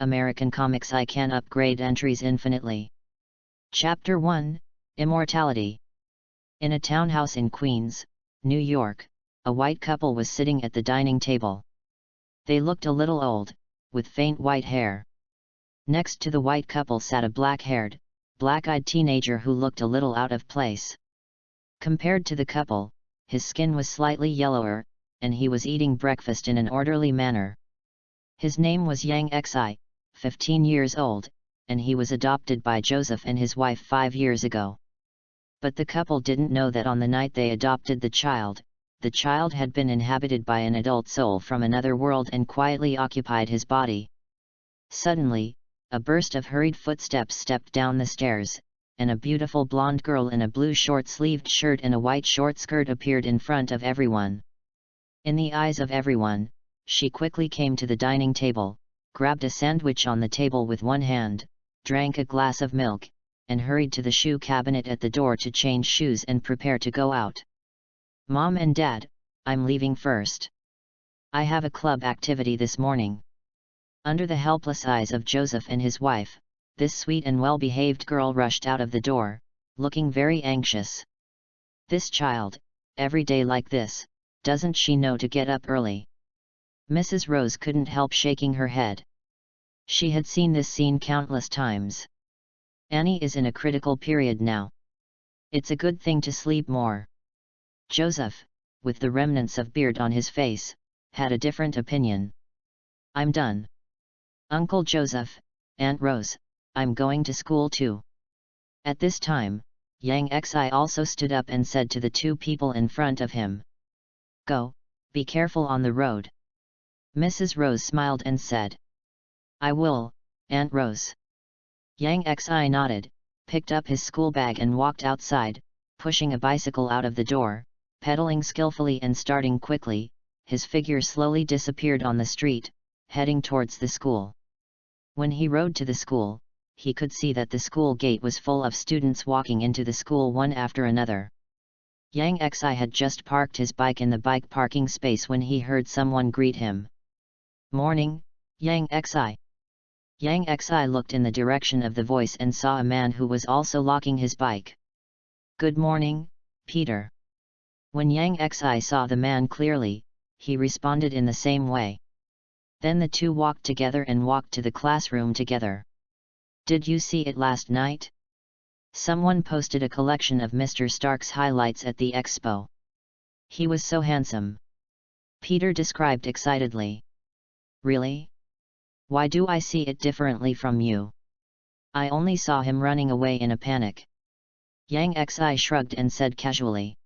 American comics I can upgrade entries infinitely. Chapter 1, Immortality. In a townhouse in Queens, New York, a white couple was sitting at the dining table. They looked a little old, with faint white hair. Next to the white couple sat a black-haired, black-eyed teenager who looked a little out of place. Compared to the couple, his skin was slightly yellower, and he was eating breakfast in an orderly manner. His name was Yang Xi, 15 years old, and he was adopted by Joseph and his wife 5 years ago. But the couple didn't know that on the night they adopted the child had been inhabited by an adult soul from another world and quietly occupied his body. Suddenly, a burst of hurried footsteps stepped down the stairs, and a beautiful blonde girl in a blue short-sleeved shirt and a white short skirt appeared in front of everyone. In the eyes of everyone, she quickly came to the dining table, grabbed a sandwich on the table with one hand, drank a glass of milk, and hurried to the shoe cabinet at the door to change shoes and prepare to go out. "Mom and Dad, I'm leaving first. I have a club activity this morning." Under the helpless eyes of Joseph and his wife, this sweet and well-behaved girl rushed out of the door, looking very anxious. This child, every day like this, doesn't she know to get up early? Mrs. Rose couldn't help shaking her head. She had seen this scene countless times. Annie is in a critical period now. It's a good thing to sleep more. Joseph, with the remnants of beard on his face, had a different opinion. "I'm done. Uncle Joseph, Aunt Rose, I'm going to school too." At this time, Yang Xi also stood up and said to the two people in front of him, "Go, be careful on the road." Mrs. Rose smiled and said, "I will, Aunt Rose." Yang Xi nodded, picked up his school bag and walked outside, pushing a bicycle out of the door, pedaling skillfully and starting quickly. His figure slowly disappeared on the street, heading towards the school. When he rode to the school, he could see that the school gate was full of students walking into the school one after another. Yang Xi had just parked his bike in the bike parking space when he heard someone greet him. "Morning, Yang Xi." Yang Xi looked in the direction of the voice and saw a man who was also locking his bike. "Good morning, Peter." When Yang Xi saw the man clearly, he responded in the same way. Then the two walked together and walked to the classroom together. "Did you see it last night? Someone posted a collection of Mr. Stark's highlights at the expo. He was so handsome," Peter described excitedly. "Really? Why do I see it differently from you? I only saw him running away in a panic." Yang Xi shrugged and said casually.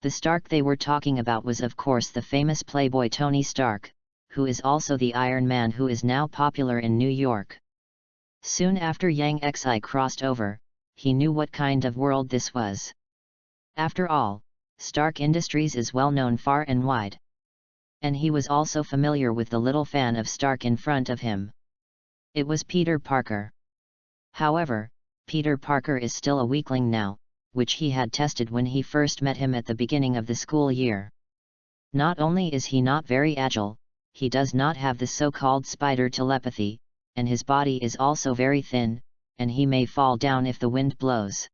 The Stark they were talking about was of course the famous playboy Tony Stark, who is also the Iron Man who is now popular in New York. Soon after Yang Xi crossed over, he knew what kind of world this was. After all, Stark Industries is well known far and wide. And he was also familiar with the little fan of Stark in front of him. It was Peter Parker. However, Peter Parker is still a weakling now, which he had tested when he first met him at the beginning of the school year. Not only is he not very agile, he does not have the so-called spider telepathy, and his body is also very thin, and he may fall down if the wind blows.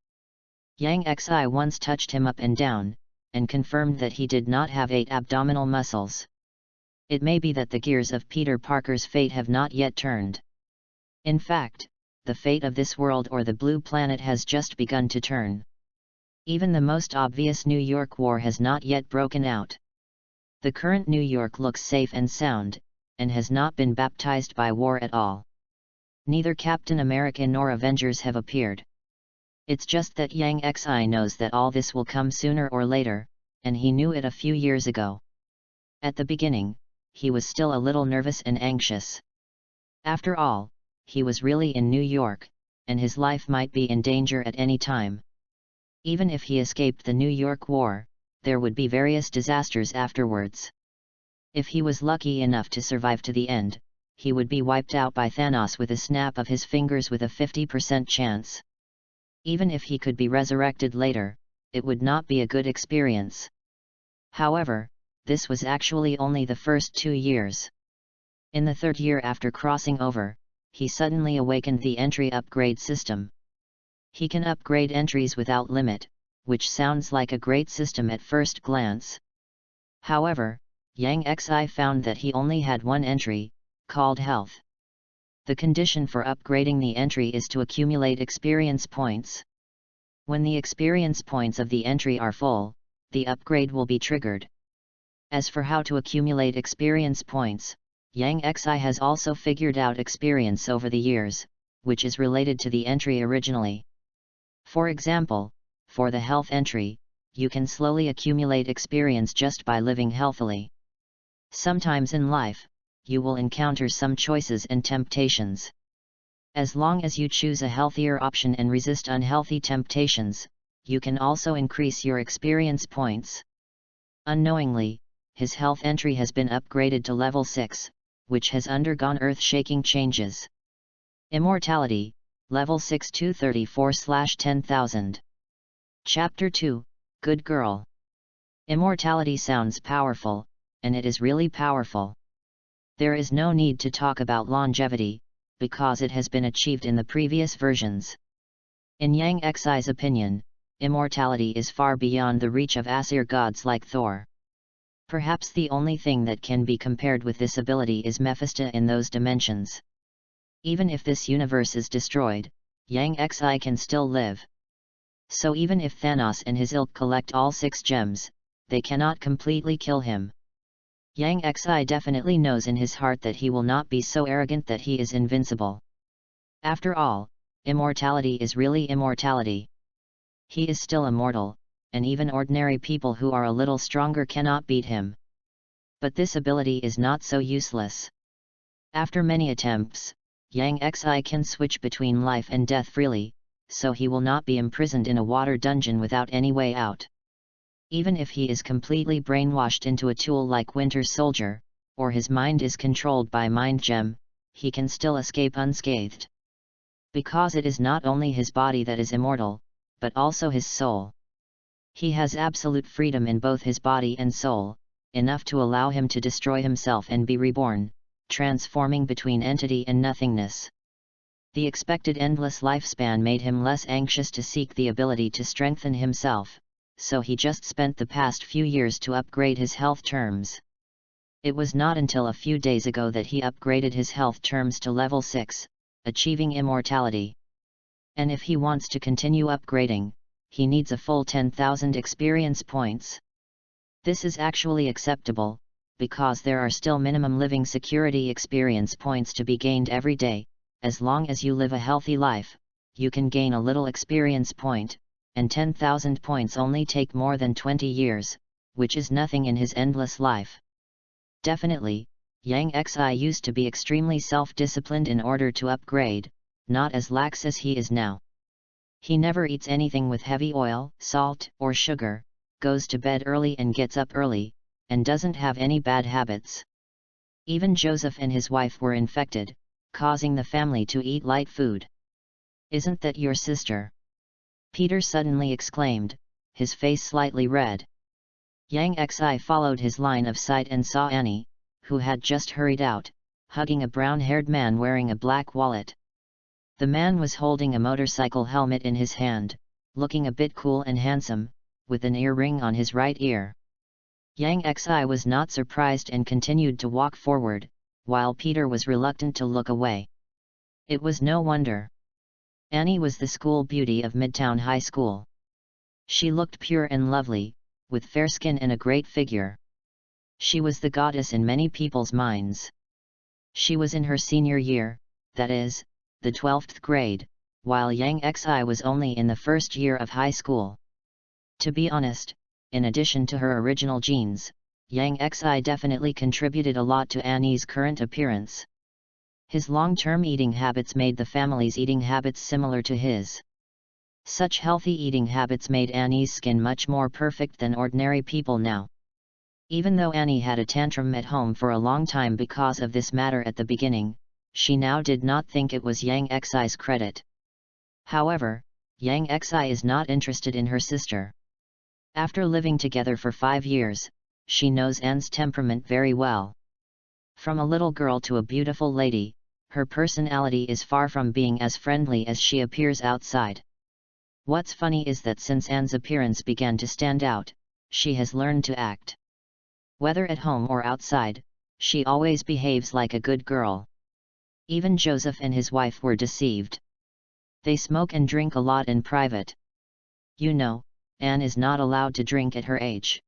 Yang Xi once touched him up and down, and confirmed that he did not have 8 abdominal muscles. It may be that the gears of Peter Parker's fate have not yet turned. In fact, the fate of this world or the blue planet has just begun to turn. Even the most obvious New York war has not yet broken out. The current New York looks safe and sound, and has not been baptized by war at all. Neither Captain America nor Avengers have appeared. It's just that Yang Xi knows that all this will come sooner or later, and he knew it a few years ago. At the beginning, he was still a little nervous and anxious. After all, he was really in New York, and his life might be in danger at any time. Even if he escaped the New York war, there would be various disasters afterwards. If he was lucky enough to survive to the end, he would be wiped out by Thanos with a snap of his fingers with a 50% chance. Even if he could be resurrected later, it would not be a good experience. However, this was actually only the first 2 years. In the 3rd year after crossing over, he suddenly awakened the entry upgrade system. He can upgrade entries without limit, which sounds like a great system at first glance. However, Yang Xi found that he only had one entry, called Health. The condition for upgrading the entry is to accumulate experience points. When the experience points of the entry are full, the upgrade will be triggered. As for how to accumulate experience points, Yang Xi has also figured out experience over the years, which is related to the entry originally. For example, for the health entry, you can slowly accumulate experience just by living healthily. Sometimes in life, you will encounter some choices and temptations. As long as you choose a healthier option and resist unhealthy temptations, you can also increase your experience points. Unknowingly, his health entry has been upgraded to level 6, which has undergone earth-shaking changes. Immortality, level 6 234/10,000. Chapter 2, Good Girl. Immortality sounds powerful, and it is really powerful. There is no need to talk about longevity, because it has been achieved in the previous versions. In Yang Xi's opinion, immortality is far beyond the reach of Aesir gods like Thor. Perhaps the only thing that can be compared with this ability is Mephisto in those dimensions. Even if this universe is destroyed, Yang Xi can still live. So even if Thanos and his ilk collect all 6 gems, they cannot completely kill him. Yang Xi definitely knows in his heart that he will not be so arrogant that he is invincible. After all, immortality is really immortality. He is still immortal, and even ordinary people who are a little stronger cannot beat him. But this ability is not so useless. After many attempts, Yang Xi can switch between life and death freely, so he will not be imprisoned in a water dungeon without any way out. Even if he is completely brainwashed into a tool like Winter Soldier, or his mind is controlled by Mind Gem, he can still escape unscathed. Because it is not only his body that is immortal, but also his soul. He has absolute freedom in both his body and soul, enough to allow him to destroy himself and be reborn, transforming between entity and nothingness. The expected endless lifespan made him less anxious to seek the ability to strengthen himself, so he just spent the past few years to upgrade his health terms. It was not until a few days ago that he upgraded his health terms to level 6, achieving immortality. And if he wants to continue upgrading, he needs a full 10,000 experience points. This is actually acceptable, because there are still minimum living security experience points to be gained every day. As long as you live a healthy life, you can gain a little experience point, and 10,000 points only take more than 20 years, which is nothing in his endless life. Definitely, Yang Xi used to be extremely self-disciplined in order to upgrade, not as lax as he is now. He never eats anything with heavy oil, salt, or sugar, goes to bed early and gets up early, and doesn't have any bad habits. Even Joseph and his wife were infected, causing the family to eat light food. "Isn't that your sister?" Peter suddenly exclaimed, his face slightly red. Yang Xi followed his line of sight and saw Annie, who had just hurried out, hugging a brown-haired man wearing a black wallet. The man was holding a motorcycle helmet in his hand, looking a bit cool and handsome, with an earring on his right ear. Yang Xi was not surprised and continued to walk forward, while Peter was reluctant to look away. It was no wonder. Annie was the school beauty of Midtown High School. She looked pure and lovely, with fair skin and a great figure. She was the goddess in many people's minds. She was in her senior year, that is, the 12th grade, while Yang Xi was only in the first year of high school. To be honest, in addition to her original genes, Yang Xi definitely contributed a lot to Annie's current appearance. His long-term eating habits made the family's eating habits similar to his. Such healthy eating habits made Annie's skin much more perfect than ordinary people now. Even though Annie had a tantrum at home for a long time because of this matter at the beginning, she now did not think it was Yang Xi's credit. However, Yang Xi is not interested in her sister. After living together for 5 years, she knows Anne's temperament very well. From a little girl to a beautiful lady, her personality is far from being as friendly as she appears outside. What's funny is that since Anne's appearance began to stand out, she has learned to act. Whether at home or outside, she always behaves like a good girl. Even Joseph and his wife were deceived. They smoke and drink a lot in private. You know, Anne is not allowed to drink at her age.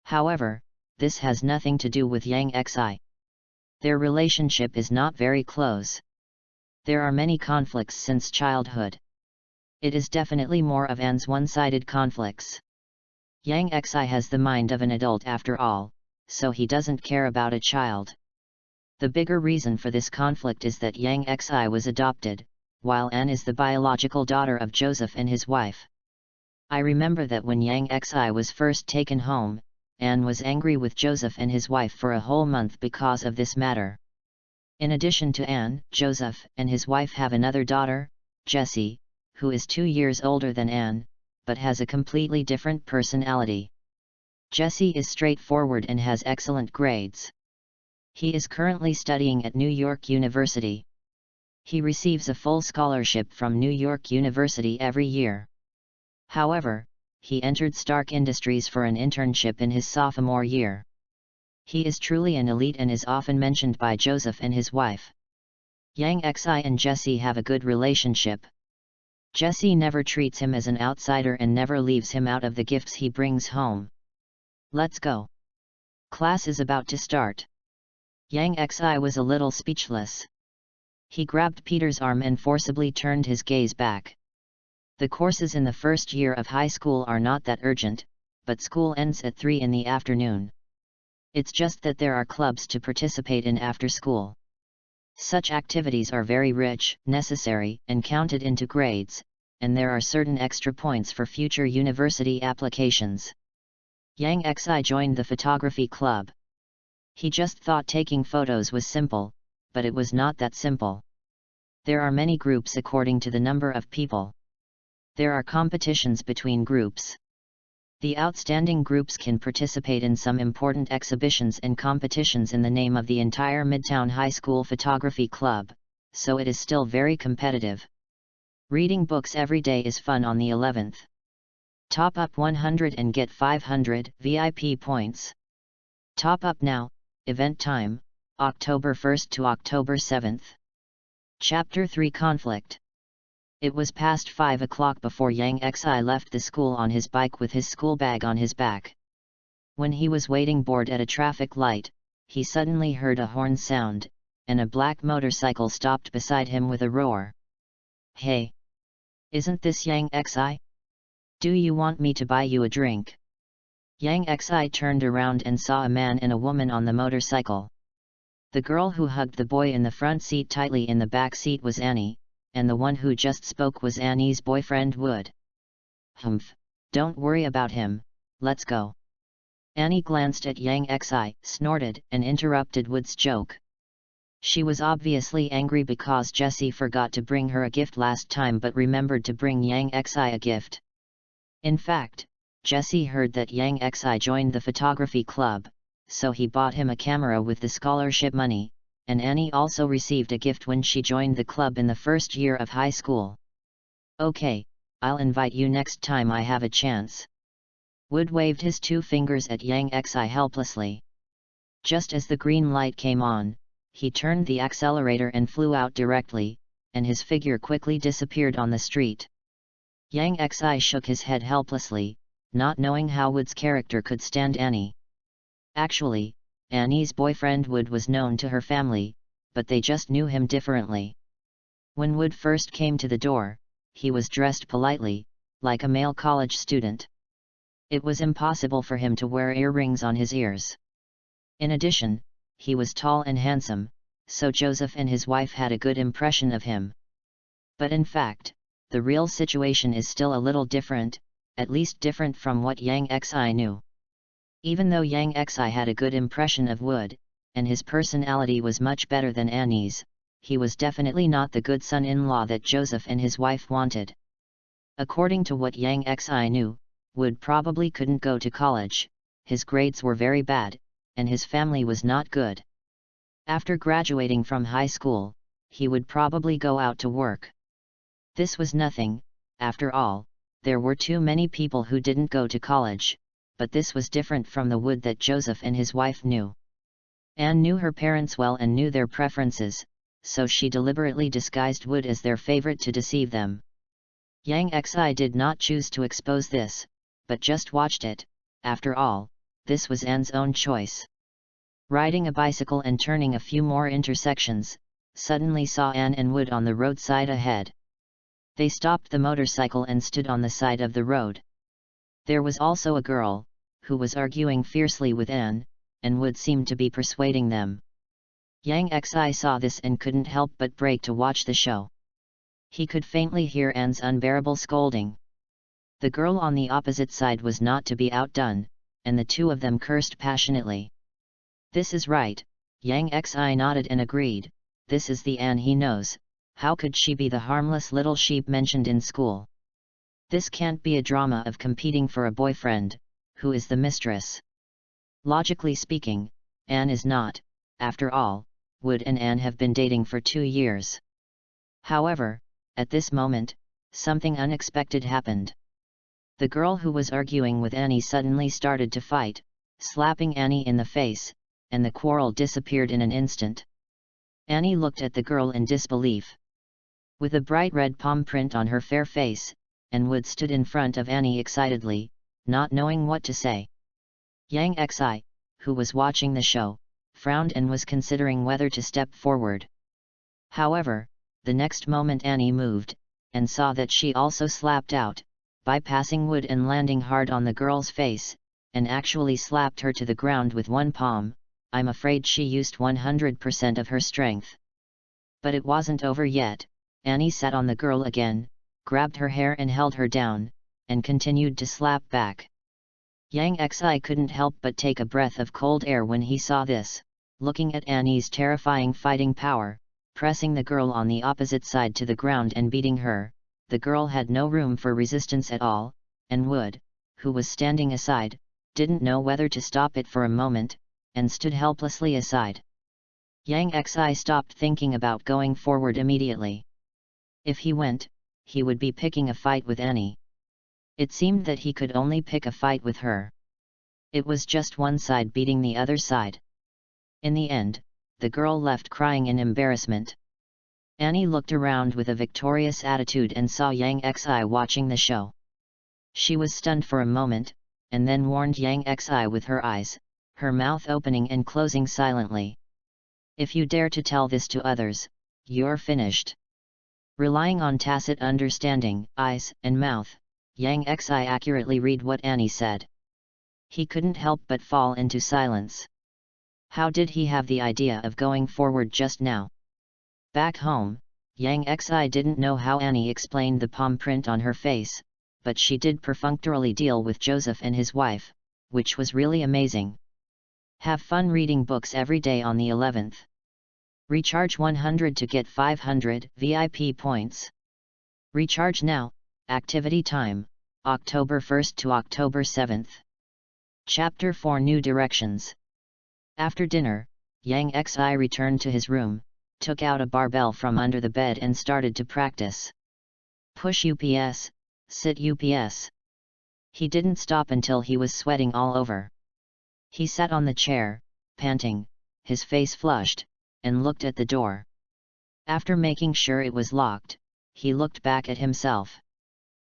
However, this has nothing to do with Yang Xi. Their relationship is not very close. There are many conflicts since childhood. It is definitely more of Anne's one-sided conflicts. Yang Xi has the mind of an adult after all, so he doesn't care about a child. The bigger reason for this conflict is that Yang Xi was adopted, while Anne is the biological daughter of Joseph and his wife. I remember that when Yang Xi was first taken home, Anne was angry with Joseph and his wife for a whole month because of this matter. In addition to Anne, Joseph and his wife have another daughter, Jessie, who is 2 years older than Anne, but has a completely different personality. Jessie is straightforward and has excellent grades. He is currently studying at New York University. He receives a full scholarship from New York University every year. However, he entered Stark Industries for an internship in his sophomore year. He is truly an elite and is often mentioned by Joseph and his wife. Yang Xi and Jessie have a good relationship. Jessie never treats him as an outsider and never leaves him out of the gifts he brings home. Let's go. Class is about to start. Yang Xi was a little speechless. He grabbed Peter's arm and forcibly turned his gaze back. The courses in the first year of high school are not that urgent, but school ends at 3 in the afternoon. It's just that there are clubs to participate in after school. Such activities are very rich, necessary, and counted into grades, and there are certain extra points for future university applications. Yang Xi joined the photography club. He just thought taking photos was simple, but it was not that simple. There are many groups according to the number of people. There are competitions between groups. The outstanding groups can participate in some important exhibitions and competitions in the name of the entire Midtown High School Photography Club, so it is still very competitive. Reading books every day is fun on the 11th. Top up 100 and get 500 VIP points. Top up now. Event time, October 1st to October 7th. Chapter 3 Conflict. It was past 5 o'clock before Yang Xi left the school on his bike with his school bag on his back. When he was waiting bored at a traffic light, he suddenly heard a horn sound, and a black motorcycle stopped beside him with a roar. Hey! Isn't this Yang Xi? Do you want me to buy you a drink? Yang Xi turned around and saw a man and a woman on the motorcycle. The girl who hugged the boy in the front seat tightly in the back seat was Annie, and the one who just spoke was Annie's boyfriend Wood. Humph, don't worry about him, let's go. Annie glanced at Yang Xi, snorted, and interrupted Wood's joke. She was obviously angry because Jessie forgot to bring her a gift last time but remembered to bring Yang Xi a gift. In fact, Jessie heard that Yang Xi joined the photography club, so he bought him a camera with the scholarship money, and Annie also received a gift when she joined the club in the first year of high school. Okay, I'll invite you next time I have a chance. Wood waved his 2 fingers at Yang Xi helplessly. Just as the green light came on, he turned the accelerator and flew out directly, and his figure quickly disappeared on the street. Yang Xi shook his head helplessly, not knowing how Wood's character could stand Annie. Actually, Annie's boyfriend Wood was known to her family, but they just knew him differently. When Wood first came to the door, he was dressed politely, like a male college student. It was impossible for him to wear earrings on his ears. In addition, he was tall and handsome, so Joseph and his wife had a good impression of him. But in fact, the real situation is still a little different, at least different from what Yang Xi knew. Even though Yang Xi had a good impression of Wood, and his personality was much better than Annie's, he was definitely not the good son-in-law that Joseph and his wife wanted. According to what Yang Xi knew, Wood probably couldn't go to college, his grades were very bad, and his family was not good. After graduating from high school, he would probably go out to work. This was nothing, after all, there were too many people who didn't go to college, but this was different from the Wood that Joseph and his wife knew. Anne knew her parents well and knew their preferences, so she deliberately disguised Wood as their favorite to deceive them. Yang Xi did not choose to expose this, but just watched it. After all, this was Anne's own choice. Riding a bicycle and turning a few more intersections, suddenly saw Anne and Wood on the roadside ahead. They stopped the motorcycle and stood on the side of the road. There was also a girl, who was arguing fiercely with Anne, and Wood seemed to be persuading them. Yang Xi saw this and couldn't help but break to watch the show. He could faintly hear Anne's unbearable scolding. The girl on the opposite side was not to be outdone, and the two of them cursed passionately. This is right, Yang Xi nodded and agreed, this is the Anne he knows, how could she be the harmless little sheep mentioned in school? This can't be a drama of competing for a boyfriend, who is the mistress? Logically speaking, Anne is not, after all, Wood and Anne have been dating for 2 years. However, at this moment, something unexpected happened. The girl who was arguing with Annie suddenly started to fight, slapping Annie in the face, and the quarrel disappeared in an instant. Annie looked at the girl in disbelief. With a bright red palm print on her fair face, and Wood stood in front of Annie excitedly, not knowing what to say. Yang Xi, who was watching the show, frowned and was considering whether to step forward. However, the next moment Annie moved, and saw that she also slapped out, bypassing Wood and landing hard on the girl's face, and actually slapped her to the ground with one palm. I'm afraid she used 100% of her strength. But it wasn't over yet. Annie sat on the girl again, grabbed her hair and held her down, and continued to slap back. Yang Xi couldn't help but take a breath of cold air when he saw this, looking at Annie's terrifying fighting power, pressing the girl on the opposite side to the ground and beating her. The girl had no room for resistance at all, and Wood, who was standing aside, didn't know whether to stop it for a moment, and stood helplessly aside. Yang Xi stopped thinking about going forward immediately. If he went, he would be picking a fight with Annie. It seemed that he could only pick a fight with her. It was just one side beating the other side. In the end, the girl left crying in embarrassment. Annie looked around with a victorious attitude and saw Yang Xi watching the show. She was stunned for a moment, and then warned Yang Xi with her eyes, her mouth opening and closing silently. If you dare to tell this to others, you're finished. Relying on tacit understanding, eyes and mouth, Yang Xi accurately read what Annie said. He couldn't help but fall into silence. How did he have the idea of going forward just now? Back home, Yang Xi didn't know how Annie explained the palm print on her face, but she did perfunctorily deal with Joseph and his wife, which was really amazing. Have fun reading books every day on the 11th. Recharge 100 to get 500 VIP points. Recharge now. Activity time, October 1st to October 7th. Chapter 4 New Directions. After dinner, Yang Xi returned to his room, took out a barbell from under the bed and started to practice. Push UPS, sit UPS. He didn't stop until he was sweating all over. He sat on the chair, panting, his face flushed, and looked at the door. After making sure it was locked, he looked back at himself.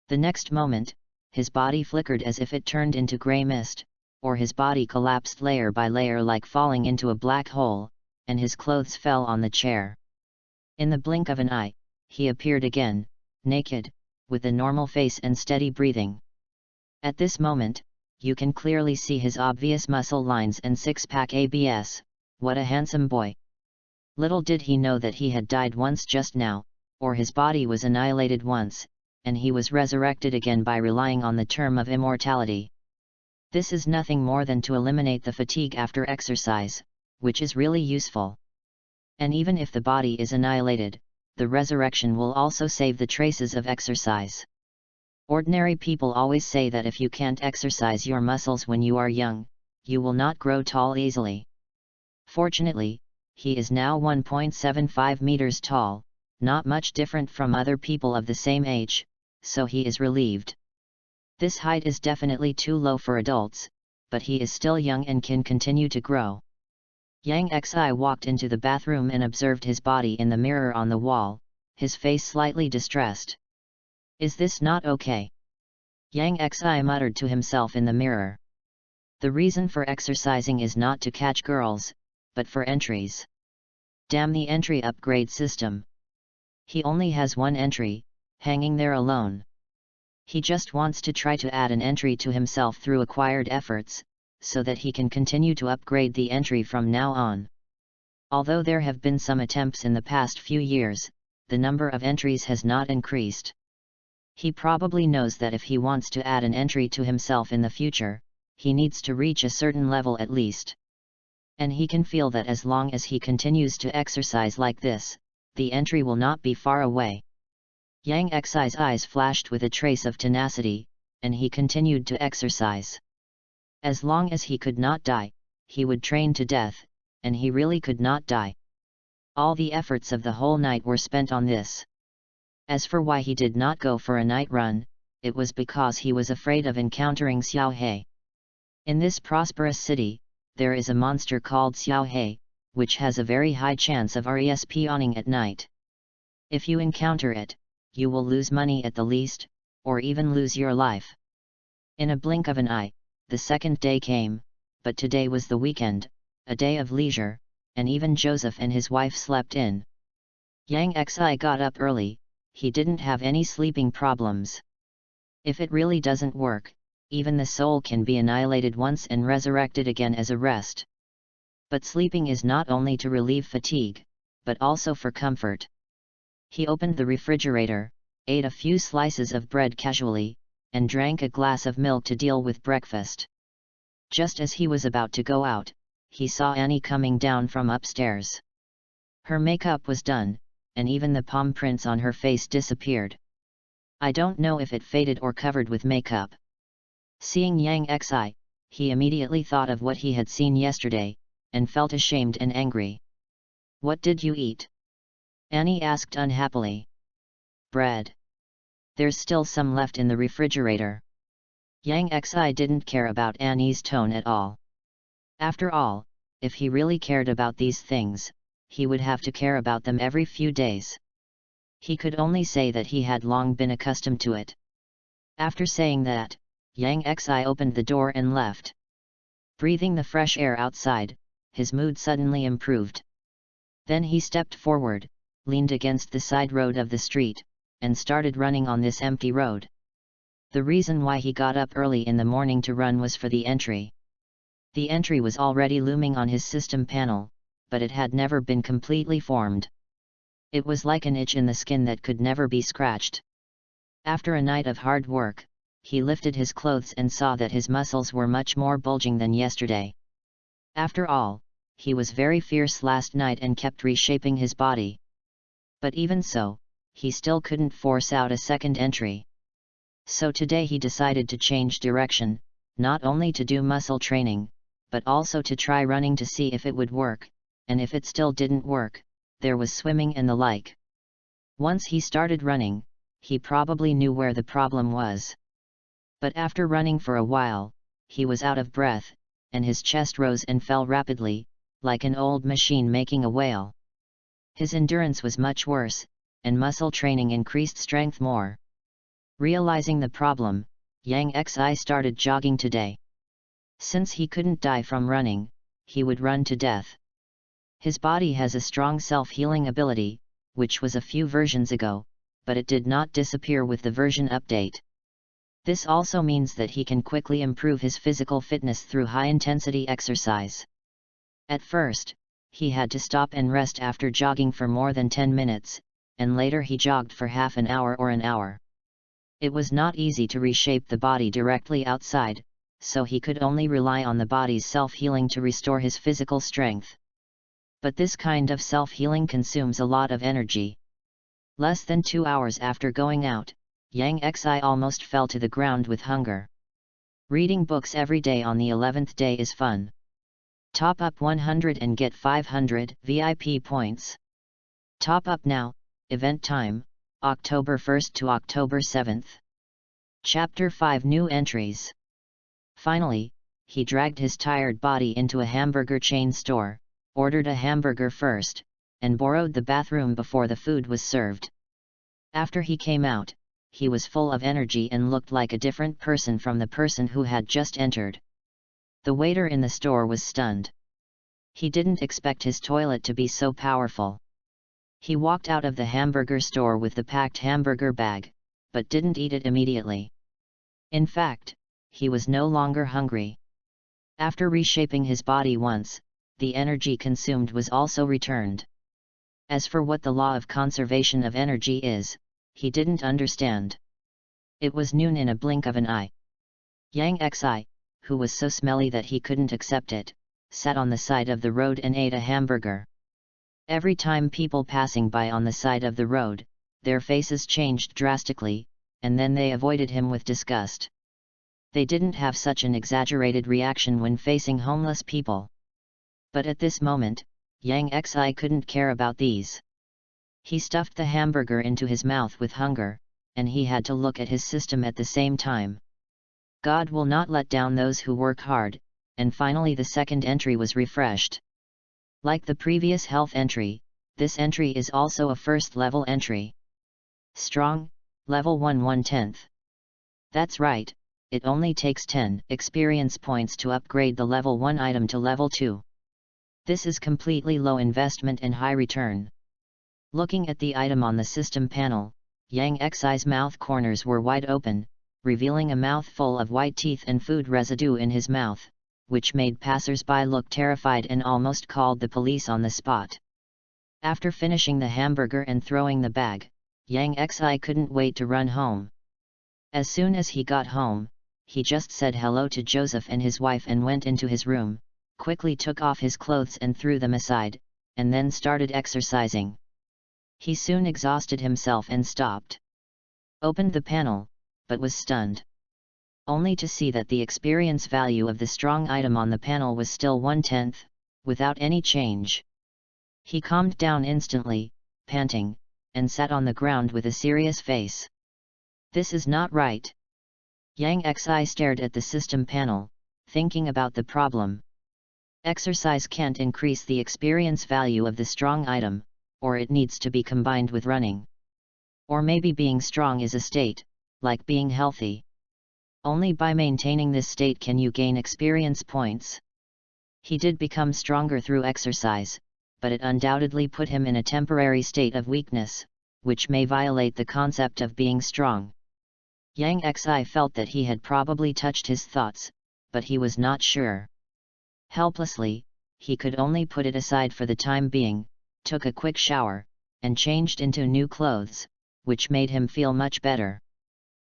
The next moment, his body flickered as if it turned into grey mist, or his body collapsed layer by layer like falling into a black hole, and his clothes fell on the chair. In the blink of an eye, he appeared again, naked, with a normal face and steady breathing. At this moment, you can clearly see his obvious muscle lines and six-pack abs. What a handsome boy! Little did he know that he had died once just now, or his body was annihilated once, and he was resurrected again by relying on the term of immortality. This is nothing more than to eliminate the fatigue after exercise, which is really useful. And even if the body is annihilated, the resurrection will also save the traces of exercise. Ordinary people always say that if you can't exercise your muscles when you are young, you will not grow tall easily. Fortunately, he is now 1.75 meters tall, not much different from other people of the same age, so he is relieved. This height is definitely too low for adults, but he is still young and can continue to grow. Yang Xi walked into the bathroom and observed his body in the mirror on the wall, his face slightly distressed. Is this not okay? Yang Xi muttered to himself in the mirror. The reason for exercising is not to catch girls, but for entries. Damn the entry upgrade system. He only has one entry, hanging there alone. He just wants to try to add an entry to himself through acquired efforts, so that he can continue to upgrade the entry from now on. Although there have been some attempts in the past few years, the number of entries has not increased. He probably knows that if he wants to add an entry to himself in the future, he needs to reach a certain level at least. And he can feel that as long as he continues to exercise like this, the entry will not be far away. Yang Xi's eyes flashed with a trace of tenacity, and he continued to exercise. As long as he could not die, he would train to death, and he really could not die. All the efforts of the whole night were spent on this. As for why he did not go for a night run, it was because he was afraid of encountering Xiao He. In this prosperous city, there is a monster called Xiao He, which has a very high chance of respawning at night. If you encounter it, you will lose money at the least, or even lose your life. In a blink of an eye, the second day came, but today was the weekend, a day of leisure, and even Joseph and his wife slept in. Yang Xi got up early, he didn't have any sleeping problems. If it really doesn't work, even the soul can be annihilated once and resurrected again as a rest. But sleeping is not only to relieve fatigue, but also for comfort. He opened the refrigerator, ate a few slices of bread casually, and drank a glass of milk to deal with breakfast. Just as he was about to go out, he saw Annie coming down from upstairs. Her makeup was done, and even the palm prints on her face disappeared. I don't know if it faded or covered with makeup. Seeing Yang Xi, he immediately thought of what he had seen yesterday, and felt ashamed and angry. What did you eat? Annie asked unhappily. Bread. There's still some left in the refrigerator. Yang Xi didn't care about Annie's tone at all. After all, if he really cared about these things, he would have to care about them every few days. He could only say that he had long been accustomed to it. After saying that, Yang Xi opened the door and left. Breathing the fresh air outside, his mood suddenly improved. Then he stepped forward, leaned against the side road of the street, and started running on this empty road. The reason why he got up early in the morning to run was for the entry. The entry was already looming on his system panel, but it had never been completely formed. It was like an itch in the skin that could never be scratched. After a night of hard work, he lifted his clothes and saw that his muscles were much more bulging than yesterday. After all, he was very fierce last night and kept reshaping his body. But even so, he still couldn't force out a second entry. So today he decided to change direction, not only to do muscle training, but also to try running to see if it would work, and if it still didn't work, there was swimming and the like. Once he started running, he probably knew where the problem was. But after running for a while, he was out of breath, and his chest rose and fell rapidly, like an old machine making a wail. His endurance was much worse, and muscle training increased strength more. Realizing the problem, Yang Xi started jogging today. Since he couldn't die from running, he would run to death. His body has a strong self-healing ability, which was a few versions ago, but it did not disappear with the version update. This also means that he can quickly improve his physical fitness through high-intensity exercise. At first, he had to stop and rest after jogging for more than 10 minutes, and later he jogged for half an hour or an hour. It was not easy to reshape the body directly outside, so he could only rely on the body's self-healing to restore his physical strength. But this kind of self-healing consumes a lot of energy. Less than 2 hours after going out, Yang Xi almost fell to the ground with hunger. Reading books every day on the 11th day is fun. Top up 100 and get 500 VIP points. Top up now, event time, October 1st to October 7th. Chapter 5 New entries. Finally, he dragged his tired body into a hamburger chain store, ordered a hamburger first, and borrowed the bathroom before the food was served. After he came out, he was full of energy and looked like a different person from the person who had just entered. The waiter in the store was stunned. He didn't expect his toilet to be so powerful. He walked out of the hamburger store with the packed hamburger bag, but didn't eat it immediately. In fact, he was no longer hungry. After reshaping his body once, the energy consumed was also returned. As for what the law of conservation of energy is, he didn't understand. It was noon in a blink of an eye. Yang Xi, who was so smelly that he couldn't accept it, sat on the side of the road and ate a hamburger. Every time people passing by on the side of the road, their faces changed drastically, and then they avoided him with disgust. They didn't have such an exaggerated reaction when facing homeless people. But at this moment, Yang Xi couldn't care about these. He stuffed the hamburger into his mouth with hunger, and he had to look at his system at the same time. God will not let down those who work hard, and finally the second entry was refreshed. Like the previous health entry, this entry is also a first level entry. Strong, level 1 1/10. That's right, it only takes 10 experience points to upgrade the level 1 item to level 2. This is completely low investment and high return. Looking at the item on the system panel, Yang Xi's mouth corners were wide open, revealing a mouthful of white teeth and food residue in his mouth, which made passers-by look terrified and almost called the police on the spot. After finishing the hamburger and throwing the bag, Yang Xi couldn't wait to run home. As soon as he got home, he just said hello to Joseph and his wife and went into his room, quickly took off his clothes and threw them aside, and then started exercising. He soon exhausted himself and stopped. Opened the panel, but was stunned. Only to see that the experience value of the strong item on the panel was still 1/10, without any change. He calmed down instantly, panting, and sat on the ground with a serious face. This is not right. Yang Xi stared at the system panel, thinking about the problem. Exercise can't increase the experience value of the strong item, or it needs to be combined with running. Or maybe being strong is a state, like being healthy. Only by maintaining this state can you gain experience points. He did become stronger through exercise, but it undoubtedly put him in a temporary state of weakness, which may violate the concept of being strong. Yang Xi felt that he had probably touched his thoughts, but he was not sure. Helplessly, he could only put it aside for the time being, took a quick shower, and changed into new clothes, which made him feel much better.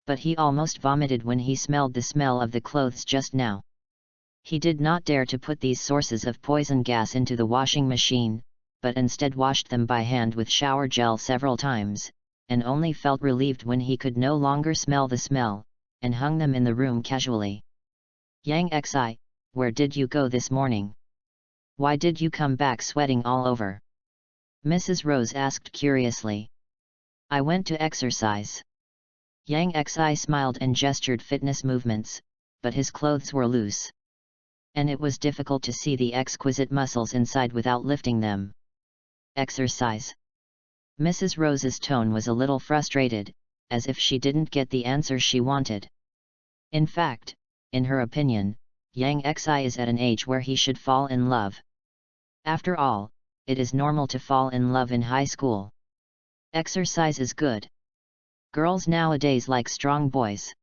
But he almost vomited when he smelled the smell of the clothes just now. He did not dare to put these sources of poison gas into the washing machine, but instead washed them by hand with shower gel several times, and only felt relieved when he could no longer smell the smell, and hung them in the room casually. Yang Xi, where did you go this morning? Why did you come back sweating all over? Mrs. Rose asked curiously. I went to exercise. Yang Xi smiled and gestured fitness movements, but his clothes were loose. And it was difficult to see the exquisite muscles inside without lifting them. Exercise? Mrs. Rose's tone was a little frustrated, as if she didn't get the answer she wanted. In fact, in her opinion, Yang Xi is at an age where he should fall in love. After all, it is normal to fall in love in high school. Exercise is good. Girls nowadays like strong boys.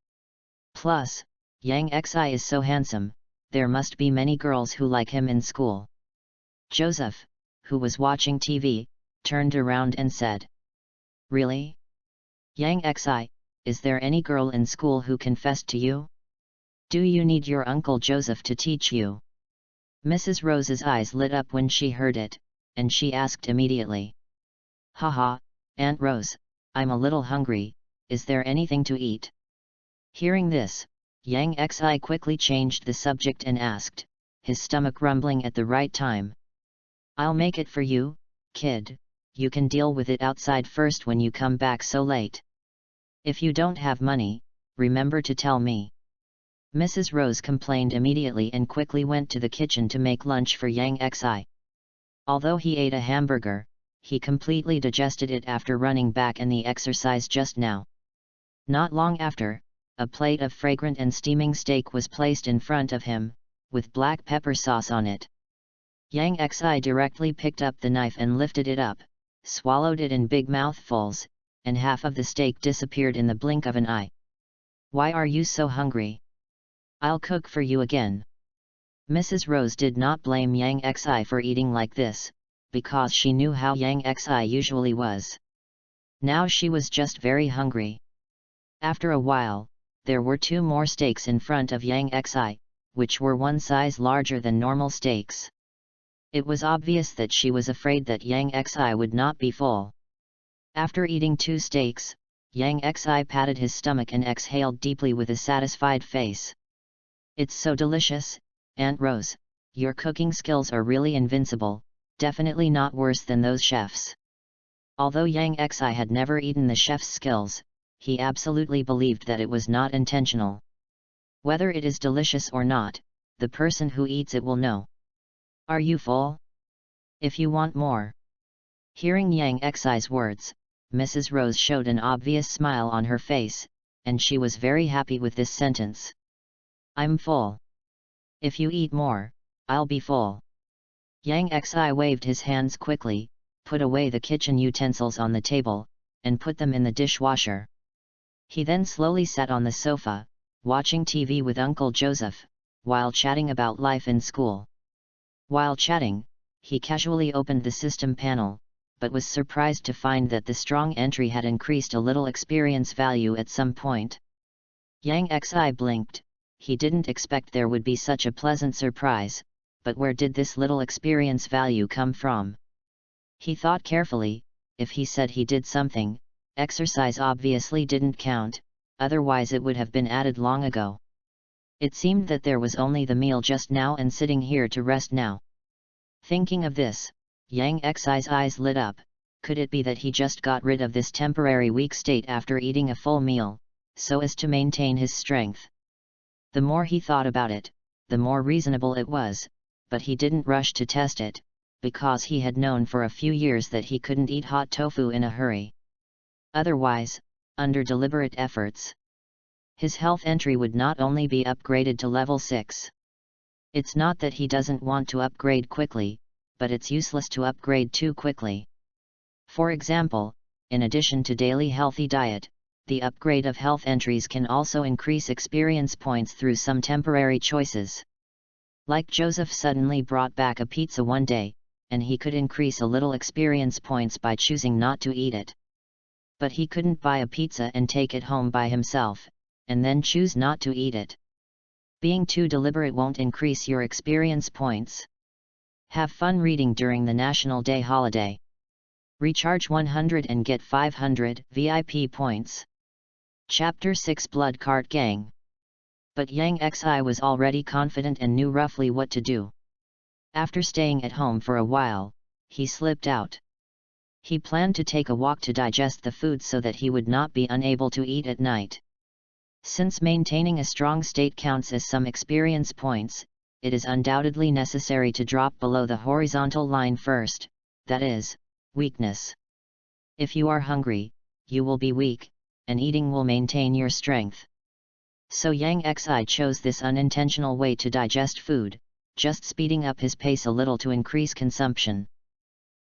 Plus, Yang Xi is so handsome, there must be many girls who like him in school. Joseph, who was watching TV, turned around and said. Really? Yang Xi, is there any girl in school who confessed to you? Do you need your Uncle Joseph to teach you? Mrs. Rose's eyes lit up when she heard it, and she asked immediately. Haha, Aunt Rose, I'm a little hungry, is there anything to eat? Hearing this, Yang Xi quickly changed the subject and asked, his stomach rumbling at the right time. "I'll make it for you, kid, you can deal with it outside first when you come back so late. If you don't have money, remember to tell me." Mrs. Rose complained immediately and quickly went to the kitchen to make lunch for Yang Xi. Although he ate a hamburger, he completely digested it after running back and the exercise just now. Not long after, a plate of fragrant and steaming steak was placed in front of him, with black pepper sauce on it. Yang Xi directly picked up the knife and lifted it up, swallowed it in big mouthfuls, and half of the steak disappeared in the blink of an eye. "Why are you so hungry? I'll cook for you again." Mrs. Rose did not blame Yang Xi for eating like this, because she knew how Yang Xi usually was. Now she was just very hungry. After a while, there were 2 more steaks in front of Yang Xi, which were one size larger than normal steaks. It was obvious that she was afraid that Yang Xi would not be full. After eating 2 steaks, Yang Xi patted his stomach and exhaled deeply with a satisfied face. "It's so delicious, Aunt Rose, your cooking skills are really invincible, definitely not worse than those chefs." Although Yang Xi had never eaten the chef's skills, he absolutely believed that it was not intentional. Whether it is delicious or not, the person who eats it will know. "Are you full? If you want more." Hearing Yang Xi's words, Mrs. Rose showed an obvious smile on her face, and she was very happy with this sentence. "I'm full. If you eat more, I'll be full." Yang Xi waved his hands quickly, put away the kitchen utensils on the table, and put them in the dishwasher. He then slowly sat on the sofa, watching TV with Uncle Joseph, while chatting about life in school. While chatting, he casually opened the system panel, but was surprised to find that the strong entry had increased a little experience value at some point. Yang Xi blinked. He didn't expect there would be such a pleasant surprise, but where did this little experience value come from? He thought carefully. If he said he did something, exercise obviously didn't count, otherwise it would have been added long ago. It seemed that there was only the meal just now and sitting here to rest now. Thinking of this, Yang Xi's eyes lit up. Could it be that he just got rid of this temporary weak state after eating a full meal, so as to maintain his strength? The more he thought about it, the more reasonable it was, but he didn't rush to test it, because he had known for a few years that he couldn't eat hot tofu in a hurry. Otherwise, under deliberate efforts, his health entry would not only be upgraded to level 6. It's not that he doesn't want to upgrade quickly, but it's useless to upgrade too quickly. For example, in addition to daily healthy diet, the upgrade of health entries can also increase experience points through some temporary choices. Like Joseph suddenly brought back a pizza one day, and he could increase a little experience points by choosing not to eat it. But he couldn't buy a pizza and take it home by himself, and then choose not to eat it. Being too deliberate won't increase your experience points. Have fun reading during the National Day holiday. Recharge 100 and get 500 VIP points. Chapter 6 Blood Cart Gang. But Yang Xi was already confident and knew roughly what to do. After staying at home for a while, he slipped out. He planned to take a walk to digest the food so that he would not be unable to eat at night. Since maintaining a strong state counts as some experience points, it is undoubtedly necessary to drop below the horizontal line first, that is, weakness. If you are hungry, you will be weak, and eating will maintain your strength. So Yang Xi chose this unintentional way to digest food, just speeding up his pace a little to increase consumption.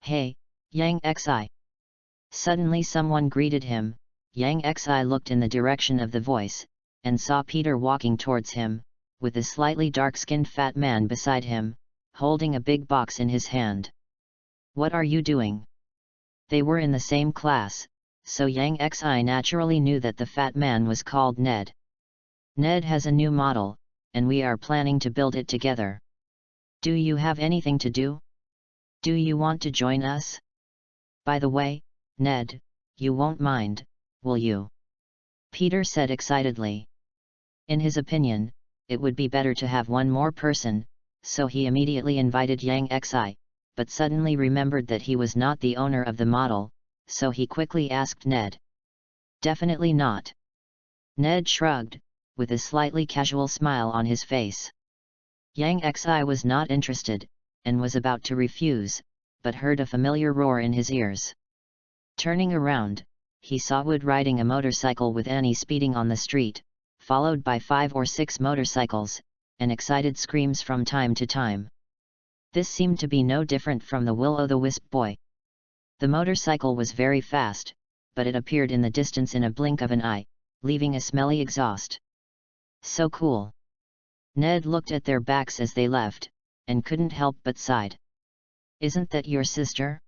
"Hey, Yang Xi!" Suddenly someone greeted him. Yang Xi looked in the direction of the voice, and saw Peter walking towards him, with a slightly dark-skinned fat man beside him, holding a big box in his hand. "What are you doing?" They were in the same class, so Yang Xi naturally knew that the fat man was called Ned. "Ned has a new model, and we are planning to build it together. Do you have anything to do? Do you want to join us? By the way, Ned, you won't mind, will you?" Peter said excitedly. In his opinion, it would be better to have one more person, so he immediately invited Yang Xi, but suddenly remembered that he was not the owner of the model, so he quickly asked Ned. Definitely not. Ned shrugged, with a slightly casual smile on his face. Yang Xi was not interested, and was about to refuse, but heard a familiar roar in his ears. Turning around, he saw Wood riding a motorcycle with Annie speeding on the street, followed by 5 or 6 motorcycles, and excited screams from time to time. This seemed to be no different from the Will-o'-the-Wisp boy. The motorcycle was very fast, but it appeared in the distance in a blink of an eye, leaving a smelly exhaust. So cool. Ned looked at their backs as they left, and couldn't help but sighed. Isn't that your sister?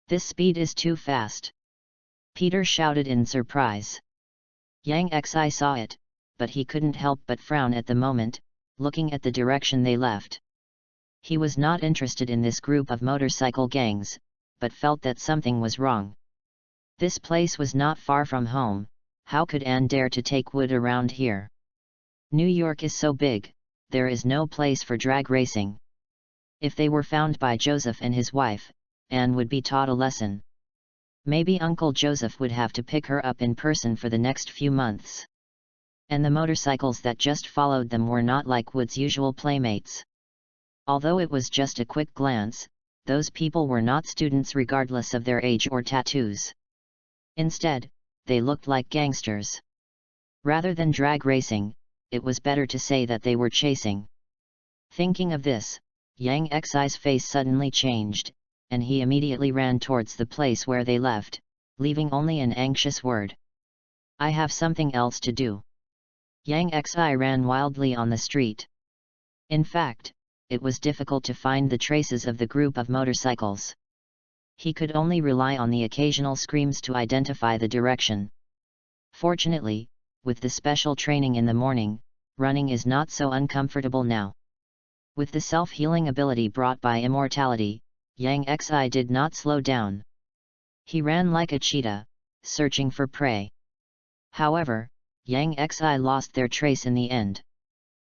This speed is too fast. Peter shouted in surprise. Yang Xi saw it, but he couldn't help but frown at the moment, looking at the direction they left. He was not interested in this group of motorcycle gangs, but felt that something was wrong. This place was not far from home. How could Anne dare to take Wood around here? New York is so big, there is no place for drag racing. If they were found by Joseph and his wife, Anne would be taught a lesson. Maybe Uncle Joseph would have to pick her up in person for the next few months. And the motorcycles that just followed them were not like Wood's usual playmates. Although it was just a quick glance, those people were not students regardless of their age or tattoos. Instead, they looked like gangsters. Rather than drag racing, it was better to say that they were chasing. Thinking of this, Yang Xi's face suddenly changed, and he immediately ran towards the place where they left, leaving only an anxious word. I have something else to do. Yang Xi ran wildly on the street. In fact, it was difficult to find the traces of the group of motorcycles. He could only rely on the occasional screams to identify the direction. Fortunately, with the special training in the morning, running is not so uncomfortable now. With the self-healing ability brought by immortality, Yang Xi did not slow down. He ran like a cheetah, searching for prey. However, Yang Xi lost their trace in the end.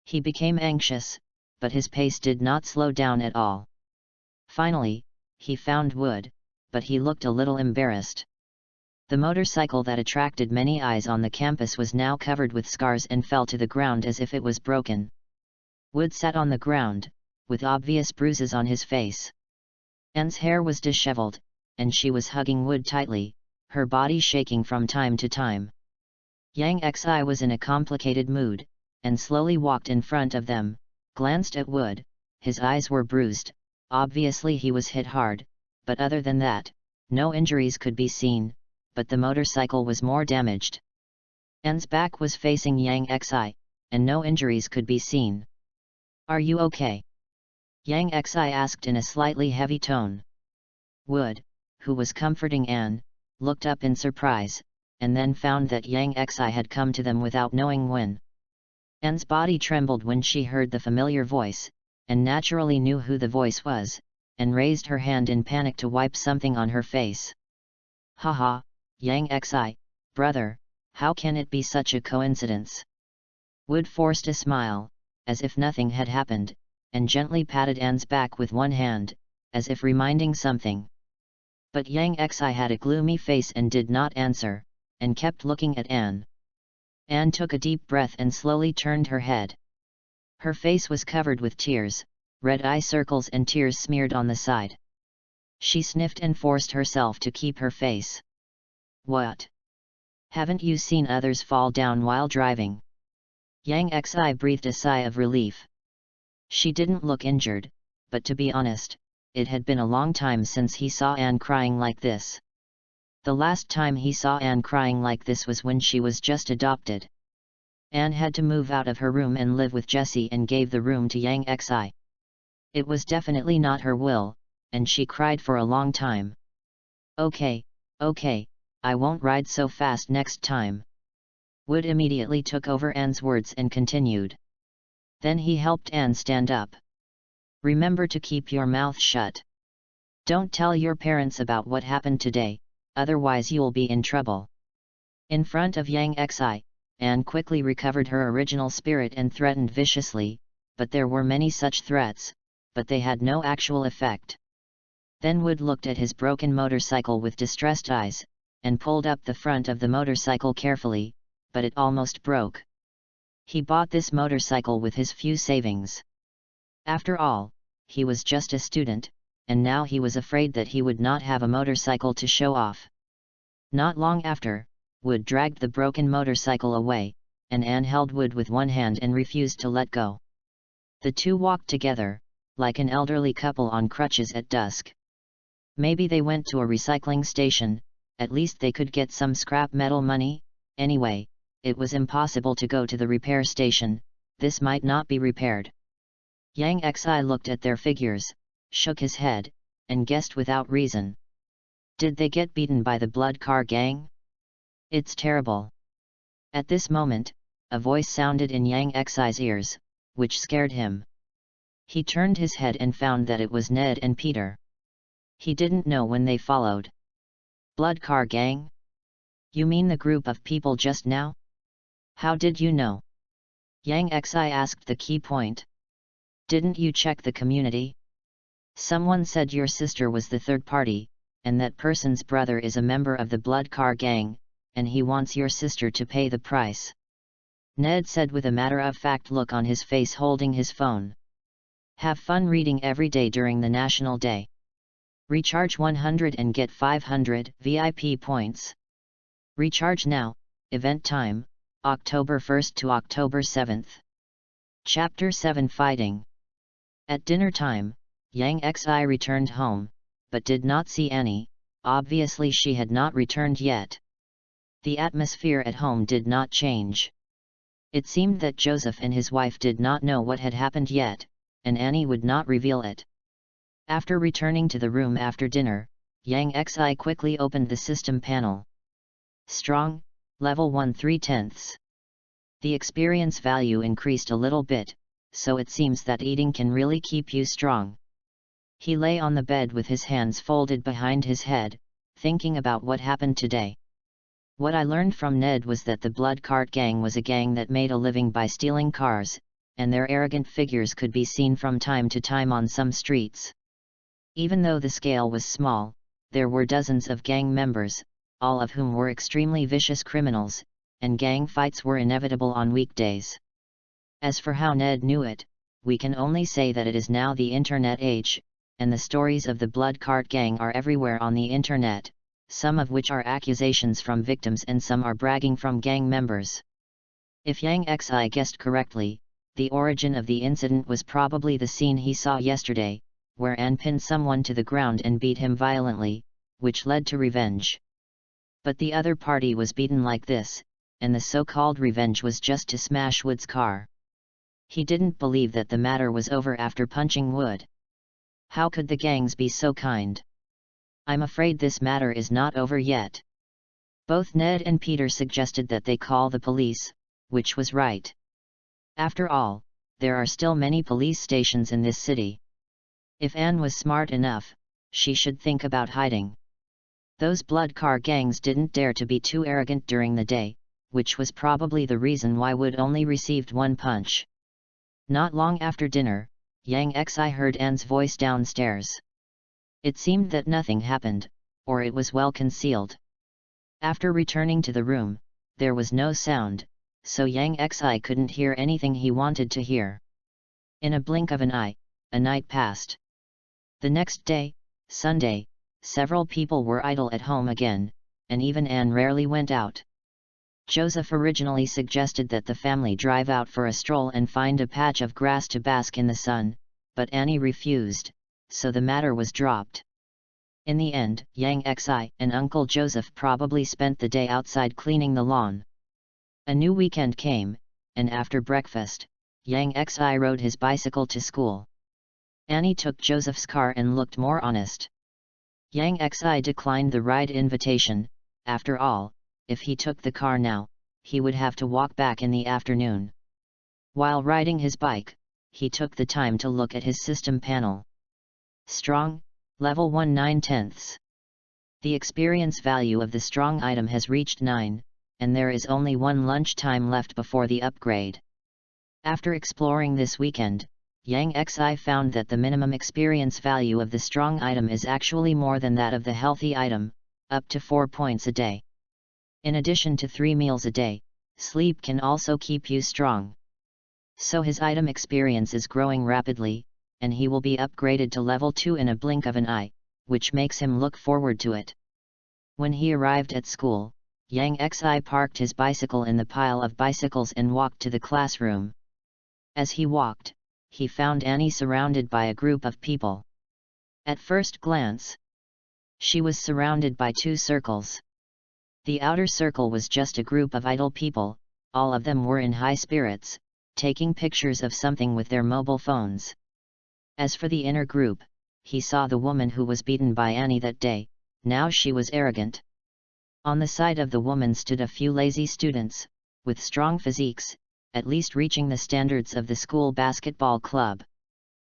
He became anxious, but his pace did not slow down at all. Finally, he found Wood, but he looked a little embarrassed. The motorcycle that attracted many eyes on the campus was now covered with scars and fell to the ground as if it was broken. Wood sat on the ground, with obvious bruises on his face. Anne's hair was disheveled, and she was hugging Wood tightly, her body shaking from time to time. Yang Xi was in a complicated mood, and slowly walked in front of them, glanced at Wood. His eyes were bruised, obviously he was hit hard, but other than that, no injuries could be seen, but the motorcycle was more damaged. Anne's back was facing Yang Xi, and no injuries could be seen. Are you okay? Yang Xi asked in a slightly heavy tone. Wood, who was comforting Anne, looked up in surprise, and then found that Yang Xi had come to them without knowing when. Anne's body trembled when she heard the familiar voice, and naturally knew who the voice was, and raised her hand in panic to wipe something on her face. Haha, Yang Xi, brother, how can it be such a coincidence? Wood forced a smile, as if nothing had happened, and gently patted Anne's back with one hand, as if reminding something. But Yang Xi had a gloomy face and did not answer, and kept looking at Anne. Anne took a deep breath and slowly turned her head. Her face was covered with tears, red eye circles and tears smeared on the side. She sniffed and forced herself to keep her face. What? Haven't you seen others fall down while driving? Yang Xi breathed a sigh of relief. She didn't look injured, but to be honest, it had been a long time since he saw Anne crying like this. The last time he saw Anne crying like this was when she was just adopted. Anne had to move out of her room and live with Jessie and gave the room to Yang Xi. It was definitely not her will, and she cried for a long time. Okay, I won't ride so fast next time. Wood immediately took over Anne's words and continued. Then he helped Anne stand up. Remember to keep your mouth shut. Don't tell your parents about what happened today, otherwise you'll be in trouble. In front of Yang Xi, Anne quickly recovered her original spirit and threatened viciously, but there were many such threats, but they had no actual effect. Then Wood looked at his broken motorcycle with distressed eyes, and pulled up the front of the motorcycle carefully, but it almost broke. He bought this motorcycle with his few savings. After all, he was just a student, and now he was afraid that he would not have a motorcycle to show off. Not long after, Wood dragged the broken motorcycle away, and Anne held Wood with one hand and refused to let go. The two walked together, like an elderly couple on crutches at dusk. Maybe they went to a recycling station, at least they could get some scrap metal money. Anyway, it was impossible to go to the repair station, this might not be repaired. Yang Xi looked at their figures, shook his head, and guessed without reason. Did they get beaten by the blood car gang? It's terrible. At this moment, a voice sounded in Yang Xi's ears, which scared him. He turned his head and found that it was Ned and Peter. He didn't know when they followed. Blood car gang? You mean the group of people just now? How did you know? Yang Xi asked the key point. Didn't you check the community? Someone said your sister was the third party, and that person's brother is a member of the blood car gang, and he wants your sister to pay the price. Ned said with a matter-of-fact look on his face, holding his phone. Have fun reading every day during the National Day. Recharge 100 and get 500 VIP points. Recharge now. Event time, October 1st to October 7th. Chapter 7 Fighting. At dinner time, Yang Xi returned home, but did not see Annie. Obviously she had not returned yet. The atmosphere at home did not change. It seemed that Joseph and his wife did not know what had happened yet, and Annie would not reveal it. After returning to the room after dinner, Yang Xi quickly opened the system panel. Strong, level 1 3/10. The experience value increased a little bit, so it seems that eating can really keep you strong. He lay on the bed with his hands folded behind his head, thinking about what happened today. What I learned from Ned was that the Blood Cart Gang was a gang that made a living by stealing cars, and their arrogant figures could be seen from time to time on some streets. Even though the scale was small, there were dozens of gang members, all of whom were extremely vicious criminals, and gang fights were inevitable on weekdays. As for how Ned knew it, we can only say that it is now the internet age, and the stories of the Blood Cart Gang are everywhere on the internet, some of which are accusations from victims and some are bragging from gang members. If Yang Xi guessed correctly, the origin of the incident was probably the scene he saw yesterday, where Anne pinned someone to the ground and beat him violently, which led to revenge. But the other party was beaten like this, and the so-called revenge was just to smash Wood's car. He didn't believe that the matter was over after punching Wood. How could the gangs be so kind? I'm afraid this matter is not over yet. Both Ned and Peter suggested that they call the police, which was right. After all, there are still many police stations in this city. If Anne was smart enough, she should think about hiding. Those blood car gangs didn't dare to be too arrogant during the day, which was probably the reason why Wood only received one punch. Not long after dinner, Yang Xi heard Anne's voice downstairs. It seemed that nothing happened, or it was well concealed. After returning to the room, there was no sound, so Yang Xi couldn't hear anything he wanted to hear. In a blink of an eye, a night passed. The next day, Sunday, several people were idle at home again, and even Anne rarely went out. Joseph originally suggested that the family drive out for a stroll and find a patch of grass to bask in the sun, but Annie refused, so the matter was dropped. In the end, Yang Xi and Uncle Joseph probably spent the day outside cleaning the lawn. A new weekend came, and after breakfast, Yang Xi rode his bicycle to school. Annie took Joseph's car and looked more honest. Yang Xi declined the ride invitation. After all, if he took the car now, he would have to walk back in the afternoon. While riding his bike, he took the time to look at his system panel. Strong, level 1 9/10. The experience value of the strong item has reached 9, and there is only one lunch time left before the upgrade. After exploring this weekend, Yang Xi found that the minimum experience value of the strong item is actually more than that of the healthy item, up to 4 points a day. In addition to 3 meals a day, sleep can also keep you strong. So his item experience is growing rapidly, and he will be upgraded to level 2 in a blink of an eye, which makes him look forward to it. When he arrived at school, Yang Xi parked his bicycle in the pile of bicycles and walked to the classroom. As he walked, he found Annie surrounded by a group of people. At first glance, she was surrounded by 2 circles. The outer circle was just a group of idle people, all of them were in high spirits, taking pictures of something with their mobile phones. As for the inner group, he saw the woman who was beaten by Annie that day. Now she was arrogant. On the side of the woman stood a few lazy students, with strong physiques, at least reaching the standards of the school basketball club.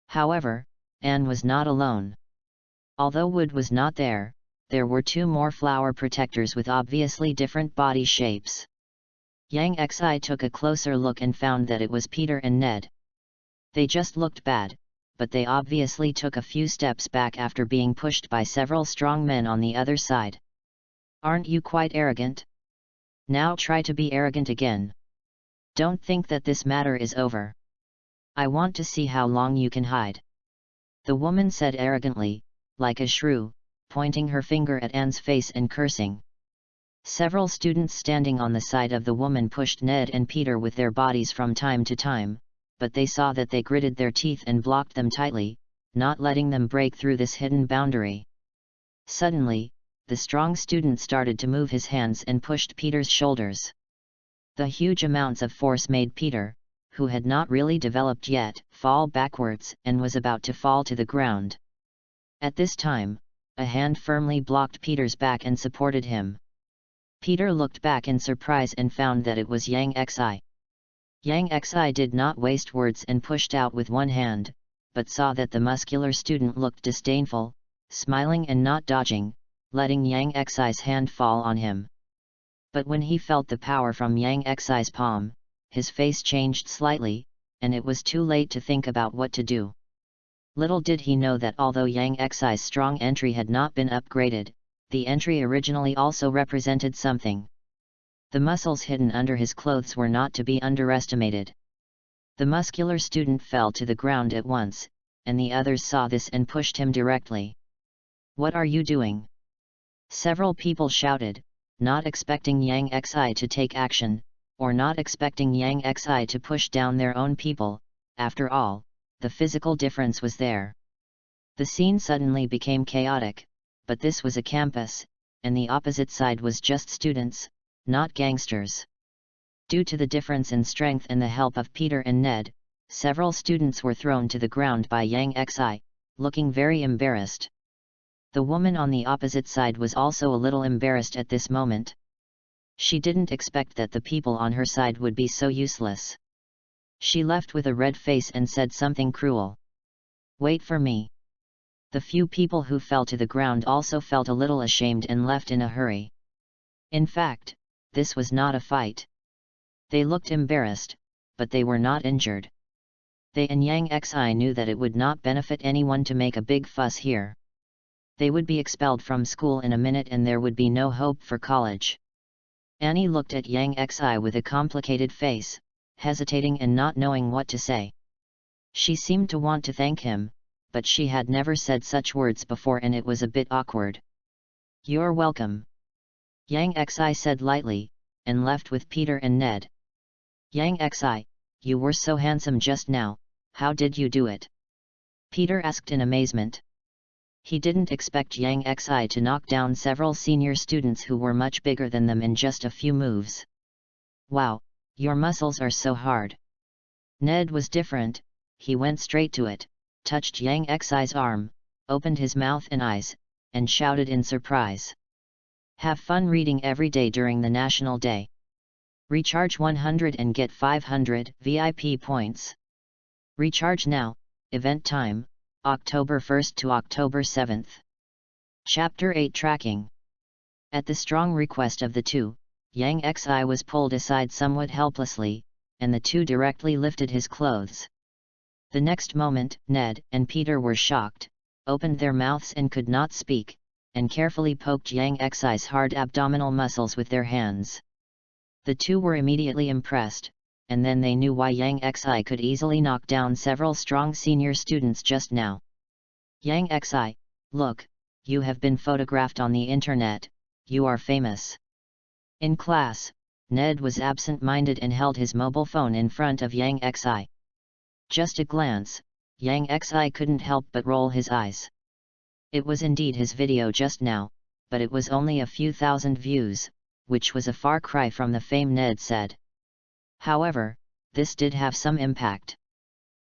However, Anne was not alone. Although wood was not there, there were 2 more flower protectors with obviously different body shapes. Yang Xi took a closer look and found that it was Peter and Ned. They just looked bad, but they obviously took a few steps back after being pushed by several strong men on the other side. Aren't you quite arrogant? Now try to be arrogant again. Don't think that this matter is over. I want to see how long you can hide. The woman said arrogantly, like a shrew, pointing her finger at Anne's face and cursing. Several students standing on the side of the woman pushed Ned and Peter with their bodies from time to time, but they saw that they gritted their teeth and blocked them tightly, not letting them break through this hidden boundary. Suddenly, the strong student started to move his hands and pushed Peter's shoulders. The huge amounts of force made Peter, who had not really developed yet, fall backwards and was about to fall to the ground. At this time, a hand firmly blocked Peter's back and supported him. Peter looked back in surprise and found that it was Yang Xi. Yang Xi did not waste words and pushed out with one hand, but saw that the muscular student looked disdainful, smiling and not dodging, letting Yang Xi's hand fall on him. But when he felt the power from Yang Xi's palm, his face changed slightly, and it was too late to think about what to do. Little did he know that although Yang Xi's strong entry had not been upgraded, the entry originally also represented something. The muscles hidden under his clothes were not to be underestimated. The muscular student fell to the ground at once, and the others saw this and pushed him directly. "What are you doing?" Several people shouted, not expecting Yang Xi to take action, or not expecting Yang Xi to push down their own people. After all, the physical difference was there. The scene suddenly became chaotic, but this was a campus, and the opposite side was just students, not gangsters. Due to the difference in strength and the help of Peter and Ned, several students were thrown to the ground by Yang Xi, looking very embarrassed. The woman on the opposite side was also a little embarrassed at this moment. She didn't expect that the people on her side would be so useless. She left with a red face and said something cruel. "Wait for me." The few people who fell to the ground also felt a little ashamed and left in a hurry. In fact, this was not a fight. They looked embarrassed, but they were not injured. They and Yang Xi knew that it would not benefit anyone to make a big fuss here. They would be expelled from school in a minute and there would be no hope for college. Annie looked at Yang Xi with a complicated face, hesitating and not knowing what to say. She seemed to want to thank him, but she had never said such words before and it was a bit awkward. "You're welcome," Yang Xi said lightly, and left with Peter and Ned. "Yang Xi, you were so handsome just now, how did you do it?" Peter asked in amazement. He didn't expect Yang Xi to knock down several senior students who were much bigger than them in just a few moves. "Wow, your muscles are so hard." Ned was different. He went straight to it, touched Yang Xi's arm, opened his mouth and eyes, and shouted in surprise. "Have fun reading every day during the National Day. Recharge 100 and get 500 VIP points. Recharge now, event time, October 1st to October 7th. Chapter 8 Tracking. At the strong request of the two, Yang Xi was pulled aside somewhat helplessly, and the two directly lifted his clothes. The next moment, Ned and Peter were shocked, opened their mouths and could not speak, and carefully poked Yang Xi's hard abdominal muscles with their hands. The two were immediately impressed, and then they knew why Yang Xi could easily knock down several strong senior students just now. Yang Xi, look, you have been photographed on the internet, you are famous. In class, Ned was absent-minded and held his mobile phone in front of Yang Xi. Just a glance, Yang Xi couldn't help but roll his eyes. It was indeed his video just now, but it was only a few thousand views, which was a far cry from the fame Ned said. However, this did have some impact.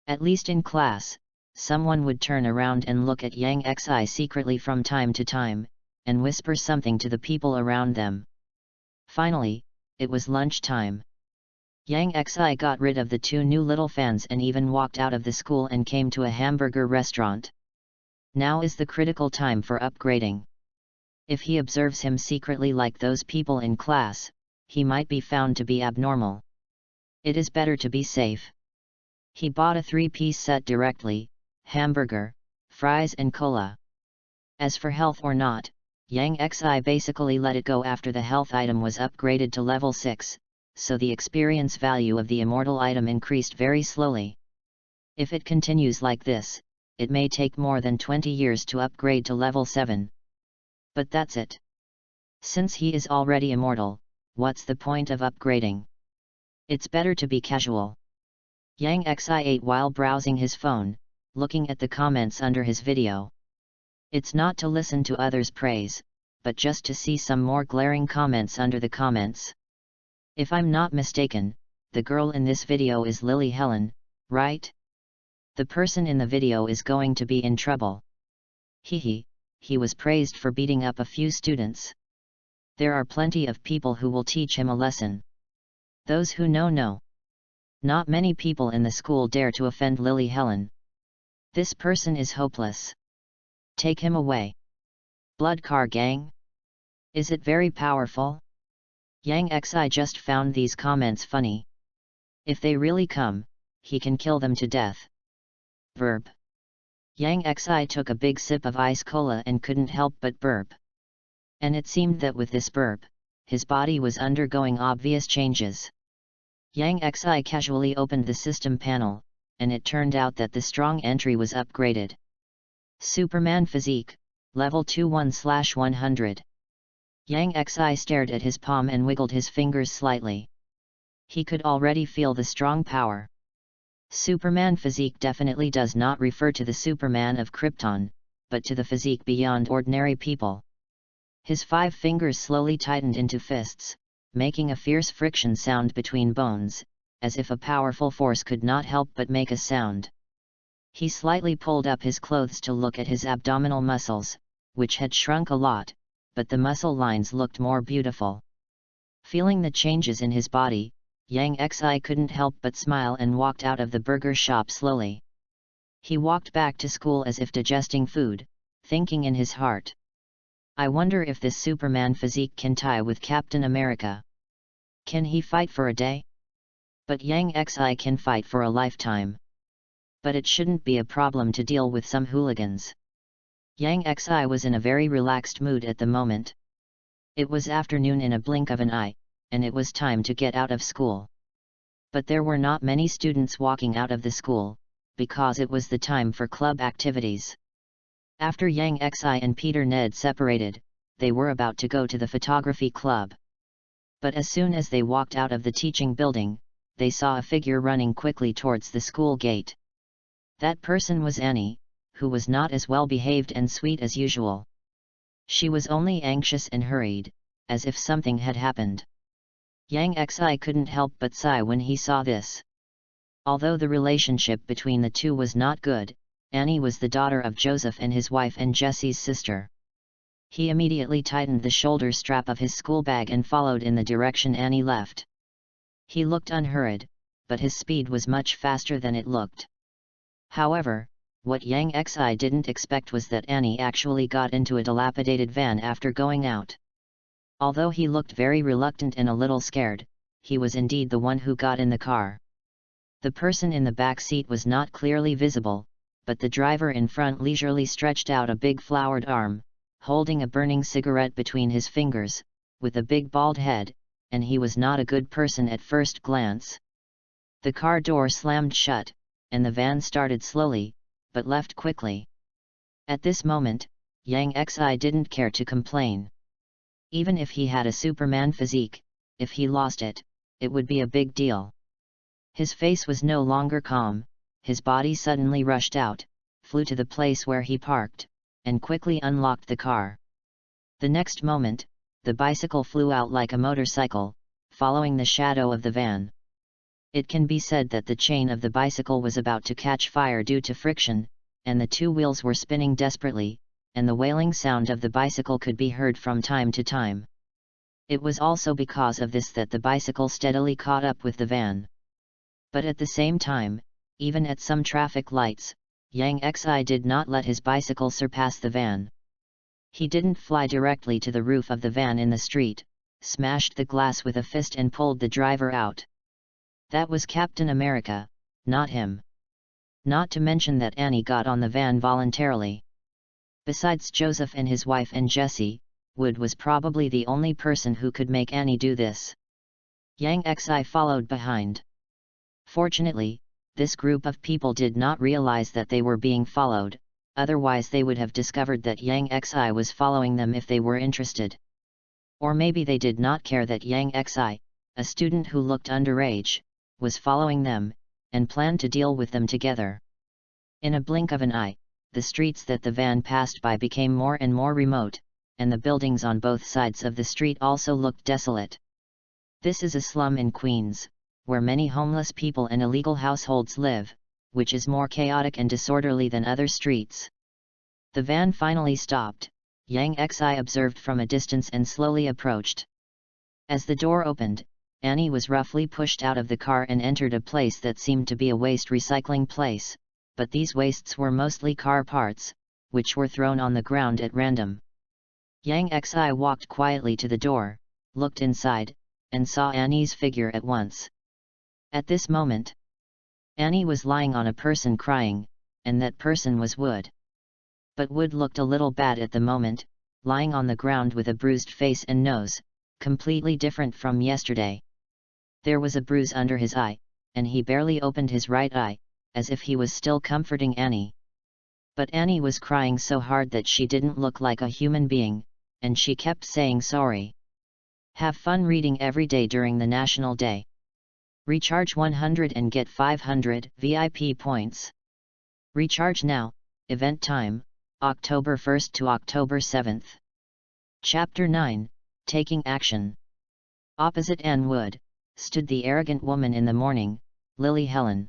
At least in class, someone would turn around and look at Yang Xi secretly from time to time, and whisper something to the people around them. Finally, it was lunchtime. Yang Xi got rid of the two new little fans and even walked out of the school and came to a hamburger restaurant. Now is the critical time for upgrading. If he observes him secretly like those people in class, he might be found to be abnormal. It is better to be safe. He bought a 3-piece set directly, hamburger, fries and cola. As for health or not, Yang Xi basically let it go after the health item was upgraded to level 6, so the experience value of the immortal item increased very slowly. If it continues like this, it may take more than 20 years to upgrade to level 7. But that's it. Since he is already immortal, what's the point of upgrading? It's better to be casual. Yang Xi ate while browsing his phone, looking at the comments under his video. It's not to listen to others' praise, but just to see some more glaring comments under the comments. If I'm not mistaken, the girl in this video is Lily Helen, right? The person in the video is going to be in trouble. He was praised for beating up a few students. There are plenty of people who will teach him a lesson. Those who know. Not many people in the school dare to offend Lily Helen. This person is hopeless. Take him away. Blood car gang? Is it very powerful? Yang Xi just found these comments funny. If they really come, he can kill them to death. Verb. Yang Xi took a big sip of ice cola and couldn't help but burp. And it seemed that with this burp, his body was undergoing obvious changes. Yang Xi casually opened the system panel, and it turned out that the strong entry was upgraded. Superman Physique, Level 21/100. Yang Xi stared at his palm and wiggled his fingers slightly. He could already feel the strong power. Superman Physique definitely does not refer to the Superman of Krypton, but to the physique beyond ordinary people. His 5 fingers slowly tightened into fists, making a fierce friction sound between bones, as if a powerful force could not help but make a sound. He slightly pulled up his clothes to look at his abdominal muscles, which had shrunk a lot, but the muscle lines looked more beautiful. Feeling the changes in his body, Yang Xi couldn't help but smile and walked out of the burger shop slowly. He walked back to school as if digesting food, thinking in his heart. I wonder if this Superman physique can tie with Captain America. Can he fight for a day? But Yang Xi can fight for a lifetime. But it shouldn't be a problem to deal with some hooligans. Yang Xi was in a very relaxed mood at the moment. It was afternoon in a blink of an eye, and it was time to get out of school. But there were not many students walking out of the school, because it was the time for club activities. After Yang Xi and Peter Ned separated, they were about to go to the photography club. But as soon as they walked out of the teaching building, they saw a figure running quickly towards the school gate. That person was Annie, who was not as well behaved and sweet as usual. She was only anxious and hurried, as if something had happened. Yang Xi couldn't help but sigh when he saw this. Although the relationship between the two was not good, Annie was the daughter of Joseph and his wife and Jesse's sister. He immediately tightened the shoulder strap of his school bag and followed in the direction Annie left. He looked unhurried, but his speed was much faster than it looked. However, what Yang Xi didn't expect was that Annie actually got into a dilapidated van after going out. Although he looked very reluctant and a little scared, he was indeed the one who got in the car. The person in the back seat was not clearly visible, but the driver in front leisurely stretched out a big flowered arm, holding a burning cigarette between his fingers, with a big bald head, and he was not a good person at first glance. The car door slammed shut, and the van started slowly, but left quickly. At this moment, Yang Xi didn't care to complain. Even if he had a Superman physique, if he lost it, it would be a big deal. His face was no longer calm, his body suddenly rushed out, flew to the place where he parked, and quickly unlocked the car. The next moment, the bicycle flew out like a motorcycle, following the shadow of the van. It can be said that the chain of the bicycle was about to catch fire due to friction, and the two wheels were spinning desperately, and the wailing sound of the bicycle could be heard from time to time. It was also because of this that the bicycle steadily caught up with the van. But at the same time, even at some traffic lights, Yang Xi did not let his bicycle surpass the van. He didn't fly directly to the roof of the van in the street, smashed the glass with a fist and pulled the driver out. That was Captain America, not him. Not to mention that Annie got on the van voluntarily. Besides Joseph and his wife and Jessie, Wood was probably the only person who could make Annie do this. Yang Xi followed behind. Fortunately, this group of people did not realize that they were being followed, otherwise they would have discovered that Yang Xi was following them if they were interested. Or maybe they did not care that Yang Xi, a student who looked underage, was following them, and planned to deal with them together. In a blink of an eye, the streets that the van passed by became more and more remote, and the buildings on both sides of the street also looked desolate. This is a slum in Queens, where many homeless people and illegal households live, which is more chaotic and disorderly than other streets. The van finally stopped. Yang Xi observed from a distance and slowly approached. As the door opened, Annie was roughly pushed out of the car and entered a place that seemed to be a waste recycling place, but these wastes were mostly car parts, which were thrown on the ground at random. Yang Xi walked quietly to the door, looked inside, and saw Annie's figure at once. At this moment, Annie was lying on a person crying, and that person was Wood. But Wood looked a little bad at the moment, lying on the ground with a bruised face and nose, completely different from yesterday. There was a bruise under his eye, and he barely opened his right eye, as if he was still comforting Annie. But Annie was crying so hard that she didn't look like a human being, and she kept saying sorry. Have fun reading every day during the National Day. Recharge 100 and get 500 VIP points. Recharge now. Event time, October 1st to October 7th. Chapter 9, Taking Action. Opposite Anne Wood, stood the arrogant woman in the morning, Lily Helen.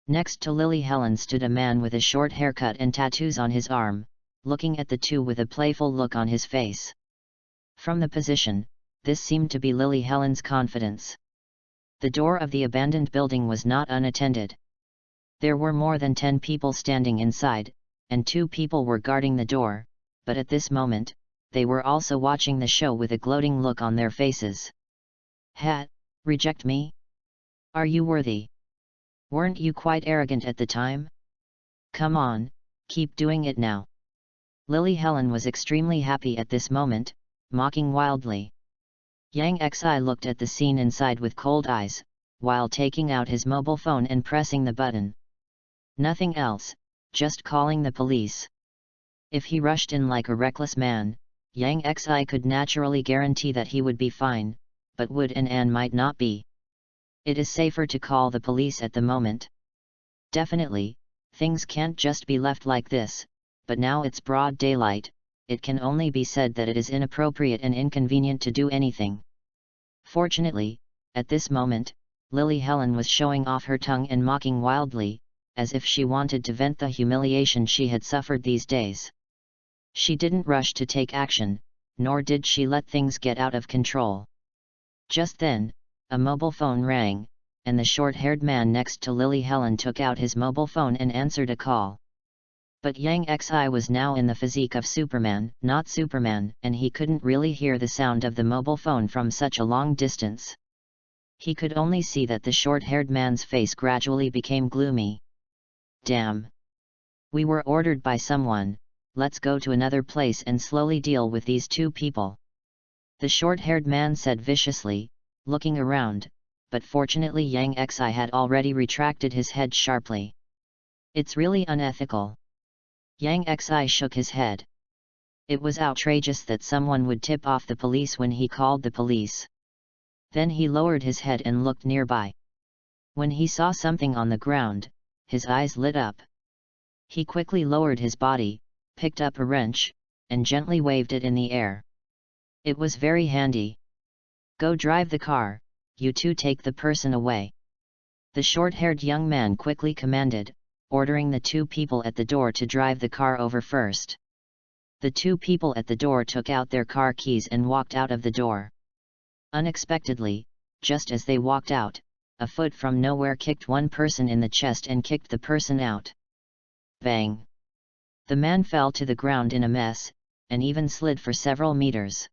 Next to Lily Helen stood a man with a short haircut and tattoos on his arm, looking at the two with a playful look on his face. From the position, this seemed to be Lily Helen's confidence. The door of the abandoned building was not unattended. There were more than 10 people standing inside, and 2 people were guarding the door, but at this moment, they were also watching the show with a gloating look on their faces. Reject me? Are you worthy? Weren't you quite arrogant at the time? Come on, keep doing it now. Lily Helen was extremely happy at this moment, mocking wildly. Yang Xi looked at the scene inside with cold eyes, while taking out his mobile phone and pressing the button. Nothing else, just calling the police. If he rushed in like a reckless man, Yang Xi could naturally guarantee that he would be fine, but Wood and Anne might not be. It is safer to call the police at the moment. Definitely, things can't just be left like this, but now it's broad daylight. It can only be said that it is inappropriate and inconvenient to do anything. Fortunately, at this moment, Lily Helen was showing off her tongue and mocking wildly, as if she wanted to vent the humiliation she had suffered these days. She didn't rush to take action, nor did she let things get out of control. Just then, a mobile phone rang, and the short-haired man next to Lily Helen took out his mobile phone and answered a call. But Yang Xi was now in the physique of Superman, not Superman, and he couldn't really hear the sound of the mobile phone from such a long distance. He could only see that the short-haired man's face gradually became gloomy. Damn! We were ordered by someone, let's go to another place and slowly deal with these two people. The short-haired man said viciously, looking around, but fortunately Yang Xi had already retracted his head sharply. It's really unethical. Yang Xi shook his head. It was outrageous that someone would tip off the police when he called the police. Then he lowered his head and looked nearby. When he saw something on the ground, his eyes lit up. He quickly lowered his body, picked up a wrench, and gently waved it in the air. It was very handy. Go drive the car, you two take the person away. The short-haired young man quickly commanded, ordering the two people at the door to drive the car over first. The two people at the door took out their car keys and walked out of the door. Unexpectedly, just as they walked out, a foot from nowhere kicked one person in the chest and kicked the person out. Bang! The man fell to the ground in a mess, and even slid for several meters.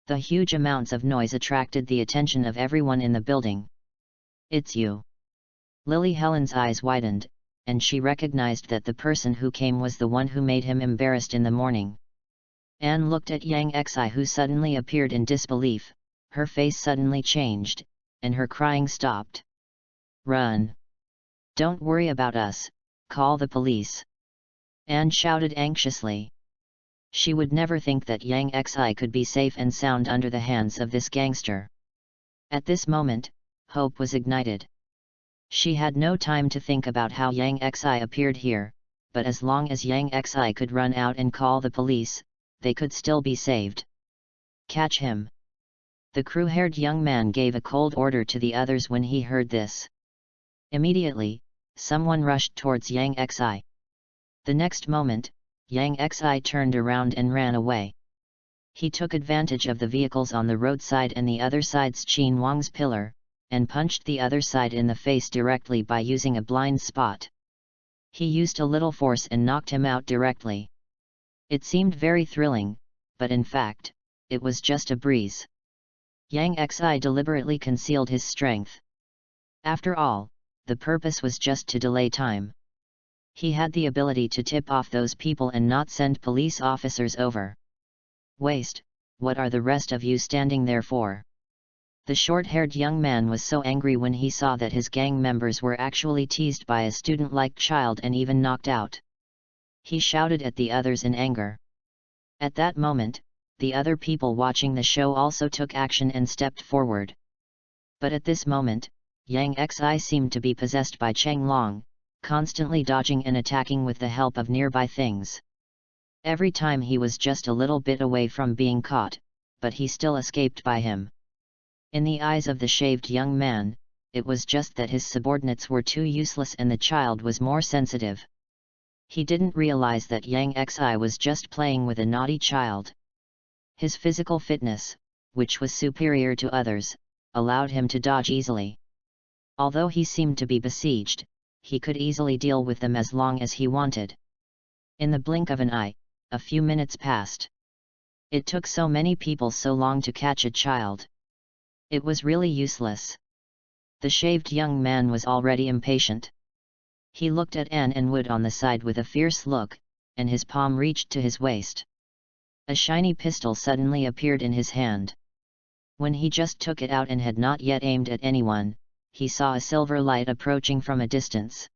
The huge amounts of noise attracted the attention of everyone in the building. It's you. Lily Helen's eyes widened, and she recognized that the person who came was the one who made him embarrassed in the morning. Anne looked at Yang Xi, who suddenly appeared in disbelief. Her face suddenly changed, and her crying stopped. Run! Don't worry about us, call the police! Anne shouted anxiously. She would never think that Yang Xi could be safe and sound under the hands of this gangster. At this moment, hope was ignited. She had no time to think about how Yang Xi appeared here, but as long as Yang Xi could run out and call the police, they could still be saved. Catch him! The crew-haired young man gave a cold order to the others when he heard this. Immediately, someone rushed towards Yang Xi. The next moment, Yang Xi turned around and ran away. He took advantage of the vehicles on the roadside and the other side's Qin Wang's pillar, and punched the other side in the face directly by using a blind spot. He used a little force and knocked him out directly. It seemed very thrilling, but in fact, it was just a breeze. Yang Xi deliberately concealed his strength. After all, the purpose was just to delay time. He had the ability to tip off those people and not send police officers over. Waste, what are the rest of you standing there for? The short-haired young man was so angry when he saw that his gang members were actually teased by a student-like child and even knocked out. He shouted at the others in anger. At that moment, the other people watching the show also took action and stepped forward. But at this moment, Yang Xi seemed to be possessed by Cheng Long, constantly dodging and attacking with the help of nearby things. Every time he was just a little bit away from being caught, but he still escaped by him. In the eyes of the shaved young man, it was just that his subordinates were too useless and the child was more sensitive. He didn't realize that Yang Xi was just playing with a naughty child. His physical fitness, which was superior to others, allowed him to dodge easily. Although he seemed to be besieged, he could easily deal with them as long as he wanted. In the blink of an eye, a few minutes passed. It took so many people so long to catch a child. It was really useless. The shaved young man was already impatient. He looked at Anne and Wood on the side with a fierce look, and his palm reached to his waist. A shiny pistol suddenly appeared in his hand. When he just took it out and had not yet aimed at anyone, he saw a silver light approaching from a distance.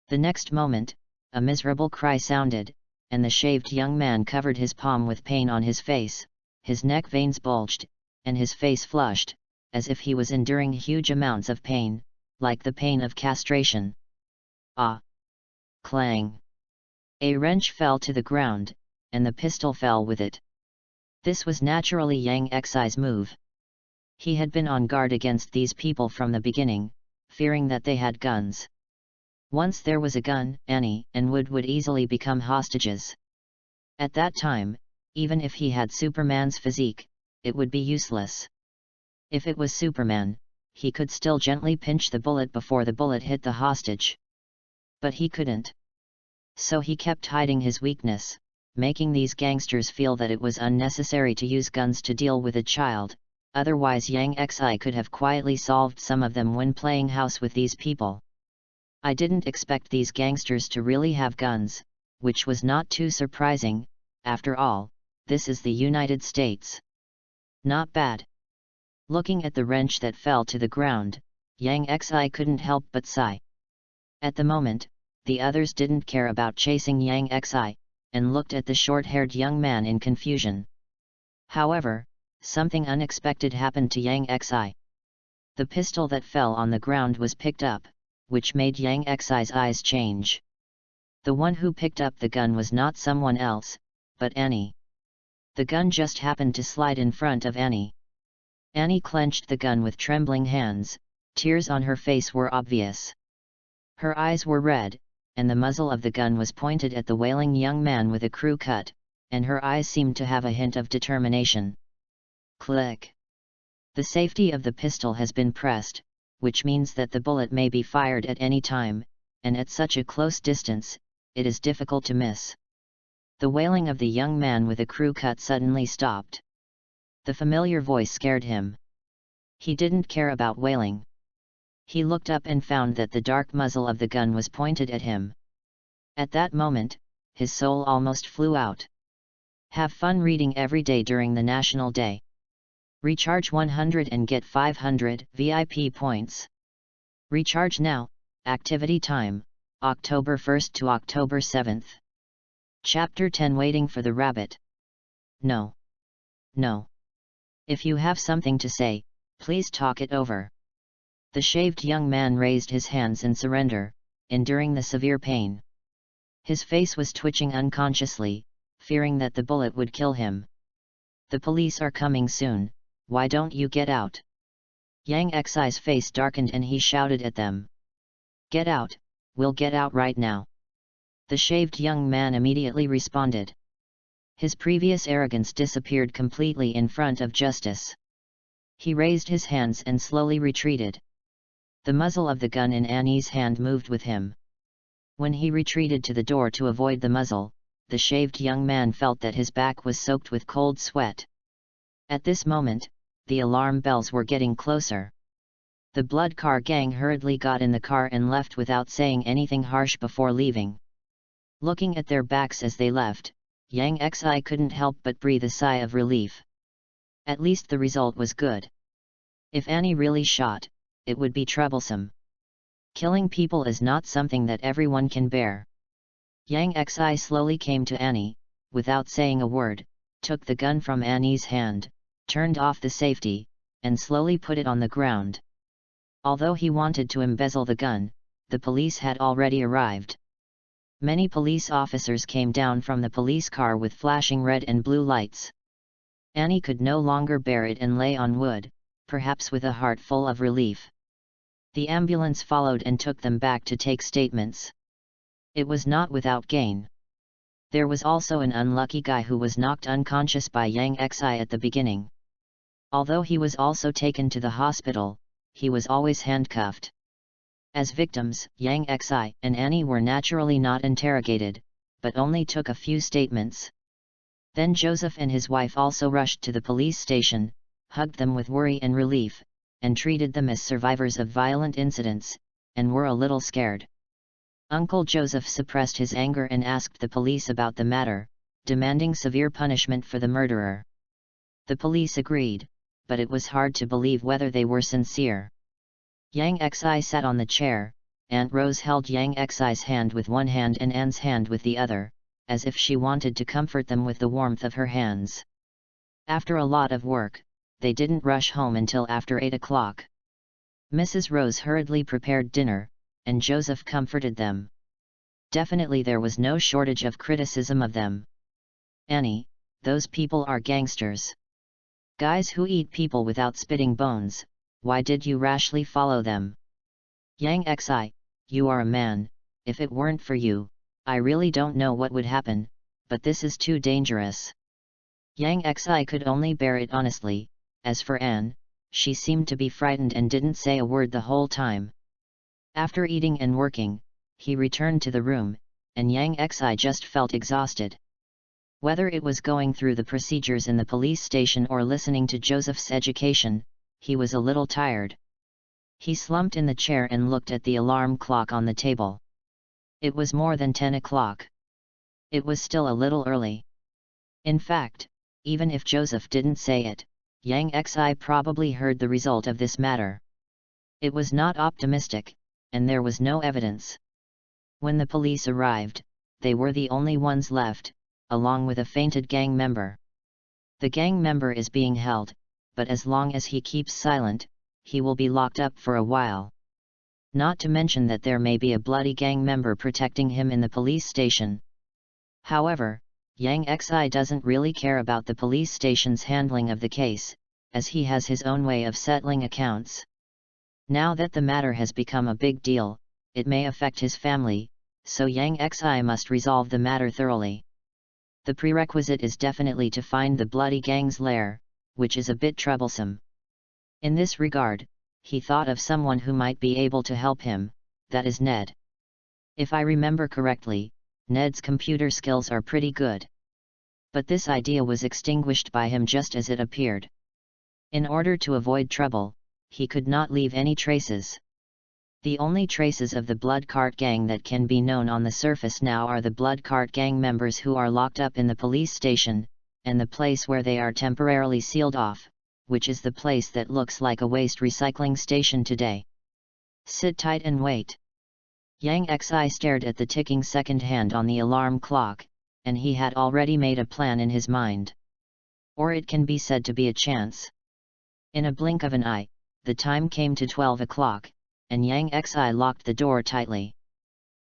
The next moment, a miserable cry sounded, and the shaved young man covered his palm with pain on his face, his neck veins bulged, and his face flushed, as if he was enduring huge amounts of pain, like the pain of castration. Ah! Clang! A wrench fell to the ground, and the pistol fell with it. This was naturally Yang Xi's move. He had been on guard against these people from the beginning, fearing that they had guns. Once there was a gun, Annie and Wood would easily become hostages. At that time, even if he had Superman's physique, it would be useless. If it was Superman, he could still gently pinch the bullet before the bullet hit the hostage. But he couldn't. So he kept hiding his weakness, making these gangsters feel that it was unnecessary to use guns to deal with a child, otherwise Yang Xi could have quietly solved some of them when playing house with these people. I didn't expect these gangsters to really have guns, which was not too surprising, after all, this is the United States. Not bad. Looking at the wrench that fell to the ground, Yang Xi couldn't help but sigh. At the moment, the others didn't care about chasing Yang Xi, and looked at the short-haired young man in confusion. However, something unexpected happened to Yang Xi. The pistol that fell on the ground was picked up, which made Yang Xi's eyes change. The one who picked up the gun was not someone else, but Annie. The gun just happened to slide in front of Annie. Annie clenched the gun with trembling hands, tears on her face were obvious. Her eyes were red, and the muzzle of the gun was pointed at the wailing young man with a crew cut, and her eyes seemed to have a hint of determination. Click. The safety of the pistol has been pressed, which means that the bullet may be fired at any time, and at such a close distance, it is difficult to miss. The wailing of the young man with a crew cut suddenly stopped. The familiar voice scared him. He didn't care about wailing. He looked up and found that the dark muzzle of the gun was pointed at him. At that moment, his soul almost flew out. Have fun reading every day during the National Day. Recharge 100 and get 500 VIP points. Recharge now. Activity time, October 1st to October 7th. Chapter 10 Waiting for the Rabbit. No. No. If you have something to say, please talk it over. The shaved young man raised his hands in surrender, enduring the severe pain. His face was twitching unconsciously, fearing that the bullet would kill him. The police are coming soon, why don't you get out? Yang Xi's face darkened and he shouted at them. Get out, we'll get out right now. The shaved young man immediately responded. His previous arrogance disappeared completely in front of justice. He raised his hands and slowly retreated. The muzzle of the gun in Annie's hand moved with him. When he retreated to the door to avoid the muzzle, the shaved young man felt that his back was soaked with cold sweat. At this moment, the alarm bells were getting closer. The blood car gang hurriedly got in the car and left without saying anything harsh before leaving. Looking at their backs as they left, Yang Xi couldn't help but breathe a sigh of relief. At least the result was good. If Annie really shot, it would be troublesome. Killing people is not something that everyone can bear. Yang Xi slowly came to Annie, without saying a word, took the gun from Annie's hand, turned off the safety, and slowly put it on the ground. Although he wanted to embezzle the gun, the police had already arrived. Many police officers came down from the police car with flashing red and blue lights. Annie could no longer bear it and lay on wood, perhaps with a heart full of relief. The ambulance followed and took them back to take statements. It was not without gain. There was also an unlucky guy who was knocked unconscious by Yang Xi at the beginning. Although he was also taken to the hospital, he was always handcuffed. As victims, Yang Xi and Annie were naturally not interrogated, but only took a few statements. Then Joseph and his wife also rushed to the police station, hugged them with worry and relief, and treated them as survivors of violent incidents, and were a little scared. Uncle Joseph suppressed his anger and asked the police about the matter, demanding severe punishment for the murderer. The police agreed, but it was hard to believe whether they were sincere. Yang Xi sat on the chair, Aunt Rose held Yang Xi's hand with one hand and Anne's hand with the other, as if she wanted to comfort them with the warmth of her hands. After a lot of work, they didn't rush home until after 8 o'clock. Mrs. Rose hurriedly prepared dinner, and Joseph comforted them. Definitely there was no shortage of criticism of them. Annie, those people are gangsters. Guys who eat people without spitting bones, why did you rashly follow them? Yang Xi, you are a man, if it weren't for you, I really don't know what would happen, but this is too dangerous. Yang Xi could only bear it honestly. As for Anne, she seemed to be frightened and didn't say a word the whole time. After eating and working, he returned to the room, and Yang Xi just felt exhausted. Whether it was going through the procedures in the police station or listening to Joseph's education, he was a little tired. He slumped in the chair and looked at the alarm clock on the table. It was more than 10 o'clock. It was still a little early. In fact, even if Joseph didn't say it, Yang Xi probably heard the result of this matter. It was not optimistic, and there was no evidence. When the police arrived, they were the only ones left, along with a fainted gang member. The gang member is being held, but as long as he keeps silent, he will be locked up for a while. Not to mention that there may be a bloody gang member protecting him in the police station. However, Yang Xi doesn't really care about the police station's handling of the case, as he has his own way of settling accounts. Now that the matter has become a big deal, it may affect his family, so Yang Xi must resolve the matter thoroughly. The prerequisite is definitely to find the bloody gang's lair, which is a bit troublesome. In this regard, he thought of someone who might be able to help him, that is Ned. If I remember correctly, Ned's computer skills are pretty good. But this idea was extinguished by him just as it appeared. In order to avoid trouble, he could not leave any traces. The only traces of the Blood Cart Gang that can be known on the surface now are the Blood Cart Gang members who are locked up in the police station, and the place where they are temporarily sealed off, which is the place that looks like a waste recycling station today. Sit tight and wait. Yang Xi stared at the ticking second hand on the alarm clock, and he had already made a plan in his mind. Or it can be said to be a chance. In a blink of an eye, the time came to 12 o'clock, and Yang Xi locked the door tightly.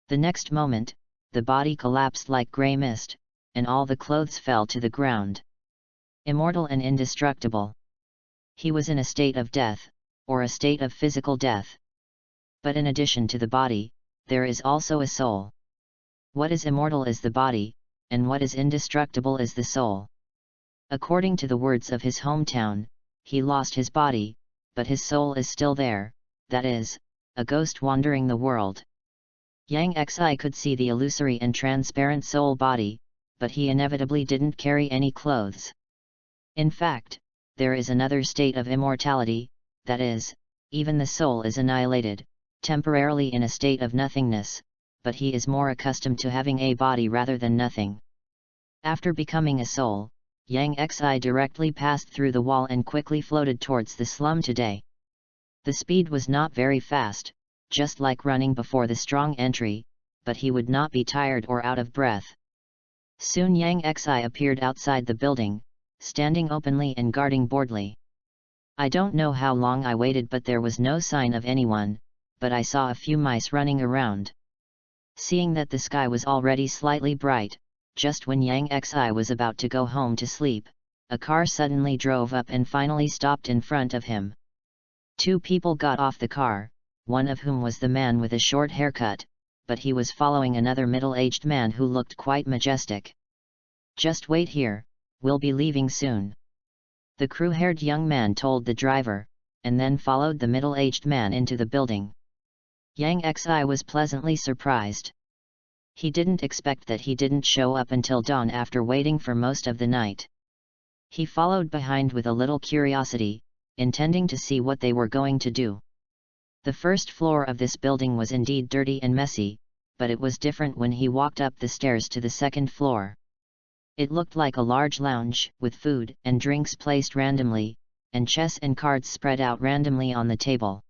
The next moment, the body collapsed like grey mist, and all the clothes fell to the ground. Immortal and indestructible. He was in a state of death, or a state of physical death. But in addition to the body, there is also a soul. What is immortal is the body, and what is indestructible is the soul. According to the words of his hometown, he lost his body, but his soul is still there, that is, a ghost wandering the world. Yang Xi could see the illusory and transparent soul body, but he inevitably didn't carry any clothes. In fact, there is another state of immortality, that is, even the soul is annihilated, temporarily in a state of nothingness, but he is more accustomed to having a body rather than nothing. After becoming a soul, Yang Xi directly passed through the wall and quickly floated towards the slum today. The speed was not very fast, just like running before the strong entry, but he would not be tired or out of breath. Soon Yang Xi appeared outside the building, standing openly and guarding boldly. I don't know how long I waited, but there was no sign of anyone, but I saw a few mice running around. Seeing that the sky was already slightly bright, just when Yang Xi was about to go home to sleep, a car suddenly drove up and finally stopped in front of him. Two people got off the car, one of whom was the man with a short haircut, but he was following another middle-aged man who looked quite majestic. "Just wait here, we'll be leaving soon," the crew-haired young man told the driver, and then followed the middle-aged man into the building. Yang Xi was pleasantly surprised. He didn't expect that he didn't show up until dawn after waiting for most of the night. He followed behind with a little curiosity, intending to see what they were going to do. The first floor of this building was indeed dirty and messy, but it was different when he walked up the stairs to the second floor. It looked like a large lounge, with food and drinks placed randomly, and chess and cards spread out randomly on the table.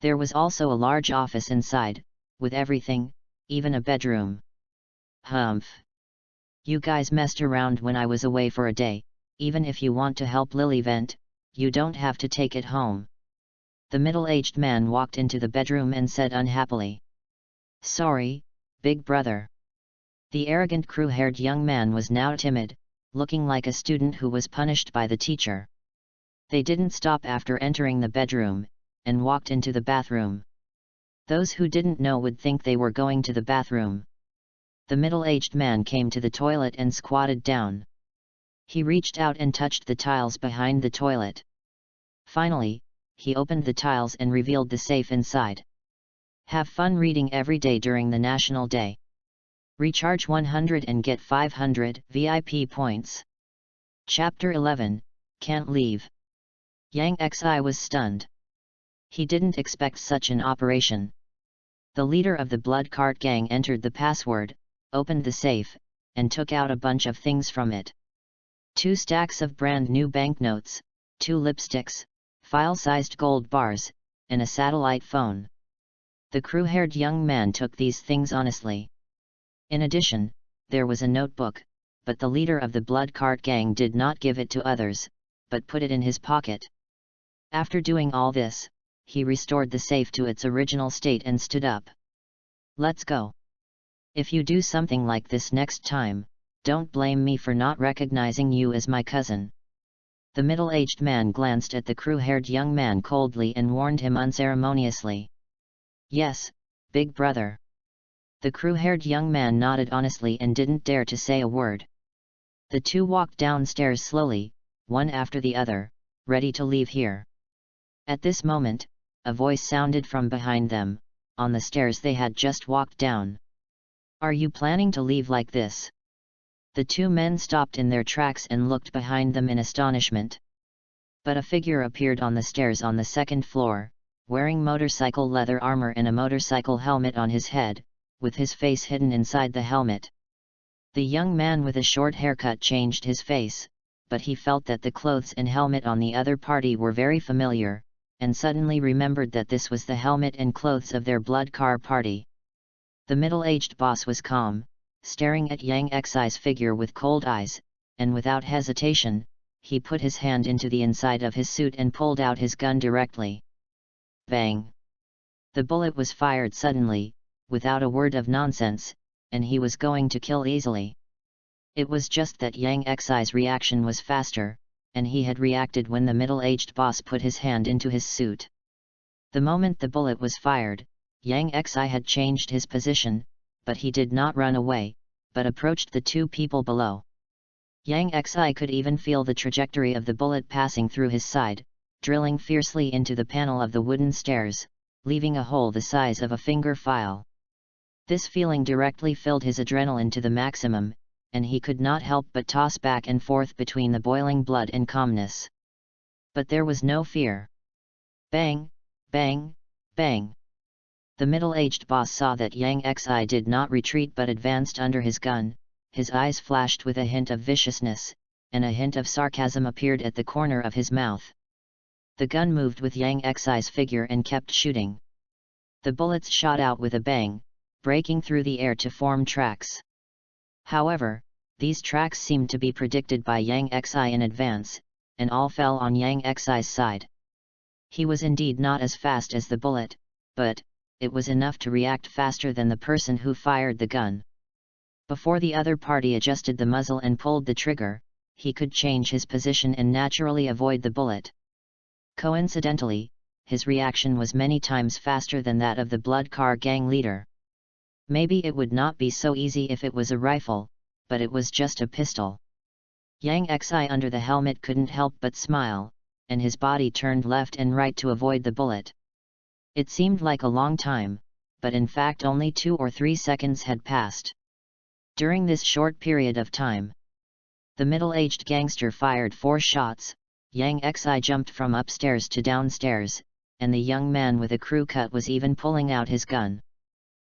There was also a large office inside, with everything, even a bedroom. "Humph. You guys messed around when I was away for a day. Even if you want to help Lily vent, you don't have to take it home." The middle-aged man walked into the bedroom and said unhappily. "Sorry, big brother." The arrogant crew-haired young man was now timid, looking like a student who was punished by the teacher. They didn't stop after entering the bedroom, and walked into the bathroom. Those who didn't know would think they were going to the bathroom. The middle-aged man came to the toilet and squatted down. He reached out and touched the tiles behind the toilet. Finally, he opened the tiles and revealed the safe inside. "Have fun reading every day during the National Day. Recharge 100 and get 500 VIP points. Chapter 11, Can't Leave. Yang Xi was stunned. He didn't expect such an operation. The leader of the blood cart gang entered the password, opened the safe, and took out a bunch of things from it. 2 stacks of brand new banknotes, 2 lipsticks, file-sized gold bars, and a satellite phone. The crew-haired young man took these things honestly. In addition, there was a notebook, but the leader of the blood cart gang did not give it to others, but put it in his pocket. After doing all this, he restored the safe to its original state and stood up. Let's go. If you do something like this next time, don't blame me for not recognizing you as my cousin. The middle-aged man glanced at the crew-haired young man coldly and warned him unceremoniously. Yes, big brother. The crew-haired young man nodded honestly and didn't dare to say a word. The two walked downstairs slowly, one after the other, ready to leave here. At this moment, a voice sounded from behind them, on the stairs they had just walked down. Are you planning to leave like this? The two men stopped in their tracks and looked behind them in astonishment. But a figure appeared on the stairs on the second floor, wearing motorcycle leather armor and a motorcycle helmet on his head, with his face hidden inside the helmet. The young man with a short haircut changed his face, but he felt that the clothes and helmet on the other party were very familiar, and suddenly remembered that this was the helmet and clothes of their blood car party. The middle-aged boss was calm, staring at Yang Xi's figure with cold eyes, and without hesitation, he put his hand into the inside of his suit and pulled out his gun directly. Bang! The bullet was fired suddenly, without a word of nonsense, and he was going to kill easily. It was just that Yang Xi's reaction was faster, and he had reacted when the middle-aged boss put his hand into his suit. The moment the bullet was fired, Yang Xi had changed his position, but he did not run away, but approached the two people below. Yang Xi could even feel the trajectory of the bullet passing through his side, drilling fiercely into the panel of the wooden stairs, leaving a hole the size of a finger file. This feeling directly filled his adrenaline to the maximum, and he could not help but toss back and forth between the boiling blood and calmness. But there was no fear. Bang! Bang! Bang! The middle-aged boss saw that Yang Xi did not retreat but advanced under his gun. His eyes flashed with a hint of viciousness, and a hint of sarcasm appeared at the corner of his mouth. The gun moved with Yang Xi's figure and kept shooting. The bullets shot out with a bang, breaking through the air to form tracks. However, these tracks seemed to be predicted by Yang Xi in advance, and all fell on Yang Xi's side. He was indeed not as fast as the bullet, but it was enough to react faster than the person who fired the gun. Before the other party adjusted the muzzle and pulled the trigger, he could change his position and naturally avoid the bullet. Coincidentally, his reaction was many times faster than that of the blood car gang leader. Maybe it would not be so easy if it was a rifle, but it was just a pistol. Yang Xi under the helmet couldn't help but smile, and his body turned left and right to avoid the bullet. It seemed like a long time, but in fact only 2 or 3 seconds had passed. During this short period of time, the middle-aged gangster fired 4 shots, Yang Xi jumped from upstairs to downstairs, and the young man with a crew cut was even pulling out his gun.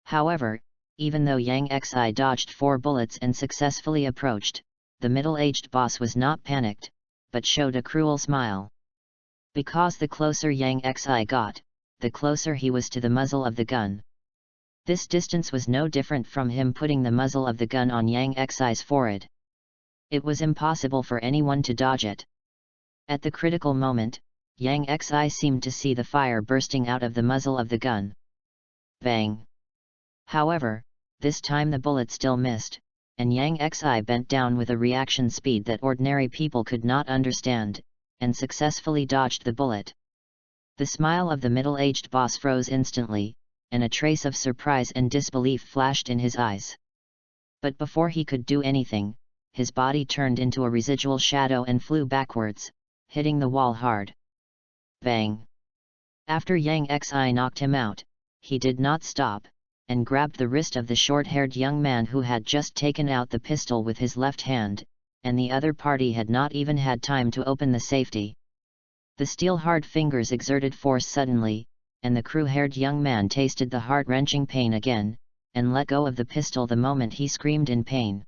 However, even though Yang Xi dodged 4 bullets and successfully approached, the middle-aged boss was not panicked, but showed a cruel smile. Because the closer Yang Xi got, the closer he was to the muzzle of the gun. This distance was no different from him putting the muzzle of the gun on Yang Xi's forehead. It was impossible for anyone to dodge it. At the critical moment, Yang Xi seemed to see the fire bursting out of the muzzle of the gun. Bang! However, this time the bullet still missed, and Yang Xi bent down with a reaction speed that ordinary people could not understand, and successfully dodged the bullet. The smile of the middle-aged boss froze instantly, and a trace of surprise and disbelief flashed in his eyes. But before he could do anything, his body turned into a residual shadow and flew backwards, hitting the wall hard. Bang! After Yang Xi knocked him out, he did not stop, and grabbed the wrist of the short-haired young man who had just taken out the pistol with his left hand, and the other party had not even had time to open the safety. The steel-hard fingers exerted force suddenly, and the crew-haired young man tasted the heart-wrenching pain again, and let go of the pistol the moment he screamed in pain.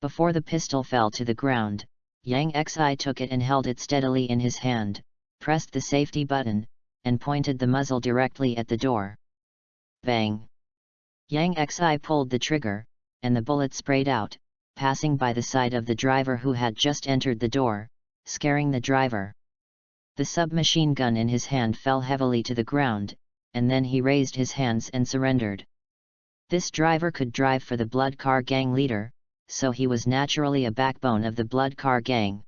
Before the pistol fell to the ground, Yang Xi took it and held it steadily in his hand, pressed the safety button, and pointed the muzzle directly at the door. Bang! Yang Xi pulled the trigger, and the bullet sprayed out, passing by the side of the driver who had just entered the door, scaring the driver. The submachine gun in his hand fell heavily to the ground, and then he raised his hands and surrendered. This driver could drive for the Blood Car Gang leader, so he was naturally a backbone of the Blood Car Gang.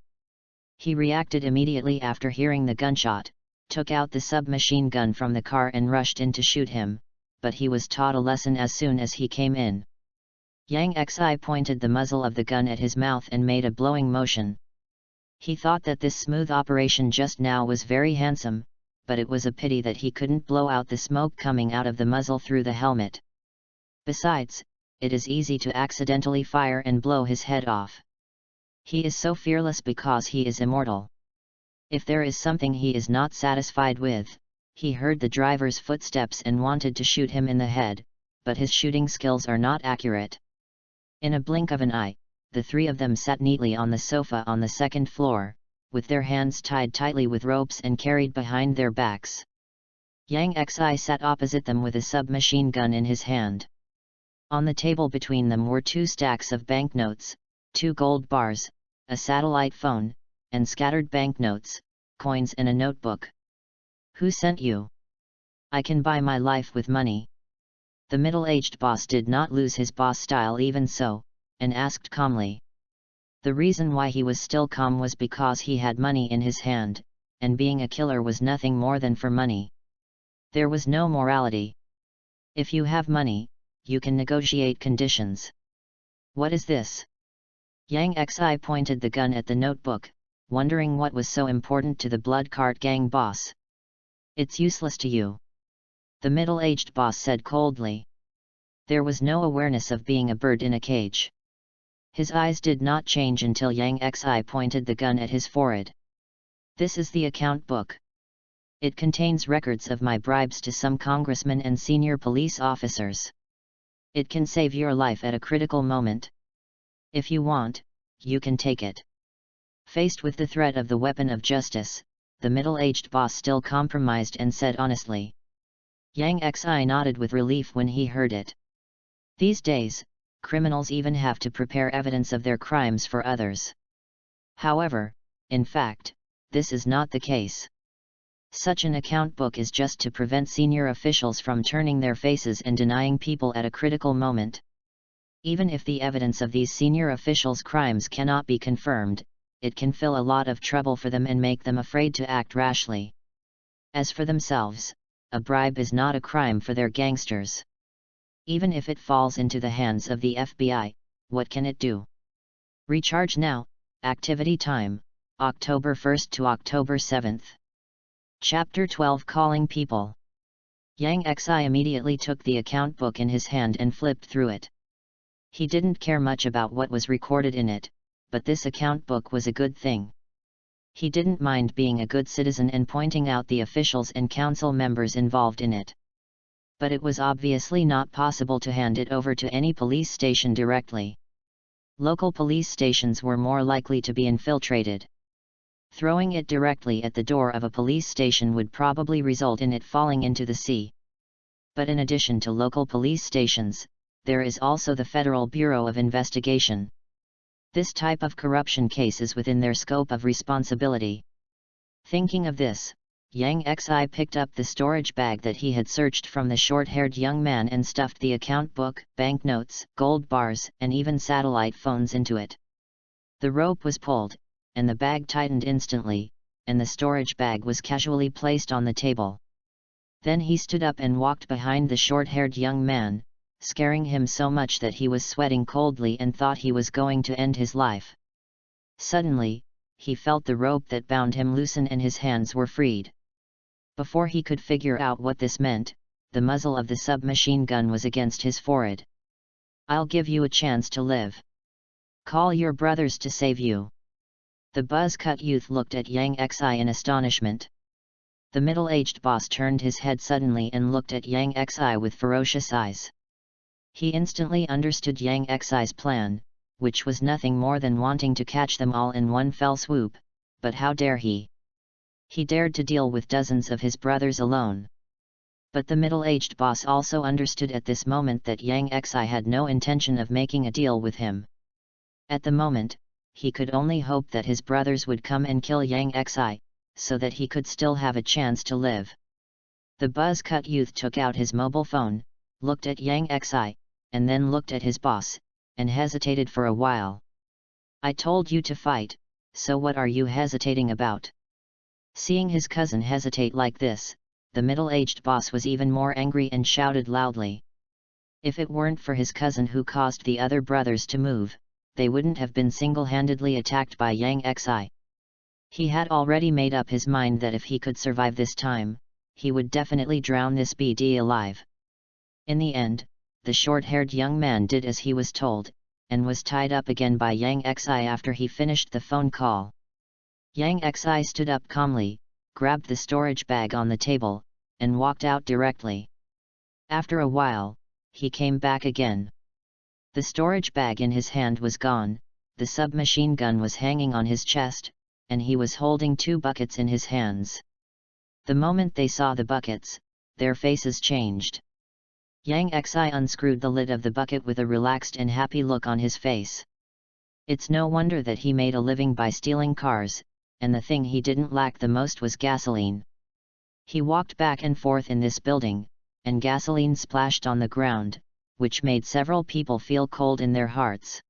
He reacted immediately after hearing the gunshot, took out the submachine gun from the car and rushed in to shoot him, but he was taught a lesson as soon as he came in. Yang Xi pointed the muzzle of the gun at his mouth and made a blowing motion. He thought that this smooth operation just now was very handsome, but it was a pity that he couldn't blow out the smoke coming out of the muzzle through the helmet. Besides, it is easy to accidentally fire and blow his head off. He is so fearless because he is immortal. If there is something he is not satisfied with, he heard the driver's footsteps and wanted to shoot him in the head, but his shooting skills are not accurate. In a blink of an eye, the three of them sat neatly on the sofa on the second floor, with their hands tied tightly with ropes and carried behind their backs. Yang Xi sat opposite them with a submachine gun in his hand. On the table between them were 2 stacks of banknotes, 2 gold bars, a satellite phone, and scattered banknotes, coins and a notebook. "Who sent you?" "I can buy my life with money." The middle-aged boss did not lose his boss style even so, and asked calmly. The reason why he was still calm was because he had money in his hand, and being a killer was nothing more than for money. There was no morality. If you have money, you can negotiate conditions. "What is this?" Yang Xi pointed the gun at the notebook, wondering what was so important to the Blood Cart Gang boss. "It's useless to you," the middle-aged boss said coldly. There was no awareness of being a bird in a cage. His eyes did not change until Yang Xi pointed the gun at his forehead. "This is the account book. It contains records of my bribes to some congressmen and senior police officers. It can save your life at a critical moment. If you want, you can take it." Faced with the threat of the weapon of justice, the middle-aged boss still compromised and said honestly. Yang Xi nodded with relief when he heard it. These days, criminals even have to prepare evidence of their crimes for others. However, in fact, this is not the case. Such an account book is just to prevent senior officials from turning their faces and denying people at a critical moment. Even if the evidence of these senior officials' crimes cannot be confirmed, it can fill a lot of trouble for them and make them afraid to act rashly. As for themselves, a bribe is not a crime for their gangsters. Even if it falls into the hands of the FBI, what can it do? Recharge now, activity time, October 1st to October 7th. Chapter 12 Calling People. Yang Xi immediately took the account book in his hand and flipped through it. He didn't care much about what was recorded in it, but this account book was a good thing. He didn't mind being a good citizen and pointing out the officials and council members involved in it. But it was obviously not possible to hand it over to any police station directly. Local police stations were more likely to be infiltrated. Throwing it directly at the door of a police station would probably result in it falling into the sea. But in addition to local police stations, there is also the Federal Bureau of Investigation. This type of corruption case is within their scope of responsibility. Thinking of this, Yang Xi picked up the storage bag that he had searched from the short-haired young man and stuffed the account book, banknotes, gold bars, and even satellite phones into it. The rope was pulled, and the bag tightened instantly, and the storage bag was casually placed on the table. Then he stood up and walked behind the short-haired young man, scaring him so much that he was sweating coldly and thought he was going to end his life. Suddenly, he felt the rope that bound him loosen and his hands were freed. Before he could figure out what this meant, the muzzle of the submachine gun was against his forehead. "I'll give you a chance to live. Call your brothers to save you." The buzz-cut youth looked at Yang Xi in astonishment. The middle-aged boss turned his head suddenly and looked at Yang Xi with ferocious eyes. He instantly understood Yang Xi's plan, which was nothing more than wanting to catch them all in one fell swoop, but how dare he? He dared to deal with dozens of his brothers alone. But the middle-aged boss also understood at this moment that Yang Xi had no intention of making a deal with him. At the moment, he could only hope that his brothers would come and kill Yang Xi, so that he could still have a chance to live. The buzz-cut youth took out his mobile phone, looked at Yang Xi, and then looked at his boss, and hesitated for a while. "I told you to fight, so what are you hesitating about?" Seeing his cousin hesitate like this, the middle-aged boss was even more angry and shouted loudly. If it weren't for his cousin who caused the other brothers to move, they wouldn't have been single-handedly attacked by Yang Xi. He had already made up his mind that if he could survive this time, he would definitely drown this BD alive. In the end, the short-haired young man did as he was told, and was tied up again by Yang Xi after he finished the phone call. Yang Xi stood up calmly, grabbed the storage bag on the table, and walked out directly. After a while, he came back again. The storage bag in his hand was gone, the submachine gun was hanging on his chest, and he was holding 2 buckets in his hands. The moment they saw the buckets, their faces changed. Yang Xi unscrewed the lid of the bucket with a relaxed and happy look on his face. It's no wonder that he made a living by stealing cars, and the thing he didn't lack the most was gasoline. He walked back and forth in this building, and gasoline splashed on the ground, which made several people feel cold in their hearts.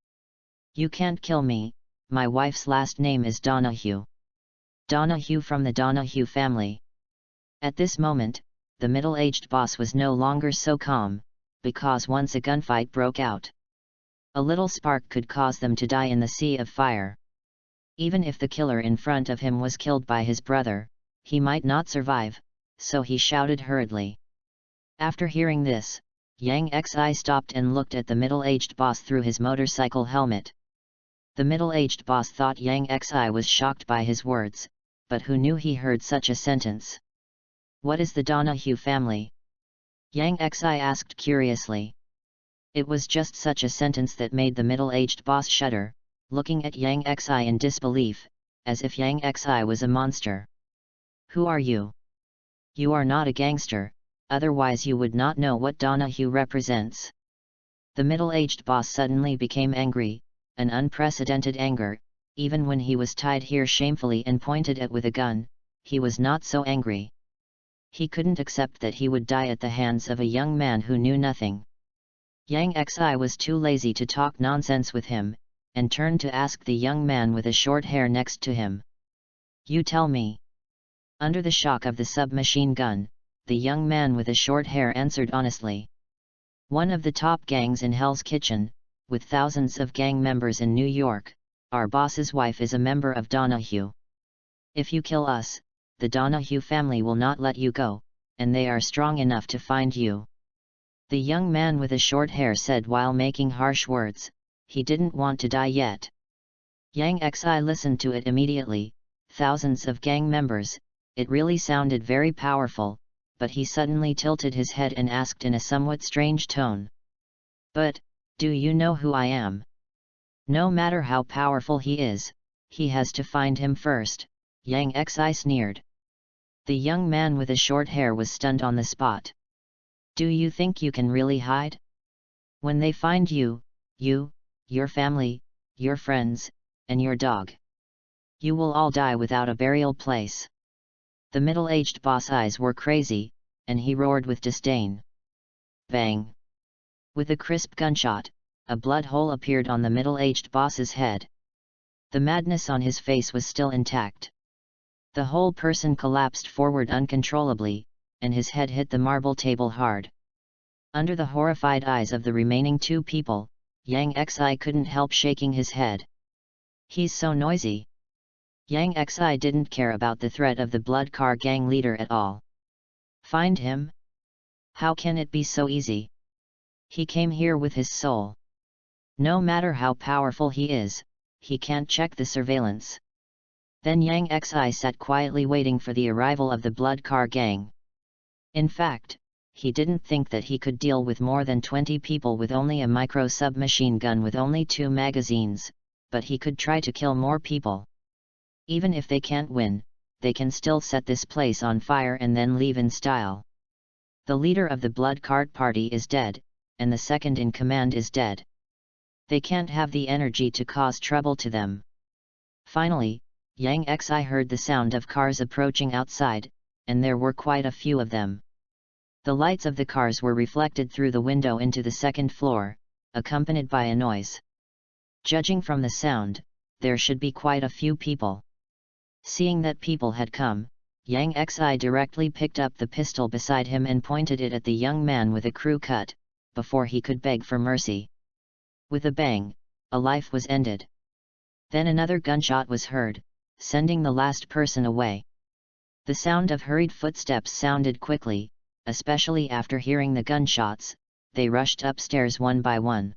"You can't kill me, my wife's last name is Donahue. Donahue from the Donahue family." At this moment, the middle-aged boss was no longer so calm, because once a gunfight broke out, a little spark could cause them to die in the sea of fire. Even if the killer in front of him was killed by his brother, he might not survive, so he shouted hurriedly. After hearing this, Yang Xi stopped and looked at the middle-aged boss through his motorcycle helmet. The middle-aged boss thought Yang Xi was shocked by his words, but who knew he heard such a sentence? "What is the Donahue family?" Yang Xi asked curiously. It was just such a sentence that made the middle-aged boss shudder, looking at Yang Xi in disbelief, as if Yang Xi was a monster. "Who are you? You are not a gangster, otherwise you would not know what Donahue represents." The middle-aged boss suddenly became angry, an unprecedented anger. Even when he was tied here shamefully and pointed at with a gun, he was not so angry. He couldn't accept that he would die at the hands of a young man who knew nothing. Yang Xi was too lazy to talk nonsense with him, and turned to ask the young man with the short hair next to him. "You tell me." Under the shock of the submachine gun, the young man with the short hair answered honestly. "One of the top gangs in Hell's Kitchen, with thousands of gang members in New York, our boss's wife is a member of Donahue. If you kill us, the Donahue family will not let you go, and they are strong enough to find you." The young man with the short hair said while making harsh words. He didn't want to die yet. Yang Xi listened to it immediately. Thousands of gang members, it really sounded very powerful, but he suddenly tilted his head and asked in a somewhat strange tone. "But, do you know who I am?" "No matter how powerful he is, he has to find him first," Yang Xi sneered. The young man with the short hair was stunned on the spot. "Do you think you can really hide? When they find you, your family, your friends, and your dog, you will all die without a burial place." The middle-aged boss' eyes were crazy, and he roared with disdain. Bang! With a crisp gunshot, a blood hole appeared on the middle-aged boss's head. The madness on his face was still intact. The whole person collapsed forward uncontrollably, and his head hit the marble table hard. Under the horrified eyes of the remaining 2 people, Yang Xi couldn't help shaking his head. "He's so noisy." Yang Xi didn't care about the threat of the blood car gang leader at all. "Find him? How can it be so easy? He came here with his soul. No matter how powerful he is, he can't check the surveillance. Then Yang Xi sat quietly waiting for the arrival of the blood car gang. In fact, he didn't think that he could deal with more than 20 people with only a micro submachine gun with only 2 magazines, but he could try to kill more people. Even if they can't win, they can still set this place on fire and then leave in style. The leader of the blood cart party is dead, and the second in command is dead. They can't have the energy to cause trouble to them. Finally, Yang Xi heard the sound of cars approaching outside, and there were quite a few of them. The lights of the cars were reflected through the window into the second floor, accompanied by a noise. Judging from the sound, there should be quite a few people. Seeing that people had come, Yang Xi directly picked up the pistol beside him and pointed it at the young man with a crew cut, before he could beg for mercy. With a bang, a life was ended. Then another gunshot was heard, sending the last person away. The sound of hurried footsteps sounded quickly, especially after hearing the gunshots. They rushed upstairs one by one.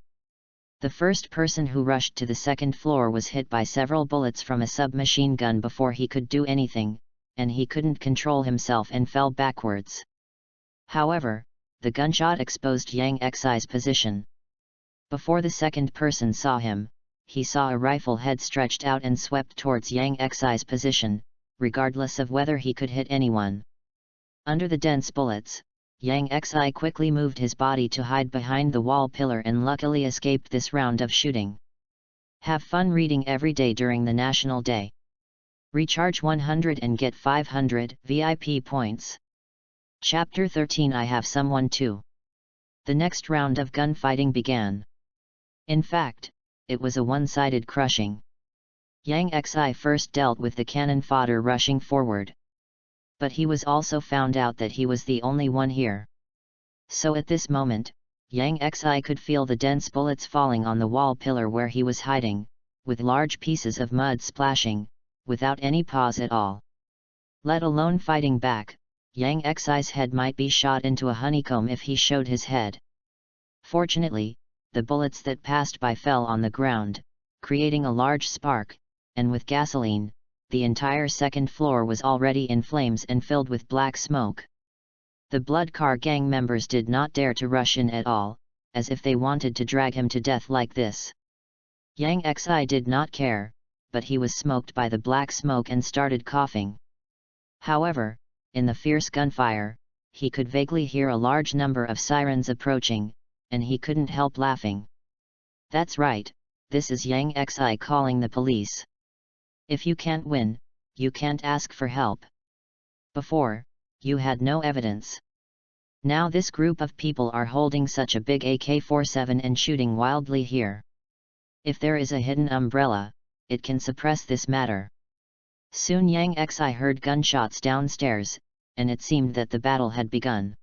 The first person who rushed to the second floor was hit by several bullets from a submachine gun before he could do anything, and he couldn't control himself and fell backwards. However, the gunshot exposed Yang Xi's position. Before the second person saw him, he saw a rifle head stretched out and swept towards Yang Xi's position, regardless of whether he could hit anyone. Under the dense bullets, Yang Xi quickly moved his body to hide behind the wall pillar and luckily escaped this round of shooting. Have fun reading every day during the National Day. Recharge 100 and get 500 VIP points. Chapter 13 I Have Someone Too. The next round of gunfighting began. In fact, it was a one-sided crushing. Yang Xi first dealt with the cannon fodder rushing forward. But he was also found out that he was the only one here. So at this moment, Yang Xi could feel the dense bullets falling on the wall pillar where he was hiding, with large pieces of mud splashing, without any pause at all. Let alone fighting back, Yang Xi's head might be shot into a honeycomb if he showed his head. Fortunately, the bullets that passed by fell on the ground, creating a large spark, and with gasoline, the entire second floor was already in flames and filled with black smoke. The blood car gang members did not dare to rush in at all, as if they wanted to drag him to death like this. Yang Xi did not care, but he was smoked by the black smoke and started coughing. However, in the fierce gunfire, he could vaguely hear a large number of sirens approaching, and he couldn't help laughing. That's right, this is Yang Xi calling the police. If you can't win, you can't ask for help. Before, you had no evidence. Now this group of people are holding such a big AK-47 and shooting wildly here. If there is a hidden umbrella, it can suppress this matter. Soon Yang Xi heard gunshots downstairs, and it seemed that the battle had begun.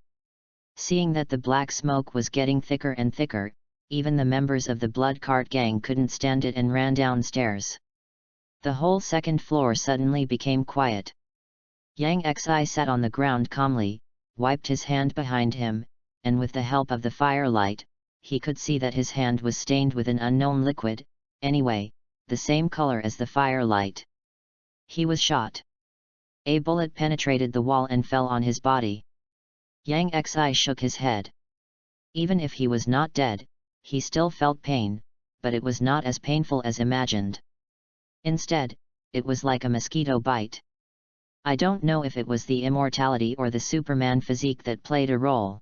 Seeing that the black smoke was getting thicker and thicker, even the members of the blood cart gang couldn't stand it and ran downstairs. The whole second floor suddenly became quiet. Yang Xi sat on the ground calmly, wiped his hand behind him, and with the help of the firelight, he could see that his hand was stained with an unknown liquid, anyway, the same color as the firelight. He was shot. A bullet penetrated the wall and fell on his body. Yang Xi shook his head. Even if he was not dead, he still felt pain, but it was not as painful as imagined. Instead, it was like a mosquito bite. I don't know if it was the immortality or the Superman physique that played a role.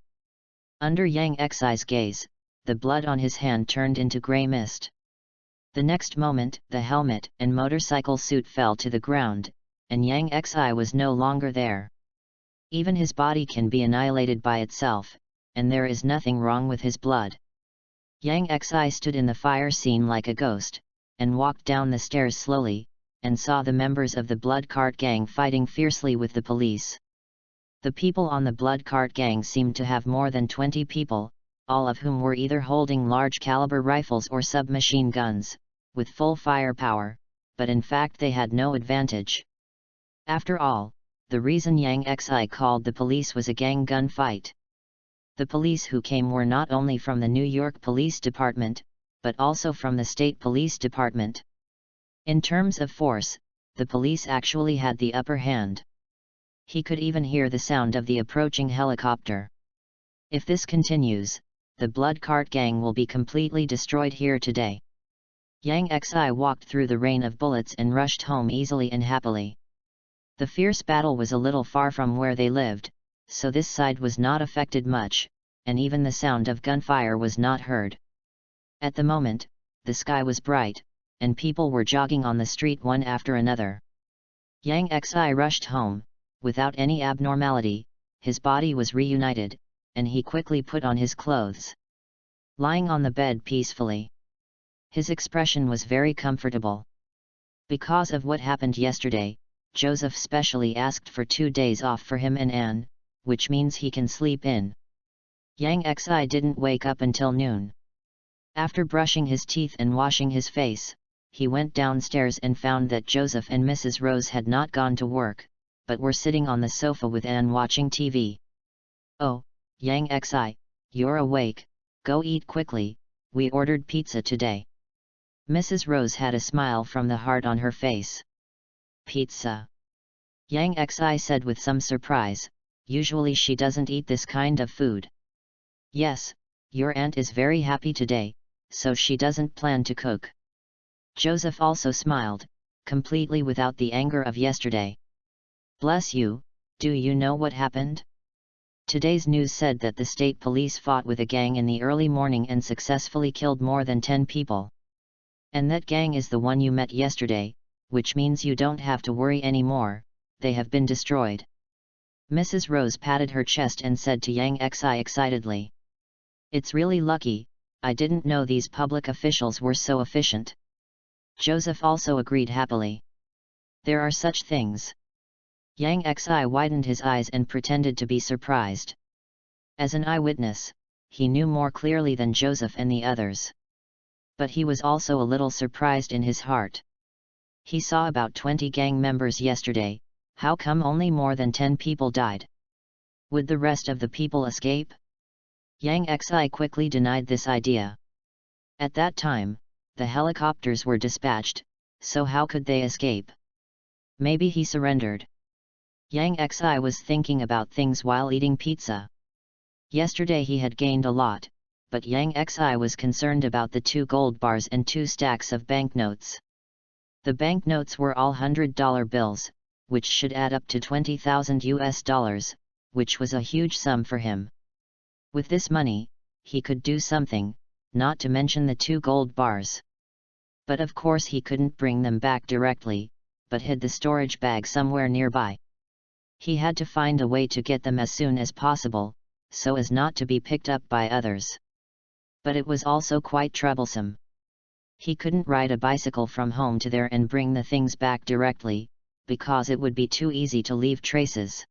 Under Yang Xi's gaze, the blood on his hand turned into grey mist. The next moment, the helmet and motorcycle suit fell to the ground, and Yang Xi was no longer there. Even his body can be annihilated by itself, and there is nothing wrong with his blood. Yang Xi stood in the fire scene like a ghost, and walked down the stairs slowly, and saw the members of the blood cart gang fighting fiercely with the police. The people on the blood cart gang seemed to have more than 20 people, all of whom were either holding large caliber rifles or submachine guns, with full firepower, but in fact they had no advantage. After all, the reason Yang Xi called the police was a gang gunfight. The police who came were not only from the New York Police Department, but also from the State Police Department. In terms of force, the police actually had the upper hand. He could even hear the sound of the approaching helicopter. If this continues, the blood cart gang will be completely destroyed here today. Yang Xi walked through the rain of bullets and rushed home easily and happily. The fierce battle was a little far from where they lived, so this side was not affected much, and even the sound of gunfire was not heard. At the moment, the sky was bright, and people were jogging on the street one after another. Yang Xi rushed home, without any abnormality. His body was reunited, and he quickly put on his clothes. Lying on the bed peacefully, his expression was very comfortable. Because of what happened yesterday, Joseph specially asked for 2 days off for him and Anne, which means he can sleep in. Yang Xi didn't wake up until noon. After brushing his teeth and washing his face, he went downstairs and found that Joseph and Mrs. Rose had not gone to work, but were sitting on the sofa with Anne watching TV. "Oh, Yang Xi, you're awake, go eat quickly, we ordered pizza today." Mrs. Rose had a smile from the heart on her face. "Pizza?" Yang Xi said with some surprise, usually she doesn't eat this kind of food. "Yes, your aunt is very happy today, so she doesn't plan to cook." Joseph also smiled, completely without the anger of yesterday. "Bless you, do you know what happened? Today's news said that the state police fought with a gang in the early morning and successfully killed more than 10 people. And that gang is the one you met yesterday, which means you don't have to worry anymore, they have been destroyed." Mrs. Rose patted her chest and said to Yang Xi excitedly, "It's really lucky, I didn't know these public officials were so efficient." Joseph also agreed happily. "There are such things." Yang Xi widened his eyes and pretended to be surprised. As an eyewitness, he knew more clearly than Joseph and the others. But he was also a little surprised in his heart. He saw about 20 gang members yesterday, how come only more than 10 people died? Would the rest of the people escape? Yang Xi quickly denied this idea. At that time, the helicopters were dispatched, so how could they escape? Maybe he surrendered. Yang Xi was thinking about things while eating pizza. Yesterday he had gained a lot, but Yang Xi was concerned about the 2 gold bars and 2 stacks of banknotes. The banknotes were all $100 bills, which should add up to $20,000, which was a huge sum for him. With this money, he could do something, not to mention the 2 gold bars. But of course he couldn't bring them back directly, but hid the storage bag somewhere nearby. He had to find a way to get them as soon as possible, so as not to be picked up by others. But it was also quite troublesome. He couldn't ride a bicycle from home to there and bring the things back directly, because it would be too easy to leave traces.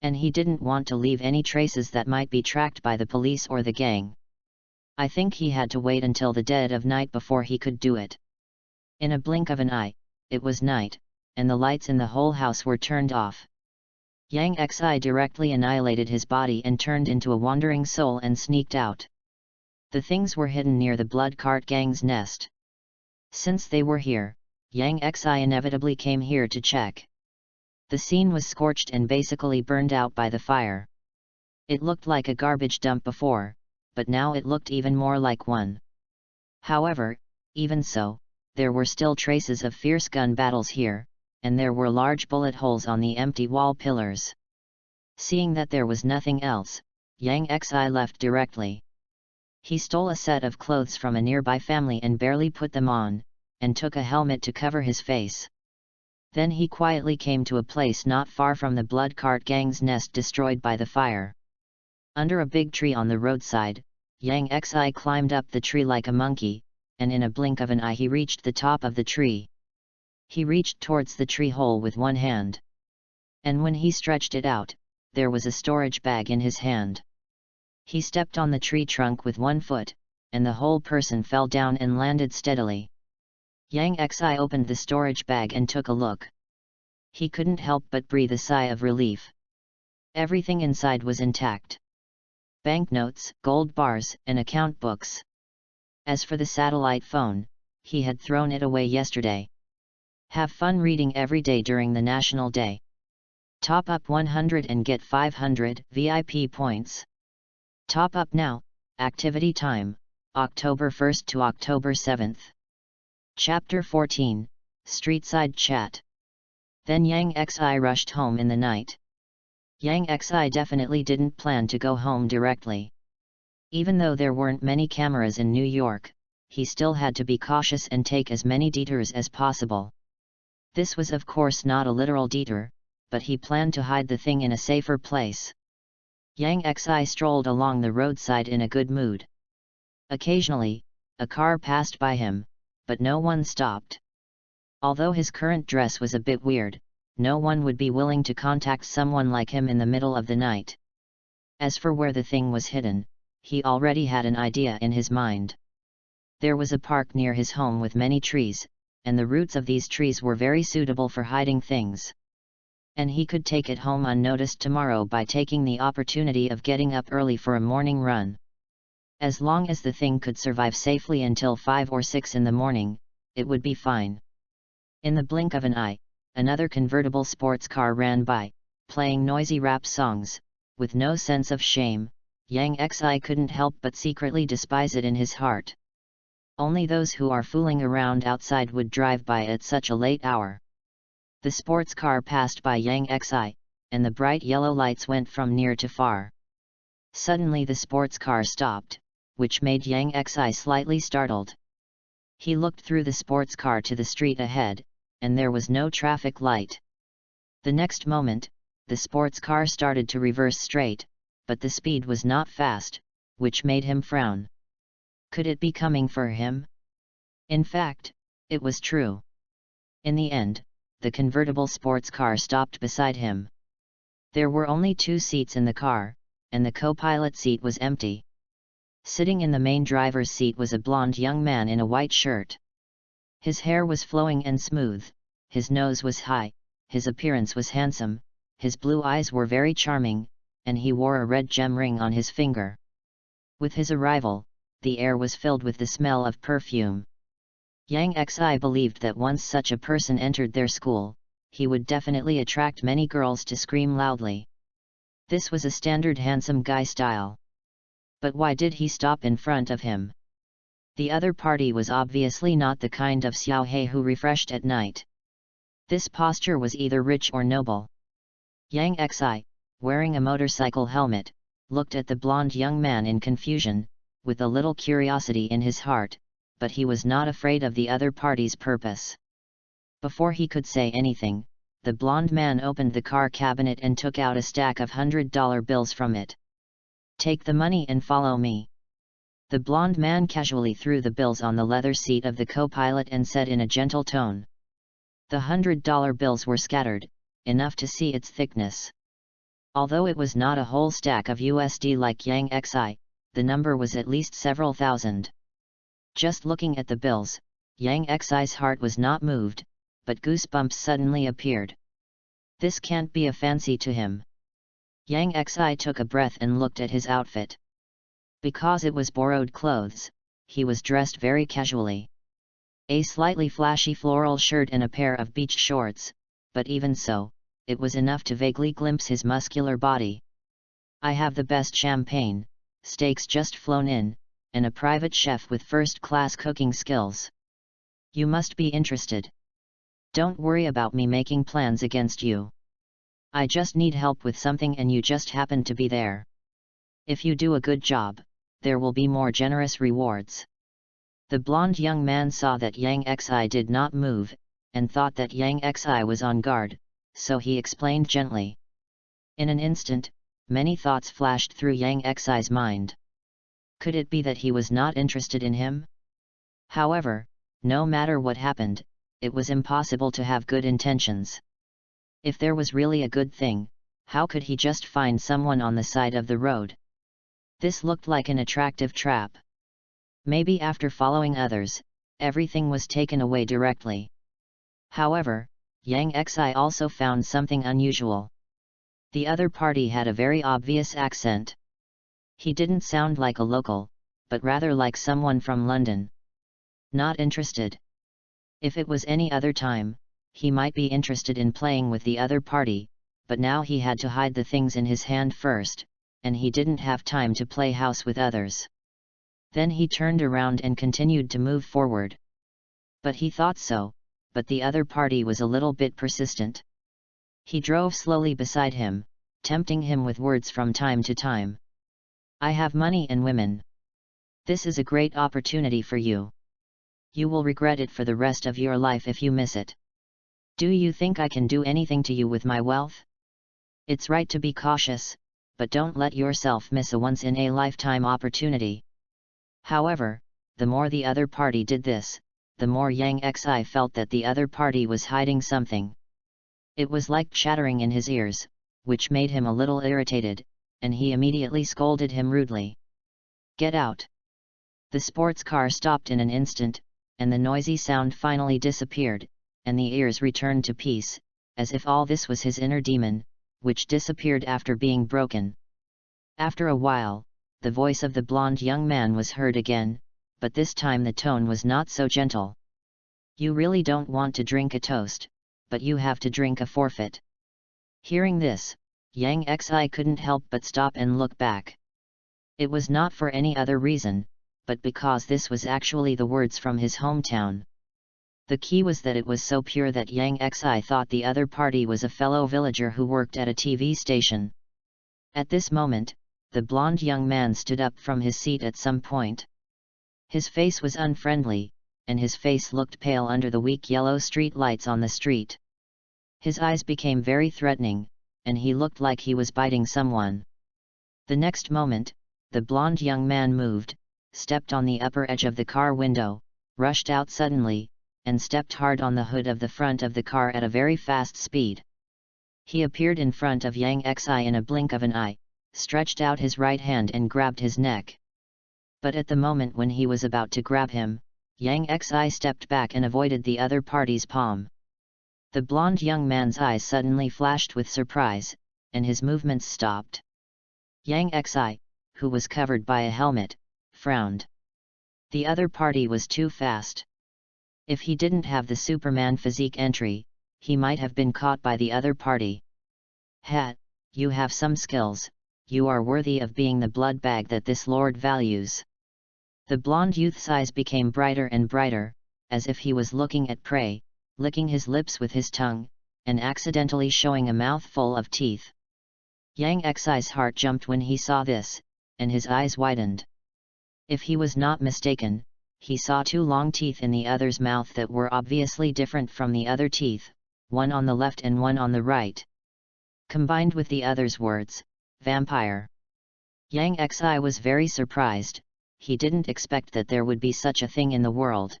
And he didn't want to leave any traces that might be tracked by the police or the gang. I think he had to wait until the dead of night before he could do it. In a blink of an eye, it was night, and the lights in the whole house were turned off. Yang Xi directly annihilated his body and turned into a wandering soul and sneaked out. The things were hidden near the blood cart gang's nest. Since they were here, Yang Xi inevitably came here to check. The scene was scorched and basically burned out by the fire. It looked like a garbage dump before, but now it looked even more like one. However, even so, there were still traces of fierce gun battles here, and there were large bullet holes on the empty wall pillars. Seeing that there was nothing else, Yang Xi left directly. He stole a set of clothes from a nearby family and barely put them on, and took a helmet to cover his face. Then he quietly came to a place not far from the blood cart gang's nest destroyed by the fire. Under a big tree on the roadside, Yang Xi climbed up the tree like a monkey, and in a blink of an eye he reached the top of the tree. He reached towards the tree hole with one hand. And when he stretched it out, there was a storage bag in his hand. He stepped on the tree trunk with one foot, and the whole person fell down and landed steadily. Yang Xi opened the storage bag and took a look. He couldn't help but breathe a sigh of relief. Everything inside was intact. banknotes, gold bars, and account books. As for the satellite phone, he had thrown it away yesterday. Have fun reading every day during the National Day. Top up 100 and get 500 VIP points. Top up now. Activity time, October 1st to October 7th. Chapter 14, Streetside Chat. Then Yang Xi rushed home in the night. Yang Xi definitely didn't plan to go home directly. Even though there weren't many cameras in New York, he still had to be cautious and take as many detours as possible. This was of course not a literal detour, but he planned to hide the thing in a safer place. Yang Xi strolled along the roadside in a good mood. Occasionally, a car passed by him, but no one stopped. Although his current dress was a bit weird, no one would be willing to contact someone like him in the middle of the night. As for where the thing was hidden, he already had an idea in his mind. There was a park near his home with many trees, and the roots of these trees were very suitable for hiding things. And he could take it home unnoticed tomorrow by taking the opportunity of getting up early for a morning run. As long as the thing could survive safely until 5 or 6 in the morning, it would be fine. In the blink of an eye, another convertible sports car ran by, playing noisy rap songs. With no sense of shame, Yang Xi couldn't help but secretly despise it in his heart. Only those who are fooling around outside would drive by at such a late hour. The sports car passed by Yang Xi, and the bright yellow lights went from near to far. Suddenly the sports car stopped, which made Yang Xi slightly startled. He looked through the sports car to the street ahead, and there was no traffic light. The next moment, the sports car started to reverse straight, but the speed was not fast, which made him frown. Could it be coming for him? In fact, it was true. In the end, the convertible sports car stopped beside him. There were only 2 seats in the car, and the co-pilot seat was empty. Sitting in the main driver's seat was a blond young man in a white shirt. His hair was flowing and smooth, his nose was high, his appearance was handsome, his blue eyes were very charming, and he wore a red gem ring on his finger. With his arrival, the air was filled with the smell of perfume. Yang Xi believed that once such a person entered their school, he would definitely attract many girls to scream loudly. This was a standard handsome guy style. But why did he stop in front of him? The other party was obviously not the kind of xiaohei who refreshed at night. This posture was either rich or noble. Yang Xi, wearing a motorcycle helmet, looked at the blond young man in confusion, with a little curiosity in his heart, but he was not afraid of the other party's purpose. Before he could say anything, the blond man opened the car cabinet and took out a stack of $100 bills from it. "Take the money and follow me." The blond man casually threw the bills on the leather seat of the co-pilot and said in a gentle tone. The $100 bills were scattered, enough to see its thickness. Although it was not a whole stack of USD like Yang Xi, the number was at least several thousand. Just looking at the bills, Yang Xi's heart was not moved, but goosebumps suddenly appeared. This can't be a fancy to him. Yang Xi took a breath and looked at his outfit. Because it was borrowed clothes, he was dressed very casually. A slightly flashy floral shirt and a pair of beach shorts, but even so, it was enough to vaguely glimpse his muscular body. "I have the best champagne, steaks just flown in, and a private chef with first-class cooking skills. You must be interested. Don't worry about me making plans against you. I just need help with something and you just happen to be there. If you do a good job, there will be more generous rewards." The blond young man saw that Yang Xi did not move, and thought that Yang Xi was on guard, so he explained gently. In an instant, many thoughts flashed through Yang Xi's mind. Could it be that he was not interested in him? However, no matter what happened, it was impossible to have good intentions. If there was really a good thing, how could he just find someone on the side of the road? This looked like an attractive trap. Maybe after following others, everything was taken away directly. However, Yang Xi also found something unusual. The other party had a very obvious accent. He didn't sound like a local, but rather like someone from London. Not interested. If it was any other time, he might be interested in playing with the other party, but now he had to hide the things in his hand first, and he didn't have time to play house with others. Then he turned around and continued to move forward. But he thought so, but the other party was a little bit persistent. He drove slowly beside him, tempting him with words from time to time. I have money and women. This is a great opportunity for you. You will regret it for the rest of your life if you miss it. Do you think I can do anything to you with my wealth? It's right to be cautious, but don't let yourself miss a once-in-a-lifetime opportunity. However, the more the other party did this, the more Yang Xi felt that the other party was hiding something. It was like chattering in his ears, which made him a little irritated, and he immediately scolded him rudely. Get out! The sports car stopped in an instant, and the noisy sound finally disappeared, and the ears returned to peace, as if all this was his inner demon, which disappeared after being broken. After a while, the voice of the blonde young man was heard again, but this time the tone was not so gentle. You really don't want to drink a toast, but you have to drink a forfeit. Hearing this, Yang Xi couldn't help but stop and look back. It was not for any other reason, but because this was actually the words from his hometown. The key was that it was so pure that Yang Xi thought the other party was a fellow villager who worked at a TV station. At this moment, the blonde young man stood up from his seat at some point. His face was unfriendly, and his face looked pale under the weak yellow street lights on the street. His eyes became very threatening, and he looked like he was biting someone. The next moment, the blonde young man moved, stepped on the upper edge of the car window, rushed out suddenly, and stepped hard on the hood of the front of the car at a very fast speed. He appeared in front of Yang Xi in a blink of an eye, stretched out his right hand and grabbed his neck. But at the moment when he was about to grab him, Yang Xi stepped back and avoided the other party's palm. The blonde young man's eyes suddenly flashed with surprise, and his movements stopped. Yang Xi, who was covered by a helmet, frowned. The other party was too fast. If he didn't have the Superman physique entry, he might have been caught by the other party. Ha, you have some skills, you are worthy of being the blood bag that this lord values. The blonde youth's eyes became brighter and brighter, as if he was looking at prey, licking his lips with his tongue, and accidentally showing a mouthful of teeth. Yang Xi's heart jumped when he saw this, and his eyes widened. If he was not mistaken, he saw two long teeth in the other's mouth that were obviously different from the other teeth, one on the left and one on the right. Combined with the other's words, vampire. Yang Xi was very surprised. He didn't expect that there would be such a thing in the world.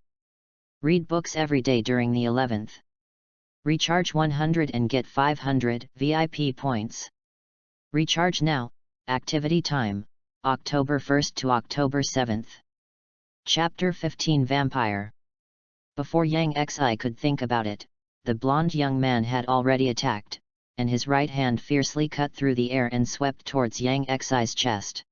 Read books every day during the 11th. Recharge 100 and get 500 VIP points. Recharge now. Activity time, October 1st to October 7th. Chapter 15 Vampire. Before Yang Xi could think about it, the blonde young man had already attacked, and his right hand fiercely cut through the air and swept towards Yang Xi's chest.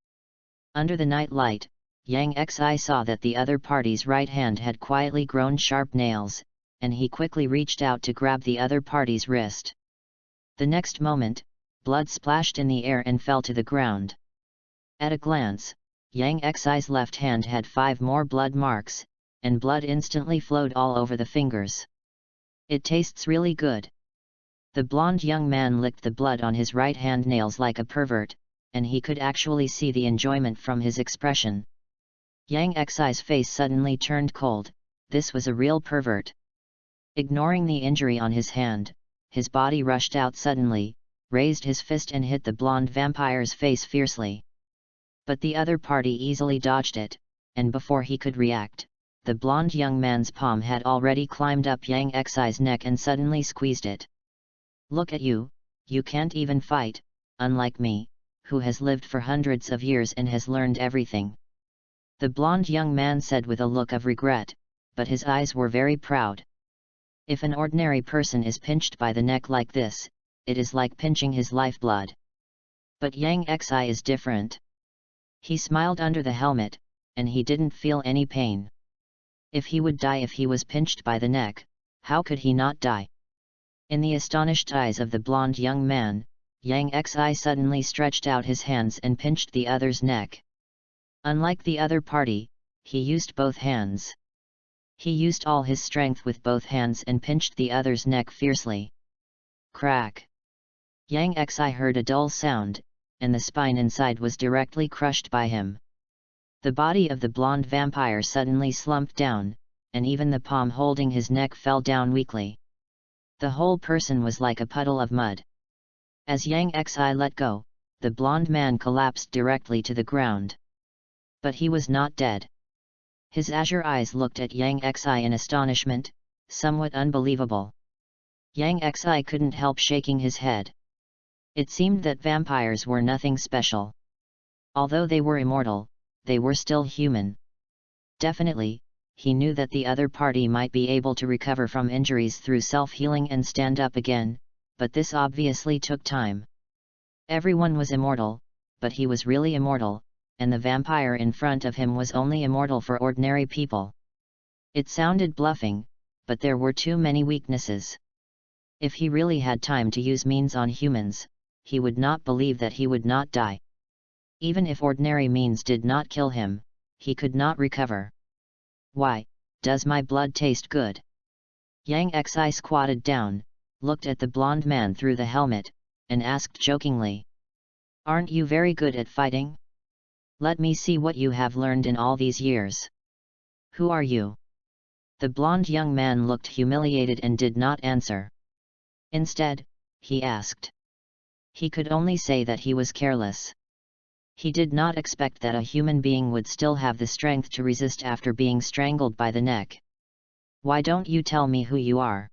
Under the night light, Yang Xi saw that the other party's right hand had quietly grown sharp nails, and he quickly reached out to grab the other party's wrist. The next moment, blood splashed in the air and fell to the ground. At a glance, Yang Xi's left hand had 5 more blood marks, and blood instantly flowed all over the fingers. It tastes really good. The blonde young man licked the blood on his right hand nails like a pervert, and he could actually see the enjoyment from his expression. Yang Xi's face suddenly turned cold. This was a real pervert. Ignoring the injury on his hand, his body rushed out suddenly, raised his fist and hit the blonde vampire's face fiercely. But the other party easily dodged it, and before he could react, the blonde young man's palm had already climbed up Yang Xi's neck and suddenly squeezed it. Look at you, you can't even fight, unlike me, who has lived for hundreds of years and has learned everything. The blonde young man said with a look of regret, but his eyes were very proud. If an ordinary person is pinched by the neck like this, it is like pinching his lifeblood. But Yang Xi is different. He smiled under the helmet, and he didn't feel any pain. If he would die if he was pinched by the neck, how could he not die? In the astonished eyes of the blonde young man, Yang Xi suddenly stretched out his hands and pinched the other's neck. Unlike the other party, he used both hands. He used all his strength with both hands and pinched the other's neck fiercely. Crack! Yang Xi heard a dull sound, and the spine inside was directly crushed by him. The body of the blonde vampire suddenly slumped down, and even the palm holding his neck fell down weakly. The whole person was like a puddle of mud. As Yang Xi let go, the blonde man collapsed directly to the ground. But he was not dead. His azure eyes looked at Yang Xi in astonishment, somewhat unbelievable. Yang Xi couldn't help shaking his head. It seemed that vampires were nothing special. Although they were immortal, they were still human. Definitely, he knew that the other party might be able to recover from injuries through self-healing and stand up again, but this obviously took time. Everyone was immortal, but he was really immortal, and the vampire in front of him was only immortal for ordinary people. It sounded bluffing, but there were too many weaknesses. If he really had time to use means on humans, he would not believe that he would not die. Even if ordinary means did not kill him, he could not recover. Why, does my blood taste good? Yang Xi squatted down, looked at the blonde man through the helmet, and asked jokingly. Aren't you very good at fighting? Let me see what you have learned in all these years. Who are you? The blonde young man looked humiliated and did not answer. Instead, he asked. He could only say that he was careless. He did not expect that a human being would still have the strength to resist after being strangled by the neck. Why don't you tell me who you are?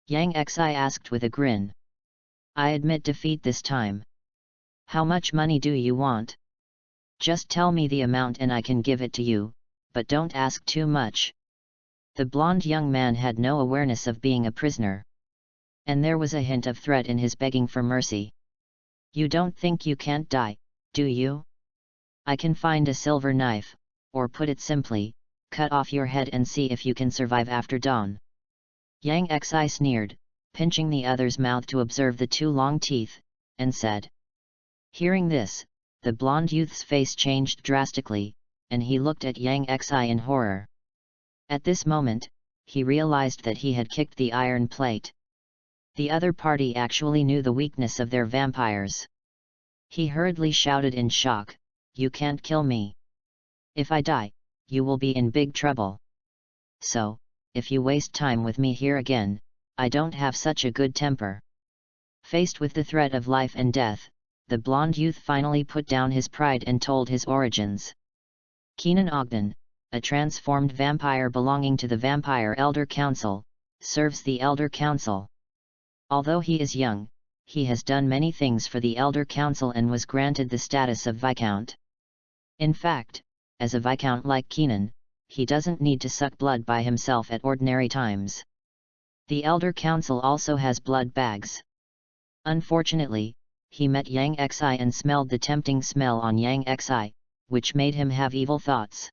Yang Xi asked with a grin. I admit defeat this time. How much money do you want? Just tell me the amount and I can give it to you, but don't ask too much. The blonde young man had no awareness of being a prisoner. And there was a hint of threat in his begging for mercy. You don't think you can't die, do you? I can find a silver knife, or put it simply, cut off your head and see if you can survive after dawn. Yang Xi sneered, pinching the other's mouth to observe the two long teeth, and said. Hearing this, the blonde youth's face changed drastically, and he looked at Yang Xi in horror. At this moment, he realized that he had kicked the iron plate. The other party actually knew the weakness of their vampires. He hurriedly shouted in shock, You can't kill me. If I die, you will be in big trouble. So, if you waste time with me here again, I don't have such a good temper. Faced with the threat of life and death, the blonde youth finally put down his pride and told his origins. Keenan Ogden, a transformed vampire belonging to the Vampire Elder Council, serves the Elder Council. Although he is young, he has done many things for the Elder Council and was granted the status of Viscount. In fact, as a Viscount like Keenan, he doesn't need to suck blood by himself at ordinary times. The Elder Council also has blood bags. Unfortunately, he met Yang Xi and smelled the tempting smell on Yang Xi, which made him have evil thoughts.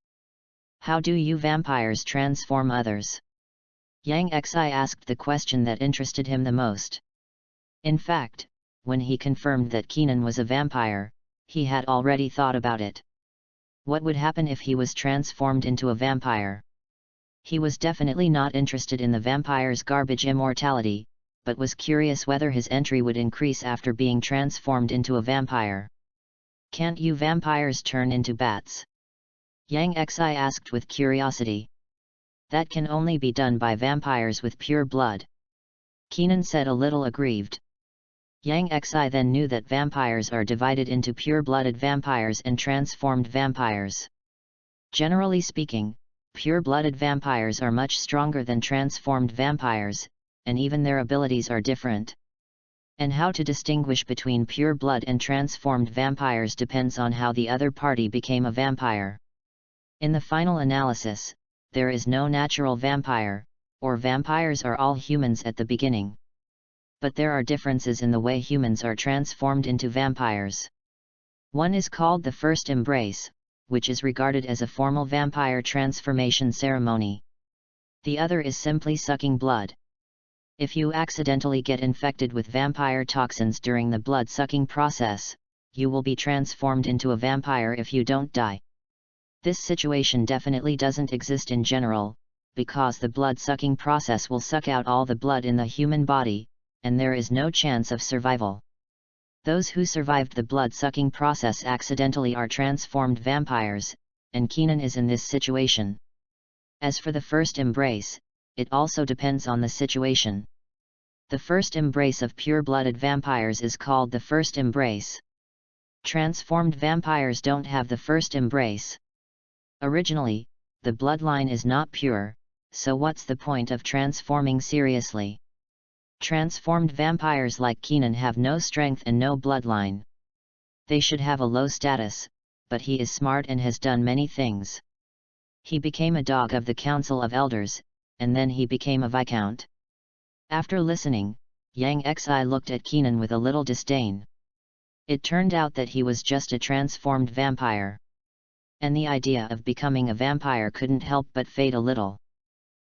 How do you vampires transform others? Yang Xi asked the question that interested him the most. In fact, when he confirmed that Keenan was a vampire, he had already thought about it. What would happen if he was transformed into a vampire? He was definitely not interested in the vampire's garbage immortality, but was curious whether his entry would increase after being transformed into a vampire. Can't you vampires turn into bats? Yang Xi asked with curiosity. That can only be done by vampires with pure blood. Keenan said a little aggrieved. Yang Xi then knew that vampires are divided into pure-blooded vampires and transformed vampires. Generally speaking, pure-blooded vampires are much stronger than transformed vampires, and even their abilities are different. And how to distinguish between pure blood and transformed vampires depends on how the other party became a vampire. In the final analysis, there is no natural vampire, or vampires are all humans at the beginning. But there are differences in the way humans are transformed into vampires. One is called the first embrace, which is regarded as a formal vampire transformation ceremony. The other is simply sucking blood. If you accidentally get infected with vampire toxins during the blood-sucking process, you will be transformed into a vampire if you don't die. This situation definitely doesn't exist in general, because the blood-sucking process will suck out all the blood in the human body, and there is no chance of survival. Those who survived the blood-sucking process accidentally are transformed vampires, and Keenan is in this situation. As for the first embrace, it also depends on the situation. The first embrace of pure-blooded vampires is called the first embrace. Transformed vampires don't have the first embrace. Originally, the bloodline is not pure, so what's the point of transforming seriously? Transformed vampires like Keenan have no strength and no bloodline. They should have a low status, but he is smart and has done many things. He became a dog of the Council of Elders, and then he became a Viscount. After listening, Yang Xi looked at Keenan with a little disdain. It turned out that he was just a transformed vampire. And the idea of becoming a vampire couldn't help but fade a little.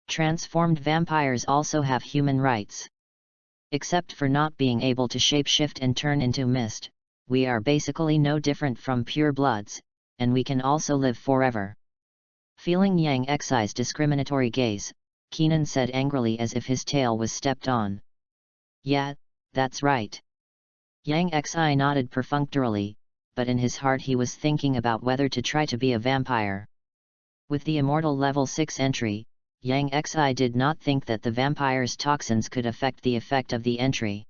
Transformed vampires also have human rights. Except for not being able to shapeshift and turn into mist, we are basically no different from pure bloods, and we can also live forever. Feeling Yang Xi's discriminatory gaze, Keenan said angrily as if his tail was stepped on. Yeah, that's right. Yang Xi nodded perfunctorily, but in his heart he was thinking about whether to try to be a vampire. With the Immortal Level 6 entry, Yang Xi did not think that the vampire's toxins could affect the effect of the entry.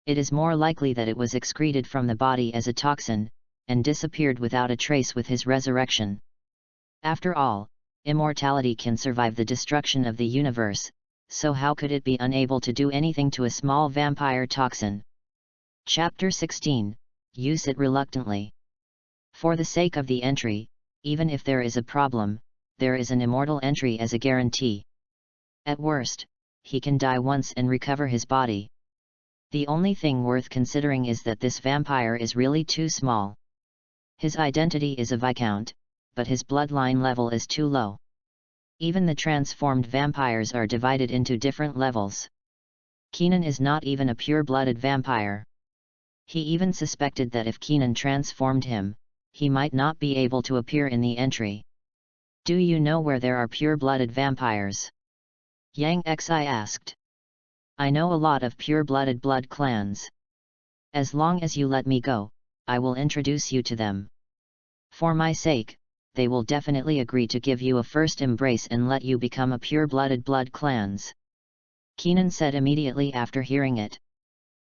It is more likely that it was excreted from the body as a toxin, and disappeared without a trace with his resurrection. After all, immortality can survive the destruction of the universe, so how could it be unable to do anything to a small vampire toxin? Chapter 16, Use it reluctantly. For the sake of the entry, even if there is a problem, there is an immortal entry as a guarantee. At worst, he can die once and recover his body. The only thing worth considering is that this vampire is really too small. His identity is a Viscount, but his bloodline level is too low. Even the transformed vampires are divided into different levels. Keenan is not even a pure-blooded vampire. He even suspected that if Keenan transformed him, he might not be able to appear in the entry. Do you know where there are pure-blooded vampires? Yang Xi asked. I know a lot of pure-blooded blood clans. As long as you let me go, I will introduce you to them. For my sake, they will definitely agree to give you a first embrace and let you become a pure-blooded blood clans. Keenan said immediately after hearing it.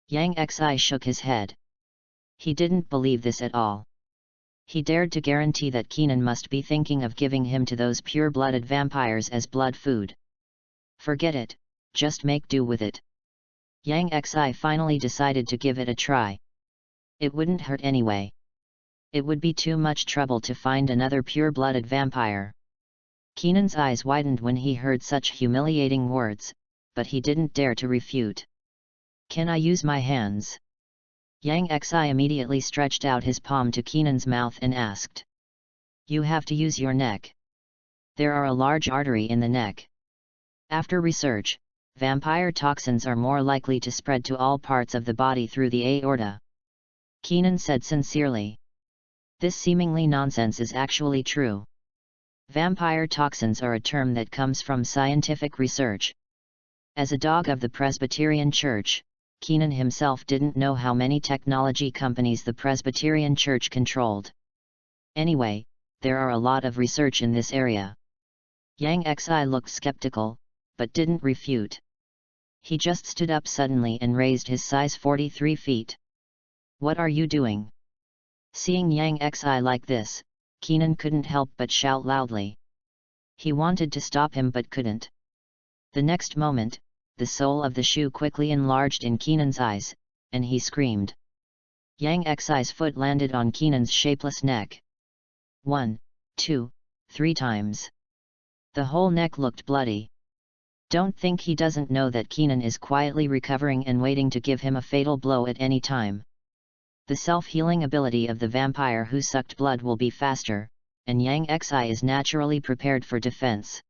Yang Xi shook his head. He didn't believe this at all. He dared to guarantee that Keenan must be thinking of giving him to those pure-blooded vampires as blood food. Forget it, just make do with it. Yang Xi finally decided to give it a try. It wouldn't hurt anyway. It would be too much trouble to find another pure-blooded vampire. Keenan's eyes widened when he heard such humiliating words, but he didn't dare to refute. Can I use my hands? Yang Xi immediately stretched out his palm to Keenan's mouth and asked. You have to use your neck. There are a large artery in the neck. After research, vampire toxins are more likely to spread to all parts of the body through the aorta. Keenan said sincerely. This seemingly nonsense is actually true. Vampire toxins are a term that comes from scientific research. As a dog of the Presbyterian Church, Keenan himself didn't know how many technology companies the Presbyterian Church controlled. Anyway, there are a lot of research in this area. Yang Xi looked skeptical, but didn't refute. He just stood up suddenly and raised his size 43 feet. What are you doing? Seeing Yang Xi like this, Keenan couldn't help but shout loudly. He wanted to stop him but couldn't. The next moment, the sole of the shoe quickly enlarged in Keenan's eyes, and he screamed. Yang Xi's foot landed on Keenan's shapeless neck. 1, 2, 3 times. The whole neck looked bloody. Don't think he doesn't know that Keenan is quietly recovering and waiting to give him a fatal blow at any time. The self-healing ability of the vampire who sucked blood will be faster, and Yang Xi is naturally prepared for defense.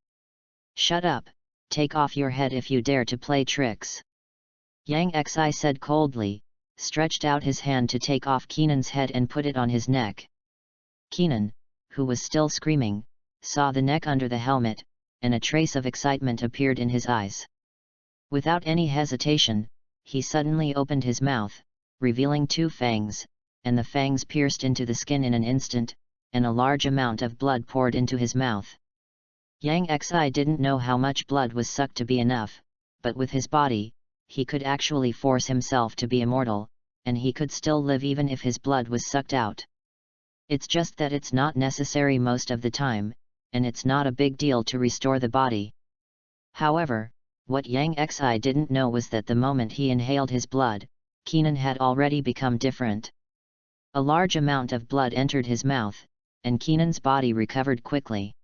Shut up, take off your head if you dare to play tricks. Yang Xi said coldly, stretched out his hand to take off Kenan's head and put it on his neck. Kenan, who was still screaming, saw the neck under the helmet, and a trace of excitement appeared in his eyes. Without any hesitation, he suddenly opened his mouth, revealing 2 fangs, and the fangs pierced into the skin in an instant, and a large amount of blood poured into his mouth. Yang Xi didn't know how much blood was sucked to be enough, but with his body, he could actually force himself to be immortal, and he could still live even if his blood was sucked out. It's just that it's not necessary most of the time, and it's not a big deal to restore the body. However, what Yang Xi didn't know was that the moment he inhaled his blood, Kenan had already become different. A large amount of blood entered his mouth, and Kenan's body recovered quickly.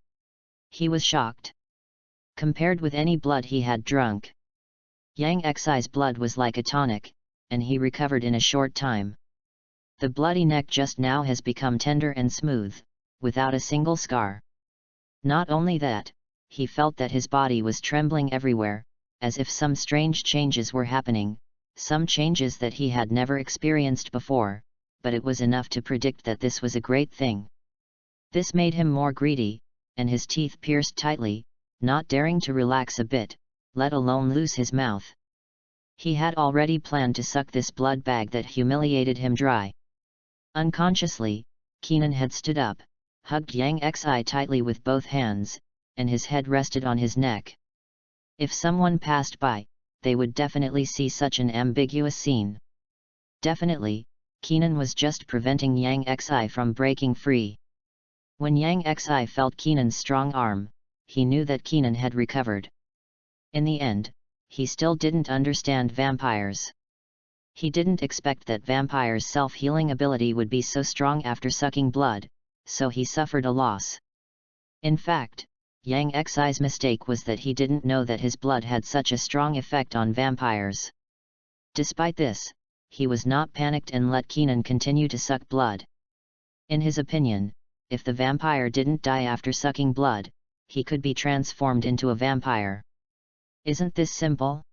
He was shocked. Compared with any blood he had drunk, Yang Xi's blood was like a tonic, and he recovered in a short time. The bloody neck just now has become tender and smooth, without a single scar. Not only that, he felt that his body was trembling everywhere, as if some strange changes were happening, some changes that he had never experienced before, but it was enough to predict that this was a great thing. This made him more greedy, and his teeth pierced tightly, not daring to relax a bit, let alone loose his mouth. He had already planned to suck this blood bag that humiliated him dry. Unconsciously, Kenan had stood up, hugged Yang Xi tightly with both hands, and his head rested on his neck. If someone passed by, they would definitely see such an ambiguous scene. Definitely, Kenan was just preventing Yang Xi from breaking free. When Yang Xi felt Kenan's strong arm, he knew that Kenan had recovered. In the end, he still didn't understand vampires. He didn't expect that vampires' self-healing ability would be so strong after sucking blood, so he suffered a loss. In fact, Yang Xi's mistake was that he didn't know that his blood had such a strong effect on vampires. Despite this, he was not panicked and let Kenan continue to suck blood. In his opinion, if the vampire didn't die after sucking blood, he could be transformed into a vampire. Isn't this simple?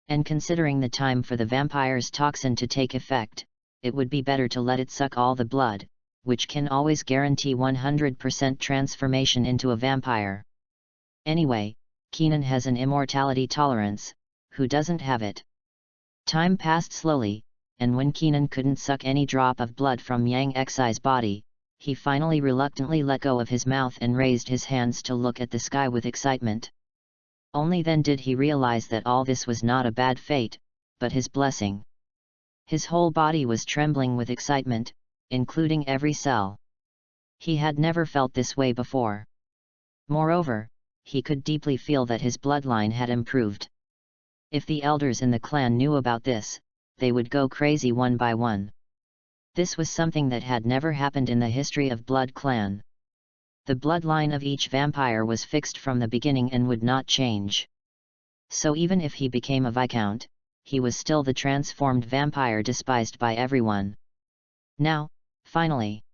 And considering the time for the vampire's toxin to take effect, it would be better to let it suck all the blood, which can always guarantee 100% transformation into a vampire. Anyway, Kenan has an immortality tolerance, who doesn't have it? Time passed slowly, and when Kenan couldn't suck any drop of blood from Yang Xi's body, he finally reluctantly let go of his mouth and raised his hands to look at the sky with excitement. Only then did he realize that all this was not a bad fate, but his blessing. His whole body was trembling with excitement, including every cell. He had never felt this way before. Moreover, he could deeply feel that his bloodline had improved. If the elders in the clan knew about this, they would go crazy one by one. This was something that had never happened in the history of Blood Clan. The bloodline of each vampire was fixed from the beginning and would not change. So even if he became a viscount, he was still the transformed vampire despised by everyone. Now, finally,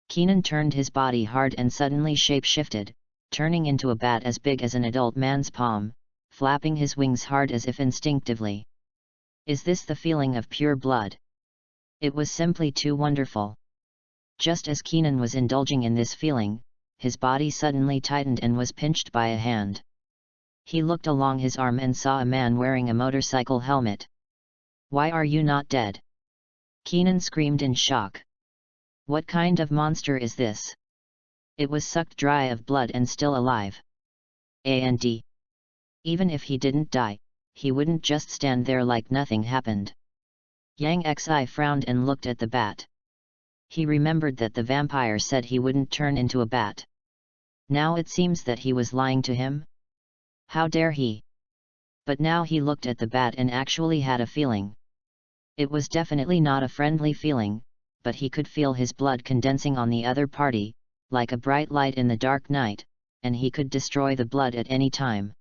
Kenan turned his body hard and suddenly shape-shifted, turning into a bat as big as an adult man's palm, flapping his wings hard as if instinctively. Is this the feeling of pure blood? It was simply too wonderful. Just as Kenan was indulging in this feeling, his body suddenly tightened and was pinched by a hand. He looked along his arm and saw a man wearing a motorcycle helmet. "Why are you not dead?" Kenan screamed in shock. "What kind of monster is this? It was sucked dry of blood and still alive. And even if he didn't die, he wouldn't just stand there like nothing happened." Yang Xi frowned and looked at the bat. He remembered that the vampire said he wouldn't turn into a bat. Now it seems that he was lying to him? How dare he? But now he looked at the bat and actually had a feeling. It was definitely not a friendly feeling, but he could feel his blood condensing on the other party, like a bright light in the dark night, and he could destroy the blood at any time.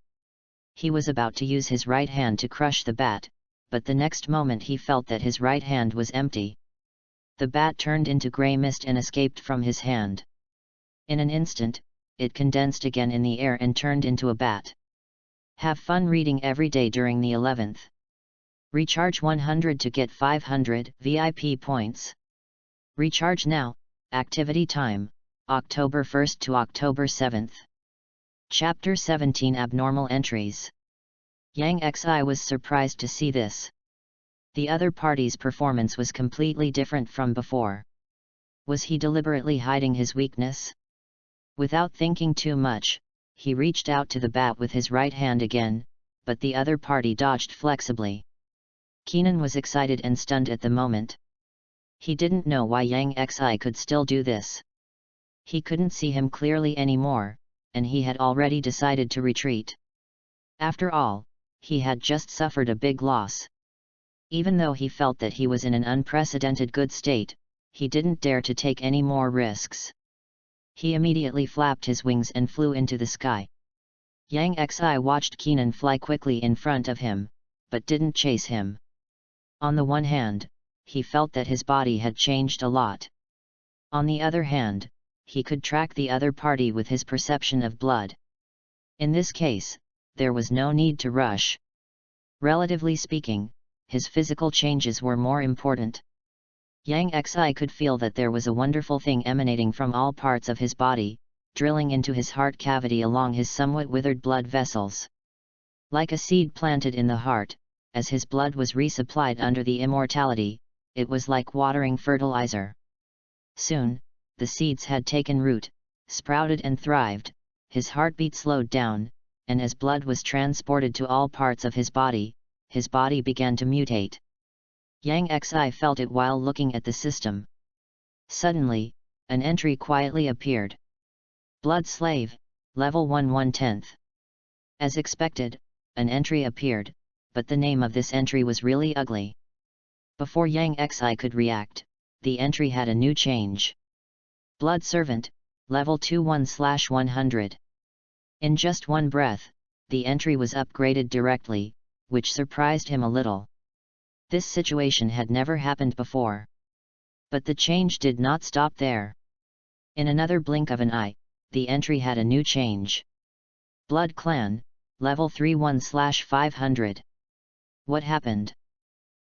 He was about to use his right hand to crush the bat, but the next moment he felt that his right hand was empty. The bat turned into grey mist and escaped from his hand. In an instant, it condensed again in the air and turned into a bat. Have fun reading every day during the 11th. Recharge 100 to get 500 VIP points. Recharge now. Activity time, October 1st to October 7th. Chapter 17 Abnormal Entries. Yang Xi was surprised to see this. The other party's performance was completely different from before. Was he deliberately hiding his weakness? Without thinking too much, he reached out to the bat with his right hand again, but the other party dodged flexibly. Keenan was excited and stunned at the moment. He didn't know why Yang Xi could still do this. He couldn't see him clearly anymore, and he had already decided to retreat. After all, he had just suffered a big loss. Even though he felt that he was in an unprecedented good state, he didn't dare to take any more risks. He immediately flapped his wings and flew into the sky. Yang Xi watched Keenan fly quickly in front of him, but didn't chase him. On the one hand, he felt that his body had changed a lot. On the other hand, he could track the other party with his perception of blood. In this case, there was no need to rush. Relatively speaking, his physical changes were more important. Yang Xi could feel that there was a wonderful thing emanating from all parts of his body, drilling into his heart cavity along his somewhat withered blood vessels. Like a seed planted in the heart, as his blood was resupplied under the immortality, it was like watering fertilizer. Soon, the seeds had taken root, sprouted and thrived, his heartbeat slowed down, and as blood was transported to all parts of his body began to mutate. Yang Xi felt it while looking at the system. Suddenly, an entry quietly appeared. Blood Slave, Level 1 1/10. As expected, an entry appeared, but the name of this entry was really ugly. Before Yang Xi could react, the entry had a new change. Blood Servant, Level 2 1/100. In just one breath, the entry was upgraded directly, which surprised him a little. This situation had never happened before. But the change did not stop there. In another blink of an eye, the entry had a new change. Blood Clan, Level 3 1/500. What happened?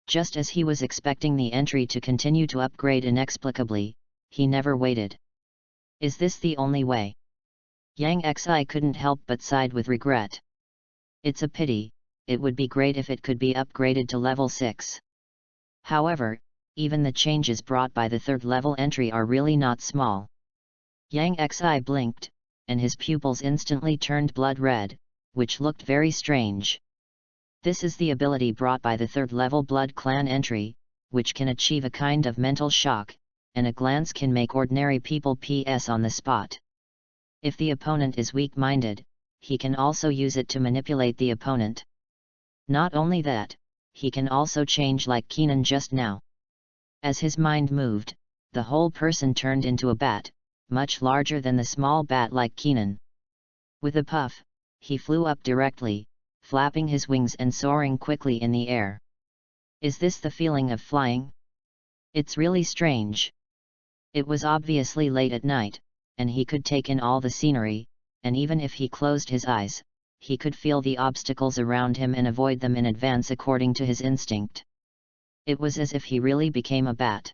Just as he was expecting the entry to continue to upgrade inexplicably, he never waited. Is this the only way? Yang Xi couldn't help but sighed with regret. It's a pity, it would be great if it could be upgraded to level 6. However, even the changes brought by the third level entry are really not small. Yang Xi blinked, and his pupils instantly turned blood red, which looked very strange. This is the ability brought by the third level Blood Clan entry, which can achieve a kind of mental shock, and a glance can make ordinary people PS on the spot. If the opponent is weak-minded, he can also use it to manipulate the opponent. Not only that, he can also change like Keenan just now. As his mind moved, the whole person turned into a bat, much larger than the small bat like Keenan. With a puff, he flew up directly, flapping his wings and soaring quickly in the air. Is this the feeling of flying? It's really strange. It was obviously late at night, and he could take in all the scenery, and even if he closed his eyes, he could feel the obstacles around him and avoid them in advance according to his instinct. It was as if he really became a bat.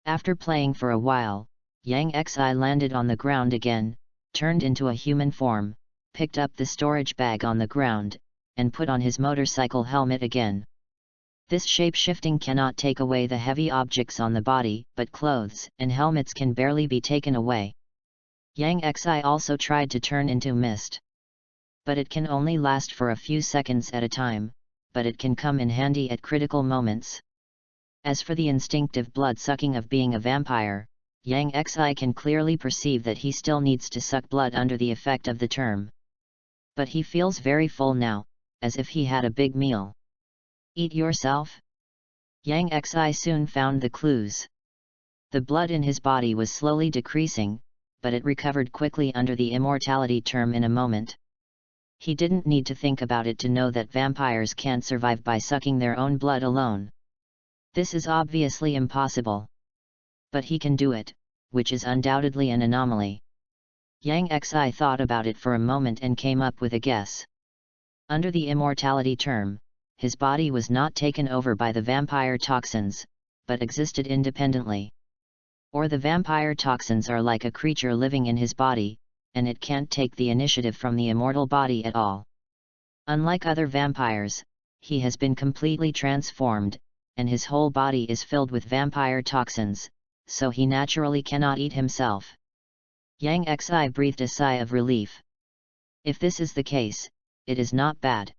After playing for a while, Yang Xi landed on the ground again, turned into a human form, picked up the storage bag on the ground, and put on his motorcycle helmet again. This shape-shifting cannot take away the heavy objects on the body, but clothes and helmets can barely be taken away. Yang Xi also tried to turn into mist. But it can only last for a few seconds at a time, but it can come in handy at critical moments. As for the instinctive blood-sucking of being a vampire, Yang Xi can clearly perceive that he still needs to suck blood under the effect of the term. But he feels very full now, as if he had a big meal. Eat yourself? Yang Xi soon found the clues. The blood in his body was slowly decreasing, but it recovered quickly under the immortality term in a moment. He didn't need to think about it to know that vampires can't survive by sucking their own blood alone. This is obviously impossible. But he can do it, which is undoubtedly an anomaly. Yang Xi thought about it for a moment and came up with a guess. Under the immortality term, his body was not taken over by the vampire toxins, but existed independently. Or the vampire toxins are like a creature living in his body, and it can't take the initiative from the immortal body at all. Unlike other vampires, he has been completely transformed, and his whole body is filled with vampire toxins, so he naturally cannot eat himself. Yang Xi breathed a sigh of relief. If this is the case, it is not bad.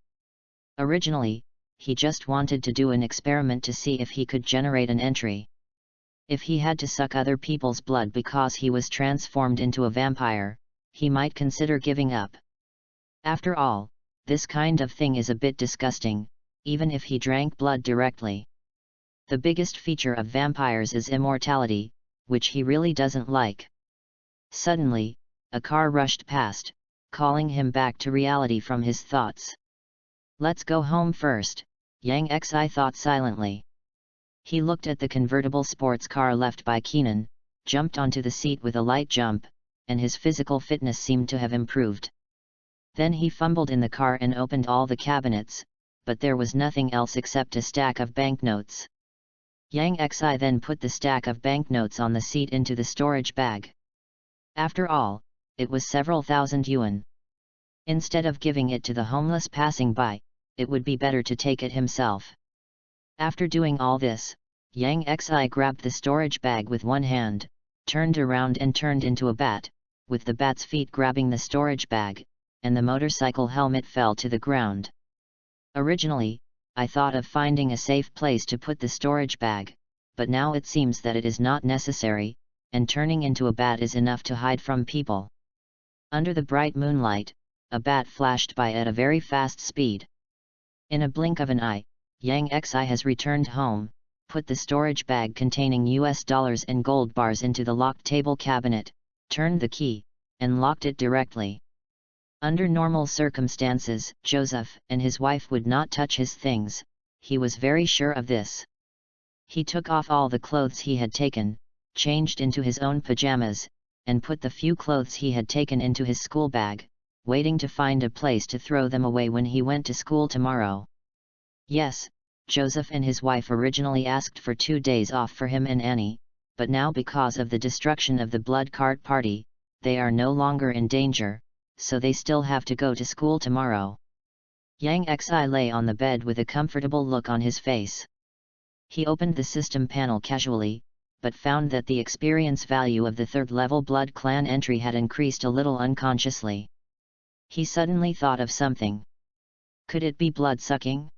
Originally, he just wanted to do an experiment to see if he could generate an entry. If he had to suck other people's blood because he was transformed into a vampire, he might consider giving up. After all, this kind of thing is a bit disgusting, even if he drank blood directly. The biggest feature of vampires is immortality, which he really doesn't like. Suddenly, a car rushed past, calling him back to reality from his thoughts. Let's go home first, Yang Xi thought silently. He looked at the convertible sports car left by Keenan, jumped onto the seat with a light jump, and his physical fitness seemed to have improved. Then he fumbled in the car and opened all the cabinets, but there was nothing else except a stack of banknotes. Yang Xi then put the stack of banknotes on the seat into the storage bag. After all, it was several thousand yuan. Instead of giving it to the homeless passing by, it would be better to take it himself. After doing all this, Yang Xi grabbed the storage bag with one hand, turned around and turned into a bat, with the bat's feet grabbing the storage bag, and the motorcycle helmet fell to the ground. Originally, I thought of finding a safe place to put the storage bag, but now it seems that it is not necessary, and turning into a bat is enough to hide from people. Under the bright moonlight, a bat flashed by at a very fast speed. In a blink of an eye, Yang Xi has returned home, put the storage bag containing US dollars and gold bars into the locked table cabinet, turned the key, and locked it directly. Under normal circumstances, Joseph and his wife would not touch his things, he was very sure of this. He took off all the clothes he had taken, changed into his own pajamas, and put the few clothes he had taken into his school bag, waiting to find a place to throw them away when he went to school tomorrow. Yes, Joseph and his wife originally asked for 2 days off for him and Annie, but now because of the destruction of the blood cart party, they are no longer in danger, so they still have to go to school tomorrow. Yang Xi lay on the bed with a comfortable look on his face. He opened the system panel casually, but found that the experience value of the third-level Blood Clan entry had increased a little unconsciously. He suddenly thought of something. Could it be blood-sucking?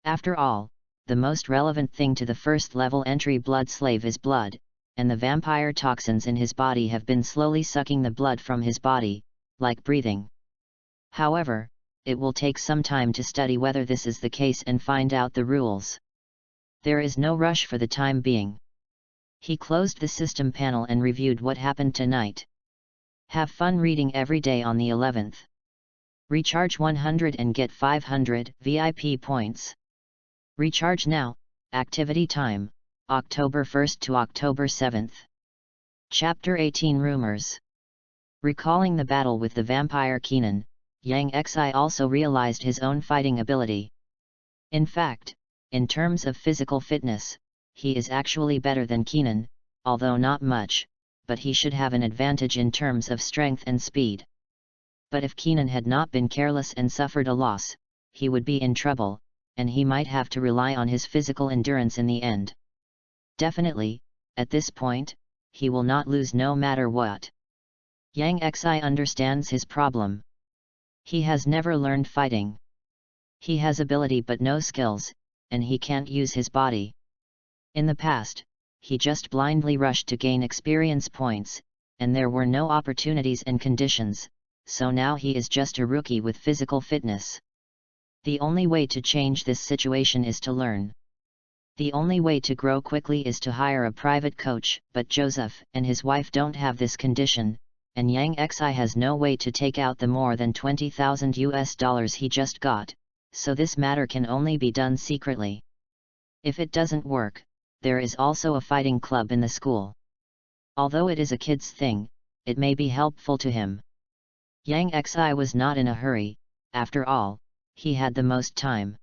After all, the most relevant thing to the first-level entry blood slave is blood, and the vampire toxins in his body have been slowly sucking the blood from his body, like breathing. However, it will take some time to study whether this is the case and find out the rules. There is no rush for the time being. He closed the system panel and reviewed what happened tonight. Have fun reading every day on the 11th. Recharge 100 and get 500 VIP points. Recharge now. Activity time, October 1st to October 7th. Chapter 18 Rumors. Recalling the battle with the vampire Keenan, Yang Xi also realized his own fighting ability. In fact, in terms of physical fitness, he is actually better than Keenan, although not much, but he should have an advantage in terms of strength and speed. But if Keenan had not been careless and suffered a loss, he would be in trouble, and he might have to rely on his physical endurance in the end. Definitely, at this point, he will not lose no matter what. Yang Xi understands his problem. He has never learned fighting. He has ability but no skills, and he can't use his body. In the past, he just blindly rushed to gain experience points, and there were no opportunities and conditions, so now he is just a rookie with physical fitness. The only way to change this situation is to learn. The only way to grow quickly is to hire a private coach, but Joseph and his wife don't have this condition, and Yang Xi has no way to take out the more than 20,000 US dollars he just got, so this matter can only be done secretly. If it doesn't work, there is also a fighting club in the school. Although it is a kid's thing, it may be helpful to him. Yang Xi was not in a hurry, after all, he had the most time.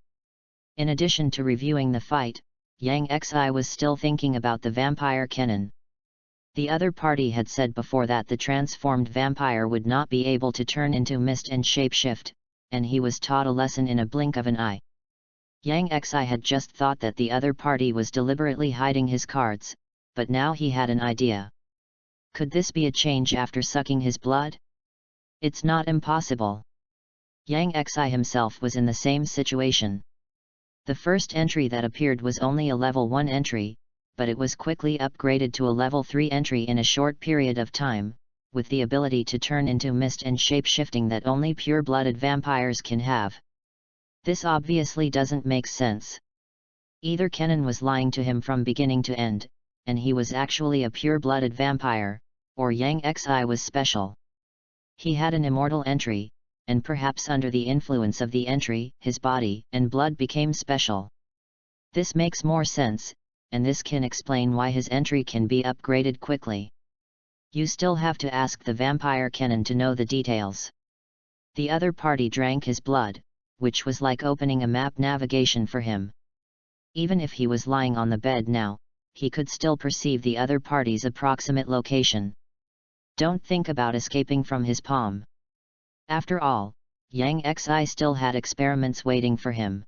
In addition to reviewing the fight, Yang Xi was still thinking about the vampire Kenan. The other party had said before that the transformed vampire would not be able to turn into mist and shapeshift, and he was taught a lesson in a blink of an eye. Yang Xi had just thought that the other party was deliberately hiding his cards, but now he had an idea. Could this be a change after sucking his blood? It's not impossible. Yang Xi himself was in the same situation. The first entry that appeared was only a level 1 entry, but it was quickly upgraded to a level 3 entry in a short period of time, with the ability to turn into mist and shape-shifting that only pure-blooded vampires can have. This obviously doesn't make sense. Either Kenan was lying to him from beginning to end, and he was actually a pure-blooded vampire, or Yang Xi was special. He had an immortal entry, and perhaps under the influence of the entry, his body and blood became special. This makes more sense, and this can explain why his entry can be upgraded quickly. You still have to ask the vampire Kenan to know the details. The other party drank his blood, which was like opening a map navigation for him. Even if he was lying on the bed now, he could still perceive the other party's approximate location. Don't think about escaping from his palm. After all, Yang Xi still had experiments waiting for him.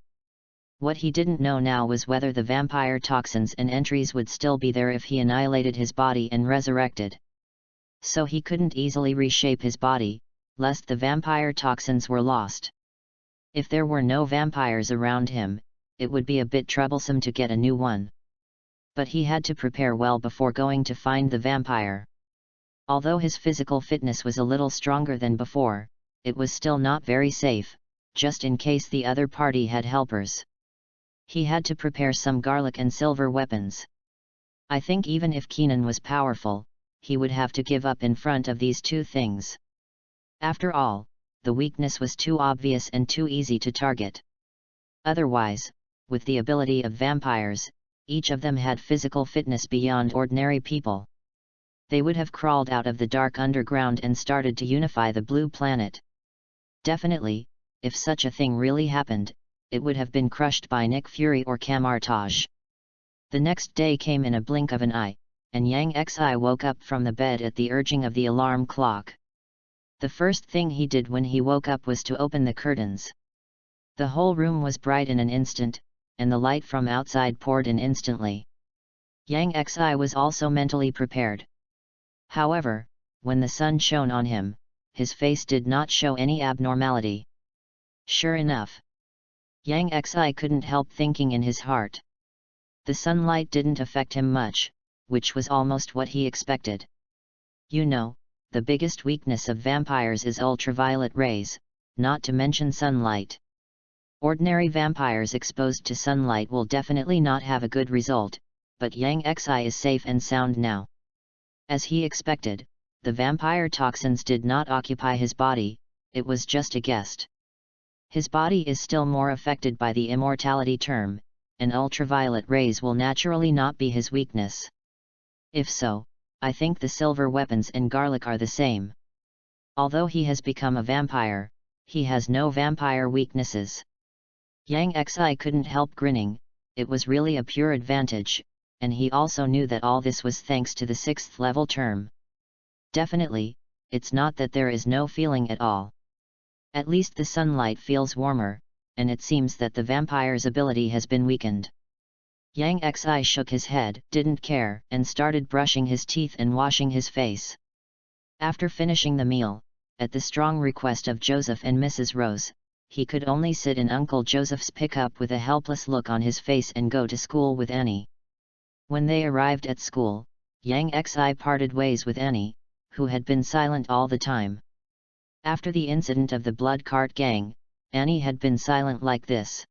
What he didn't know now was whether the vampire toxins and entries would still be there if he annihilated his body and resurrected. So he couldn't easily reshape his body, lest the vampire toxins were lost. If there were no vampires around him, it would be a bit troublesome to get a new one. But he had to prepare well before going to find the vampire. Although his physical fitness was a little stronger than before, it was still not very safe, just in case the other party had helpers. He had to prepare some garlic and silver weapons. I think even if Kenan was powerful, he would have to give up in front of these two things. After all, the weakness was too obvious and too easy to target. Otherwise, with the ability of vampires, each of them had physical fitness beyond ordinary people. They would have crawled out of the dark underground and started to unify the blue planet. Definitely, if such a thing really happened, it would have been crushed by Nick Fury or Camartage. The next day came in a blink of an eye, and Yang Xi woke up from the bed at the urging of the alarm clock. The first thing he did when he woke up was to open the curtains. The whole room was bright in an instant, and the light from outside poured in instantly. Yang Xi was also mentally prepared. However, when the sun shone on him, his face did not show any abnormality. Sure enough, Yang Xi couldn't help thinking in his heart. The sunlight didn't affect him much, which was almost what he expected. You know, the biggest weakness of vampires is ultraviolet rays, not to mention sunlight. Ordinary vampires exposed to sunlight will definitely not have a good result, but Yang Xi is safe and sound now. As he expected, the vampire toxins did not occupy his body, it was just a guest. His body is still more affected by the immortality term, and ultraviolet rays will naturally not be his weakness. If so, I think the silver weapons and garlic are the same. Although he has become a vampire, he has no vampire weaknesses. Yang Xi couldn't help grinning, it was really a pure advantage, and he also knew that all this was thanks to the 6th level term. Definitely, it's not that there is no feeling at all. At least the sunlight feels warmer, and it seems that the vampire's ability has been weakened. Yang Xi shook his head, didn't care, and started brushing his teeth and washing his face. After finishing the meal, at the strong request of Joseph and Mrs. Rose, he could only sit in Uncle Joseph's pickup with a helpless look on his face and go to school with Annie. When they arrived at school, Yang Xi parted ways with Annie, who had been silent all the time. After the incident of the blood cart gang, Annie had been silent like this.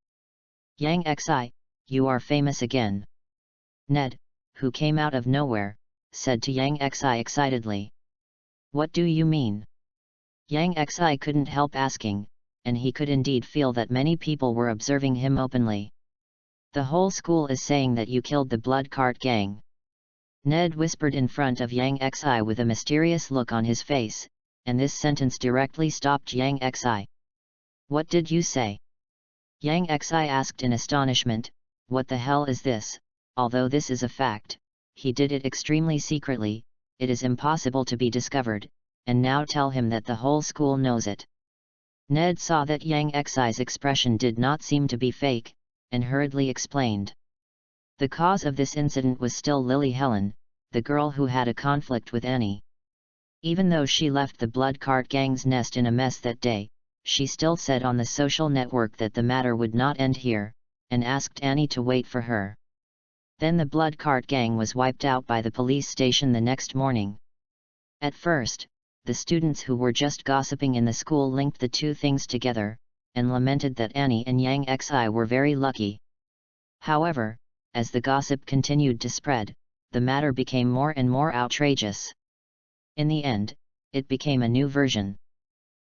Yang Xi, you are famous again. Ned, who came out of nowhere, said to Yang Xi excitedly. What do you mean? Yang Xi couldn't help asking, and he could indeed feel that many people were observing him openly. The whole school is saying that you killed the blood cart gang. Ned whispered in front of Yang Xi with a mysterious look on his face, and this sentence directly stopped Yang Xi. What did you say? Yang Xi asked in astonishment. What the hell is this? Although this is a fact, he did it extremely secretly, it is impossible to be discovered, and now tell him that the whole school knows it. Ned saw that Yang Xi's expression did not seem to be fake, and hurriedly explained. The cause of this incident was still Lily Helen, the girl who had a conflict with Annie. Even though she left the blood cart gang's nest in a mess that day, she still said on the social network that the matter would not end here, and asked Annie to wait for her. Then the blood cart gang was wiped out by the police station the next morning. At first, the students who were just gossiping in the school linked the two things together, and lamented that Annie and Yang Xi were very lucky. However, as the gossip continued to spread, the matter became more and more outrageous. In the end, it became a new version.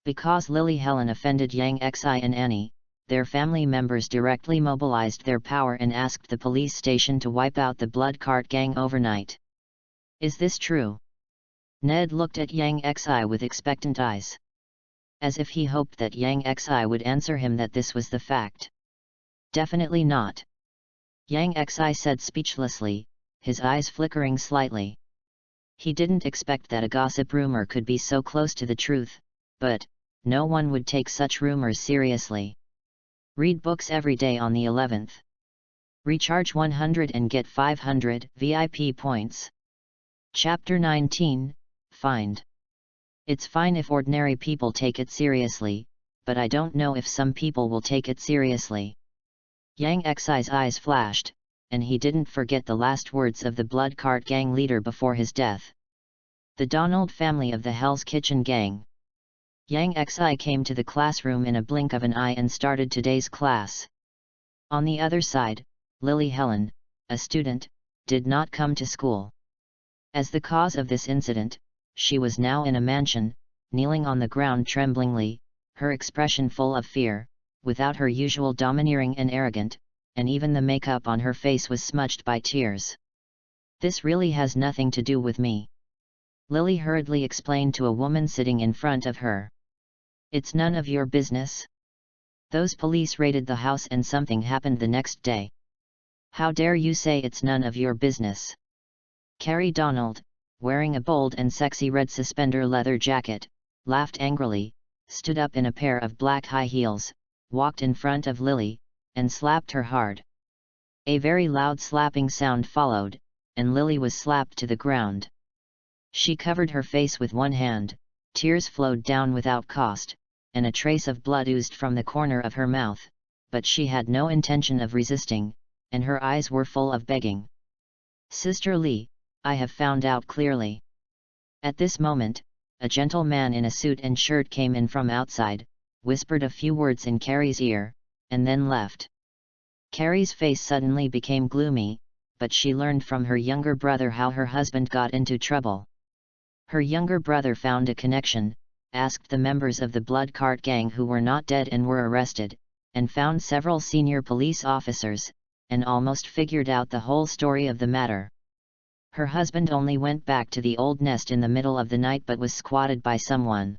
Because Lily Helen offended Yang Xi and Annie, their family members directly mobilized their power and asked the police station to wipe out the blood cart gang overnight. Is this true? Ned looked at Yang Xi with expectant eyes. As if he hoped that Yang Xi would answer him that this was the fact. Definitely not. Yang Xi said speechlessly, his eyes flickering slightly. He didn't expect that a gossip rumor could be so close to the truth, but no one would take such rumors seriously. Read books every day on the 11th. Recharge 100 and get 500 VIP points. Chapter 19, Find. It's fine if ordinary people take it seriously, but I don't know if some people will take it seriously. Yang Xi's eyes flashed, and he didn't forget the last words of the blood cart gang leader before his death. The Donald family of the Hell's Kitchen gang. Yang Xi came to the classroom in a blink of an eye and started today's class. On the other side, Lily Helen, a student, did not come to school. As the cause of this incident, she was now in a mansion, kneeling on the ground tremblingly, her expression full of fear, without her usual domineering and arrogant, and even the makeup on her face was smudged by tears. This really has nothing to do with me. Lily hurriedly explained to a woman sitting in front of her. It's none of your business. Those police raided the house and something happened the next day. How dare you say it's none of your business? Carrie Donald, wearing a bold and sexy red suspender leather jacket, laughed angrily, stood up in a pair of black high heels, walked in front of Lily, and slapped her hard. A very loud slapping sound followed, and Lily was slapped to the ground. She covered her face with one hand, tears flowed down without cost, and a trace of blood oozed from the corner of her mouth, but she had no intention of resisting, and her eyes were full of begging. Sister Lee, I have found out clearly. At this moment, a gentle man in a suit and shirt came in from outside, whispered a few words in Carrie's ear, and then left. Carrie's face suddenly became gloomy, but she learned from her younger brother how her husband got into trouble. Her younger brother found a connection, asked the members of the blood cart gang who were not dead and were arrested, and found several senior police officers, and almost figured out the whole story of the matter. Her husband only went back to the old nest in the middle of the night but was squatted by someone.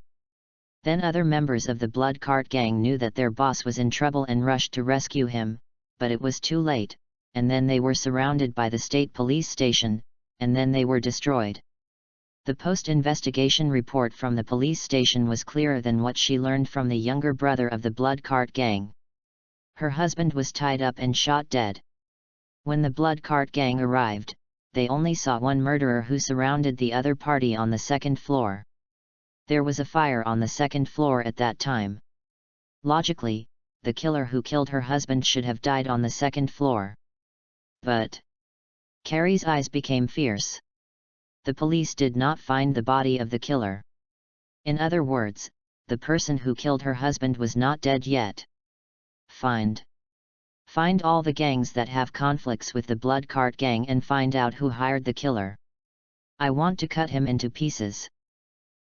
Then other members of the blood cart gang knew that their boss was in trouble and rushed to rescue him, but it was too late, and then they were surrounded by the state police station, and then they were destroyed. The post-investigation report from the police station was clearer than what she learned from the younger brother of the blood cart gang. Her husband was tied up and shot dead. When the blood cart gang arrived, they only saw one murderer who surrounded the other party on the second floor. There was a fire on the second floor at that time. Logically, the killer who killed her husband should have died on the second floor. But Carrie's eyes became fierce. The police did not find the body of the killer. In other words, the person who killed her husband was not dead yet. Find all the gangs that have conflicts with the blood cart gang and find out who hired the killer. I want to cut him into pieces.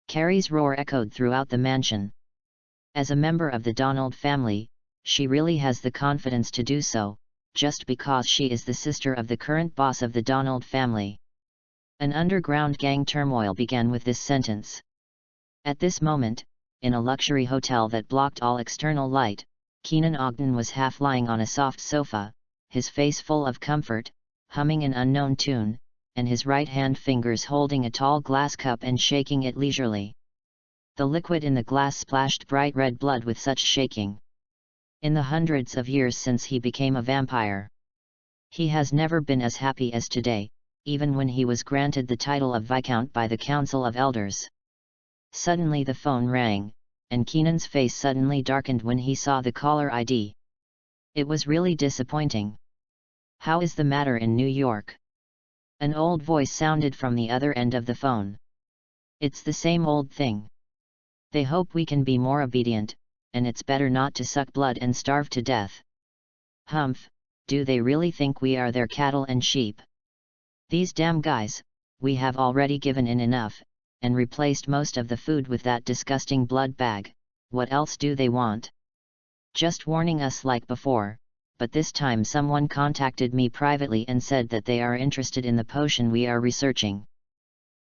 Carrie's roar echoed throughout the mansion. As a member of the Donald family, she really has the confidence to do so, just because she is the sister of the current boss of the Donald family. An underground gang turmoil began with this sentence. At this moment, in a luxury hotel that blocked all external light, Keenan Ogden was half lying on a soft sofa, his face full of comfort, humming an unknown tune, and his right-hand fingers holding a tall glass cup and shaking it leisurely. The liquid in the glass splashed bright red blood with such shaking. In the hundreds of years since he became a vampire, he has never been as happy as today, even when he was granted the title of Viscount by the Council of Elders. Suddenly the phone rang, and Keenan's face suddenly darkened when he saw the caller ID. It was really disappointing. "How is the matter in New York?" An old voice sounded from the other end of the phone. "It's the same old thing. They hope we can be more obedient, and it's better not to suck blood and starve to death." "Humph, do they really think we are their cattle and sheep? These damn guys, we have already given in enough, and replaced most of the food with that disgusting blood bag. What else do they want? Just warning us like before, but this time someone contacted me privately and said that they are interested in the potion we are researching."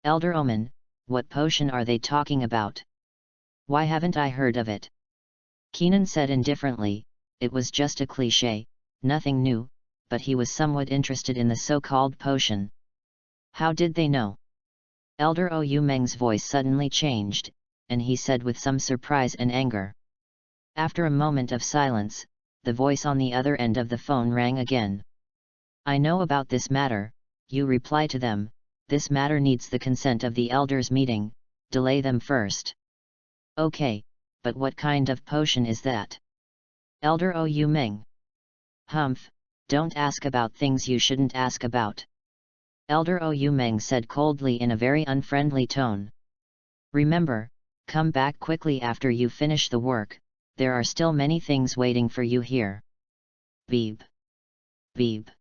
"Elder Omen, what potion are they talking about? Why haven't I heard of it?" Keenan said indifferently. It was just a cliché, nothing new, but he was somewhat interested in the so-called potion. "How did they know?" Elder Ou Meng's voice suddenly changed, and he said with some surprise and anger. After a moment of silence, the voice on the other end of the phone rang again. "I know about this matter," you reply to them. "This matter needs the consent of the elders meeting, delay them first." "Okay, but what kind of potion is that?" "Elder Ou Meng." "Humph, don't ask about things you shouldn't ask about," Elder Ou Meng said coldly in a very unfriendly tone. "Remember, come back quickly after you finish the work, there are still many things waiting for you here." Beep. Beep.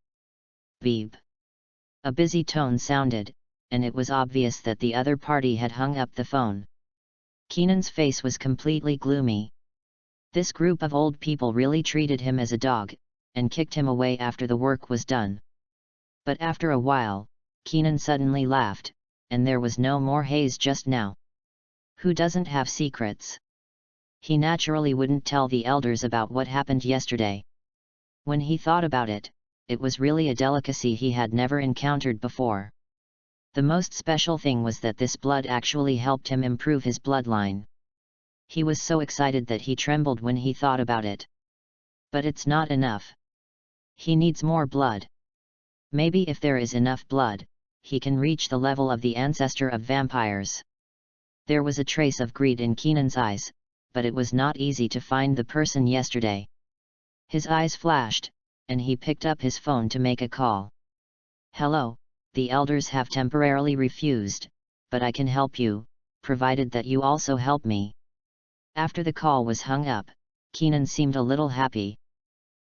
Beep. A busy tone sounded, and it was obvious that the other party had hung up the phone. Keenan's face was completely gloomy. This group of old people really treated him as a dog, and kicked him away after the work was done. But after a while, Keenan suddenly laughed, and there was no more haze just now. Who doesn't have secrets? He naturally wouldn't tell the elders about what happened yesterday. When he thought about it, it was really a delicacy he had never encountered before. The most special thing was that this blood actually helped him improve his bloodline. He was so excited that he trembled when he thought about it. But it's not enough. He needs more blood. Maybe if there is enough blood, he can reach the level of the ancestor of vampires. There was a trace of greed in Keenan's eyes, but it was not easy to find the person yesterday. His eyes flashed, and he picked up his phone to make a call. "Hello, the elders have temporarily refused, but I can help you, provided that you also help me." After the call was hung up, Keenan seemed a little happy.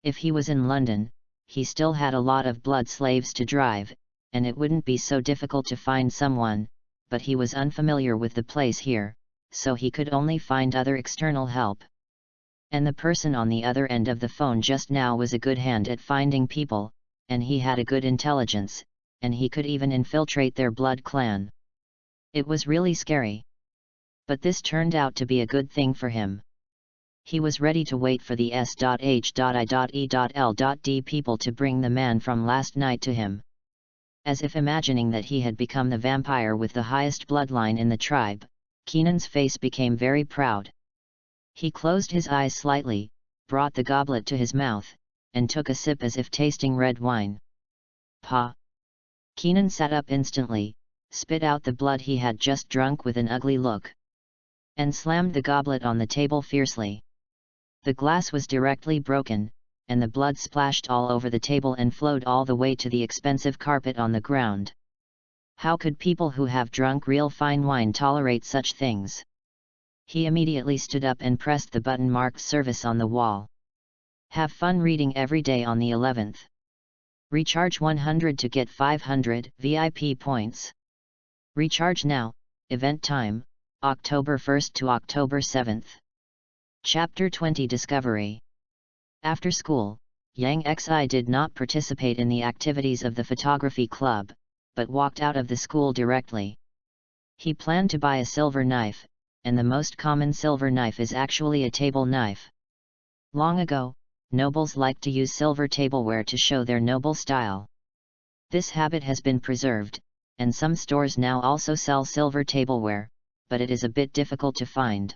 If he was in London, he still had a lot of blood slaves to drive, and it wouldn't be so difficult to find someone, but he was unfamiliar with the place here, so he could only find other external help. And the person on the other end of the phone just now was a good hand at finding people, and he had a good intelligence, and he could even infiltrate their blood clan. It was really scary. But this turned out to be a good thing for him. He was ready to wait for the S.H.I.E.L.D. people to bring the man from last night to him. As if imagining that he had become the vampire with the highest bloodline in the tribe, Keenan's face became very proud. He closed his eyes slightly, brought the goblet to his mouth, and took a sip as if tasting red wine. "Pa!" Keenan sat up instantly, spit out the blood he had just drunk with an ugly look, and slammed the goblet on the table fiercely. The glass was directly broken, and the blood splashed all over the table and flowed all the way to the expensive carpet on the ground. How could people who have drunk real fine wine tolerate such things? He immediately stood up and pressed the button marked Service on the wall. Have fun reading every day on the 11th. Recharge 100 to get 500 VIP points. Recharge now. Event time, October 1st to October 7th. Chapter 20 Discovery. After school, Yang Xi did not participate in the activities of the photography club, but walked out of the school directly. He planned to buy a silver knife, and the most common silver knife is actually a table knife. Long ago, nobles liked to use silver tableware to show their noble style. This habit has been preserved, and some stores now also sell silver tableware, but it is a bit difficult to find.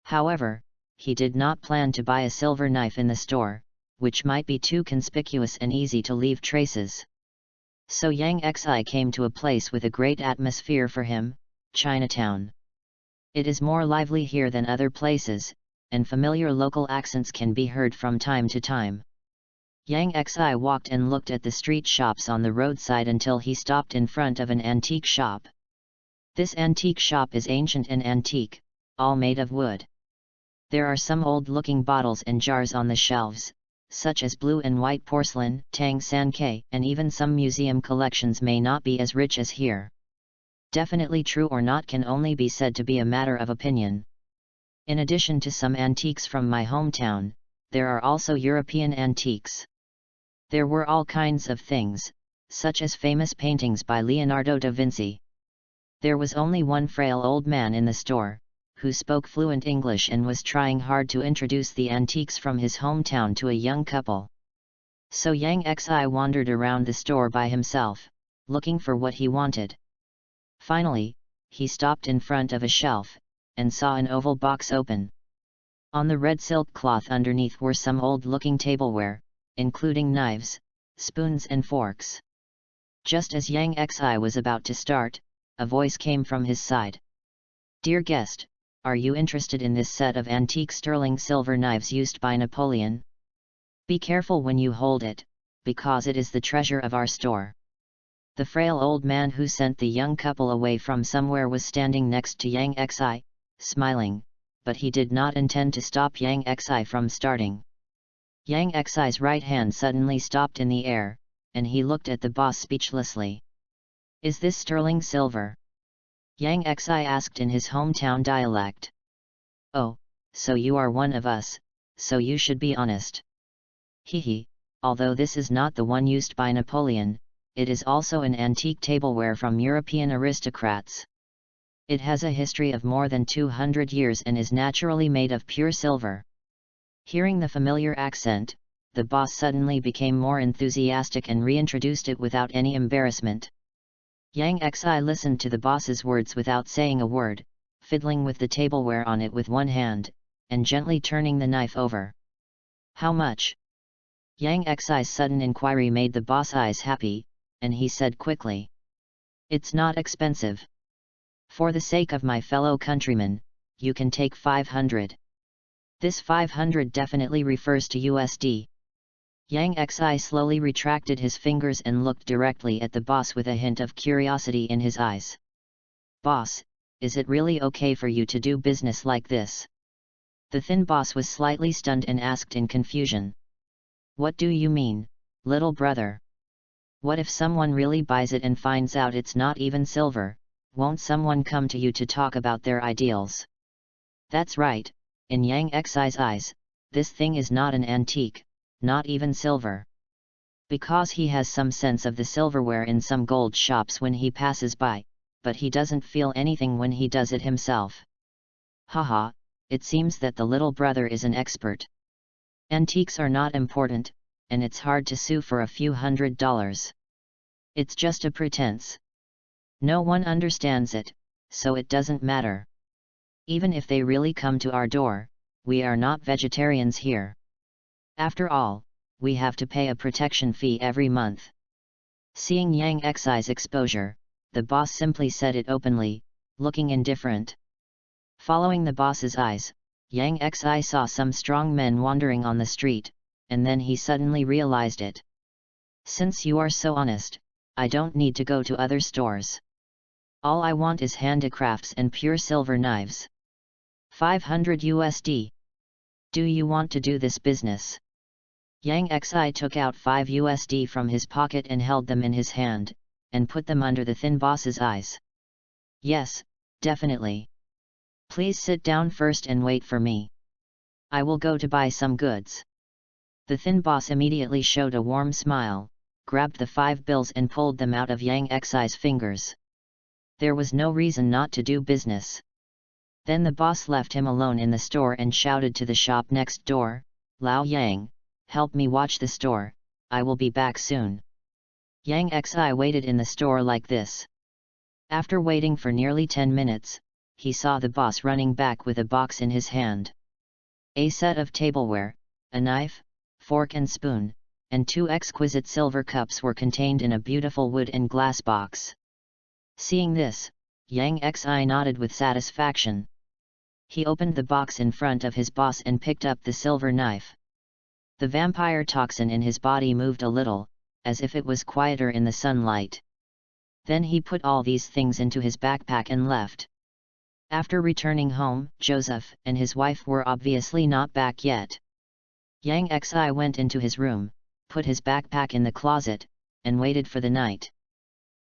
However, he did not plan to buy a silver knife in the store, which might be too conspicuous and easy to leave traces. So Yang Xi came to a place with a great atmosphere for him, Chinatown. It is more lively here than other places, and familiar local accents can be heard from time to time. Yang Xi walked and looked at the street shops on the roadside until he stopped in front of an antique shop. This antique shop is ancient and antique, all made of wood. There are some old-looking bottles and jars on the shelves, such as blue and white porcelain, Tang Sankei, and even some museum collections may not be as rich as here. Definitely true or not can only be said to be a matter of opinion. In addition to some antiques from my hometown, there are also European antiques. There were all kinds of things, such as famous paintings by Leonardo da Vinci. There was only one frail old man in the store, who spoke fluent English and was trying hard to introduce the antiques from his hometown to a young couple. So Yang Xi wandered around the store by himself, looking for what he wanted. Finally, he stopped in front of a shelf, and saw an oval box open. On the red silk cloth underneath were some old-looking tableware, including knives, spoons and forks. Just as Yang Xi was about to start, a voice came from his side. "Dear guest, are you interested in this set of antique sterling silver knives used by Napoleon? Be careful when you hold it, because it is the treasure of our store." The frail old man who sent the young couple away from somewhere was standing next to Yang Xi, smiling, but he did not intend to stop Yang Xi from starting. Yang Xi's right hand suddenly stopped in the air, and he looked at the boss speechlessly. "Is this sterling silver?" Yang Xi asked in his hometown dialect. "Oh, so you are one of us, so you should be honest." "Hehe, although this is not the one used by Napoleon, it is also an antique tableware from European aristocrats. It has a history of more than 200 years and is naturally made of pure silver." Hearing the familiar accent, the boss suddenly became more enthusiastic and reintroduced it without any embarrassment. Yang Xi listened to the boss's words without saying a word, fiddling with the tableware on it with one hand, and gently turning the knife over. "How much?" Yang Xi's sudden inquiry made the boss' eyes happy, and he said quickly. "It's not expensive. For the sake of my fellow countrymen, you can take 500. This 500 definitely refers to USD. Yang Xi slowly retracted his fingers and looked directly at the boss with a hint of curiosity in his eyes. "Boss, is it really okay for you to do business like this?" The thin boss was slightly stunned and asked in confusion. "What do you mean, little brother? What if someone really buys it and finds out it's not even silver? Won't someone come to you to talk about their ideals?" "That's right, in Yang Xi's eyes, this thing is not an antique, not even silver. Because he has some sense of the silverware in some gold shops when he passes by, but he doesn't feel anything when he does it himself." "Haha, it seems that the little brother is an expert. Antiques are not important, and it's hard to sue for a few $100s. It's just a pretense. No one understands it, so it doesn't matter. Even if they really come to our door, we are not vegetarians here. After all, we have to pay a protection fee every month." Seeing Yang Xi's exposure, the boss simply said it openly, looking indifferent. Following the boss's eyes, Yang Xi saw some strong men wandering on the street, and then he suddenly realized it. "Since you are so honest, I don't need to go to other stores. All I want is handicrafts and pure silver knives. 500 USD. Do you want to do this business?" Yang Xi took out 5 USD from his pocket and held them in his hand, and put them under the thin boss's eyes. "Yes, definitely. Please sit down first and wait for me. I will go to buy some goods." The thin boss immediately showed a warm smile, grabbed the 5 bills and pulled them out of Yang Xi's fingers. There was no reason not to do business. Then the boss left him alone in the store and shouted to the shop next door, "Lao Yang, help me watch the store, I will be back soon." Yang Xi waited in the store like this. After waiting for nearly 10 minutes, he saw the boss running back with a box in his hand. A set of tableware, a knife, fork and spoon, and 2 exquisite silver cups were contained in a beautiful wood and glass box. Seeing this, Yang Xi nodded with satisfaction. He opened the box in front of his boss and picked up the silver knife. The vampire toxin in his body moved a little, as if it was quieter in the sunlight. Then he put all these things into his backpack and left. After returning home, Joseph and his wife were obviously not back yet. Yang Xi went into his room, put his backpack in the closet, and waited for the night.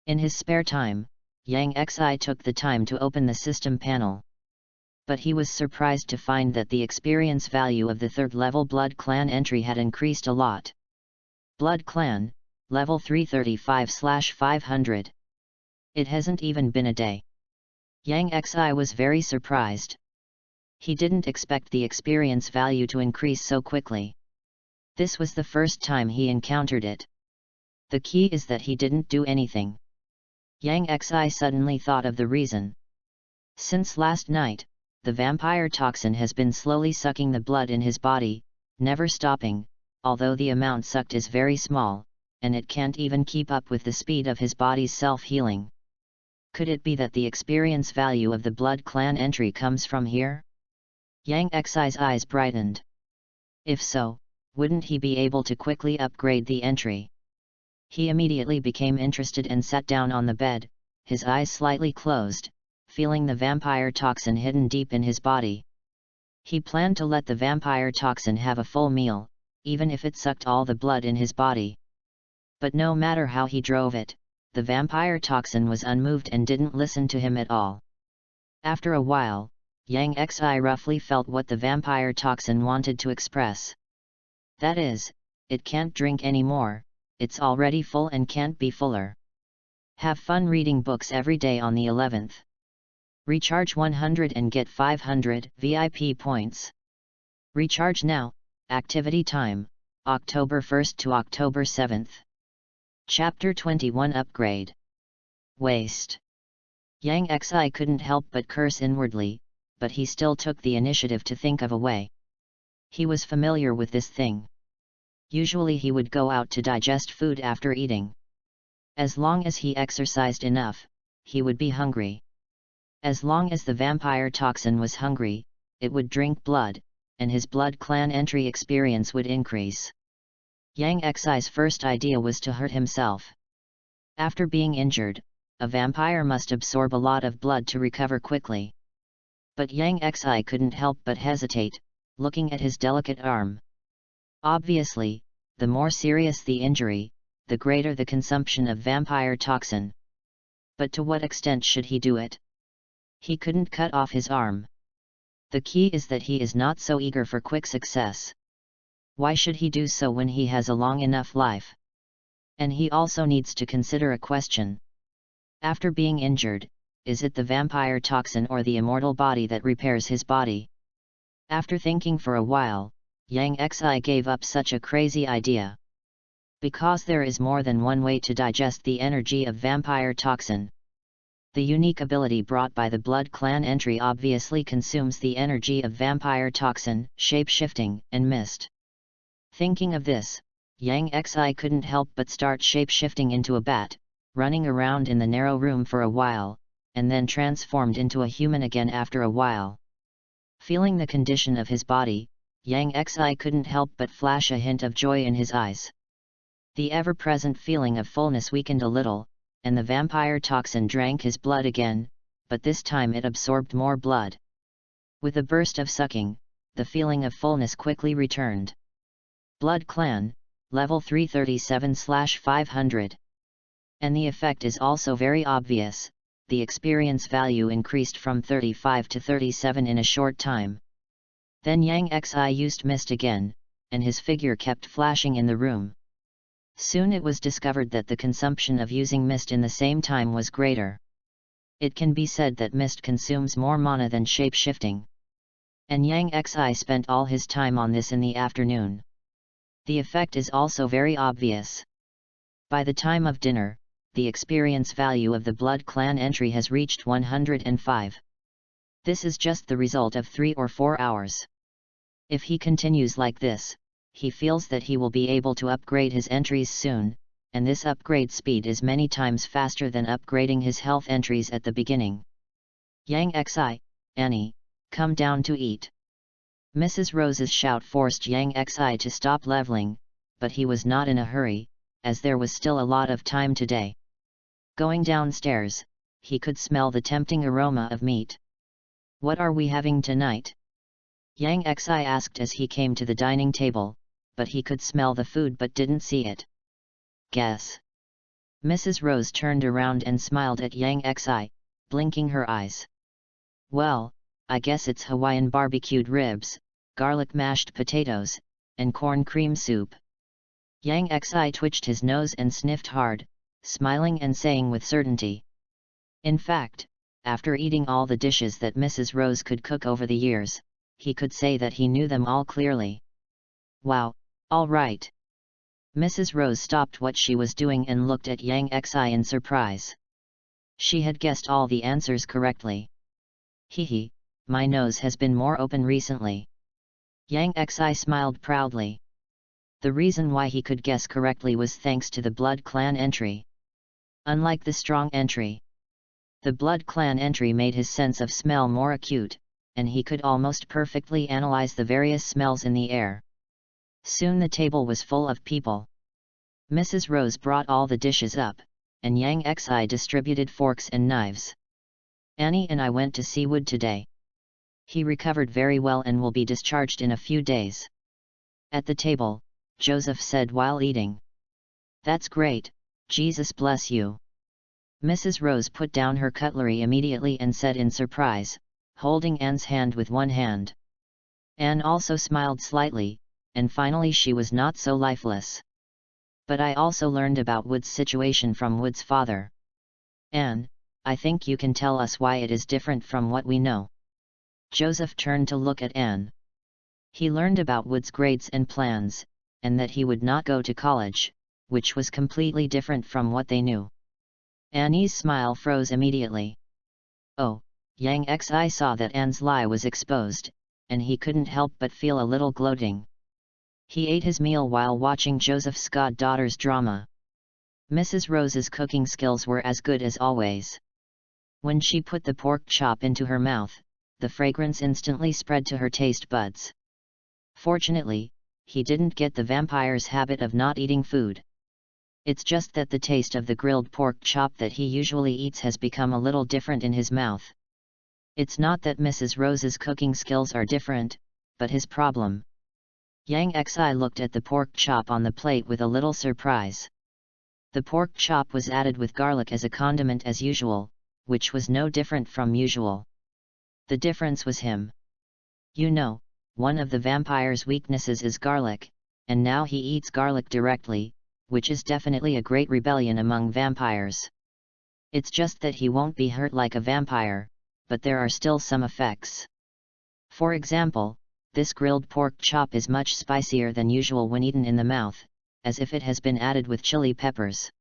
In his spare time, Yang Xi took the time to open the system panel. But he was surprised to find that the experience value of the 3rd level Blood Clan entry had increased a lot. Blood Clan, level 335/500. It hasn't even been a day. Yang Xi was very surprised. He didn't expect the experience value to increase so quickly. This was the first time he encountered it. The key is that he didn't do anything. Yang Xi suddenly thought of the reason. Since last night, the vampire toxin has been slowly sucking the blood in his body, never stopping, although the amount sucked is very small, and it can't even keep up with the speed of his body's self-healing. Could it be that the experience value of the Blood Clan entry comes from here? Yang Xi's eyes brightened. If so, wouldn't he be able to quickly upgrade the entry? He immediately became interested and sat down on the bed, his eyes slightly closed, feeling the vampire toxin hidden deep in his body. He planned to let the vampire toxin have a full meal, even if it sucked all the blood in his body. But no matter how he drove it, the vampire toxin was unmoved and didn't listen to him at all. After a while, Yang Xi roughly felt what the vampire toxin wanted to express. That is, it can't drink anymore, it's already full and can't be fuller. Have fun reading books every day on the 11th. Recharge 100 and get 500 VIP points. Recharge now. Activity time, October 1st to October 7th. Chapter 21 Upgrade. Waste. Yang Xi couldn't help but curse inwardly, but he still took the initiative to think of a way. He was familiar with this thing. Usually he would go out to digest food after eating. As long as he exercised enough, he would be hungry. As long as the vampire toxin was hungry, it would drink blood, and his Blood Clan entry experience would increase. Yang Xi's first idea was to hurt himself. After being injured, a vampire must absorb a lot of blood to recover quickly. But Yang Xi couldn't help but hesitate, looking at his delicate arm. Obviously, the more serious the injury, the greater the consumption of vampire toxin. But to what extent should he do it? He couldn't cut off his arm. The key is that he is not so eager for quick success. Why should he do so when he has a long enough life? And he also needs to consider a question. After being injured, is it the vampire toxin or the immortal body that repairs his body? After thinking for a while, Yang Xi gave up such a crazy idea. Because there is more than one way to digest the energy of vampire toxin. The unique ability brought by the Blood Clan entry obviously consumes the energy of vampire toxin, shape-shifting, and mist. Thinking of this, Yang Xi couldn't help but start shape-shifting into a bat, running around in the narrow room for a while, and then transformed into a human again after a while. Feeling the condition of his body, Yang Xi couldn't help but flash a hint of joy in his eyes. The ever-present feeling of fullness weakened a little, and the vampire toxin drank his blood again, but this time it absorbed more blood. With a burst of sucking, the feeling of fullness quickly returned. Blood Clan, level 337/500. And the effect is also very obvious. The experience value increased from 35 to 37 in a short time. Then Yang Xi used mist again, and his figure kept flashing in the room. Soon it was discovered that the consumption of using mist in the same time was greater. It can be said that mist consumes more mana than shape-shifting. And Yang Xi spent all his time on this in the afternoon. The effect is also very obvious. By the time of dinner, the experience value of the Blood Clan entry has reached 105. This is just the result of 3 or 4 hours. If he continues like this, he feels that he will be able to upgrade his entries soon, and this upgrade speed is many times faster than upgrading his health entries at the beginning. Yang Xi, Annie, come down to eat. Mrs. Rose's shout forced Yang Xi to stop leveling, but he was not in a hurry, as there was still a lot of time today. Going downstairs, he could smell the tempting aroma of meat. What are we having tonight? Yang Xi asked as he came to the dining table, but he could smell the food but didn't see it. Guess. Mrs. Rose turned around and smiled at Yang Xi, blinking her eyes. Well, I guess it's Hawaiian barbecued ribs, garlic mashed potatoes, and corn cream soup. Yang Xi twitched his nose and sniffed hard, smiling and saying with certainty. In fact, after eating all the dishes that Mrs. Rose could cook over the years, he could say that he knew them all clearly. Wow, all right. Mrs. Rose stopped what she was doing and looked at Yang Xi in surprise. She had guessed all the answers correctly. Hee, my nose has been more open recently. Yang Xi smiled proudly. The reason why he could guess correctly was thanks to the Blood Clan entry. Unlike the Strong entry, the Blood Clan entry made his sense of smell more acute, and he could almost perfectly analyze the various smells in the air. Soon the table was full of people. Mrs. Rose brought all the dishes up, and Yang Xi distributed forks and knives. Annie and I went to Seawood today. He recovered very well and will be discharged in a few days. At the table, Joseph said while eating. That's great, Jesus bless you. Mrs. Rose put down her cutlery immediately and said in surprise, holding Anne's hand with one hand. Anne also smiled slightly, and finally she was not so lifeless. But I also learned about Wood's situation from Wood's father. Anne, I think you can tell us why it is different from what we know. Joseph turned to look at Anne. He learned about Wood's grades and plans, and that he would not go to college, which was completely different from what they knew. Annie's smile froze immediately. Oh, Yang Xi saw that Anne's lie was exposed, and he couldn't help but feel a little gloating. He ate his meal while watching Joseph's goddaughter's drama. Mrs. Rose's cooking skills were as good as always. When she put the pork chop into her mouth, the fragrance instantly spread to her taste buds. Fortunately, he didn't get the vampire's habit of not eating food. It's just that the taste of the grilled pork chop that he usually eats has become a little different in his mouth. It's not that Mrs. Rose's cooking skills are different, but his problem. Yang Xi looked at the pork chop on the plate with a little surprise. The pork chop was added with garlic as a condiment as usual, which was no different from usual. The difference was him. You know, one of the vampire's weaknesses is garlic, and now he eats garlic directly, which is definitely a great rebellion among vampires. It's just that he won't be hurt like a vampire, but there are still some effects. For example, this grilled pork chop is much spicier than usual when eaten in the mouth, as if it has been added with chili peppers.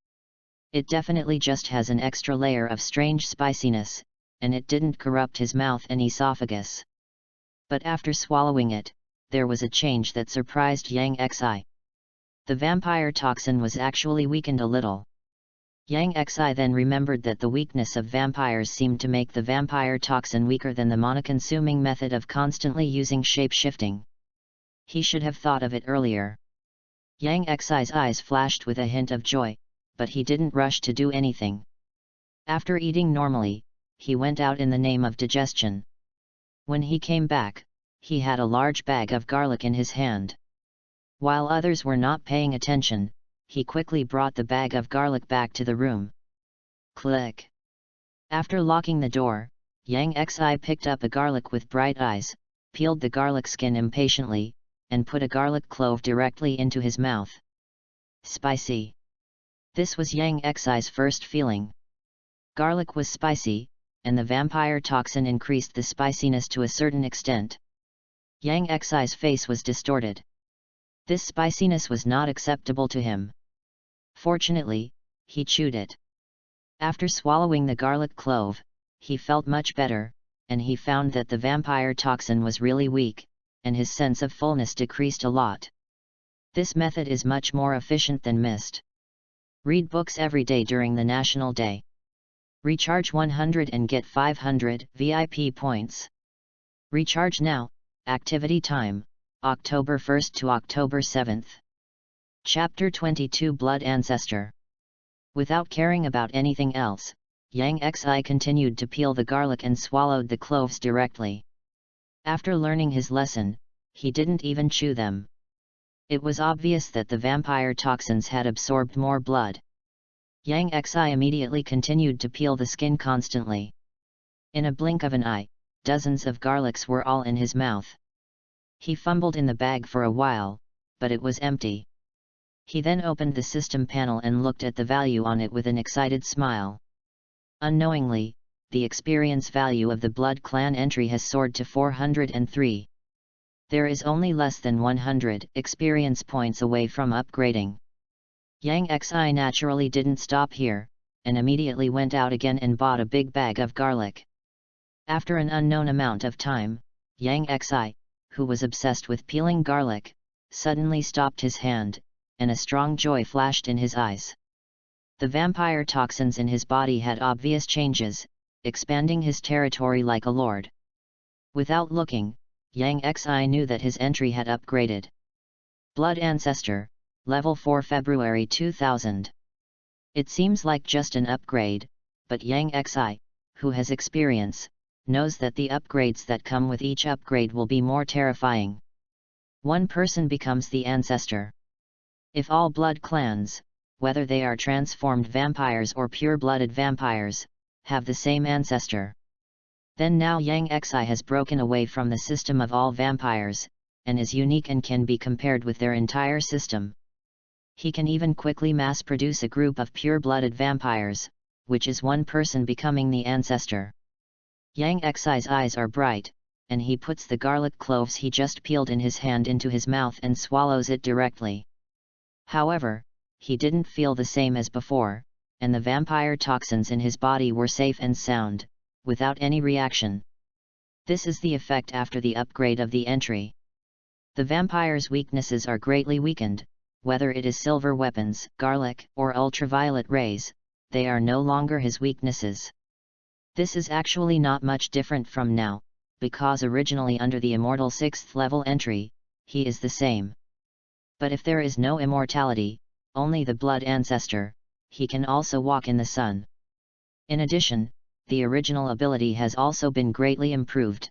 It definitely just has an extra layer of strange spiciness, and it didn't corrupt his mouth and esophagus. But after swallowing it, there was a change that surprised Yang Xi. The vampire toxin was actually weakened a little. Yang Xi then remembered that the weakness of vampires seemed to make the vampire toxin weaker than the mana-consuming method of constantly using shape-shifting. He should have thought of it earlier. Yang Xi's eyes flashed with a hint of joy, but he didn't rush to do anything. After eating normally, he went out in the name of digestion. When he came back, he had a large bag of garlic in his hand. While others were not paying attention, he quickly brought the bag of garlic back to the room. Click. After locking the door, Yang Xi picked up a garlic with bright eyes, peeled the garlic skin impatiently, and put a garlic clove directly into his mouth. Spicy. This was Yang Xi's first feeling. Garlic was spicy, and the vampire toxin increased the spiciness to a certain extent. Yang Xi's face was distorted. This spiciness was not acceptable to him. Fortunately, he chewed it. After swallowing the garlic clove, he felt much better, and he found that the vampire toxin was really weak, and his sense of fullness decreased a lot. This method is much more efficient than mist. Read books every day during the National Day. Recharge 100 and get 500 VIP points. Recharge now. Activity time, October 1st to October 7th. Chapter 22 Blood Ancestor. Without caring about anything else, Yang Xi continued to peel the garlic and swallowed the cloves directly. After learning his lesson, he didn't even chew them. It was obvious that the vampire toxins had absorbed more blood. Yang Xi immediately continued to peel the skin constantly. In a blink of an eye, dozens of garlics were all in his mouth. He fumbled in the bag for a while, but it was empty. He then opened the system panel and looked at the value on it with an excited smile. Unknowingly, the experience value of the Blood Clan entry has soared to 403. There is only less than 100 experience points away from upgrading. Yang Xi naturally didn't stop here, and immediately went out again and bought a big bag of garlic. After an unknown amount of time, Yang Xi, who was obsessed with peeling garlic, suddenly stopped his hand, and a strong joy flashed in his eyes. The vampire toxins in his body had obvious changes, expanding his territory like a lord. Without looking, Yang Xi knew that his entry had upgraded. Blood Ancestor, Level 4 February 2000. It seems like just an upgrade, but Yang Xi, who has experience, knows that the upgrades that come with each upgrade will be more terrifying. One person becomes the ancestor. If all blood clans, whether they are transformed vampires or pure-blooded vampires, have the same ancestor, then now Yang Xi has broken away from the system of all vampires, and is unique and can be compared with their entire system. He can even quickly mass-produce a group of pure-blooded vampires, which is one person becoming the ancestor. Yang Xi's eyes are bright, and he puts the garlic cloves he just peeled in his hand into his mouth and swallows it directly. However, he didn't feel the same as before, and the vampire toxins in his body were safe and sound, without any reaction. This is the effect after the upgrade of the entry. The vampire's weaknesses are greatly weakened, whether it is silver weapons, garlic, or ultraviolet rays, they are no longer his weaknesses. This is actually not much different from now, because originally under the immortal 6th level entry, he is the same. But if there is no immortality, only the blood ancestor, he can also walk in the sun. In addition, the original ability has also been greatly improved.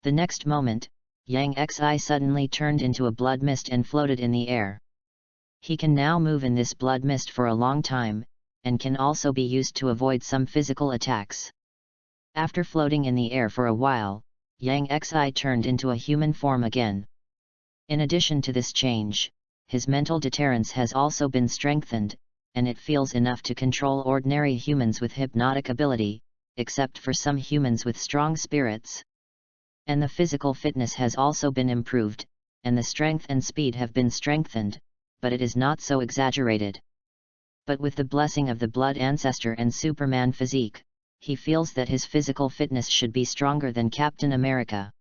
The next moment, Yang Xi suddenly turned into a blood mist and floated in the air. He can now move in this blood mist for a long time, and can also be used to avoid some physical attacks. After floating in the air for a while, Yang Xi turned into a human form again. In addition to this change, his mental deterrence has also been strengthened, and it feels enough to control ordinary humans with hypnotic ability, except for some humans with strong spirits. And the physical fitness has also been improved, and the strength and speed have been strengthened, but it is not so exaggerated. But with the blessing of the blood ancestor and Superman physique, he feels that his physical fitness should be stronger than Captain America.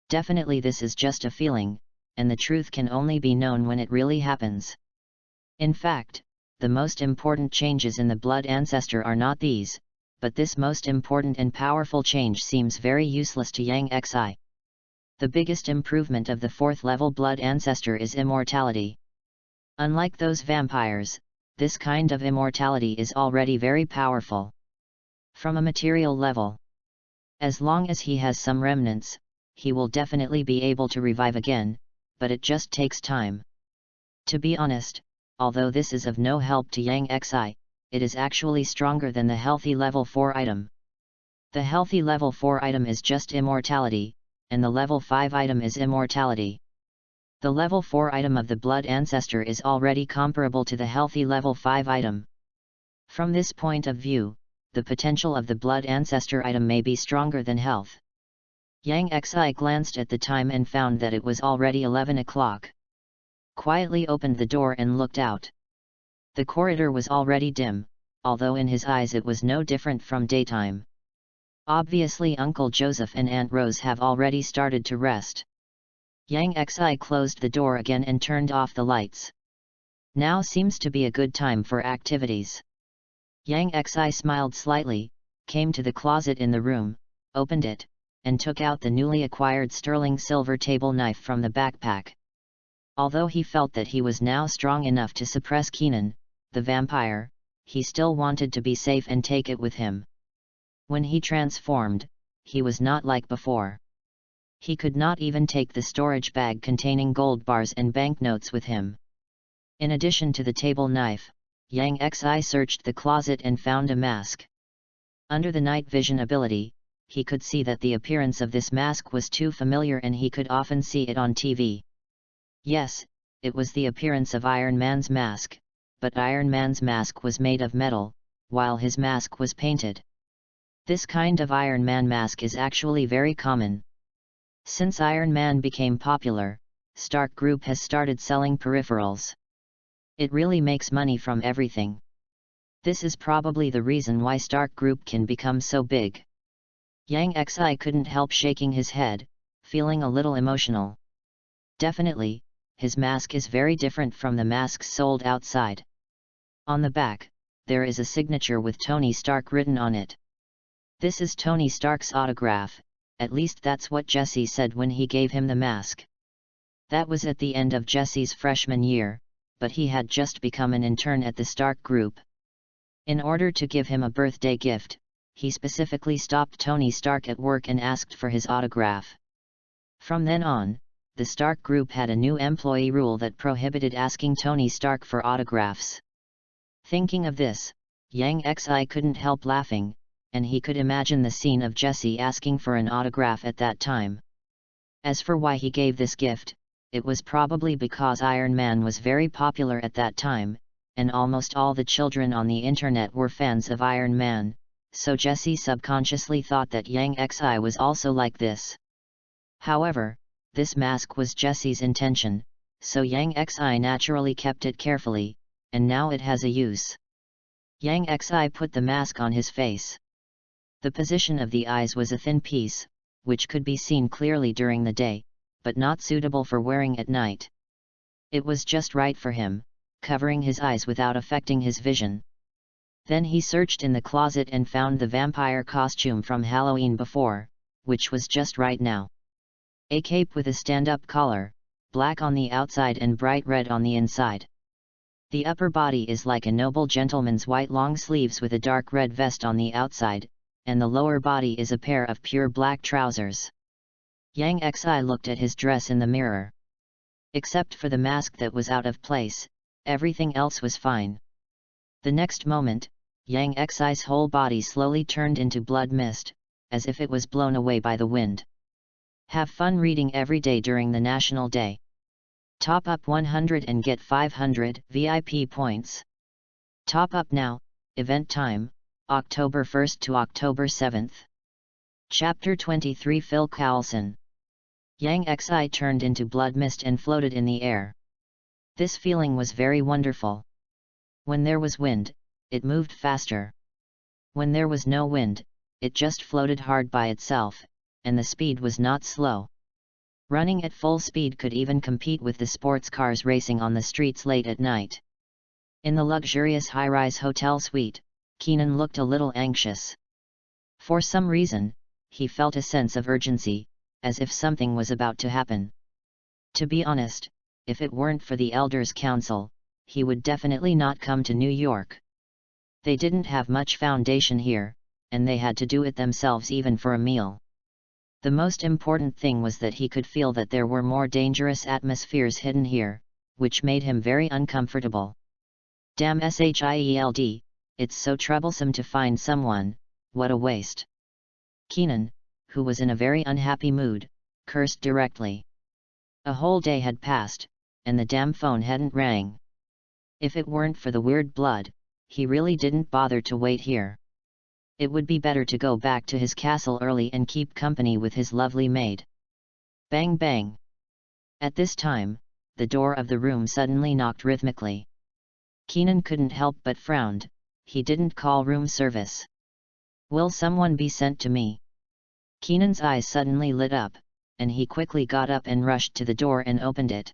Definitely this is just a feeling, and the truth can only be known when it really happens. In fact, the most important changes in the blood ancestor are not these, but this most important and powerful change seems very useless to Yang Xi. The biggest improvement of the 4th level blood ancestor is immortality. Unlike those vampires, this kind of immortality is already very powerful. From a material level, as long as he has some remnants, he will definitely be able to revive again, but it just takes time. To be honest, although this is of no help to Yang Xi, it is actually stronger than the healthy level 4 item. The healthy level 4 item is just immortality, and the level 5 item is immortality. The level 4 item of the blood ancestor is already comparable to the healthy level 5 item. From this point of view, the potential of the blood ancestor item may be stronger than health. Yang Xi glanced at the time and found that it was already 11 o'clock. Quietly opened the door and looked out. The corridor was already dim, although in his eyes it was no different from daytime. Obviously Uncle Joseph and Aunt Rose have already started to rest. Yang Xi closed the door again and turned off the lights. Now seems to be a good time for activities. Yang Xi smiled slightly, came to the closet in the room, opened it, and took out the newly acquired sterling silver table knife from the backpack. Although he felt that he was now strong enough to suppress Keenan, the vampire, he still wanted to be safe and take it with him. When he transformed, he was not like before. He could not even take the storage bag containing gold bars and banknotes with him. In addition to the table knife, Yang Xi searched the closet and found a mask. Under the night vision ability, he could see that the appearance of this mask was too familiar and he could often see it on TV. Yes, it was the appearance of Iron Man's mask, but Iron Man's mask was made of metal, while his mask was painted. This kind of Iron Man mask is actually very common. Since Iron Man became popular, Stark Group has started selling peripherals. It really makes money from everything. This is probably the reason why Stark Group can become so big. Yang Xi couldn't help shaking his head, feeling a little emotional. Definitely, his mask is very different from the masks sold outside. On the back, there is a signature with Tony Stark written on it. This is Tony Stark's autograph, at least that's what Jesse said when he gave him the mask. That was at the end of Jesse's freshman year, but he had just become an intern at the Stark Group. In order to give him a birthday gift, he specifically stopped Tony Stark at work and asked for his autograph. From then on, the Stark Group had a new employee rule that prohibited asking Tony Stark for autographs. Thinking of this, Yang Xi couldn't help laughing, and he could imagine the scene of Jesse asking for an autograph at that time. As for why he gave this gift, it was probably because Iron Man was very popular at that time, and almost all the children on the internet were fans of Iron Man, so Jesse subconsciously thought that Yang Xi was also like this. However, this mask was Jesse's intention, so Yang Xi naturally kept it carefully, and now it has a use. Yang Xi put the mask on his face. The position of the eyes was a thin piece, which could be seen clearly during the day, but not suitable for wearing at night. It was just right for him, covering his eyes without affecting his vision. Then he searched in the closet and found the vampire costume from Halloween before, which was just right now. A cape with a stand-up collar, black on the outside and bright red on the inside. The upper body is like a noble gentleman's white long sleeves with a dark red vest on the outside, and the lower body is a pair of pure black trousers. Yang Xi looked at his dress in the mirror. Except for the mask that was out of place, everything else was fine. The next moment, Yang Xi's whole body slowly turned into blood mist, as if it was blown away by the wind. Have fun reading every day during the National Day. Top up 100 and get 500 VIP points. Top up now, event time, October 1st to October 7th. Chapter 23 Phil Coulson. Yang Xi turned into blood mist and floated in the air. This feeling was very wonderful. When there was wind, it moved faster. When there was no wind, it just floated hard by itself, and the speed was not slow. Running at full speed could even compete with the sports cars racing on the streets late at night. In the luxurious high-rise hotel suite, Keenan looked a little anxious. For some reason, he felt a sense of urgency, as if something was about to happen. To be honest, if it weren't for the Elders' Council, he would definitely not come to New York. They didn't have much foundation here, and they had to do it themselves even for a meal. The most important thing was that he could feel that there were more dangerous atmospheres hidden here, which made him very uncomfortable. Damn SHIELD, it's so troublesome to find someone, what a waste. Keenan, who was in a very unhappy mood, cursed directly. A whole day had passed, and the damn phone hadn't rang. If it weren't for the weird blood, he really didn't bother to wait here. It would be better to go back to his castle early and keep company with his lovely maid. Bang bang. At this time, the door of the room suddenly knocked rhythmically. Keenan couldn't help but frowned. He didn't call room service. Will someone be sent to me? Keenan's eyes suddenly lit up, and he quickly got up and rushed to the door and opened it.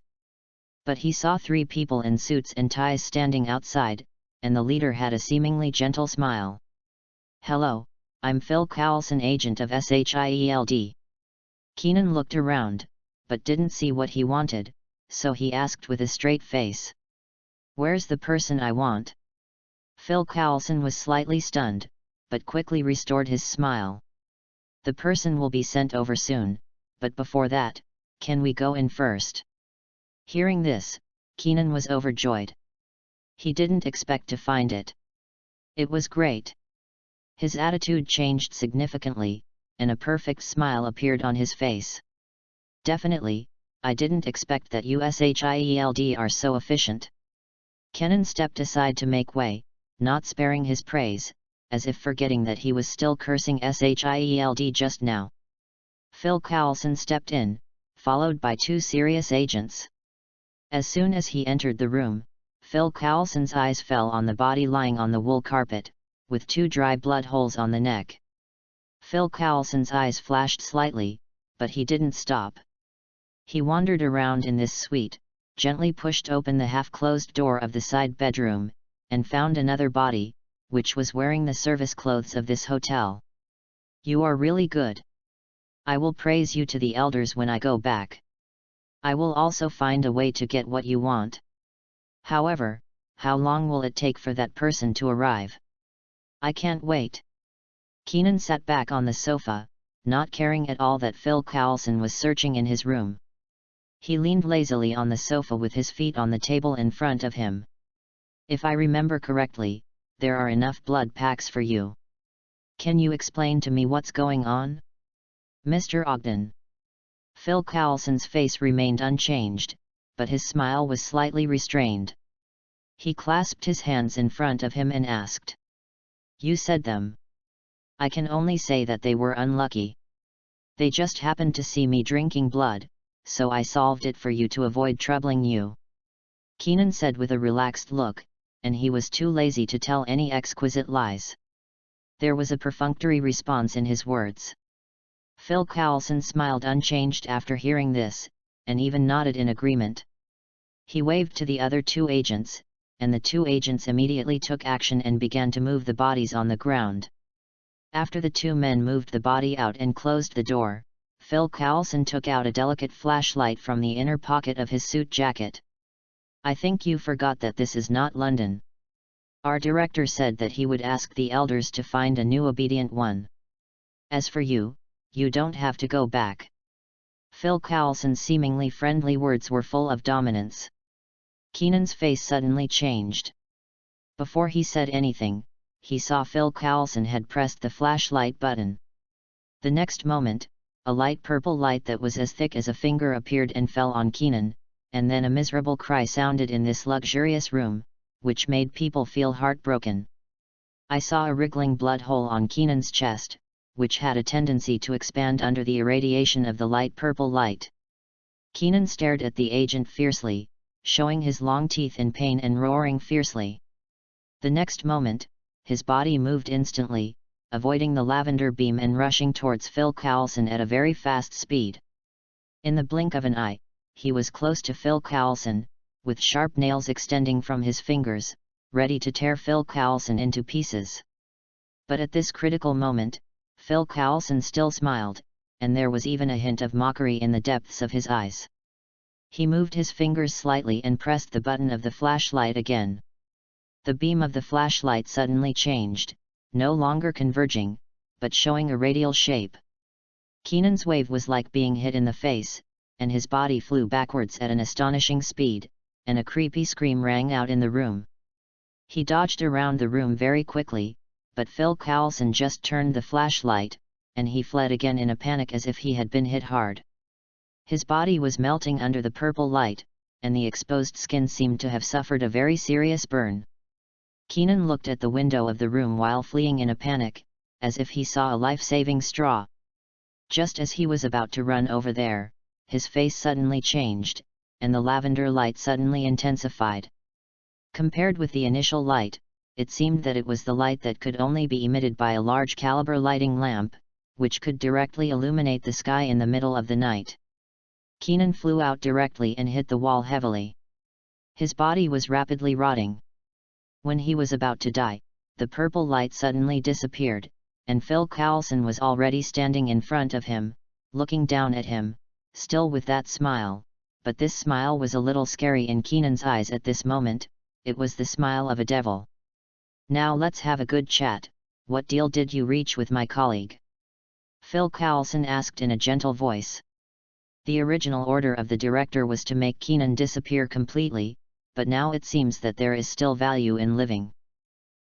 But he saw 3 people in suits and ties standing outside, and the leader had a seemingly gentle smile. Hello, I'm Phil Cowlson, agent of SHIELD. Keenan looked around, but didn't see what he wanted, so he asked with a straight face. Where's the person I want? Phil Cowlson was slightly stunned, but quickly restored his smile. The person will be sent over soon, but before that, can we go in first? Hearing this, Keenan was overjoyed. He didn't expect to find it. It was great. His attitude changed significantly, and a perfect smile appeared on his face. Definitely, I didn't expect that you SHIELD are so efficient. Kenan stepped aside to make way, not sparing his praise, as if forgetting that he was still cursing SHIELD just now. Phil Cowlson stepped in, followed by 2 serious agents. As soon as he entered the room, Phil Cowlson's eyes fell on the body lying on the wool carpet, with 2 dry blood holes on the neck. Phil Cowlson's eyes flashed slightly, but he didn't stop. He wandered around in this suite, gently pushed open the half-closed door of the side bedroom, and found another body, which was wearing the service clothes of this hotel. You are really good. I will praise you to the elders when I go back. I will also find a way to get what you want. However, how long will it take for that person to arrive? I can't wait. Keenan sat back on the sofa, not caring at all that Phil Cowlson was searching in his room. He leaned lazily on the sofa with his feet on the table in front of him. If I remember correctly, there are enough blood packs for you. Can you explain to me what's going on? Mr. Ogden. Phil Cowlson's face remained unchanged, but his smile was slightly restrained. He clasped his hands in front of him and asked. You said them. I can only say that they were unlucky. They just happened to see me drinking blood, so I solved it for you to avoid troubling you. Keenan said with a relaxed look, and he was too lazy to tell any exquisite lies. There was a perfunctory response in his words. Phil Cowlson smiled unchanged after hearing this, and even nodded in agreement. He waved to the other 2 agents, and the 2 agents immediately took action and began to move the bodies on the ground. After the 2 men moved the body out and closed the door, Phil Cowlson took out a delicate flashlight from the inner pocket of his suit jacket. I think you forgot that this is not London. Our director said that he would ask the elders to find a new obedient one. As for you, you don't have to go back. Phil Cowlson's seemingly friendly words were full of dominance. Keenan's face suddenly changed. Before he said anything, he saw Phil Cowlson had pressed the flashlight button. The next moment, a light purple light that was as thick as a finger appeared and fell on Keenan, and then a miserable cry sounded in this luxurious room, which made people feel heartbroken. I saw a wriggling blood hole on Keenan's chest, which had a tendency to expand under the irradiation of the light purple light. Keenan stared at the agent fiercely, showing his long teeth in pain and roaring fiercely. The next moment, his body moved instantly, avoiding the lavender beam and rushing towards Phil Cowlson at a very fast speed. In the blink of an eye, he was close to Phil Cowlson, with sharp nails extending from his fingers, ready to tear Phil Cowlson into pieces. But at this critical moment, Phil Cowlson still smiled, and there was even a hint of mockery in the depths of his eyes. He moved his fingers slightly and pressed the button of the flashlight again. The beam of the flashlight suddenly changed, no longer converging, but showing a radial shape. Keenan's wave was like being hit in the face, and his body flew backwards at an astonishing speed, and a creepy scream rang out in the room. He dodged around the room very quickly, but Phil Cowlson just turned the flashlight, and he fled again in a panic as if he had been hit hard. His body was melting under the purple light, and the exposed skin seemed to have suffered a very serious burn. Keenan looked at the window of the room while fleeing in a panic, as if he saw a life-saving straw. Just as he was about to run over there, his face suddenly changed, and the lavender light suddenly intensified. Compared with the initial light, it seemed that it was the light that could only be emitted by a large caliber lighting lamp, which could directly illuminate the sky in the middle of the night. Keenan flew out directly and hit the wall heavily. His body was rapidly rotting. When he was about to die, the purple light suddenly disappeared, and Phil Coulson was already standing in front of him, looking down at him, still with that smile, but this smile was a little scary in Keenan's eyes at this moment. It was the smile of a devil. "Now let's have a good chat. What deal did you reach with my colleague?" Phil Coulson asked in a gentle voice. The original order of the director was to make Keenan disappear completely, but now it seems that there is still value in living.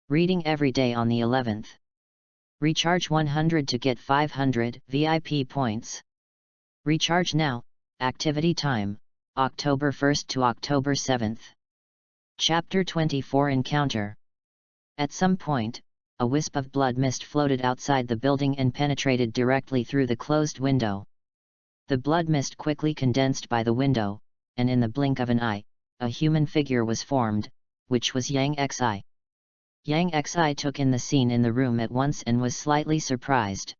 Reading every day on the 11th. Recharge 100 to get 500 VIP points. Recharge now. Activity time, October 1st to October 7th. Chapter 24 Encounter. At some point, a wisp of blood mist floated outside the building and penetrated directly through the closed window. The blood mist quickly condensed by the window, and in the blink of an eye, a human figure was formed, which was Yang Xi. Yang Xi took in the scene in the room at once and was slightly surprised.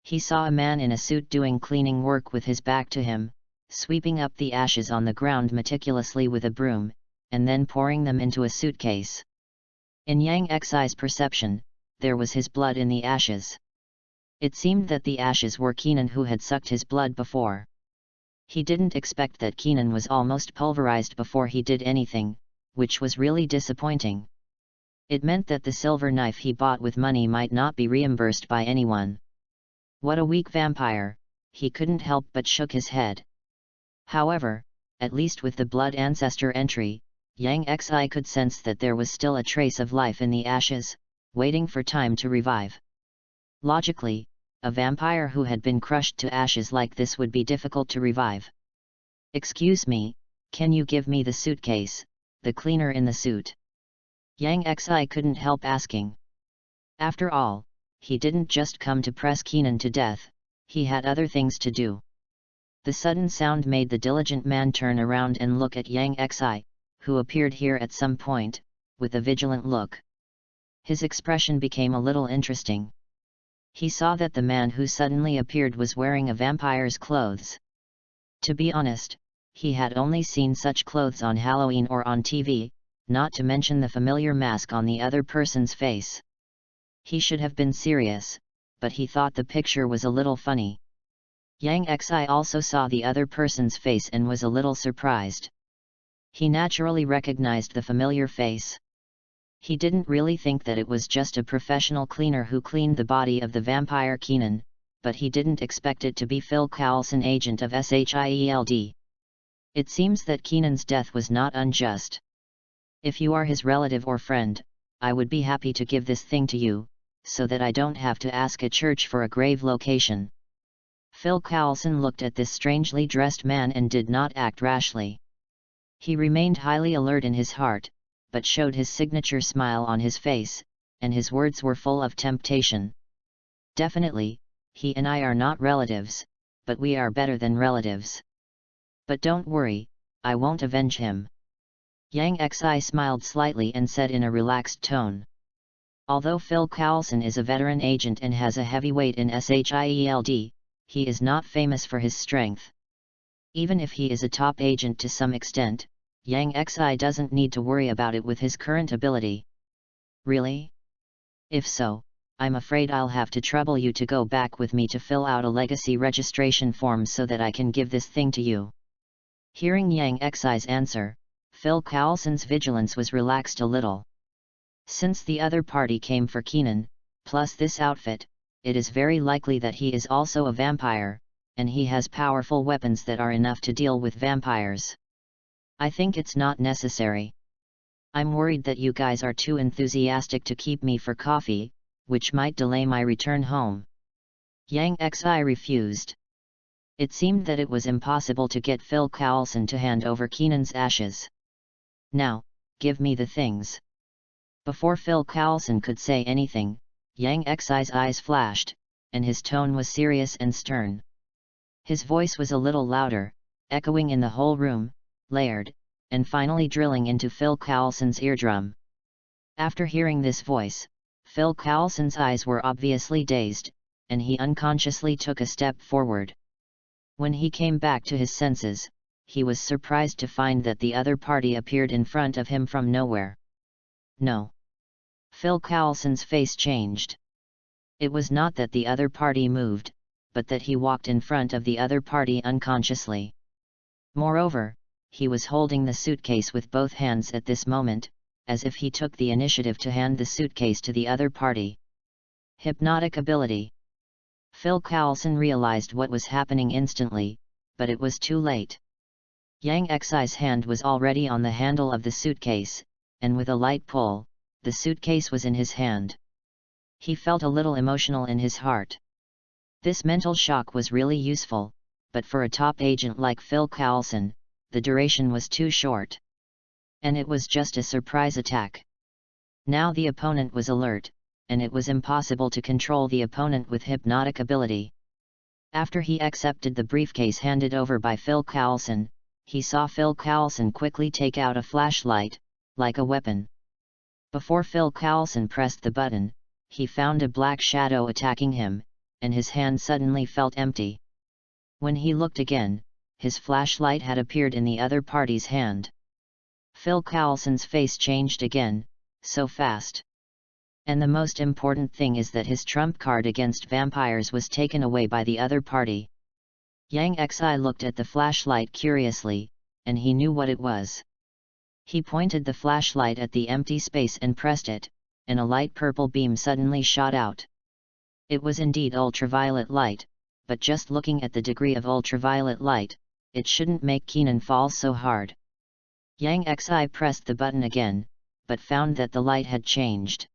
He saw a man in a suit doing cleaning work with his back to him, sweeping up the ashes on the ground meticulously with a broom, and then pouring them into a suitcase. In Yang Xi's perception, there was his blood in the ashes. It seemed that the ashes were Keenan who had sucked his blood before. He didn't expect that Keenan was almost pulverized before he did anything, which was really disappointing. It meant that the silver knife he bought with money might not be reimbursed by anyone. What a weak vampire, he couldn't help but shook his head. However, at least with the blood ancestor entry, Yang Xi could sense that there was still a trace of life in the ashes, waiting for time to revive. Logically, a vampire who had been crushed to ashes like this would be difficult to revive. "Excuse me, can you give me the suitcase?" the cleaner in the suit. Yang Xi couldn't help asking. After all, he didn't just come to press Keenan to death, he had other things to do. The sudden sound made the diligent man turn around and look at Yang Xi, who appeared here at some point, with a vigilant look. His expression became a little interesting. He saw that the man who suddenly appeared was wearing a vampire's clothes. To be honest, he had only seen such clothes on Halloween or on TV, not to mention the familiar mask on the other person's face. He should have been serious, but he thought the picture was a little funny. Yang Xi also saw the other person's face and was a little surprised. He naturally recognized the familiar face. He didn't really think that it was just a professional cleaner who cleaned the body of the vampire Keenan, but he didn't expect it to be Phil Coulson, agent of SHIELD. It seems that Keenan's death was not unjust. "If you are his relative or friend, I would be happy to give this thing to you, so that I don't have to ask a church for a grave location." Phil Coulson looked at this strangely dressed man and did not act rashly. He remained highly alert in his heart, but showed his signature smile on his face, and his words were full of temptation. "Definitely, he and I are not relatives, but we are better than relatives. But don't worry, I won't avenge him." Yang Xi smiled slightly and said in a relaxed tone. Although Phil Coulson is a veteran agent and has a heavy weight in SHIELD, he is not famous for his strength. Even if he is a top agent to some extent, Yang Xi doesn't need to worry about it with his current ability. "Really? If so, I'm afraid I'll have to trouble you to go back with me to fill out a legacy registration form so that I can give this thing to you." Hearing Yang Xi's answer, Phil Coulson's vigilance was relaxed a little. Since the other party came for Keenan, plus this outfit, it is very likely that he is also a vampire, and he has powerful weapons that are enough to deal with vampires. "I think it's not necessary. I'm worried that you guys are too enthusiastic to keep me for coffee, which might delay my return home." Yang Xi refused. It seemed that it was impossible to get Phil Coulson to hand over Keenan's ashes. "Now, give me the things." Before Phil Coulson could say anything, Yang Xi's eyes flashed, and his tone was serious and stern. His voice was a little louder, echoing in the whole room, layered, and finally drilling into Phil Coulson's eardrum. After hearing this voice, Phil Coulson's eyes were obviously dazed, and he unconsciously took a step forward. When he came back to his senses, he was surprised to find that the other party appeared in front of him from nowhere. "No." Phil Coulson's face changed. It was not that the other party moved, but that he walked in front of the other party unconsciously. Moreover, he was holding the suitcase with both hands at this moment, as if he took the initiative to hand the suitcase to the other party. Hypnotic ability. Phil Coulson realized what was happening instantly, but it was too late. Yang Xi's hand was already on the handle of the suitcase, and with a light pull, the suitcase was in his hand. He felt a little emotional in his heart. This mental shock was really useful, but for a top agent like Phil Coulson, the duration was too short. And it was just a surprise attack. Now the opponent was alert, and it was impossible to control the opponent with hypnotic ability. After he accepted the briefcase handed over by Phil Coulson, he saw Phil Coulson quickly take out a flashlight, like a weapon. Before Phil Coulson pressed the button, he found a black shadow attacking him, and his hand suddenly felt empty. When he looked again, his flashlight had appeared in the other party's hand. Phil Coulson's face changed again, so fast. And the most important thing is that his trump card against vampires was taken away by the other party. Yang Xi looked at the flashlight curiously, and he knew what it was. He pointed the flashlight at the empty space and pressed it, and a light purple beam suddenly shot out. It was indeed ultraviolet light, but just looking at the degree of ultraviolet light, it shouldn't make Keenan fall so hard. Yang Xi pressed the button again, but found that the light had changed.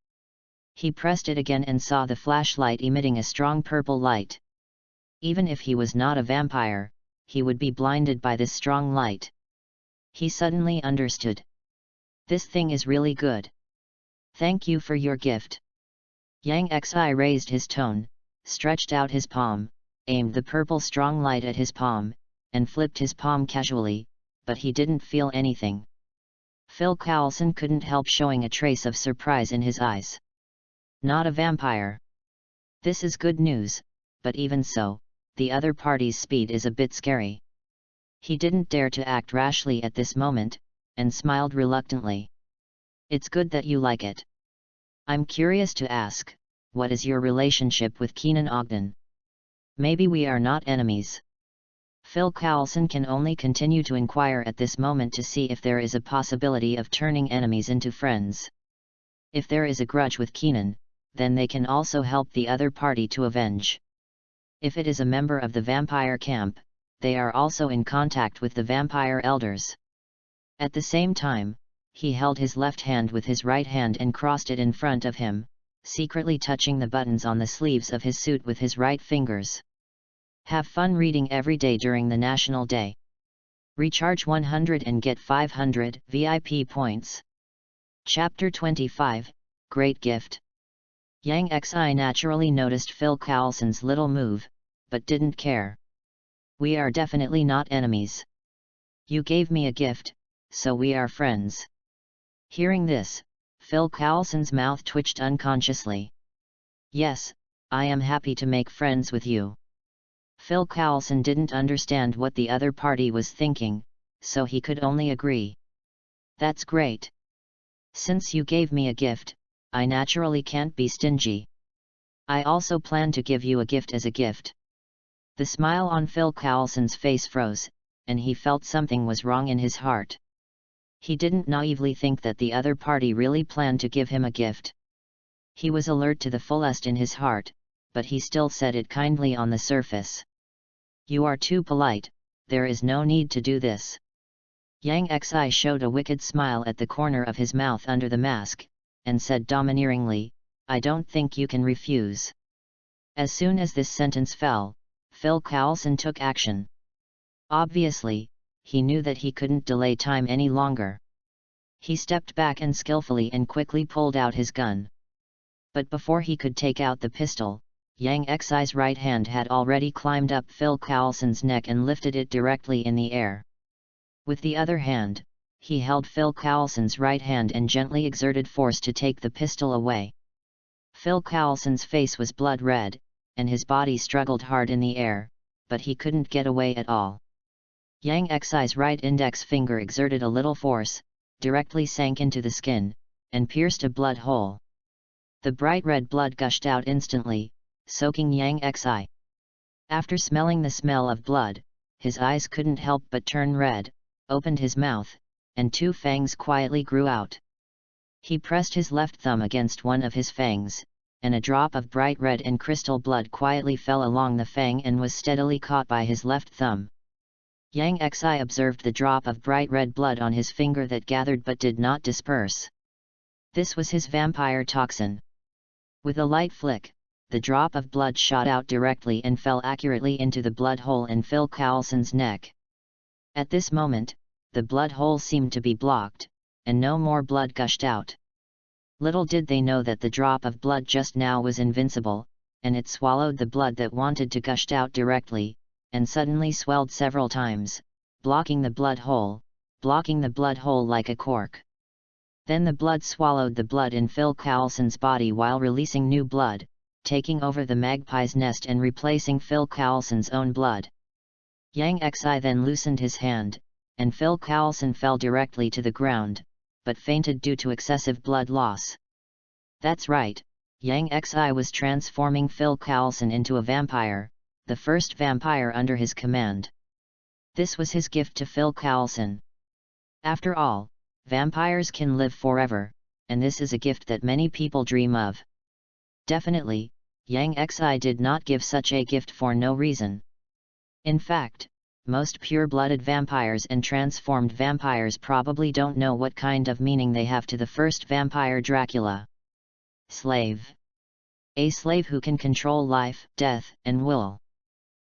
He pressed it again and saw the flashlight emitting a strong purple light. Even if he was not a vampire, he would be blinded by this strong light. He suddenly understood. This thing is really good. Thank you for your gift. Yang Xi raised his tone, stretched out his palm, aimed the purple strong light at his palm, and flipped his palm casually, but he didn't feel anything. Phil Coulson couldn't help showing a trace of surprise in his eyes. Not a vampire. This is good news, but even so, the other party's speed is a bit scary. He didn't dare to act rashly at this moment, and smiled reluctantly. It's good that you like it. I'm curious to ask, what is your relationship with Keenan Ogden? Maybe we are not enemies. Phil Coulson can only continue to inquire at this moment to see if there is a possibility of turning enemies into friends. If there is a grudge with Keenan, then they can also help the other party to avenge. If it is a member of the vampire camp, they are also in contact with the vampire elders. At the same time, he held his left hand with his right hand and crossed it in front of him, secretly touching the buttons on the sleeves of his suit with his right fingers. Have fun reading every day during the National Day. Recharge 100 and get 500 VIP points. Chapter 25, Great Gift. Yang Xi naturally noticed Phil Coulson's little move, but didn't care. We are definitely not enemies. You gave me a gift, so we are friends. Hearing this, Phil Coulson's mouth twitched unconsciously. Yes, I am happy to make friends with you. Phil Coulson didn't understand what the other party was thinking, so he could only agree. That's great. Since you gave me a gift, I naturally can't be stingy. I also plan to give you a gift as a gift. The smile on Phil Coulson's face froze, and he felt something was wrong in his heart. He didn't naively think that the other party really planned to give him a gift. He was alert to the fullest in his heart, but he still said it kindly on the surface. You are too polite, there is no need to do this. Yang Xi showed a wicked smile at the corner of his mouth under the mask, and said domineeringly, I don't think you can refuse. As soon as this sentence fell, Phil Coulson took action. Obviously, he knew that he couldn't delay time any longer. He stepped back and skillfully and quickly pulled out his gun. But before he could take out the pistol, Yang Xi's right hand had already climbed up Phil Coulson's neck and lifted it directly in the air. With the other hand, he held Phil Coulson's right hand and gently exerted force to take the pistol away. Phil Coulson's face was blood red, and his body struggled hard in the air, but he couldn't get away at all. Yang Xi's right index finger exerted a little force, directly sank into the skin, and pierced a blood hole. The bright red blood gushed out instantly, soaking Yang Xi. After smelling the smell of blood, his eyes couldn't help but turn red, opened his mouth, and two fangs quietly grew out. He pressed his left thumb against one of his fangs, and a drop of bright red and crystal blood quietly fell along the fang and was steadily caught by his left thumb. Yang Xi observed the drop of bright red blood on his finger that gathered but did not disperse. This was his vampire toxin. With a light flick, the drop of blood shot out directly and fell accurately into the blood hole in Phil Coulson's neck. At this moment, the blood hole seemed to be blocked, and no more blood gushed out. Little did they know that the drop of blood just now was invincible, and it swallowed the blood that wanted to gush out directly, and suddenly swelled several times, blocking the blood hole like a cork. Then the blood swallowed the blood in Phil Coulson's body while releasing new blood, taking over the magpie's nest and replacing Phil Coulson's own blood. Yang Xi then loosened his hand, and Phil Coulson fell directly to the ground, but fainted due to excessive blood loss. That's right, Yang Xi was transforming Phil Coulson into a vampire, the first vampire under his command. This was his gift to Phil Coulson. After all, vampires can live forever, and this is a gift that many people dream of. Definitely, Yang Xi did not give such a gift for no reason. In fact, most pure-blooded vampires and transformed vampires probably don't know what kind of meaning they have to the first vampire Dracula. Slave. A slave who can control life, death, and will.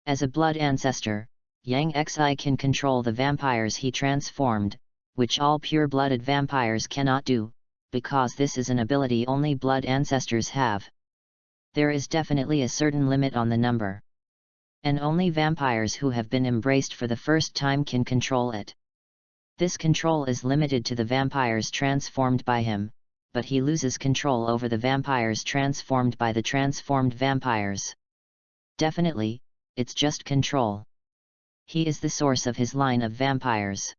As a blood ancestor, Yang Xi can control the vampires he transformed, which all pure-blooded vampires cannot do, because this is an ability only blood ancestors have. There is definitely a certain limit on the number. And only vampires who have been embraced for the first time can control it. This control is limited to the vampires transformed by him, but he loses control over the vampires transformed by the transformed vampires. Definitely, it's just control. He is the source of his line of vampires.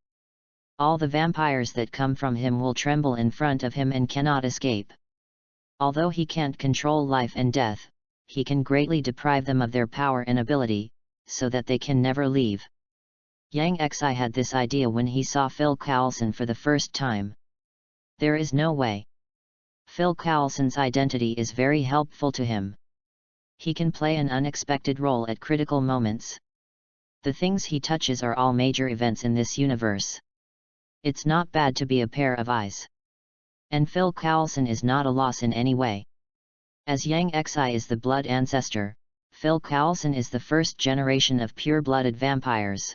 All the vampires that come from him will tremble in front of him and cannot escape. Although he can't control life and death, he can greatly deprive them of their power and ability, so that they can never leave. Yang Xi had this idea when he saw Phil Coulson for the first time. There is no way. Phil Coulson's identity is very helpful to him. He can play an unexpected role at critical moments. The things he touches are all major events in this universe. It's not bad to be a pair of eyes. And Phil Coulson is not a loss in any way. As Yang Xi is the blood ancestor, Phil Coulson is the first generation of pure-blooded vampires.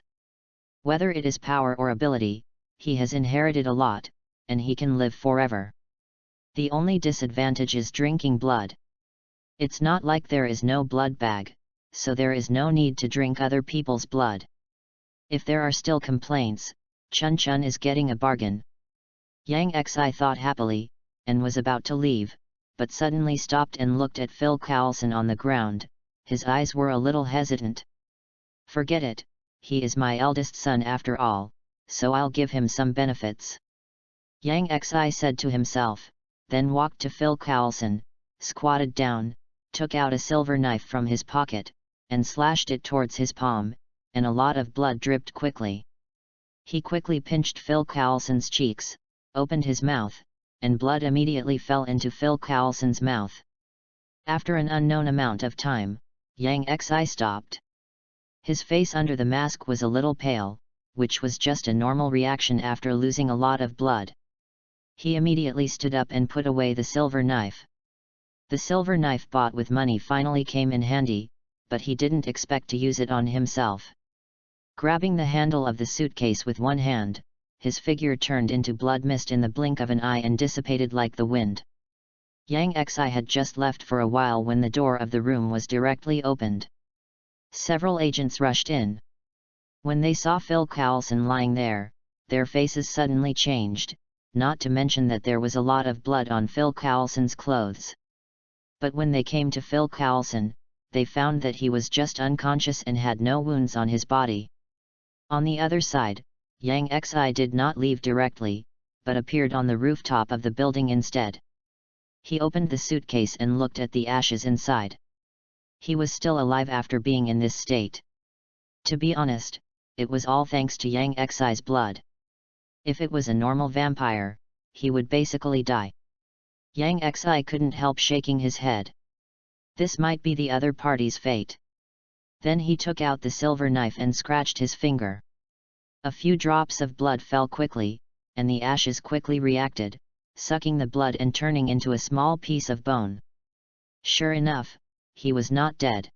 Whether it is power or ability, he has inherited a lot, and he can live forever. The only disadvantage is drinking blood. It's not like there is no blood bag, so there is no need to drink other people's blood. If there are still complaints, Chun Chun is getting a bargain. Yang Xi thought happily, and was about to leave, but suddenly stopped and looked at Phil Coulson on the ground. His eyes were a little hesitant. Forget it, he is my eldest son after all, so I'll give him some benefits. Yang Xi said to himself, then walked to Phil Coulson, squatted down, took out a silver knife from his pocket, and slashed it towards his palm, and a lot of blood dripped quickly. He quickly pinched Phil Coulson's cheeks, opened his mouth, and blood immediately fell into Phil Coulson's mouth. After an unknown amount of time, Yang Xi stopped. His face under the mask was a little pale, which was just a normal reaction after losing a lot of blood. He immediately stood up and put away the silver knife. The silver knife bought with money finally came in handy, but he didn't expect to use it on himself. Grabbing the handle of the suitcase with one hand, his figure turned into blood mist in the blink of an eye and dissipated like the wind. Yang Xi had just left for a while when the door of the room was directly opened. Several agents rushed in. When they saw Phil Coulson lying there, their faces suddenly changed, not to mention that there was a lot of blood on Phil Coulson's clothes. But when they came to Phil Coulson, they found that he was just unconscious and had no wounds on his body. On the other side, Yang Xi did not leave directly, but appeared on the rooftop of the building instead. He opened the suitcase and looked at the ashes inside. He was still alive after being in this state. To be honest, it was all thanks to Yang Xi's blood. If it was a normal vampire, he would basically die. Yang Xi couldn't help shaking his head. This might be the other party's fate. Then he took out the silver knife and scratched his finger. A few drops of blood fell quickly, and the ashes quickly reacted, sucking the blood and turning into a small piece of bone. Sure enough, he was not dead.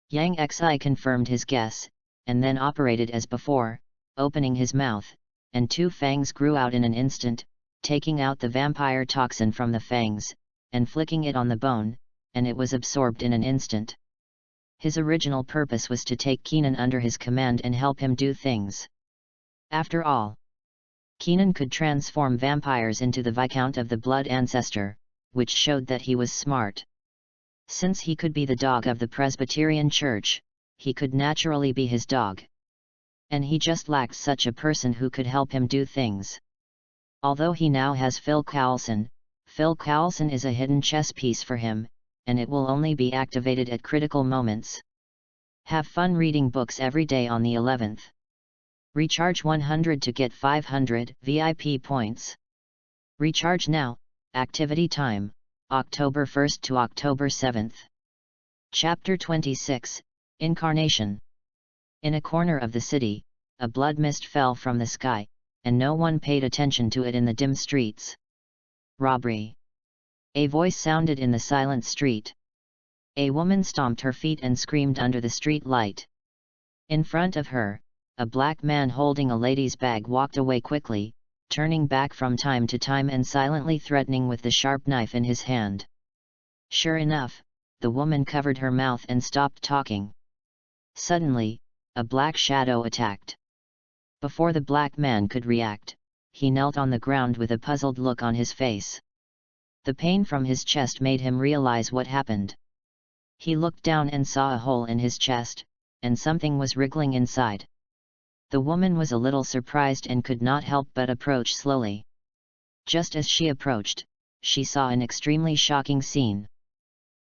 Yang Xi confirmed his guess, and then operated as before, opening his mouth, and two fangs grew out in an instant, taking out the vampire toxin from the fangs, and flicking it on the bone, and it was absorbed in an instant. His original purpose was to take Keenan under his command and help him do things. After all, Keenan could transform vampires into the Viscount of the Blood Ancestor, which showed that he was smart. Since he could be the dog of the Presbyterian Church, he could naturally be his dog. And he just lacked such a person who could help him do things. Although he now has Phil Coulson is a hidden chess piece for him, and it will only be activated at critical moments. Have fun reading books every day on the 11th. Recharge 100 to get 500 VIP points. Recharge now. Activity time, October 1st to October 7th. Chapter 26, Incarnation. In a corner of the city, a blood mist fell from the sky, and no one paid attention to it in the dim streets. Robbery. A voice sounded in the silent street. A woman stomped her feet and screamed under the street light. In front of her, a black man holding a lady's bag walked away quickly, turning back from time to time and silently threatening with the sharp knife in his hand. Sure enough, the woman covered her mouth and stopped talking. Suddenly, a black shadow attacked. Before the black man could react, he knelt on the ground with a puzzled look on his face. The pain from his chest made him realize what happened. He looked down and saw a hole in his chest, and something was wriggling inside. The woman was a little surprised and could not help but approach slowly. Just as she approached, she saw an extremely shocking scene.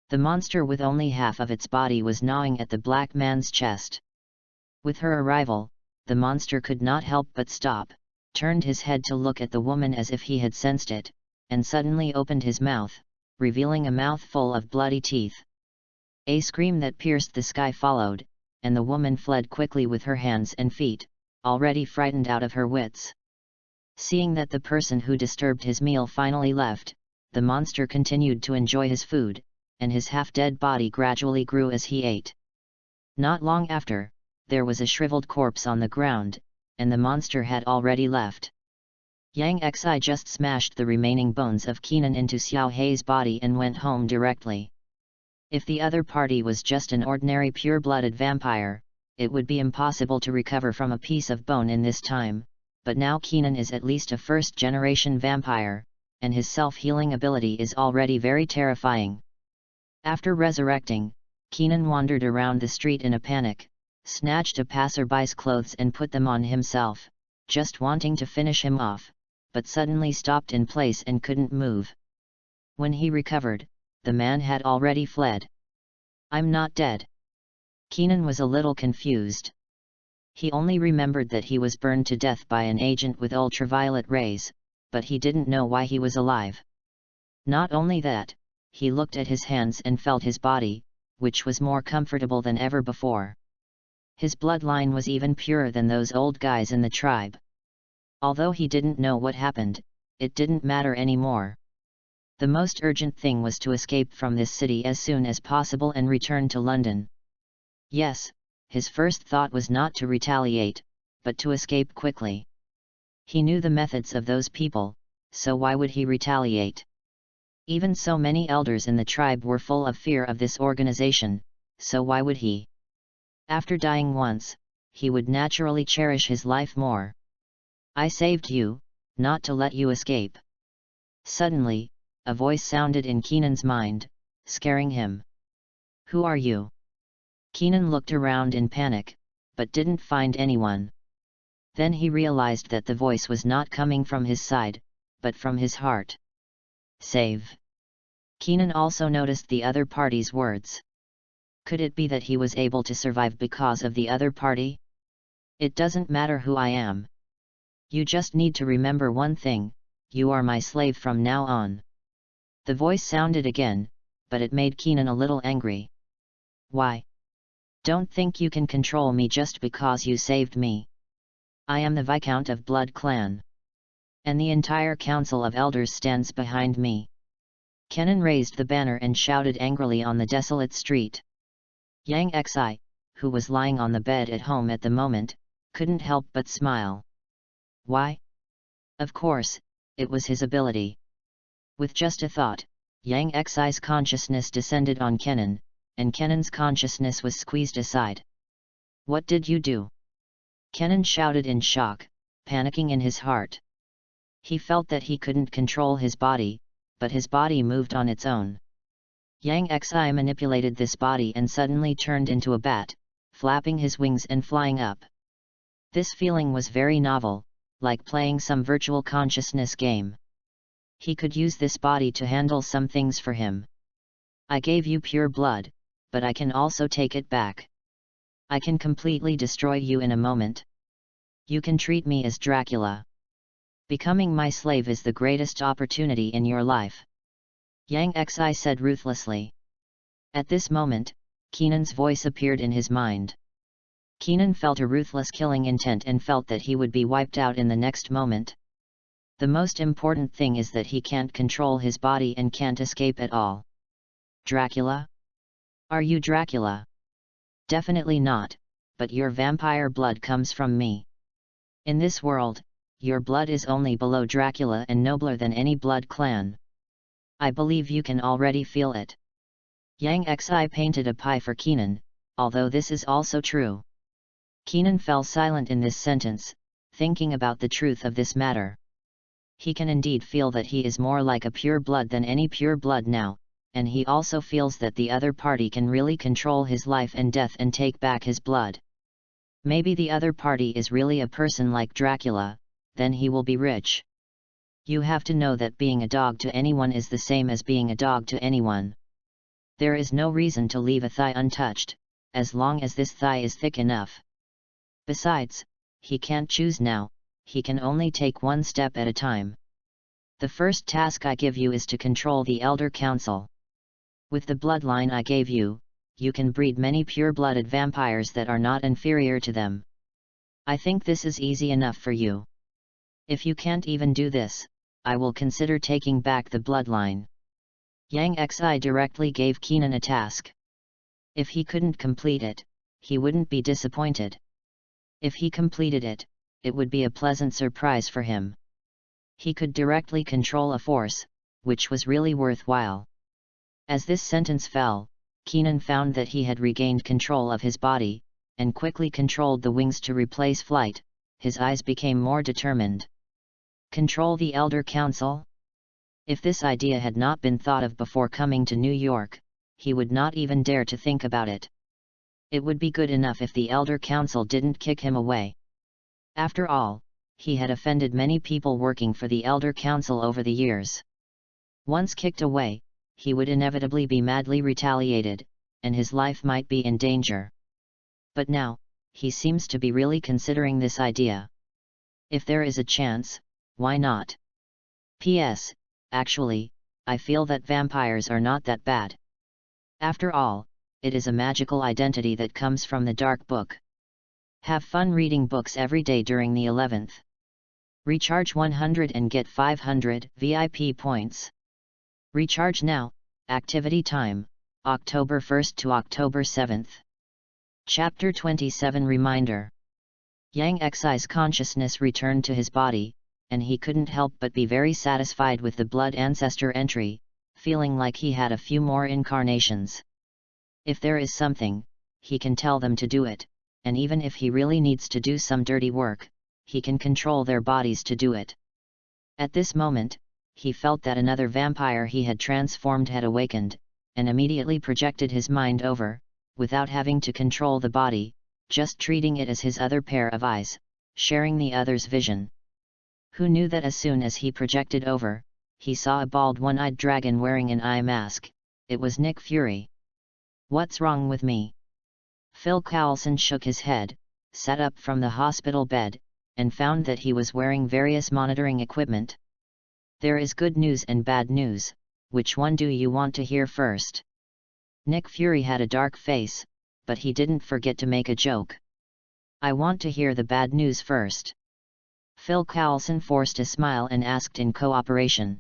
The monster with only half of its body was gnawing at the black man's chest. With her arrival, the monster could not help but stop, turned his head to look at the woman as if he had sensed it, and suddenly opened his mouth, revealing a mouthful of bloody teeth. A scream that pierced the sky followed, and the woman fled quickly with her hands and feet, already frightened out of her wits. Seeing that the person who disturbed his meal finally left, the monster continued to enjoy his food, and his half-dead body gradually grew as he ate. Not long after, there was a shriveled corpse on the ground, and the monster had already left. Yang Xi just smashed the remaining bones of Keenan into Xiao Hei's body and went home directly. If the other party was just an ordinary pure-blooded vampire, it would be impossible to recover from a piece of bone in this time, but now Keenan is at least a first-generation vampire, and his self-healing ability is already very terrifying. After resurrecting, Keenan wandered around the street in a panic, snatched a passerby's clothes and put them on himself, just wanting to finish him off, but suddenly stopped in place and couldn't move. When he recovered, the man had already fled. "I'm not dead." Keenan was a little confused. He only remembered that he was burned to death by an agent with ultraviolet rays, but he didn't know why he was alive. Not only that, he looked at his hands and felt his body, which was more comfortable than ever before. His bloodline was even purer than those old guys in the tribe. Although he didn't know what happened, it didn't matter anymore. The most urgent thing was to escape from this city as soon as possible and return to London. Yes, his first thought was not to retaliate, but to escape quickly. He knew the methods of those people, so why would he retaliate? Even so, many elders in the tribe were full of fear of this organization, so why would he? After dying once, he would naturally cherish his life more. I saved you, not to let you escape. Suddenly, a voice sounded in Keenan's mind, scaring him. Who are you? Keenan looked around in panic, but didn't find anyone. Then he realized that the voice was not coming from his side, but from his heart. Save. Keenan also noticed the other party's words. Could it be that he was able to survive because of the other party? It doesn't matter who I am. You just need to remember one thing, you are my slave from now on. The voice sounded again, but it made Keenan a little angry. Why? Don't think you can control me just because you saved me. I am the Viscount of Blood Clan. And the entire Council of Elders stands behind me. Kenan raised the banner and shouted angrily on the desolate street. Yang Xi, who was lying on the bed at home at the moment, couldn't help but smile. Why? Of course, it was his ability. With just a thought, Yang Xi's consciousness descended on Kenan, and Kenan's consciousness was squeezed aside. What did you do? Kenan shouted in shock, panicking in his heart. He felt that he couldn't control his body, but his body moved on its own. Yang Xi manipulated this body and suddenly turned into a bat, flapping his wings and flying up. This feeling was very novel, like playing some virtual consciousness game. He could use this body to handle some things for him. I gave you pure blood, but I can also take it back. I can completely destroy you in a moment. You can treat me as Dracula. Becoming my slave is the greatest opportunity in your life. Yang Xi said ruthlessly. At this moment, Kenan's voice appeared in his mind. Kenan felt a ruthless killing intent and felt that he would be wiped out in the next moment. The most important thing is that he can't control his body and can't escape at all. Dracula? Are you Dracula? Definitely not, but your vampire blood comes from me. In this world, your blood is only below Dracula and nobler than any blood clan. I believe you can already feel it. Yang Xi painted a pie for Kenan, although this is also true. Kenan fell silent in this sentence, thinking about the truth of this matter. He can indeed feel that he is more like a pure blood than any pure blood now, and he also feels that the other party can really control his life and death and take back his blood. Maybe the other party is really a person like Dracula, then he will be rich. You have to know that being a dog to anyone is the same as being a dog to anyone. There is no reason to leave a thigh untouched, as long as this thigh is thick enough. Besides, he can't choose now, he can only take one step at a time. The first task I give you is to control the Elder Council. With the bloodline I gave you, you can breed many pure-blooded vampires that are not inferior to them. I think this is easy enough for you. If you can't even do this, I will consider taking back the bloodline. Yang Xi directly gave Kenan a task. If he couldn't complete it, he wouldn't be disappointed. If he completed it, it would be a pleasant surprise for him. He could directly control a force, which was really worthwhile. As this sentence fell, Kenan found that he had regained control of his body, and quickly controlled the wings to replace flight. His eyes became more determined. Control the Elder Council? If this idea had not been thought of before coming to New York, he would not even dare to think about it. It would be good enough if the Elder Council didn't kick him away. After all, he had offended many people working for the Elder Council over the years. Once kicked away, he would inevitably be madly retaliated, and his life might be in danger. But now, he seems to be really considering this idea. If there is a chance, why not? P.S. Actually, I feel that vampires are not that bad. After all, it is a magical identity that comes from the dark book. Have fun reading books every day during the 11th. Recharge 100 and get 500 VIP points. Recharge now. Activity time, October 1st to October 7th. Chapter 27 Reminder. Yang Xi's consciousness returned to his body, and he couldn't help but be very satisfied with the blood ancestor entry, feeling like he had a few more incarnations. If there is something, he can tell them to do it, and even if he really needs to do some dirty work, he can control their bodies to do it. At this moment, he felt that another vampire he had transformed had awakened, and immediately projected his mind over, without having to control the body, just treating it as his other pair of eyes, sharing the other's vision. Who knew that as soon as he projected over, he saw a bald one-eyed dragon wearing an eye mask? It was Nick Fury. What's wrong with me? Phil Coulson shook his head, sat up from the hospital bed, and found that he was wearing various monitoring equipment. There is good news and bad news, which one do you want to hear first? Nick Fury had a dark face, but he didn't forget to make a joke. I want to hear the bad news first. Phil Coulson forced a smile and asked in cooperation.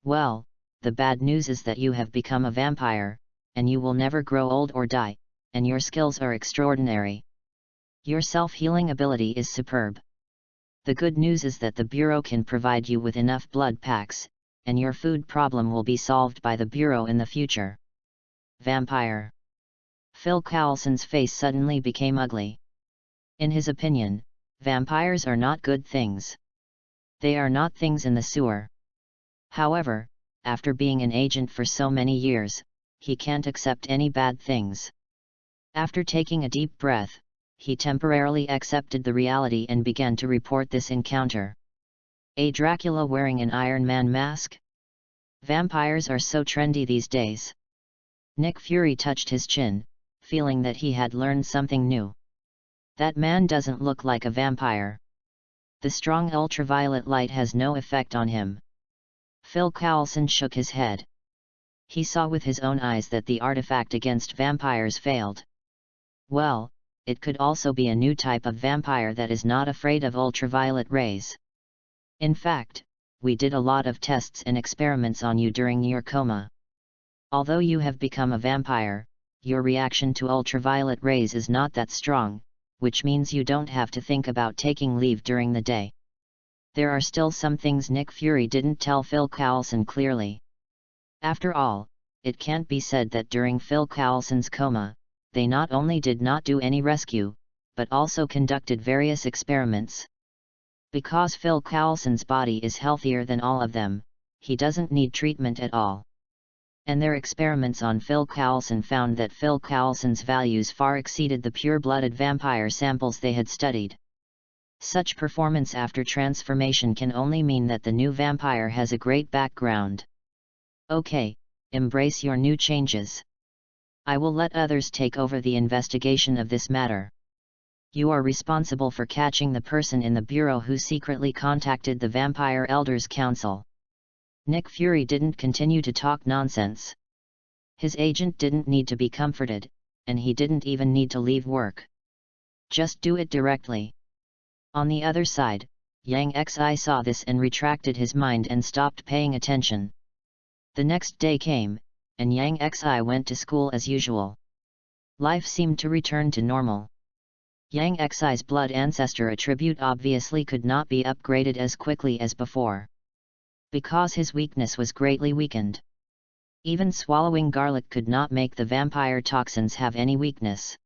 Well, the bad news is that you have become a vampire, and you will never grow old or die, and your skills are extraordinary. Your self-healing ability is superb. The good news is that the Bureau can provide you with enough blood packs, and your food problem will be solved by the Bureau in the future. Vampire. Phil Coulson's face suddenly became ugly. In his opinion, vampires are not good things. They are not things in the sewer. However, after being an agent for so many years, he can't accept any bad things. After taking a deep breath, he temporarily accepted the reality and began to report this encounter. A Dracula wearing an Iron Man mask? Vampires are so trendy these days. Nick Fury touched his chin, feeling that he had learned something new. That man doesn't look like a vampire. The strong ultraviolet light has no effect on him. Phil Coulson shook his head. He saw with his own eyes that the artifact against vampires failed. Well, it could also be a new type of vampire that is not afraid of ultraviolet rays. In fact, we did a lot of tests and experiments on you during your coma. Although you have become a vampire, your reaction to ultraviolet rays is not that strong, which means you don't have to think about taking leave during the day. There are still some things Nick Fury didn't tell Phil Coulson clearly. After all, it can't be said that during Phil Coulson's coma, they not only did not do any rescue, but also conducted various experiments. Because Phil Coulson's body is healthier than all of them, he doesn't need treatment at all. And their experiments on Phil Coulson found that Phil Coulson's values far exceeded the pure-blooded vampire samples they had studied. Such performance after transformation can only mean that the new vampire has a great background. Okay, embrace your new changes. I will let others take over the investigation of this matter. You are responsible for catching the person in the Bureau who secretly contacted the Vampire Elders Council. Nick Fury didn't continue to talk nonsense. His agent didn't need to be comforted, and he didn't even need to leave work. Just do it directly. On the other side, Yang Xi saw this and retracted his mind and stopped paying attention. The next day came, and Yang Xi went to school as usual. Life seemed to return to normal. Yang Xi's blood ancestor attribute obviously could not be upgraded as quickly as before. Because his weakness was greatly weakened. Even swallowing garlic could not make the vampire toxins have any weakness.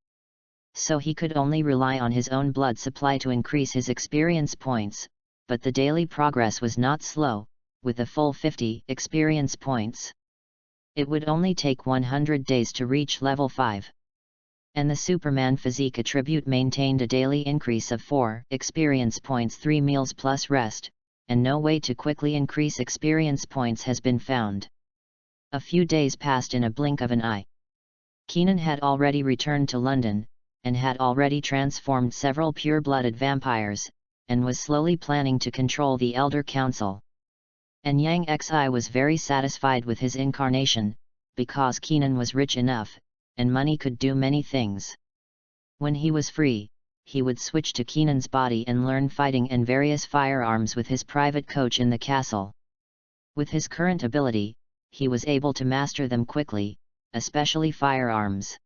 So he could only rely on his own blood supply to increase his experience points, but the daily progress was not slow, with a full 50 experience points. It would only take 100 days to reach level 5. And the Superman physique attribute maintained a daily increase of 4 experience points 3 meals plus rest, and no way to quickly increase experience points has been found. A few days passed in a blink of an eye. Keenan had already returned to London, and had already transformed several pure-blooded vampires, and was slowly planning to control the Elder Council. And Yang Xi was very satisfied with his incarnation, because Keenan was rich enough, and money could do many things. When he was free, he would switch to Keenan's body and learn fighting and various firearms with his private coach in the castle. With his current ability, he was able to master them quickly, especially firearms.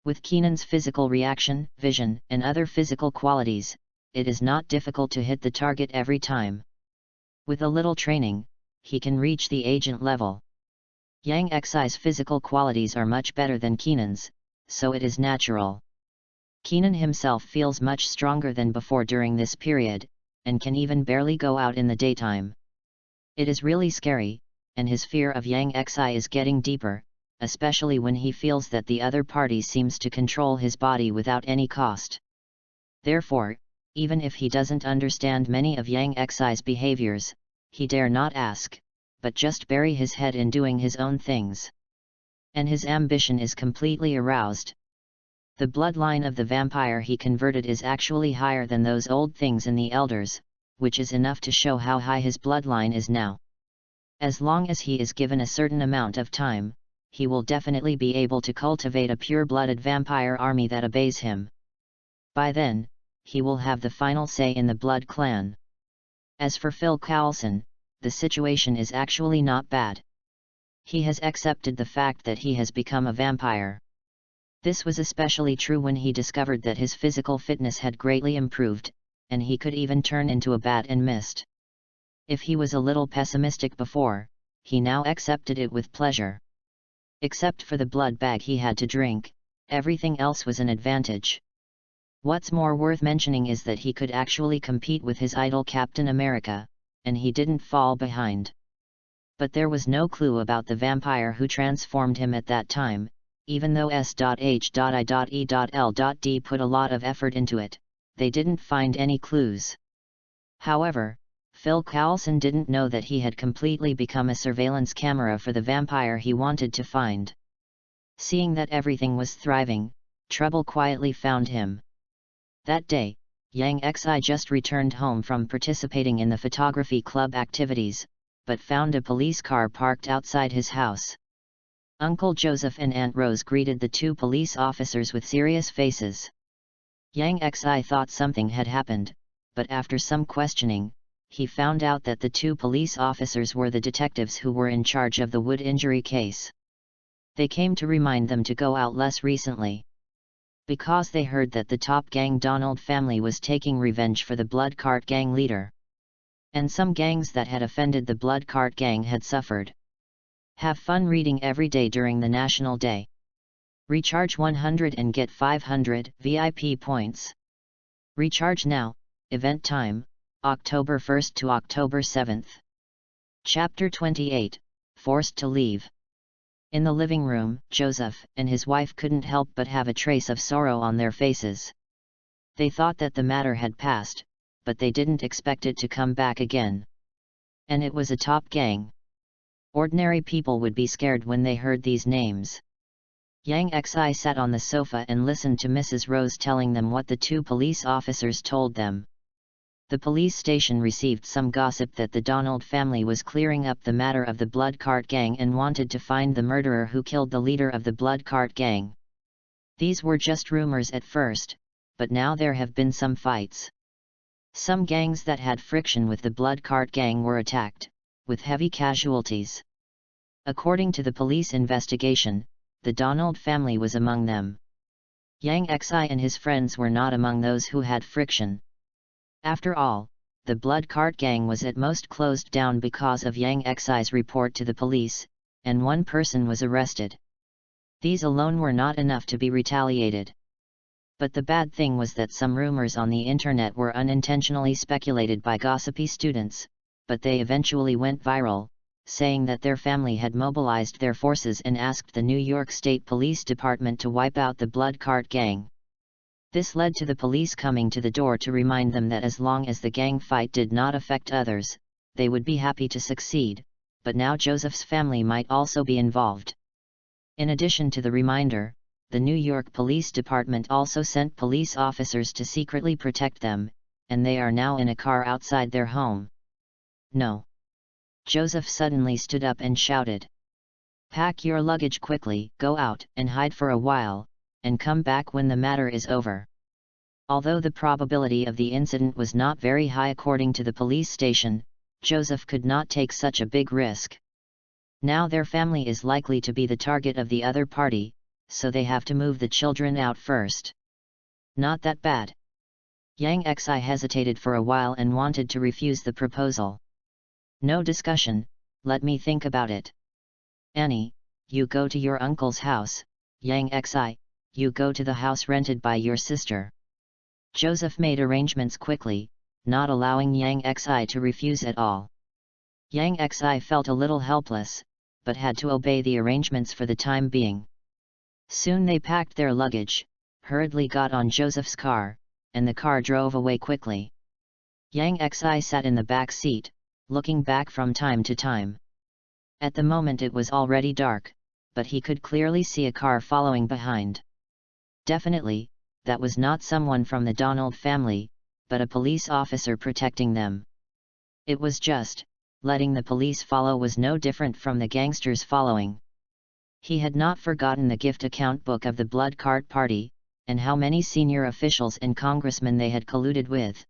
With Keenan's physical reaction, vision, and other physical qualities, it is not difficult to hit the target every time. With a little training, he can reach the agent level. Yang Xi's physical qualities are much better than Keenan's, so it is natural. Keenan himself feels much stronger than before during this period, and can even barely go out in the daytime. It is really scary, and his fear of Yang Xi is getting deeper, especially when he feels that the other party seems to control his body without any cost. Therefore, even if he doesn't understand many of Yang Xi's behaviors, he dare not ask, but just bury his head in doing his own things. And his ambition is completely aroused. The bloodline of the vampire he converted is actually higher than those old things in the elders, which is enough to show how high his bloodline is now. As long as he is given a certain amount of time, he will definitely be able to cultivate a pure-blooded vampire army that obeys him. By then, he will have the final say in the Blood Clan. As for Phil Coulson, the situation is actually not bad. He has accepted the fact that he has become a vampire. This was especially true when he discovered that his physical fitness had greatly improved, and he could even turn into a bat and mist. If he was a little pessimistic before, he now accepted it with pleasure. Except for the blood bag he had to drink, everything else was an advantage. What's more worth mentioning is that he could actually compete with his idol Captain America, and he didn't fall behind. But there was no clue about the vampire who transformed him at that time, even though S.H.I.E.L.D. put a lot of effort into it, they didn't find any clues. However, Phil Coulson didn't know that he had completely become a surveillance camera for the vampire he wanted to find. Seeing that everything was thriving, trouble quietly found him. That day, Yang Xi just returned home from participating in the photography club activities, but found a police car parked outside his house. Uncle Joseph and Aunt Rose greeted the two police officers with serious faces. Yang Xi thought something had happened, but after some questioning, he found out that the two police officers were the detectives who were in charge of the Wood injury case. They came to remind them to go out less recently. Because they heard that the top gang Donald family was taking revenge for the Blood Cart gang leader. And some gangs that had offended the Blood Cart gang had suffered. Have fun reading every day during the National Day. Recharge 100 and get 500 VIP points. Recharge now, event time, October 1st to October 7th. Chapter 28, Forced to Leave. In the living room, Joseph and his wife couldn't help but have a trace of sorrow on their faces. They thought that the matter had passed, but they didn't expect it to come back again. And it was a top gang. Ordinary people would be scared when they heard these names. Yang Xi sat on the sofa and listened to Mrs. Rose telling them what the two police officers told them. The police station received some gossip that the Donald family was clearing up the matter of the Blood Cart gang and wanted to find the murderer who killed the leader of the Blood Cart gang. These were just rumors at first, but now there have been some fights. Some gangs that had friction with the Blood Cart gang were attacked, with heavy casualties. According to the police investigation, the Donald family was among them. Yang Xi and his friends were not among those who had friction. After all, the Blood Cart gang was at most closed down because of Yang Xi's report to the police, and one person was arrested. These alone were not enough to be retaliated. But the bad thing was that some rumors on the internet were unintentionally speculated by gossipy students, but they eventually went viral, saying that their family had mobilized their forces and asked the New York State Police Department to wipe out the Blood Cart gang. This led to the police coming to the door to remind them that as long as the gang fight did not affect others, they would be happy to succeed, but now Joseph's family might also be involved. In addition to the reminder, the New York Police Department also sent police officers to secretly protect them, and they are now in a car outside their home. No. Joseph suddenly stood up and shouted. Pack your luggage quickly, go out and hide for a while, and come back when the matter is over. Although the probability of the incident was not very high according to the police station, Joseph could not take such a big risk. Now their family is likely to be the target of the other party, so they have to move the children out first. Not that bad. Yang Xi hesitated for a while and wanted to refuse the proposal. No discussion, let me think about it. Annie, you go to your uncle's house. Yang Xi, you go to the house rented by your sister. Joseph made arrangements quickly, not allowing Yang Xi to refuse at all. Yang Xi felt a little helpless, but had to obey the arrangements for the time being. Soon they packed their luggage, hurriedly got on Joseph's car, and the car drove away quickly. Yang Xi sat in the back seat, looking back from time to time. At the moment it was already dark, but he could clearly see a car following behind. Definitely, that was not someone from the Donald family, but a police officer protecting them. It was just, letting the police follow was no different from the gangsters following. He had not forgotten the gift account book of the blood cart party, and how many senior officials and congressmen they had colluded with.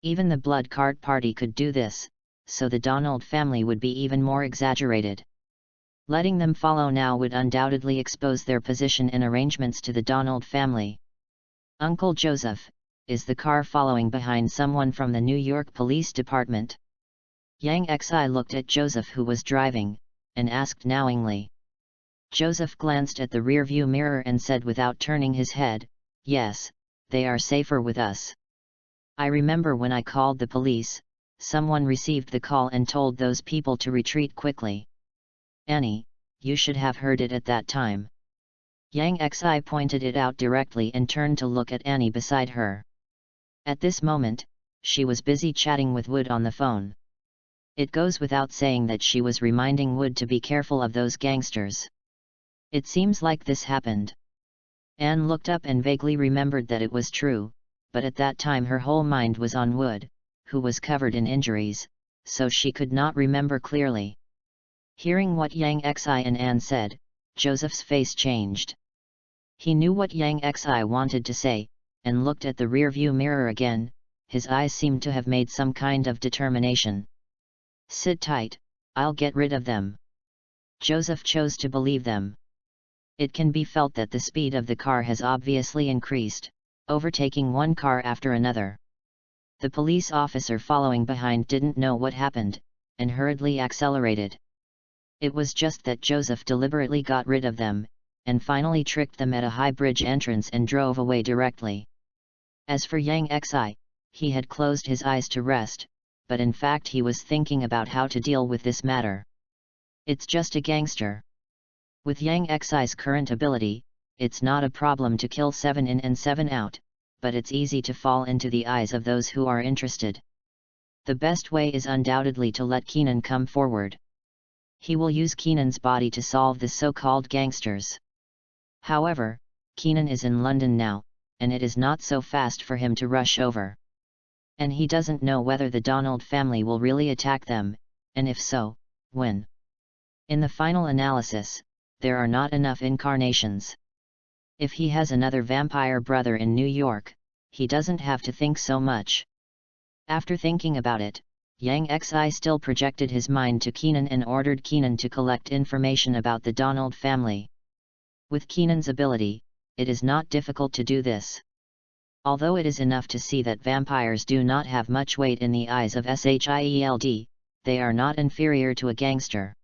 Even the blood cart party could do this, so the Donald family would be even more exaggerated. Letting them follow now would undoubtedly expose their position and arrangements to the Donald family. Uncle Joseph, is the car following behind someone from the New York Police Department? Yang Xi looked at Joseph who was driving, and asked knowingly. Joseph glanced at the rearview mirror and said without turning his head, "Yes, they are safer with us. I remember when I called the police, someone received the call and told those people to retreat quickly. Annie, you should have heard it at that time." Yang Xi pointed it out directly and turned to look at Annie beside her. At this moment, she was busy chatting with Wood on the phone. It goes without saying that she was reminding Wood to be careful of those gangsters. It seems like this happened. Anne looked up and vaguely remembered that it was true, but at that time her whole mind was on Wood, who was covered in injuries, so she could not remember clearly. Hearing what Yang Xi and Anne said, Joseph's face changed. He knew what Yang Xi wanted to say, and looked at the rearview mirror again. His eyes seemed to have made some kind of determination. "Sit tight, I'll get rid of them." Joseph chose to believe them. It can be felt that the speed of the car has obviously increased, overtaking one car after another. The police officer following behind didn't know what happened, and hurriedly accelerated. It was just that Joseph deliberately got rid of them, and finally tricked them at a high bridge entrance and drove away directly. As for Yang Xi, he had closed his eyes to rest, but in fact he was thinking about how to deal with this matter. It's just a gangster. With Yang Xi's current ability, it's not a problem to kill 7 in and 7 out, but it's easy to fall into the eyes of those who are interested. The best way is undoubtedly to let Keenan come forward. He will use Keenan's body to solve the so-called gangsters. However, Keenan is in London now, and it is not so fast for him to rush over. And he doesn't know whether the Donald family will really attack them, and if so, when. In the final analysis, there are not enough incarnations. If he has another vampire brother in New York, he doesn't have to think so much. After thinking about it, Yang Xi still projected his mind to Keenan and ordered Keenan to collect information about the Donald family. With Keenan's ability, it is not difficult to do this. Although it is enough to see that vampires do not have much weight in the eyes of SHIELD, they are not inferior to a gangster.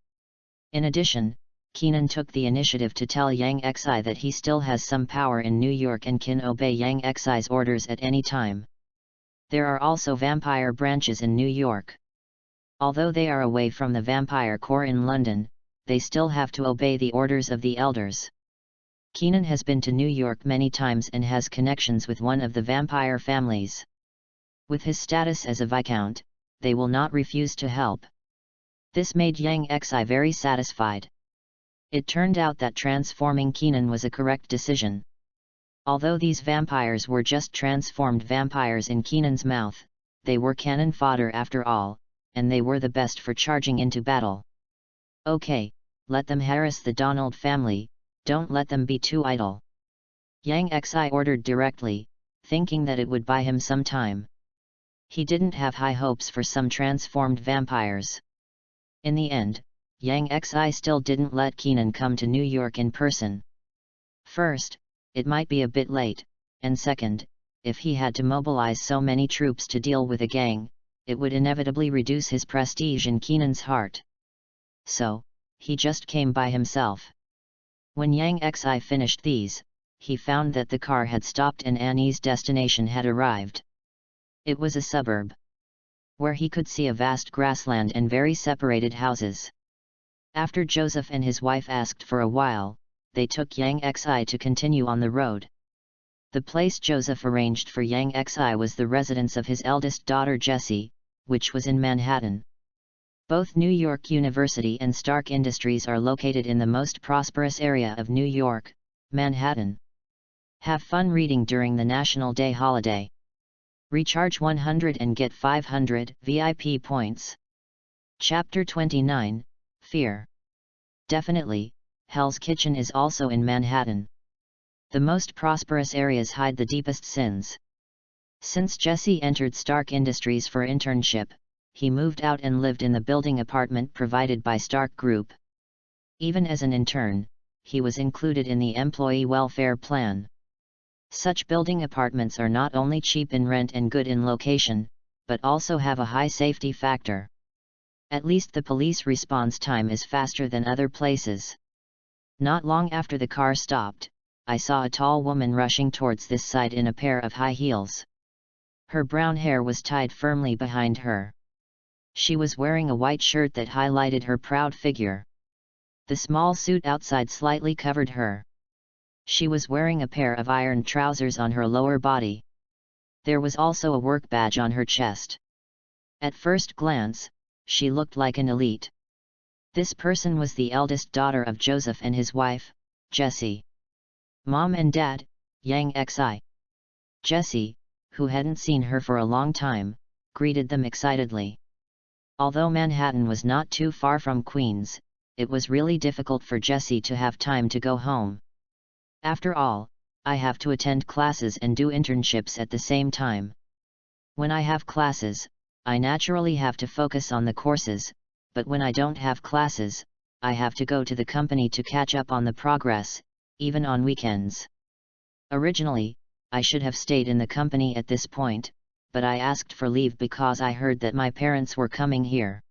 In addition, Keenan took the initiative to tell Yang Xi that he still has some power in New York and can obey Yang Xi's orders at any time. There are also vampire branches in New York. Although they are away from the vampire core in London, they still have to obey the orders of the elders. Keenan has been to New York many times and has connections with one of the vampire families. With his status as a viscount, they will not refuse to help. This made Yang Xi very satisfied. It turned out that transforming Keenan was a correct decision. Although these vampires were just transformed vampires in Keenan's mouth, they were cannon fodder after all, and they were the best for charging into battle. Okay, let them harass the Donald family, don't let them be too idle. Yang Xi ordered directly, thinking that it would buy him some time. He didn't have high hopes for some transformed vampires. In the end, Yang Xi still didn't let Keenan come to New York in person. First, it might be a bit late, and second, if he had to mobilize so many troops to deal with a gang, it would inevitably reduce his prestige in Keenan's heart. So, he just came by himself. When Yang Xi finished these, he found that the car had stopped and Annie's destination had arrived. It was a suburb, where he could see a vast grassland and very separated houses. After Joseph and his wife asked for a while, they took Yang Xi to continue on the road. The place Joseph arranged for Yang Xi was the residence of his eldest daughter Jessie, which was in Manhattan. Both New York University and Stark Industries are located in the most prosperous area of New York, Manhattan. Have fun reading during the National Day holiday. Recharge 100 and get 500 VIP points. Chapter 29, Fear. Definitely, Hell's Kitchen is also in Manhattan. The most prosperous areas hide the deepest sins. Since Jesse entered Stark Industries for internship, he moved out and lived in the building apartment provided by Stark Group. Even as an intern, he was included in the employee welfare plan. Such building apartments are not only cheap in rent and good in location, but also have a high safety factor. At least the police response time is faster than other places. Not long after the car stopped, I saw a tall woman rushing towards this side in a pair of high heels. Her brown hair was tied firmly behind her. She was wearing a white shirt that highlighted her proud figure. The small suit outside slightly covered her. She was wearing a pair of ironed trousers on her lower body. There was also a work badge on her chest. At first glance, she looked like an elite. This person was the eldest daughter of Joseph and his wife, Jessie. Mom and Dad, Yang Xi. Jessie, who hadn't seen her for a long time, greeted them excitedly. Although Manhattan was not too far from Queens, it was really difficult for Jessie to have time to go home. After all, I have to attend classes and do internships at the same time. When I have classes, I naturally have to focus on the courses, but when I don't have classes, I have to go to the company to catch up on the progress, even on weekends. Originally, I should have stayed in the company at this point, but I asked for leave because I heard that my parents were coming here.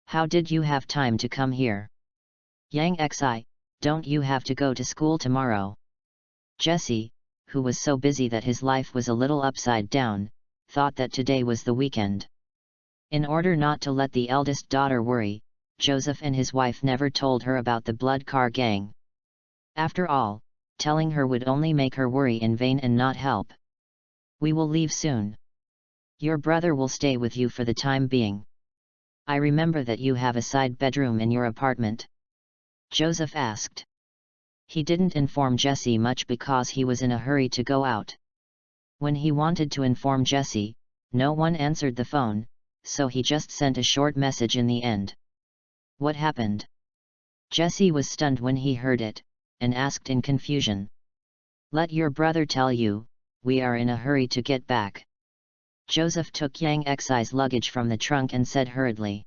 How did you have time to come here? Yang Xi, don't you have to go to school tomorrow? Jesse, who was so busy that his life was a little upside down, thought that today was the weekend. In order not to let the eldest daughter worry, Joseph and his wife never told her about the blood car gang. After all, telling her would only make her worry in vain and not help. We will leave soon. Your brother will stay with you for the time being. I remember that you have a side bedroom in your apartment. Joseph asked. He didn't inform Jessie much because he was in a hurry to go out. When he wanted to inform Jessie, no one answered the phone, so he just sent a short message in the end. What happened? Jessie was stunned when he heard it, and asked in confusion. Let your brother tell you, we are in a hurry to get back. Joseph took Yang Xi's luggage from the trunk and said hurriedly.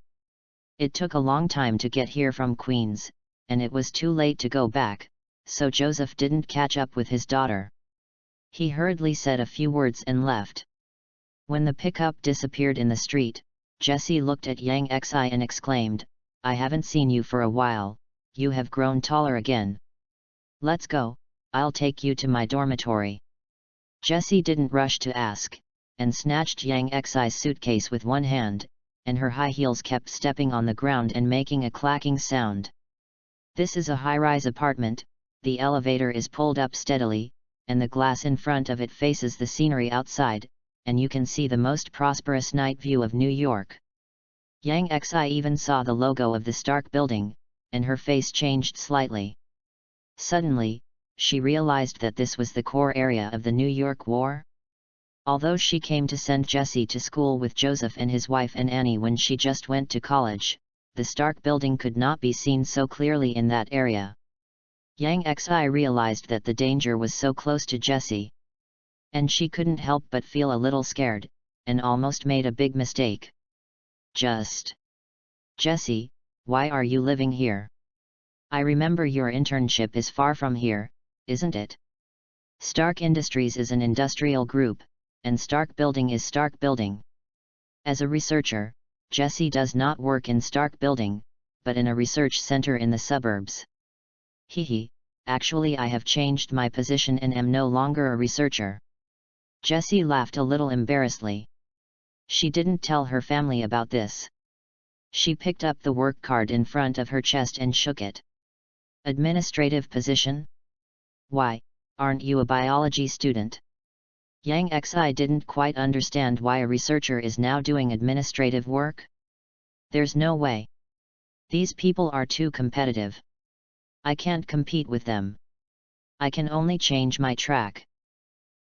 It took a long time to get here from Queens, and it was too late to go back, so Joseph didn't catch up with his daughter. He hurriedly said a few words and left. When the pickup disappeared in the street, Jessie looked at Yang Xi and exclaimed, I haven't seen you for a while, you have grown taller again. Let's go, I'll take you to my dormitory. Jessie didn't rush to ask, and snatched Yang Xi's suitcase with one hand, and her high heels kept stepping on the ground and making a clacking sound. This is a high-rise apartment, the elevator is pulled up steadily, and the glass in front of it faces the scenery outside, and you can see the most prosperous night view of New York. Yang Xi even saw the logo of the Stark building, and her face changed slightly. Suddenly, she realized that this was the core area of the New York War. Although she came to send Jessie to school with Joseph and his wife and Annie when she just went to college, the Stark building could not be seen so clearly in that area. Yang Xi realized that the danger was so close to Jessie. And she couldn't help but feel a little scared, and almost made a big mistake. Jessie, why are you living here? I remember your internship is far from here, isn't it? Stark Industries is an industrial group, and Stark Building is Stark Building. As a researcher, Jessie does not work in Stark Building, but in a research center in the suburbs. Actually I have changed my position and am no longer a researcher. Jessie laughed a little embarrassedly. She didn't tell her family about this. She picked up the work card in front of her chest and shook it. Administrative position? Why, aren't you a biology student? Yang Xi didn't quite understand why a researcher is now doing administrative work. There's no way. These people are too competitive. I can't compete with them. I can only change my track.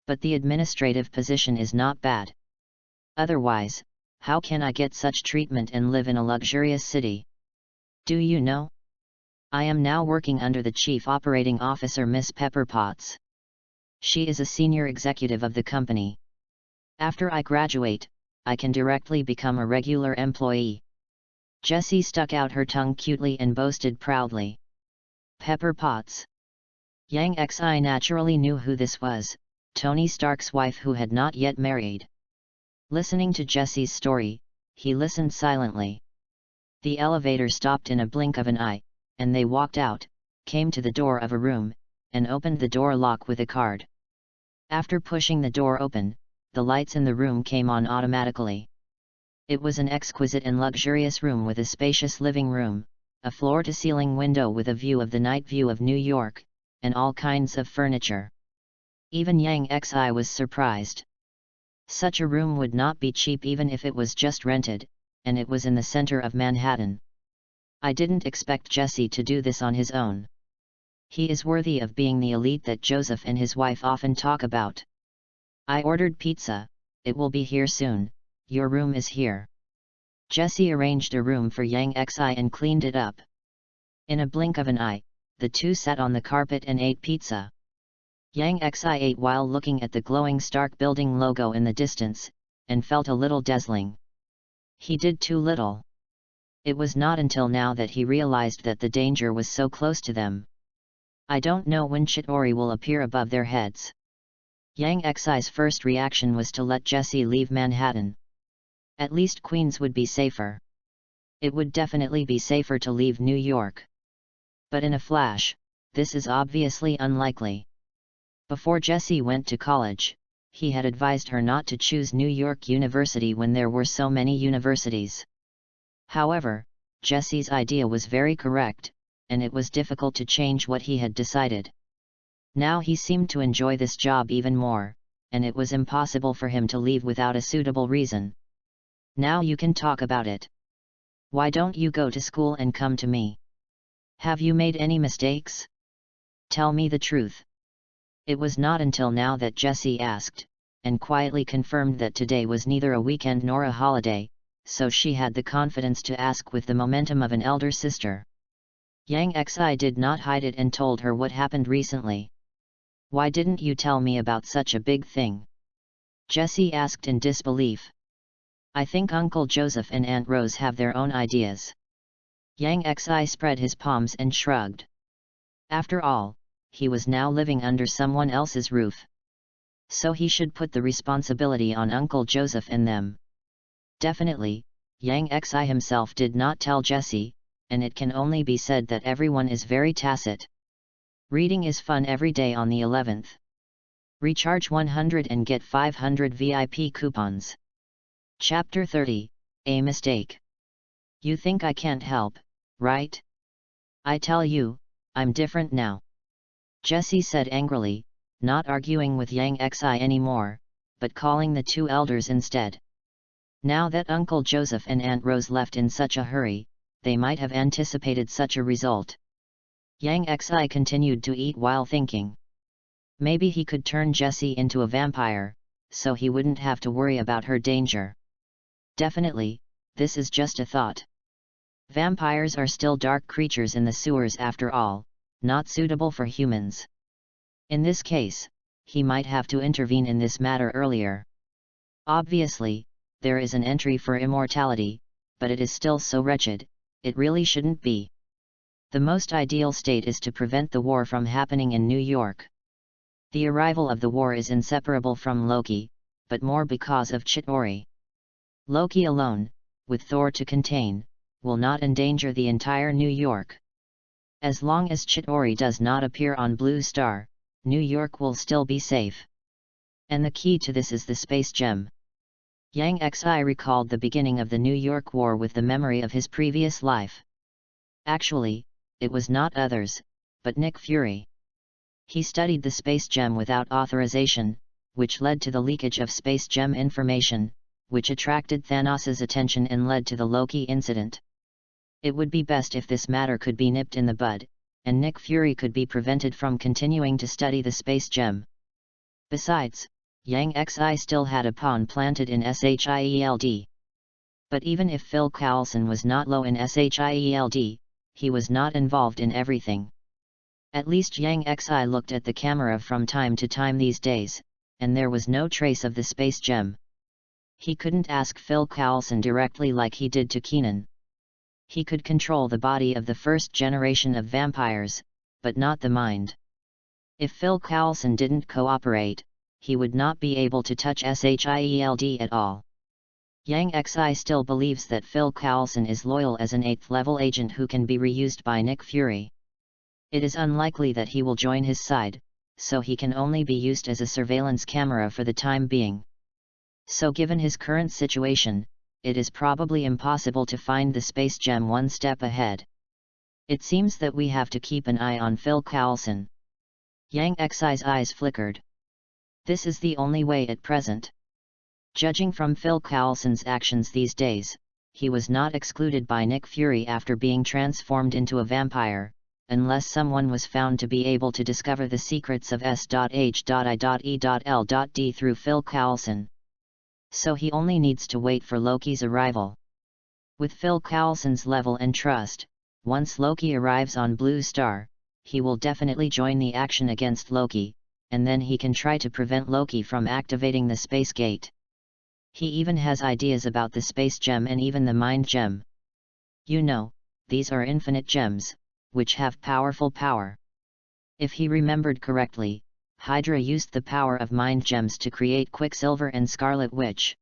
But the administrative position is not bad. Otherwise, how can I get such treatment and live in a luxurious city? Do you know? I am now working under the Chief Operating Officer Miss Pepper Potts. She is a senior executive of the company. After I graduate, I can directly become a regular employee. Jessie stuck out her tongue cutely and boasted proudly. Pepper Potts. Yang Xi naturally knew who this was, Tony Stark's wife who had not yet married. Listening to Jessie's story, he listened silently. The elevator stopped in a blink of an eye, and they walked out, came to the door of a room, and opened the door lock with a card. After pushing the door open, the lights in the room came on automatically. It was an exquisite and luxurious room with a spacious living room, a floor-to-ceiling window with a view of the night view of New York, and all kinds of furniture. Even Yang Xi was surprised. Such a room would not be cheap even if it was just rented, and it was in the center of Manhattan. I didn't expect Jessie to do this on his own. He is worthy of being the elite that Joseph and his wife often talk about. I ordered pizza, it will be here soon, your room is here. Jessie arranged a room for Yang Xi and cleaned it up. In a blink of an eye, the two sat on the carpet and ate pizza. Yang Xi ate while looking at the glowing Stark Building logo in the distance, and felt a little dazzling. He did too little. It was not until now that he realized that the danger was so close to them. I don't know when Chittori will appear above their heads. Yang Xi's first reaction was to let Jessie leave Manhattan. At least Queens would be safer. It would definitely be safer to leave New York. But in a flash, this is obviously unlikely. Before Jessie went to college, he had advised her not to choose New York University when there were so many universities. However, Jessie's idea was very correct, and it was difficult to change what he had decided. Now he seemed to enjoy this job even more, and it was impossible for him to leave without a suitable reason. Now you can talk about it. Why don't you go to school and come to me? Have you made any mistakes? Tell me the truth. It was not until now that Jessie asked, and quietly confirmed that today was neither a weekend nor a holiday, so she had the confidence to ask with the momentum of an elder sister. Yang Xi did not hide it and told her what happened recently. Why didn't you tell me about such a big thing? Jessie asked in disbelief. I think Uncle Joseph and Aunt Rose have their own ideas. Yang Xi spread his palms and shrugged. After all, he was now living under someone else's roof. So he should put the responsibility on Uncle Joseph and them. Definitely, Yang Xi himself did not tell Jessie, and it can only be said that everyone is very tacit. Reading is fun every day on the 11th. Recharge 100 and get 500 VIP coupons. Chapter 30, A Mistake. You think I can't help, right? I tell you, I'm different now. Jessie said angrily, not arguing with Yang Xi anymore, but calling the two elders instead. Now that Uncle Joseph and Aunt Rose left in such a hurry, they might have anticipated such a result. Yang Xi continued to eat while thinking. Maybe he could turn Jessie into a vampire, so he wouldn't have to worry about her danger. Definitely, this is just a thought. Vampires are still dark creatures in the sewers after all, not suitable for humans. In this case, he might have to intervene in this matter earlier. Obviously, there is an entry for immortality, but it is still so wretched, it really shouldn't be. The most ideal state is to prevent the war from happening in New York. The arrival of the war is inseparable from Loki, but more because of Chitauri. Loki alone, with Thor to contain, will not endanger the entire New York. As long as Chitauri does not appear on Blue Star, New York will still be safe. And the key to this is the space gem. Yang Xi recalled the beginning of the New York War with the memory of his previous life. Actually, it was not others, but Nick Fury. He studied the space gem without authorization, which led to the leakage of space gem information, which attracted Thanos' attention and led to the Loki incident. It would be best if this matter could be nipped in the bud, and Nick Fury could be prevented from continuing to study the space gem. Besides, Yang Xi still had a pawn planted in SHIELD. But even if Phil Coulson was not low in SHIELD, he was not involved in everything. At least Yang Xi looked at the camera from time to time these days, and there was no trace of the space gem. He couldn't ask Phil Coulson directly like he did to Keenan. He could control the body of the first generation of vampires, but not the mind. If Phil Coulson didn't cooperate, he would not be able to touch SHIELD at all. Yang Xi still believes that Phil Coulson is loyal as an 8th level agent who can be reused by Nick Fury. It is unlikely that he will join his side, so he can only be used as a surveillance camera for the time being. So given his current situation, it is probably impossible to find the space gem one step ahead. It seems that we have to keep an eye on Phil Coulson. Yang Xi's eyes flickered. This is the only way at present. Judging from Phil Coulson's actions these days, he was not excluded by Nick Fury after being transformed into a vampire, unless someone was found to be able to discover the secrets of S.H.I.E.L.D. through Phil Coulson. So he only needs to wait for Loki's arrival. With Phil Coulson's level and trust, once Loki arrives on Blue Star, he will definitely join the action against Loki, and then he can try to prevent Loki from activating the space gate. He even has ideas about the space gem and even the mind gem. You know, these are infinite gems, which have powerful power. If he remembered correctly, Hydra used the power of mind gems to create Quicksilver and Scarlet Witch.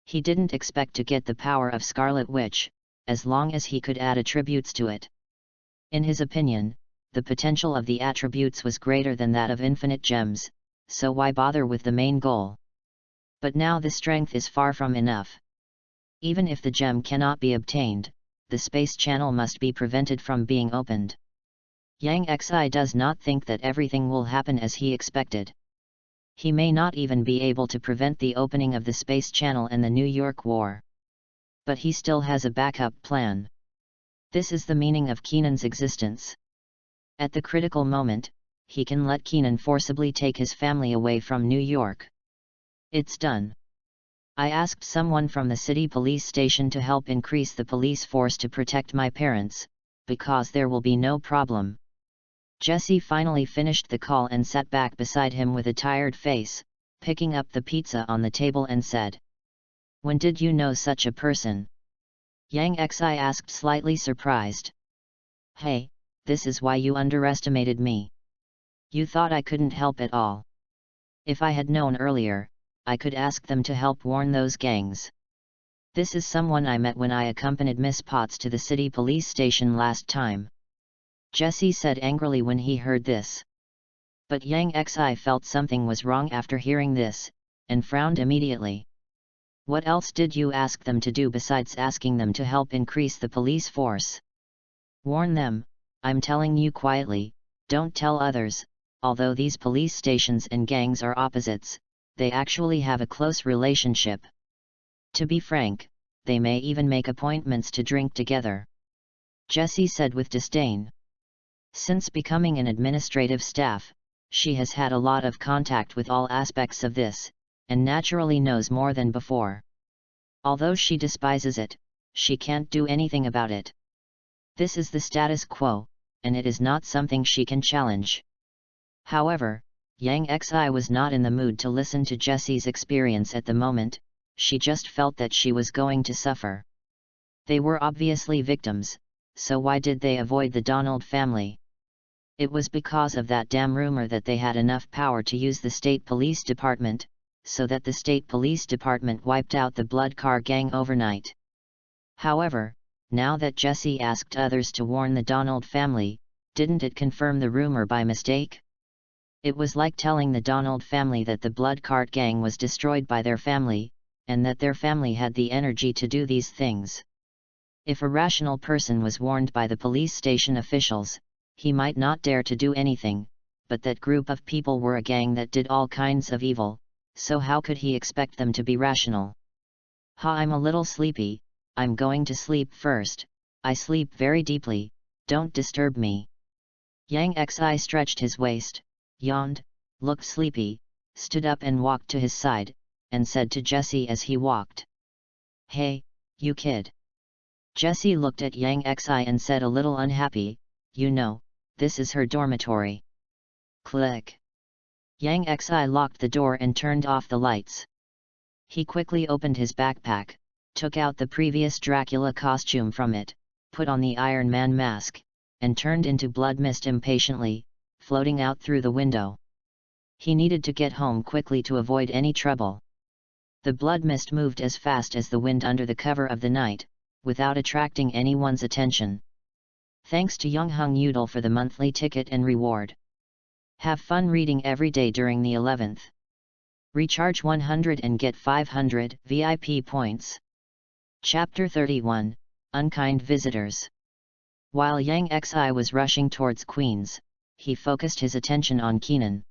He didn't expect to get the power of Scarlet Witch, as long as he could add attributes to it. In his opinion, the potential of the attributes was greater than that of infinite gems, so why bother with the main goal? But now the strength is far from enough. Even if the gem cannot be obtained, the space channel must be prevented from being opened. Yang Xi does not think that everything will happen as he expected. He may not even be able to prevent the opening of the space channel and the New York War. But he still has a backup plan. This is the meaning of Keenan's existence. At the critical moment, he can let Keenan forcibly take his family away from New York. It's done. I asked someone from the city police station to help increase the police force to protect my parents, because there will be no problem. Jesse finally finished the call and sat back beside him with a tired face, picking up the pizza on the table and said, "When did you know such a person?" Yang Xi asked, slightly surprised. "Hey, this is why you underestimated me. You thought I couldn't help at all. If I had known earlier, I could ask them to help warn those gangs. This is someone I met when I accompanied Miss Potts to the city police station last time," Jesse said angrily when he heard this. But Yang Xi felt something was wrong after hearing this, and frowned immediately. "What else did you ask them to do besides asking them to help increase the police force?" "Warn them, I'm telling you quietly, don't tell others, although these police stations and gangs are opposites, they actually have a close relationship. To be frank, they may even make appointments to drink together," Jesse said with disdain. Since becoming an administrative staff, she has had a lot of contact with all aspects of this, and naturally knows more than before. Although she despises it, she can't do anything about it. This is the status quo, and it is not something she can challenge. However, Yang Xi was not in the mood to listen to Jesse's experience at the moment, she just felt that she was going to suffer. They were obviously victims, so why did they avoid the Donald family? It was because of that damn rumor that they had enough power to use the state police department, so that the state police department wiped out the blood car gang overnight. However, now that Jesse asked others to warn the Donald family, didn't it confirm the rumor by mistake? It was like telling the Donald family that the blood cart gang was destroyed by their family, and that their family had the energy to do these things. If a rational person was warned by the police station officials, he might not dare to do anything, but that group of people were a gang that did all kinds of evil, so how could he expect them to be rational? I'm a little sleepy, I'm going to sleep first, I sleep very deeply, don't disturb me. Yang Xi stretched his waist, yawned, looked sleepy, stood up and walked to his side, and said to Jesse as he walked. Hey, you kid. Jesse looked at Yang Xi and said a little unhappy, you know, this is her dormitory. Click. Yang Xi locked the door and turned off the lights. He quickly opened his backpack, took out the previous Dracula costume from it, put on the Iron Man mask, and turned into blood mist impatiently, floating out through the window. He needed to get home quickly to avoid any trouble. The blood mist moved as fast as the wind under the cover of the night, without attracting anyone's attention. Thanks to Younghung Udall for the monthly ticket and reward. Have fun reading every day during the 11th. Recharge 100 and get 500 VIP points. Chapter 31, Unkind Visitors. While Yang Xi was rushing towards Queens, he focused his attention on Keenan.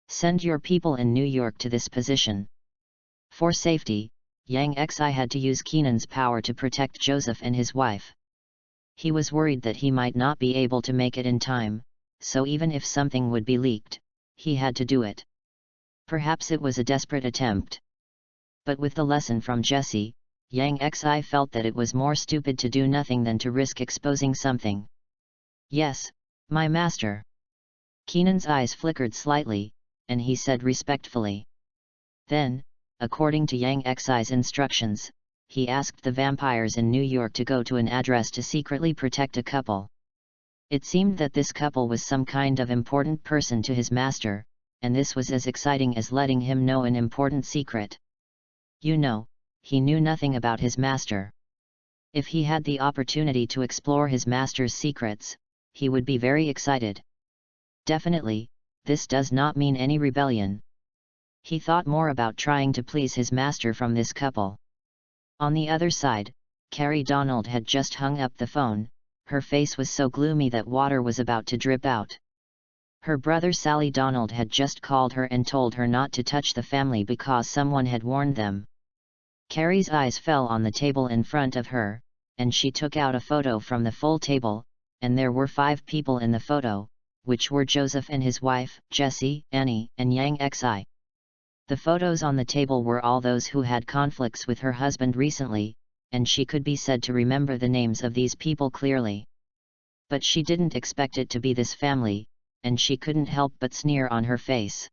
Send your people in New York to this position. For safety, Yang Xi had to use Keenan's power to protect Joseph and his wife. He was worried that he might not be able to make it in time, so even if something would be leaked, he had to do it. Perhaps it was a desperate attempt. But with the lesson from Jesse, Yang Xi felt that it was more stupid to do nothing than to risk exposing something. Yes, my master. Keenan's eyes flickered slightly, and he said respectfully. Then, according to Yang Xi's instructions, he asked the vampires in New York to go to an address to secretly protect a couple. It seemed that this couple was some kind of important person to his master, and this was as exciting as letting him know an important secret. You know, he knew nothing about his master. If he had the opportunity to explore his master's secrets, he would be very excited. Definitely, this does not mean any rebellion. He thought more about trying to please his master from this couple. On the other side, Carrie Donald had just hung up the phone, her face was so gloomy that water was about to drip out. Her brother Sally Donald had just called her and told her not to touch the family because someone had warned them. Carrie's eyes fell on the table in front of her, and she took out a photo from the full table, and there were 5 people in the photo, which were Joseph and his wife, Jessie, Annie, and Yang Xi. The photos on the table were all those who had conflicts with her husband recently, and she could be said to remember the names of these people clearly. But she didn't expect it to be this family, and she couldn't help but sneer on her face.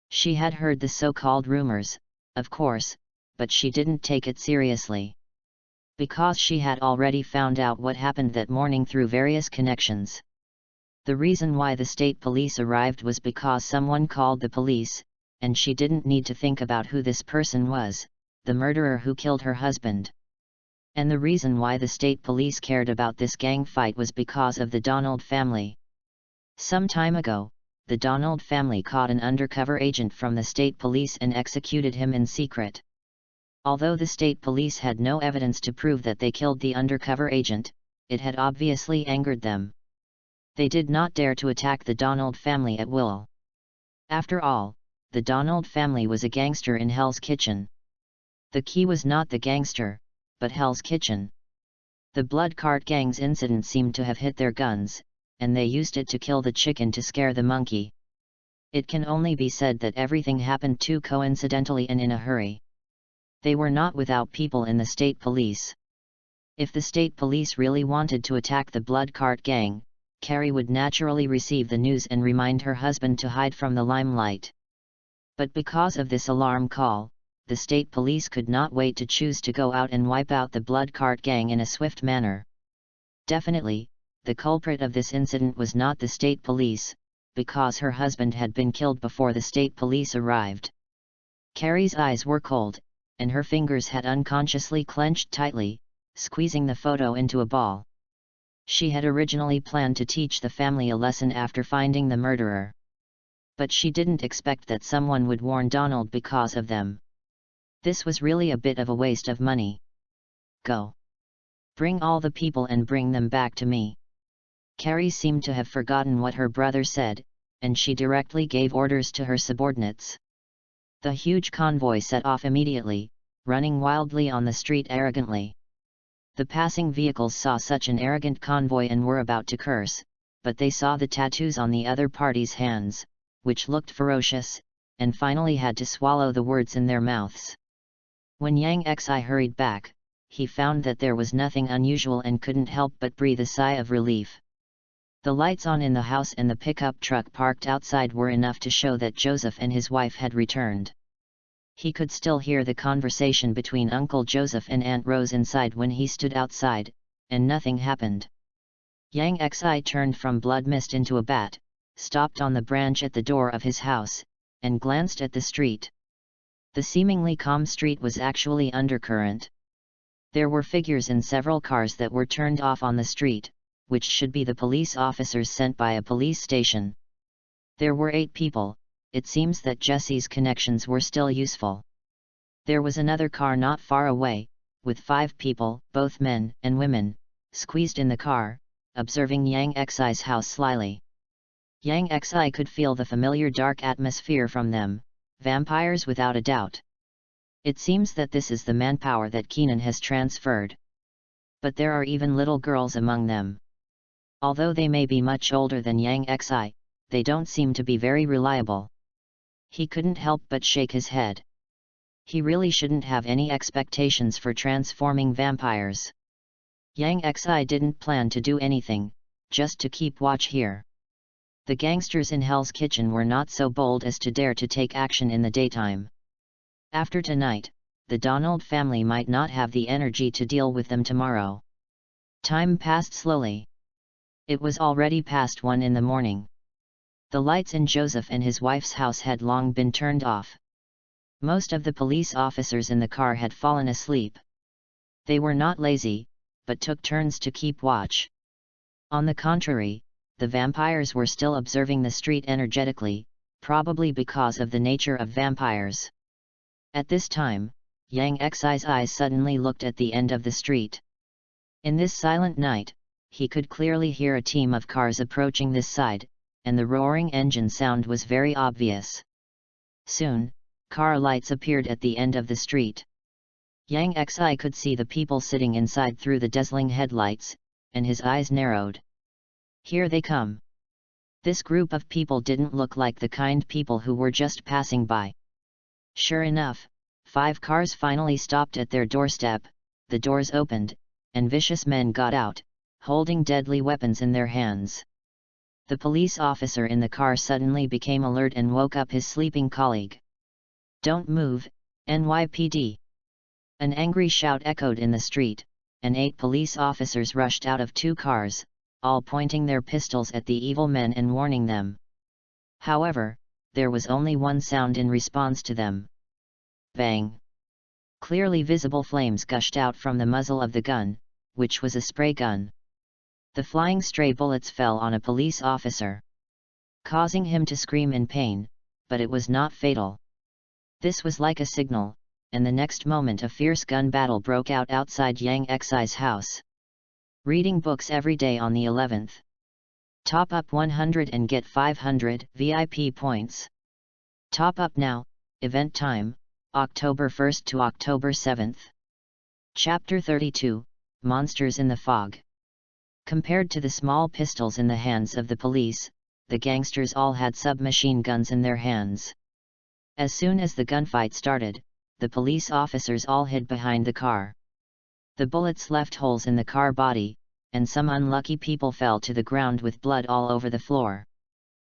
She had heard the so-called rumors, of course, but she didn't take it seriously. Because she had already found out what happened that morning through various connections. The reason why the state police arrived was because someone called the police, and she didn't need to think about who this person was, the murderer who killed her husband. And the reason why the state police cared about this gang fight was because of the Donald family. Some time ago, the Donald family caught an undercover agent from the state police and executed him in secret. Although the state police had no evidence to prove that they killed the undercover agent, it had obviously angered them. They did not dare to attack the Donald family at will. After all, the Donald family was a gangster in Hell's Kitchen. The key was not the gangster, but Hell's Kitchen. The blood cart gang's incident seemed to have hit their guns, and they used it to kill the chicken to scare the monkey. It can only be said that everything happened too coincidentally and in a hurry. They were not without people in the state police. If the state police really wanted to attack the blood cart gang, Carrie would naturally receive the news and remind her husband to hide from the limelight. But because of this alarm call, the state police could not wait to choose to go out and wipe out the blood cart gang in a swift manner. Definitely, the culprit of this incident was not the state police, because her husband had been killed before the state police arrived. Carrie's eyes were cold, and her fingers had unconsciously clenched tightly, squeezing the photo into a ball. She had originally planned to teach the family a lesson after finding the murderer. But she didn't expect that someone would warn Donald because of them. This was really a bit of a waste of money. Go. Bring all the people and bring them back to me. Carrie seemed to have forgotten what her brother said, and she directly gave orders to her subordinates. The huge convoy set off immediately, running wildly on the street arrogantly. The passing vehicles saw such an arrogant convoy and were about to curse, but they saw the tattoos on the other party's hands, which looked ferocious, and finally had to swallow the words in their mouths. When Yang Xi hurried back, he found that there was nothing unusual and couldn't help but breathe a sigh of relief. The lights on in the house and the pickup truck parked outside were enough to show that Joseph and his wife had returned. He could still hear the conversation between Uncle Joseph and Aunt Rose inside when he stood outside, and nothing happened. Yang Xi turned from blood mist into a bat, stopped on the branch at the door of his house, and glanced at the street. The seemingly calm street was actually undercurrent. There were figures in several cars that were turned off on the street, which should be the police officers sent by a police station. There were 8 people. It seems that Jesse's connections were still useful. There was another car not far away, with 5 people, both men and women, squeezed in the car, observing Yang Xi's house slyly. Yang Xi could feel the familiar dark atmosphere from them, vampires without a doubt. It seems that this is the manpower that Keenan has transferred. But there are even little girls among them. Although they may be much older than Yang Xi, they don't seem to be very reliable. He couldn't help but shake his head. He really shouldn't have any expectations for transforming vampires. Yang Xi didn't plan to do anything, just to keep watch here. The gangsters in Hell's Kitchen were not so bold as to dare to take action in the daytime. After tonight, the Donald family might not have the energy to deal with them tomorrow. Time passed slowly. It was already past 1 in the morning. The lights in Joseph and his wife's house had long been turned off. Most of the police officers in the car had fallen asleep. They were not lazy, but took turns to keep watch. On the contrary, the vampires were still observing the street energetically, probably because of the nature of vampires. At this time, Yang Xi's eyes suddenly looked at the end of the street. In this silent night, he could clearly hear a team of cars approaching this side, and the roaring engine sound was very obvious. Soon, car lights appeared at the end of the street. Yang Xi could see the people sitting inside through the dazzling headlights, and his eyes narrowed. Here they come. This group of people didn't look like the kind people who were just passing by. Sure enough, 5 cars finally stopped at their doorstep, the doors opened, and vicious men got out, holding deadly weapons in their hands. The police officer in the car suddenly became alert and woke up his sleeping colleague. "Don't move, NYPD!" An angry shout echoed in the street, and 8 police officers rushed out of 2 cars, all pointing their pistols at the evil men and warning them. However, there was only one sound in response to them. Bang! Clearly visible flames gushed out from the muzzle of the gun, which was a spray gun. The flying stray bullets fell on a police officer, causing him to scream in pain, but it was not fatal. This was like a signal, and the next moment a fierce gun battle broke out outside Yang Xi's house. Reading books every day on the 11th. Top up 100 and get 500 VIP points. Top up now, event time, October 1st to October 7th. Chapter 32, Monsters in the Fog. Compared to the small pistols in the hands of the police, the gangsters all had submachine guns in their hands. As soon as the gunfight started, the police officers all hid behind the car. The bullets left holes in the car body, and some unlucky people fell to the ground with blood all over the floor.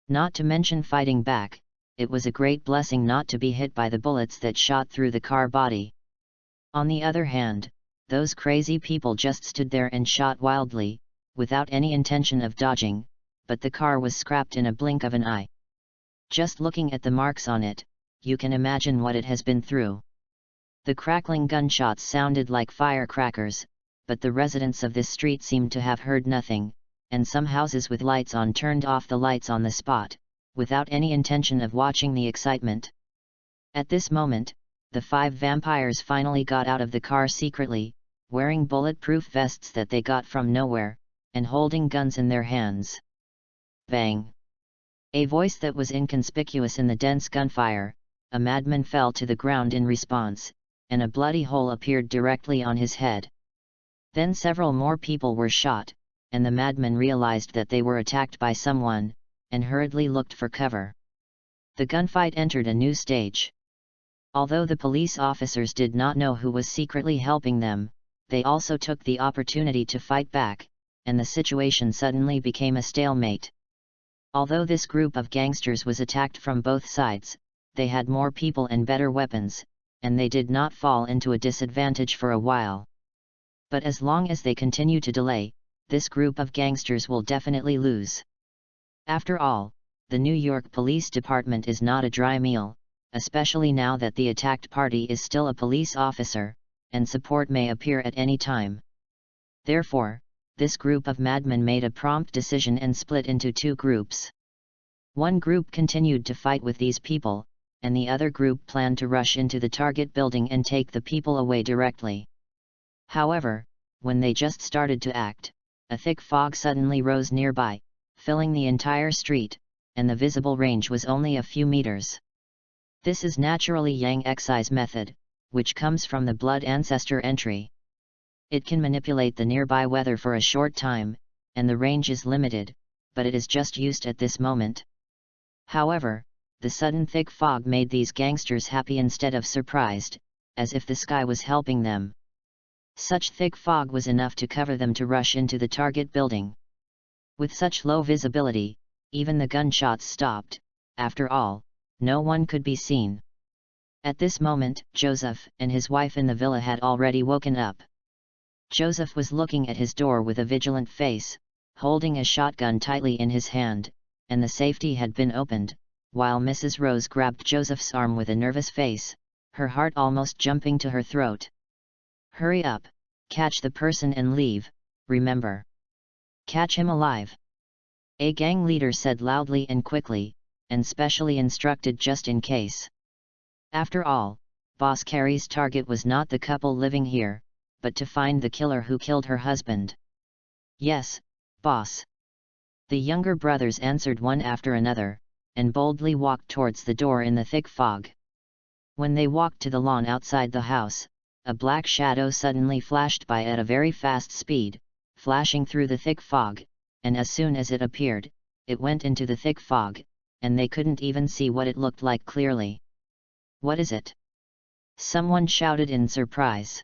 Not to mention fighting back, it was a great blessing not to be hit by the bullets that shot through the car body. On the other hand, those crazy people just stood there and shot wildly, without any intention of dodging, but the car was scrapped in a blink of an eye. Just looking at the marks on it, you can imagine what it has been through. The crackling gunshots sounded like firecrackers, but the residents of this street seemed to have heard nothing, and some houses with lights on turned off the lights on the spot, without any intention of watching the excitement. At this moment, the 5 vampires finally got out of the car secretly, wearing bulletproof vests that they got from nowhere, and holding guns in their hands. Bang! A voice that was inconspicuous in the dense gunfire, a madman fell to the ground in response, and a bloody hole appeared directly on his head. Then several more people were shot, and the madman realized that they were attacked by someone, and hurriedly looked for cover. The gunfight entered a new stage. Although the police officers did not know who was secretly helping them, they also took the opportunity to fight back, and the situation suddenly became a stalemate. Although this group of gangsters was attacked from both sides, they had more people and better weapons, and they did not fall into a disadvantage for a while. But as long as they continue to delay, this group of gangsters will definitely lose. After all, the New York Police Department is not a dry meal, especially now that the attacked party is still a police officer, and support may appear at any time. Therefore, this group of madmen made a prompt decision and split into 2 groups. One group continued to fight with these people, and the other group planned to rush into the target building and take the people away directly. However, when they just started to act, a thick fog suddenly rose nearby, filling the entire street, and the visible range was only a few meters. This is naturally Yang Xi's method, which comes from the Blood Ancestor entry. It can manipulate the nearby weather for a short time, and the range is limited, but it is just used at this moment. However, the sudden thick fog made these gangsters happy instead of surprised, as if the sky was helping them. Such thick fog was enough to cover them to rush into the target building. With such low visibility, even the gunshots stopped. After all, no one could be seen. At this moment, Joseph and his wife in the villa had already woken up. Joseph was looking at his door with a vigilant face, holding a shotgun tightly in his hand, and the safety had been opened, while Mrs. Rose grabbed Joseph's arm with a nervous face, her heart almost jumping to her throat. "Hurry up, catch the person and leave, remember. Catch him alive," a gang leader said loudly and quickly, and specially instructed just in case. After all, Boss Carrie's target was not the couple living here, but to find the killer who killed her husband. "Yes, boss." The younger brothers answered one after another, and boldly walked towards the door in the thick fog. When they walked to the lawn outside the house, a black shadow suddenly flashed by at a very fast speed, flashing through the thick fog, and as soon as it appeared, it went into the thick fog, and they couldn't even see what it looked like clearly. "What is it?" someone shouted in surprise.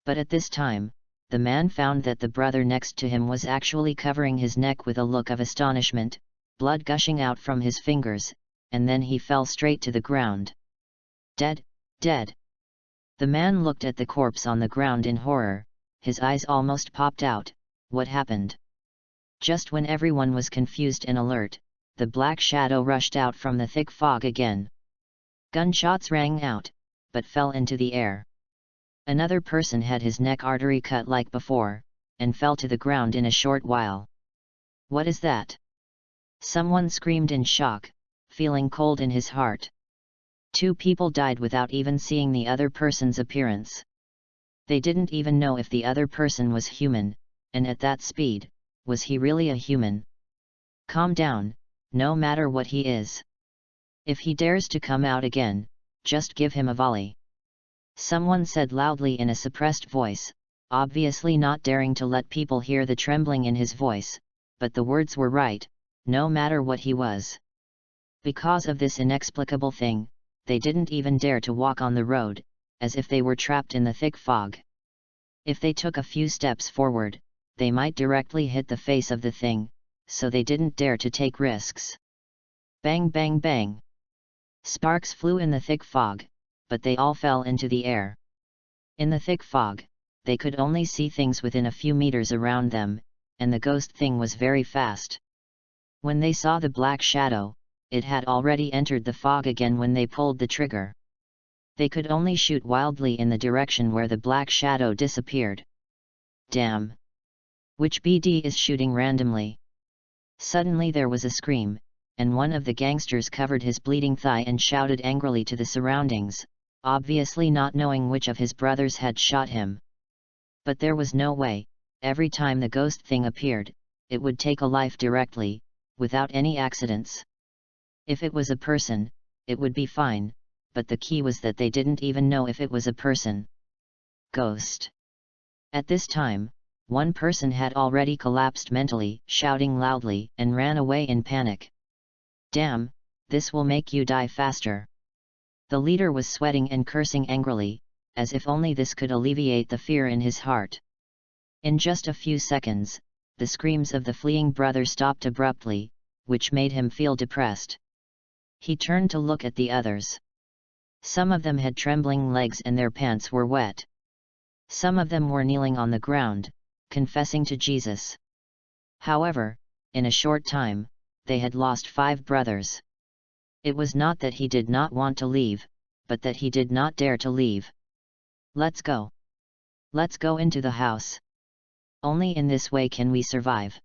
But at this time, the man found that the brother next to him was actually covering his neck with a look of astonishment, blood gushing out from his fingers, and then he fell straight to the ground. "Dead, dead." The man looked at the corpse on the ground in horror, his eyes almost popped out. What happened? Just when everyone was confused and alert, the black shadow rushed out from the thick fog again. Gunshots rang out, but fell into the air. Another person had his neck artery cut like before, and fell to the ground in a short while. "What is that?" someone screamed in shock, feeling cold in his heart. 2 people died without even seeing the other person's appearance. They didn't even know if the other person was human, and at that speed, was he really a human? "Calm down, no matter what he is. If he dares to come out again, just give him a volley," someone said loudly in a suppressed voice, obviously not daring to let people hear the trembling in his voice, but the words were right, no matter what he was. Because of this inexplicable thing, they didn't even dare to walk on the road, as if they were trapped in the thick fog. If they took a few steps forward, they might directly hit the face of the thing, so they didn't dare to take risks. Bang bang bang! Sparks flew in the thick fog, but they all fell into the air. In the thick fog, they could only see things within a few meters around them, and the ghost thing was very fast. When they saw the black shadow, it had already entered the fog again when they pulled the trigger. They could only shoot wildly in the direction where the black shadow disappeared. Damn! Which BD is shooting randomly? Suddenly there was a scream, and one of the gangsters covered his bleeding thigh and shouted angrily to the surroundings, obviously not knowing which of his brothers had shot him. But there was no way, every time the ghost thing appeared, it would take a life directly, without any accidents. If it was a person, it would be fine, but the key was that they didn't even know if it was a person. Ghost. At this time, one person had already collapsed mentally, shouting loudly, and ran away in panic. Damn, this will make you die faster. The leader was sweating and cursing angrily, as if only this could alleviate the fear in his heart. In just a few seconds, the screams of the fleeing brother stopped abruptly, which made him feel depressed. He turned to look at the others. Some of them had trembling legs and their pants were wet. Some of them were kneeling on the ground, confessing to Jesus. However, in a short time, they had lost 5 brothers. It was not that he did not want to leave, but that he did not dare to leave. Let's go. Let's go into the house. Only in this way can we survive.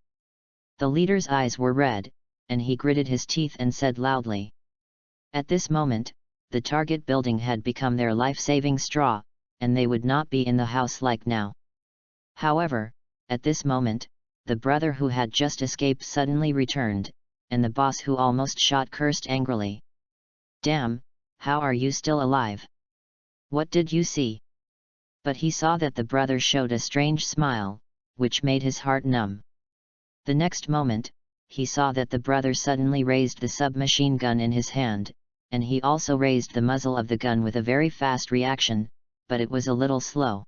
The leader's eyes were red, and he gritted his teeth and said loudly. At this moment, the target building had become their life-saving straw, and they would not be in the house like now. However, at this moment, the brother who had just escaped suddenly returned, and the boss who almost shot cursed angrily. Damn, how are you still alive? What did you see? But he saw that the brother showed a strange smile, which made his heart numb. The next moment, he saw that the brother suddenly raised the submachine gun in his hand, and he also raised the muzzle of the gun with a very fast reaction, but it was a little slow.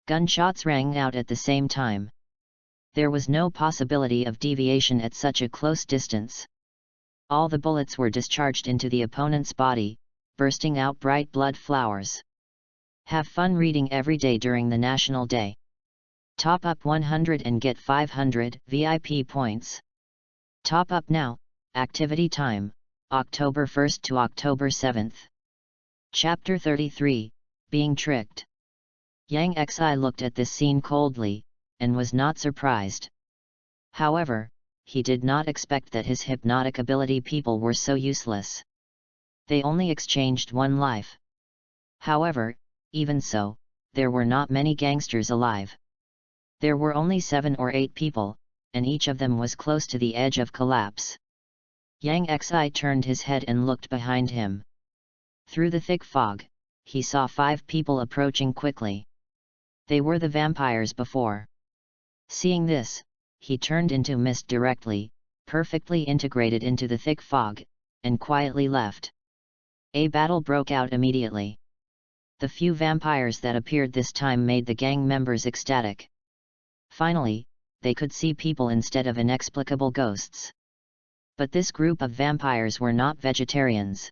Gunshots rang out at the same time. There was no possibility of deviation at such a close distance. All the bullets were discharged into the opponent's body, bursting out bright blood flowers. Have fun reading every day during the National Day. Top up 100 and get 500 VIP points. Top up now, activity time, October 1st to October 7th. Chapter 33, Being Tricked. Yang Xi looked at this scene coldly, and was not surprised. However, he did not expect that his hypnotic ability people were so useless. They only exchanged 1 life. However, even so, there were not many gangsters alive. There were only 7 or 8 people, and each of them was close to the edge of collapse. Yang Xi turned his head and looked behind him. Through the thick fog, he saw 5 people approaching quickly. They were the vampires before. Seeing this, he turned into mist directly, perfectly integrated into the thick fog, and quietly left. A battle broke out immediately. The few vampires that appeared this time made the gang members ecstatic. Finally, they could see people instead of inexplicable ghosts. But this group of vampires were not vegetarians.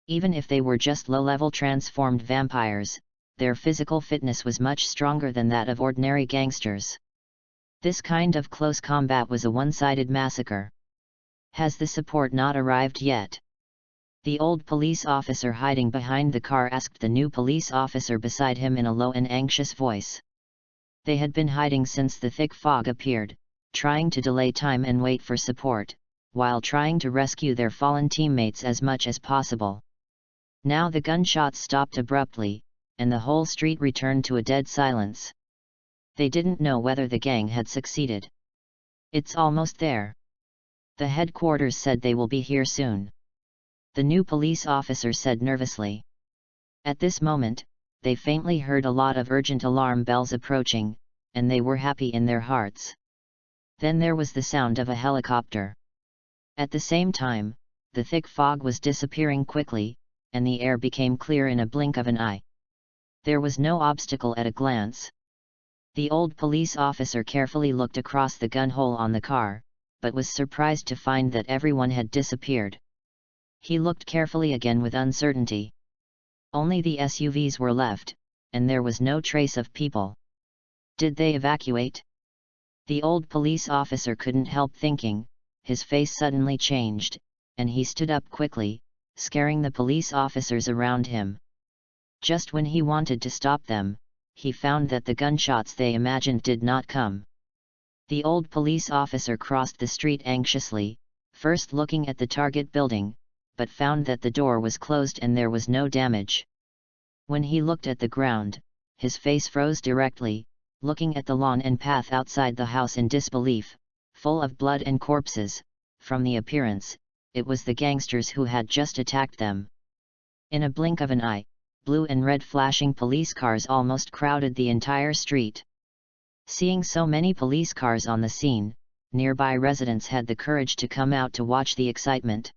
Even if they were just low-level transformed vampires, their physical fitness was much stronger than that of ordinary gangsters. This kind of close combat was a one-sided massacre. Has the support not arrived yet? The old police officer hiding behind the car asked the new police officer beside him in a low and anxious voice. They had been hiding since the thick fog appeared, trying to delay time and wait for support, while trying to rescue their fallen teammates as much as possible. Now the gunshots stopped abruptly, and the whole street returned to a dead silence. They didn't know whether the gang had succeeded. It's almost there. The headquarters said they will be here soon. The new police officer said nervously. At this moment, they faintly heard a lot of urgent alarm bells approaching, and they were happy in their hearts. Then there was the sound of a helicopter. At the same time, the thick fog was disappearing quickly, and the air became clear in a blink of an eye. There was no obstacle at a glance. The old police officer carefully looked across the gun hole on the car, but was surprised to find that everyone had disappeared. He looked carefully again with uncertainty. Only the SUVs were left, and there was no trace of people. Did they evacuate? The old police officer couldn't help thinking, his face suddenly changed, and he stood up quickly, scaring the police officers around him. Just when he wanted to stop them, he found that the gunshots they imagined did not come. The old police officer crossed the street anxiously, first looking at the target building, but found that the door was closed and there was no damage. When he looked at the ground, his face froze directly, looking at the lawn and path outside the house in disbelief, full of blood and corpses. From the appearance, it was the gangsters who had just attacked them. In a blink of an eye, blue and red flashing police cars almost crowded the entire street. Seeing so many police cars on the scene, nearby residents had the courage to come out to watch the excitement.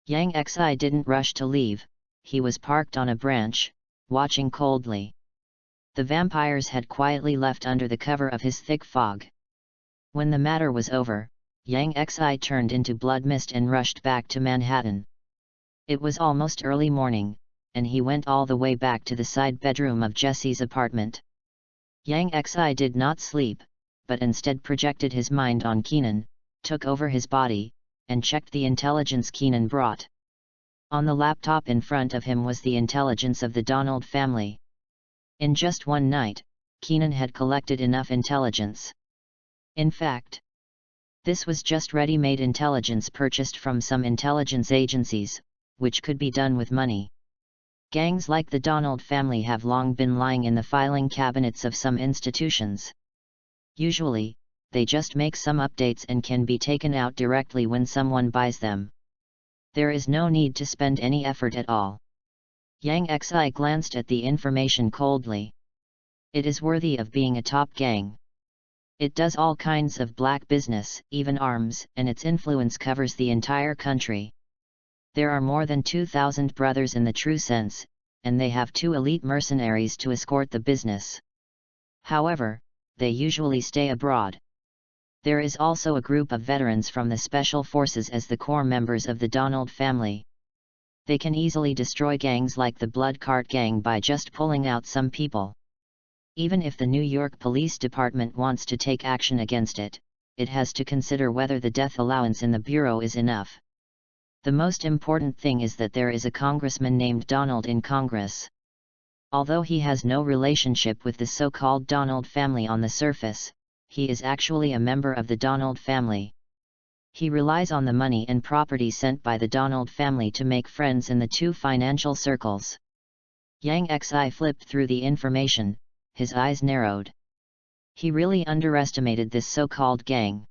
Yang Xi didn't rush to leave, he was parked on a branch, watching coldly. The vampires had quietly left under the cover of his thick fog. When the matter was over, Yang Xi turned into blood mist and rushed back to Manhattan. It was almost early morning, and he went all the way back to the side bedroom of Jesse's apartment. Yang Xi did not sleep, but instead projected his mind on Keenan, took over his body, and checked the intelligence Keenan brought. On the laptop in front of him was the intelligence of the Donald family. In just one night, Keenan had collected enough intelligence. In fact, this was just ready-made intelligence purchased from some intelligence agencies, which could be done with money. Gangs like the Donald family have long been lying in the filing cabinets of some institutions. Usually, they just make some updates and can be taken out directly when someone buys them. There is no need to spend any effort at all. Yang Xi glanced at the information coldly. It is worthy of being a top gang. It does all kinds of black business, even arms, and its influence covers the entire country. There are more than 2,000 brothers in the true sense, and they have 2 elite mercenaries to escort the business. However, they usually stay abroad. There is also a group of veterans from the special forces as the core members of the Donald family. They can easily destroy gangs like the Blood Cart Gang by just pulling out some people. Even if the New York Police Department wants to take action against it, it has to consider whether the death allowance in the Bureau is enough. The most important thing is that there is a congressman named Donald in Congress. Although he has no relationship with the so-called Donald family on the surface, he is actually a member of the Donald family. He relies on the money and property sent by the Donald family to make friends in the 2 financial circles. Yang Xi flipped through the information, his eyes narrowed. He really underestimated this so-called gang.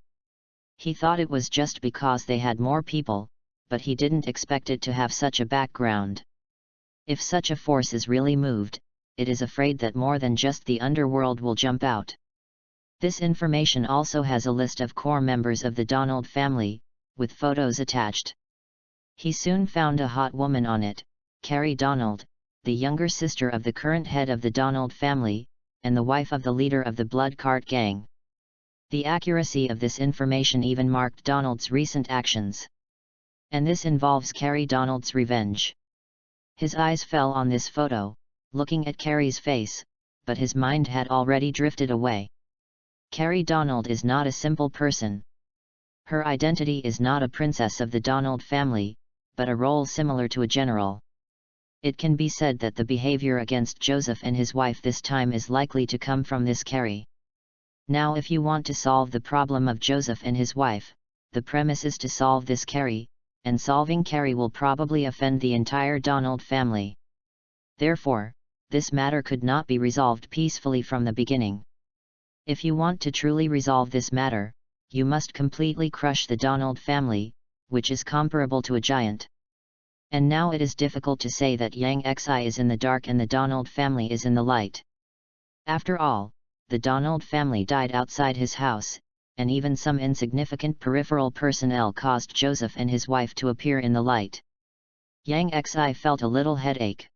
He thought it was just because they had more people, but he didn't expect it to have such a background. If such a force is really moved, it is afraid that more than just the underworld will jump out. This information also has a list of core members of the Donald family, with photos attached. He soon found a hot woman on it, Carrie Donald, the younger sister of the current head of the Donald family, and the wife of the leader of the Blood Cart Gang. The accuracy of this information even marked Donald's recent actions. And this involves Carrie Donald's revenge. His eyes fell on this photo, looking at Carrie's face, but his mind had already drifted away. Carrie Donald is not a simple person. Her identity is not a princess of the Donald family, but a role similar to a general. It can be said that the behavior against Joseph and his wife this time is likely to come from this Carrie. Now if you want to solve the problem of Joseph and his wife, the premise is to solve this Carrie, and solving Carrie will probably offend the entire Donald family. Therefore, this matter could not be resolved peacefully from the beginning. If you want to truly resolve this matter, you must completely crush the Donald family, which is comparable to a giant. And now it is difficult to say that Yang Xi is in the dark and the Donald family is in the light. After all, the Donald family died outside his house, and even some insignificant peripheral personnel caused Joseph and his wife to appear in the light. Yang Xi felt a little headache.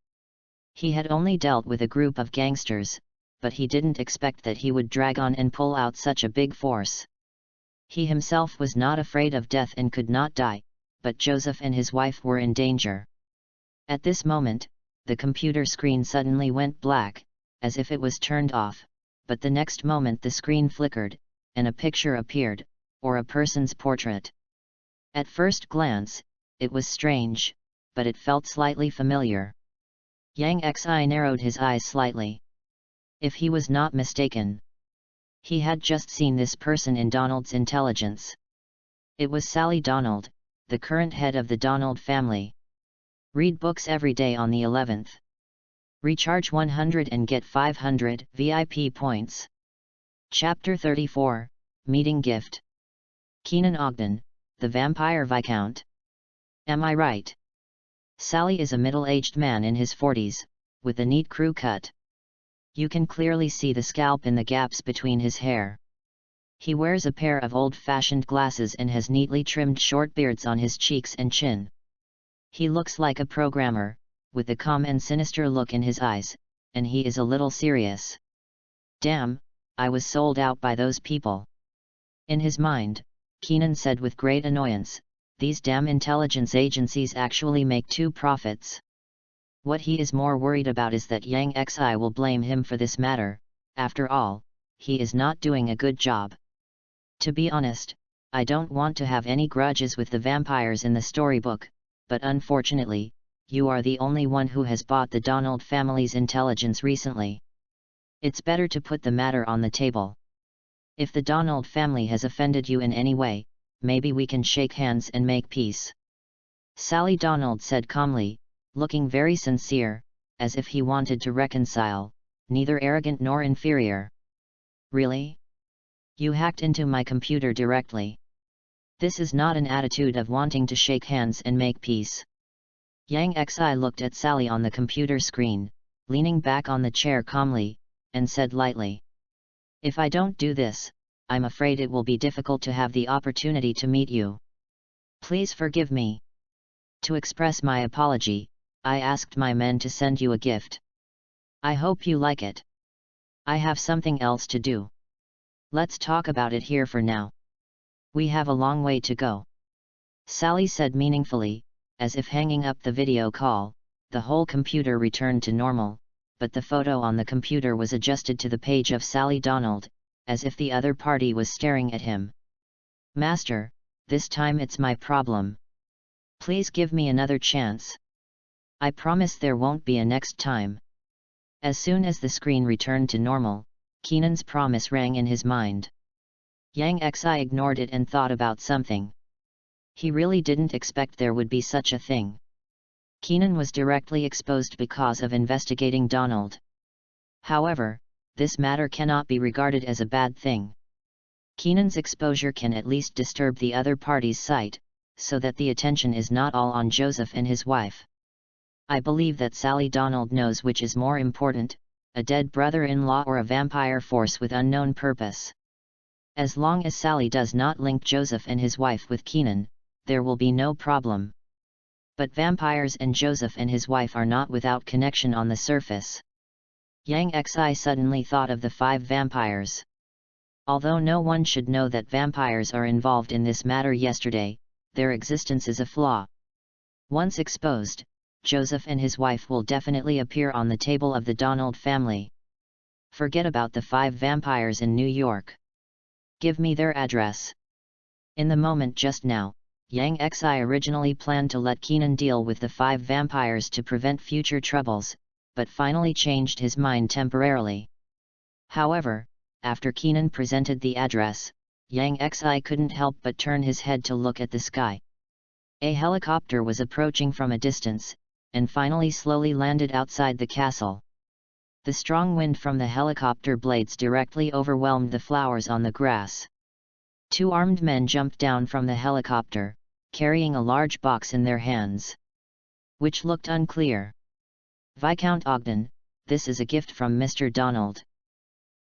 He had only dealt with a group of gangsters, but he didn't expect that he would drag on and pull out such a big force. He himself was not afraid of death and could not die, but Joseph and his wife were in danger. At this moment, the computer screen suddenly went black, as if it was turned off, but the next moment the screen flickered, and a picture appeared, or a person's portrait. At first glance, it was strange, but it felt slightly familiar. Yang Xi narrowed his eyes slightly. If he was not mistaken, he had just seen this person in Donald's intelligence. It was Sally Donald, the current head of the Donald family. Read books every day on the 11th. Recharge 100 and get 500 VIP points. Chapter 34, Meeting Gift. Keenan Ogden, the Vampire Viscount. Am I right? Sally is a middle-aged man in his 40s, with a neat crew cut. You can clearly see the scalp in the gaps between his hair. He wears a pair of old-fashioned glasses and has neatly trimmed short beards on his cheeks and chin. He looks like a programmer, with a calm and sinister look in his eyes, and he is a little serious. Damn, I was sold out by those people. In his mind, Keenan said with great annoyance, these damn intelligence agencies actually make two profits. What he is more worried about is that Yang Xi will blame him for this matter. After all, he is not doing a good job. To be honest, I don't want to have any grudges with the vampires in the storybook, but unfortunately, you are the only one who has bought the Donald family's intelligence recently. It's better to put the matter on the table. If the Donald family has offended you in any way, maybe we can shake hands and make peace. Sally Donald said calmly, looking very sincere, as if he wanted to reconcile, neither arrogant nor inferior. Really? You hacked into my computer directly. This is not an attitude of wanting to shake hands and make peace. Yang Xi looked at Sally on the computer screen, leaning back on the chair calmly, and said lightly, if I don't do this, I'm afraid it will be difficult to have the opportunity to meet you. Please forgive me. To express my apology, I asked my men to send you a gift. I hope you like it. I have something else to do. Let's talk about it here for now. We have a long way to go. Sally said meaningfully, as if hanging up the video call, the whole computer returned to normal, but the photo on the computer was adjusted to the page of Sally Donald, as if the other party was staring at him. Master, this time it's my problem. Please give me another chance. I promise there won't be a next time. As soon as the screen returned to normal, Keenan's promise rang in his mind. Yang Xi ignored it and thought about something. He really didn't expect there would be such a thing. Keenan was directly exposed because of investigating Donald. However, this matter cannot be regarded as a bad thing. Keenan's exposure can at least disturb the other party's sight, so that the attention is not all on Joseph and his wife. I believe that Sally Donald knows which is more important, a dead brother-in-law or a vampire force with unknown purpose. As long as Sally does not link Joseph and his wife with Keenan, there will be no problem. But vampires and Joseph and his wife are not without connection on the surface. Yang Xi suddenly thought of the 5 vampires. Although no one should know that vampires are involved in this matter yesterday, their existence is a flaw. Once exposed, Joseph and his wife will definitely appear on the table of the Donald family. Forget about the 5 vampires in New York. Give me their address. In the moment just now, Yang Xi originally planned to let Keenan deal with the 5 vampires to prevent future troubles, but finally changed his mind temporarily. However, after Keenan presented the address, Yang Xi couldn't help but turn his head to look at the sky. A helicopter was approaching from a distance, and finally slowly landed outside the castle. The strong wind from the helicopter blades directly overwhelmed the flowers on the grass. 2 armed men jumped down from the helicopter, carrying a large box in their hands, which looked unclear. Viscount Ogden, this is a gift from Mr. Donald.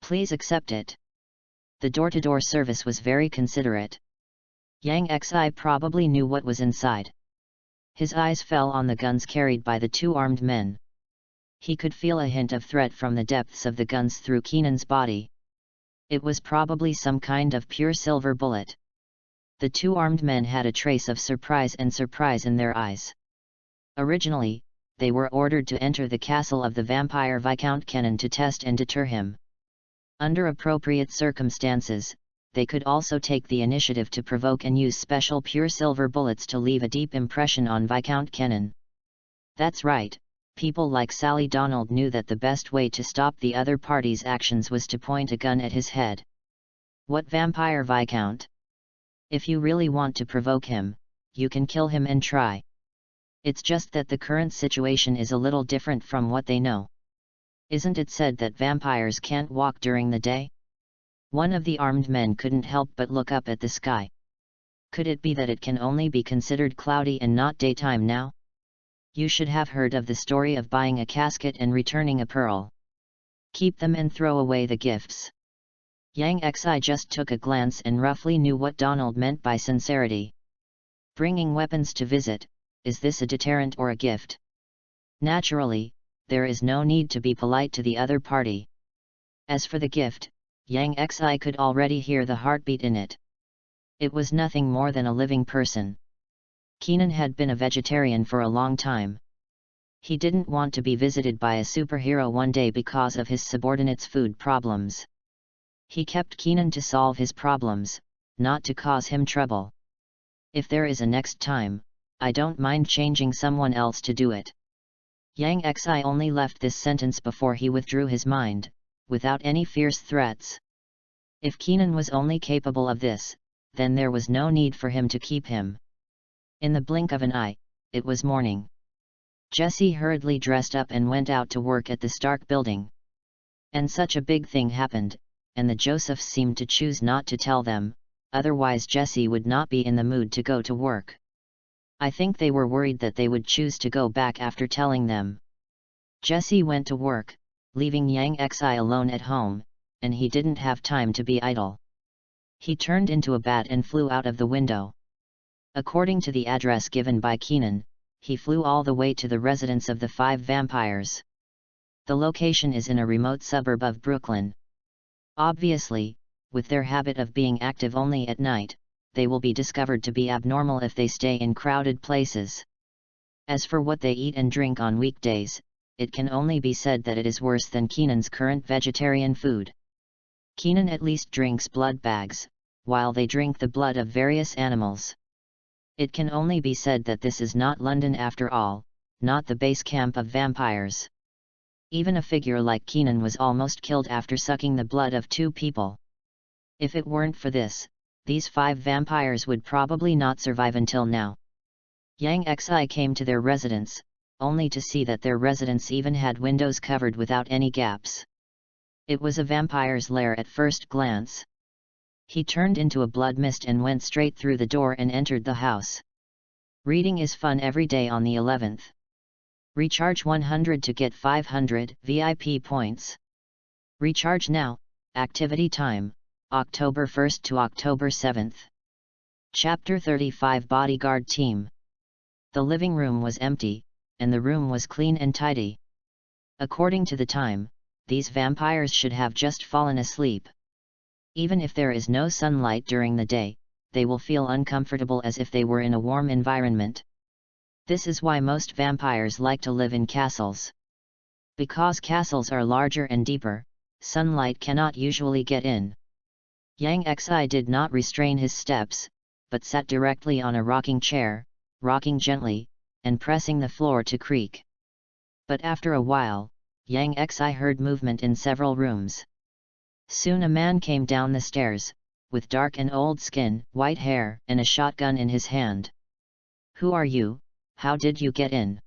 Please accept it. The door-to-door service was very considerate. Yang Xi probably knew what was inside. His eyes fell on the guns carried by the 2 armed men. He could feel a hint of threat from the depths of the guns through Keenan's body. It was probably some kind of pure silver bullet. The 2 armed men had a trace of surprise in their eyes. Originally, they were ordered to enter the castle of the vampire Viscount Kenan to test and deter him. Under appropriate circumstances, they could also take the initiative to provoke and use special pure silver bullets to leave a deep impression on Viscount Kennan. That's right, people like Sally Donald knew that the best way to stop the other party's actions was to point a gun at his head. What vampire Viscount? If you really want to provoke him, you can kill him and try. It's just that the current situation is a little different from what they know. Isn't it said that vampires can't walk during the day? One of the armed men couldn't help but look up at the sky. Could it be that it can only be considered cloudy and not daytime now? You should have heard of the story of buying a casket and returning a pearl. Keep them and throw away the gifts. Yang Xi just took a glance and roughly knew what Donald meant by sincerity. Bringing weapons to visit, is this a deterrent or a gift? Naturally, there is no need to be polite to the other party. As for the gift, Yang Xi could already hear the heartbeat in it. It was nothing more than a living person. Keenan had been a vegetarian for a long time. He didn't want to be visited by a superhero one day because of his subordinates' food problems. He kept Keenan to solve his problems, not to cause him trouble. If there is a next time, I don't mind changing someone else to do it. Yang Xi only left this sentence before he withdrew his mind, without any fierce threats. If Keenan was only capable of this, then there was no need for him to keep him. In the blink of an eye, it was morning. Jessie hurriedly dressed up and went out to work at the Stark building. And such a big thing happened, and the Josephs seemed to choose not to tell them, otherwise Jessie would not be in the mood to go to work. I think they were worried that they would choose to go back after telling them. Jessie went to work, leaving Yang Xi alone at home, and he didn't have time to be idle. He turned into a bat and flew out of the window. According to the address given by Keenan, he flew all the way to the residence of the 5 vampires. The location is in a remote suburb of Brooklyn. Obviously, with their habit of being active only at night, they will be discovered to be abnormal if they stay in crowded places. As for what they eat and drink on weekdays, it can only be said that it is worse than Keenan's current vegetarian food. Keenan at least drinks blood bags, while they drink the blood of various animals. It can only be said that this is not London after all, not the base camp of vampires. Even a figure like Keenan was almost killed after sucking the blood of 2 people. If it weren't for this, these 5 vampires would probably not survive until now. Yang Xi came to their residence, only to see that their residence even had windows covered without any gaps. It was a vampire's lair at first glance. He turned into a blood mist and went straight through the door and entered the house. Reading is fun every day on the 11th. Recharge 100 to get 500 VIP points. Recharge now, activity time, October 1st to October 7th. Chapter 35 Bodyguard Team. The living room was empty, and the room was clean and tidy. According to the time, these vampires should have just fallen asleep. Even if there is no sunlight during the day, they will feel uncomfortable as if they were in a warm environment. This is why most vampires like to live in castles. Because castles are larger and deeper, sunlight cannot usually get in. Yang Xi did not restrain his steps, but sat directly on a rocking chair, rocking gently, and pressing the floor to creak. But after a while, Yang Xi heard movement in several rooms. Soon a man came down the stairs, with dark and old skin, white hair, and a shotgun in his hand. "Who are you? How did you get in?"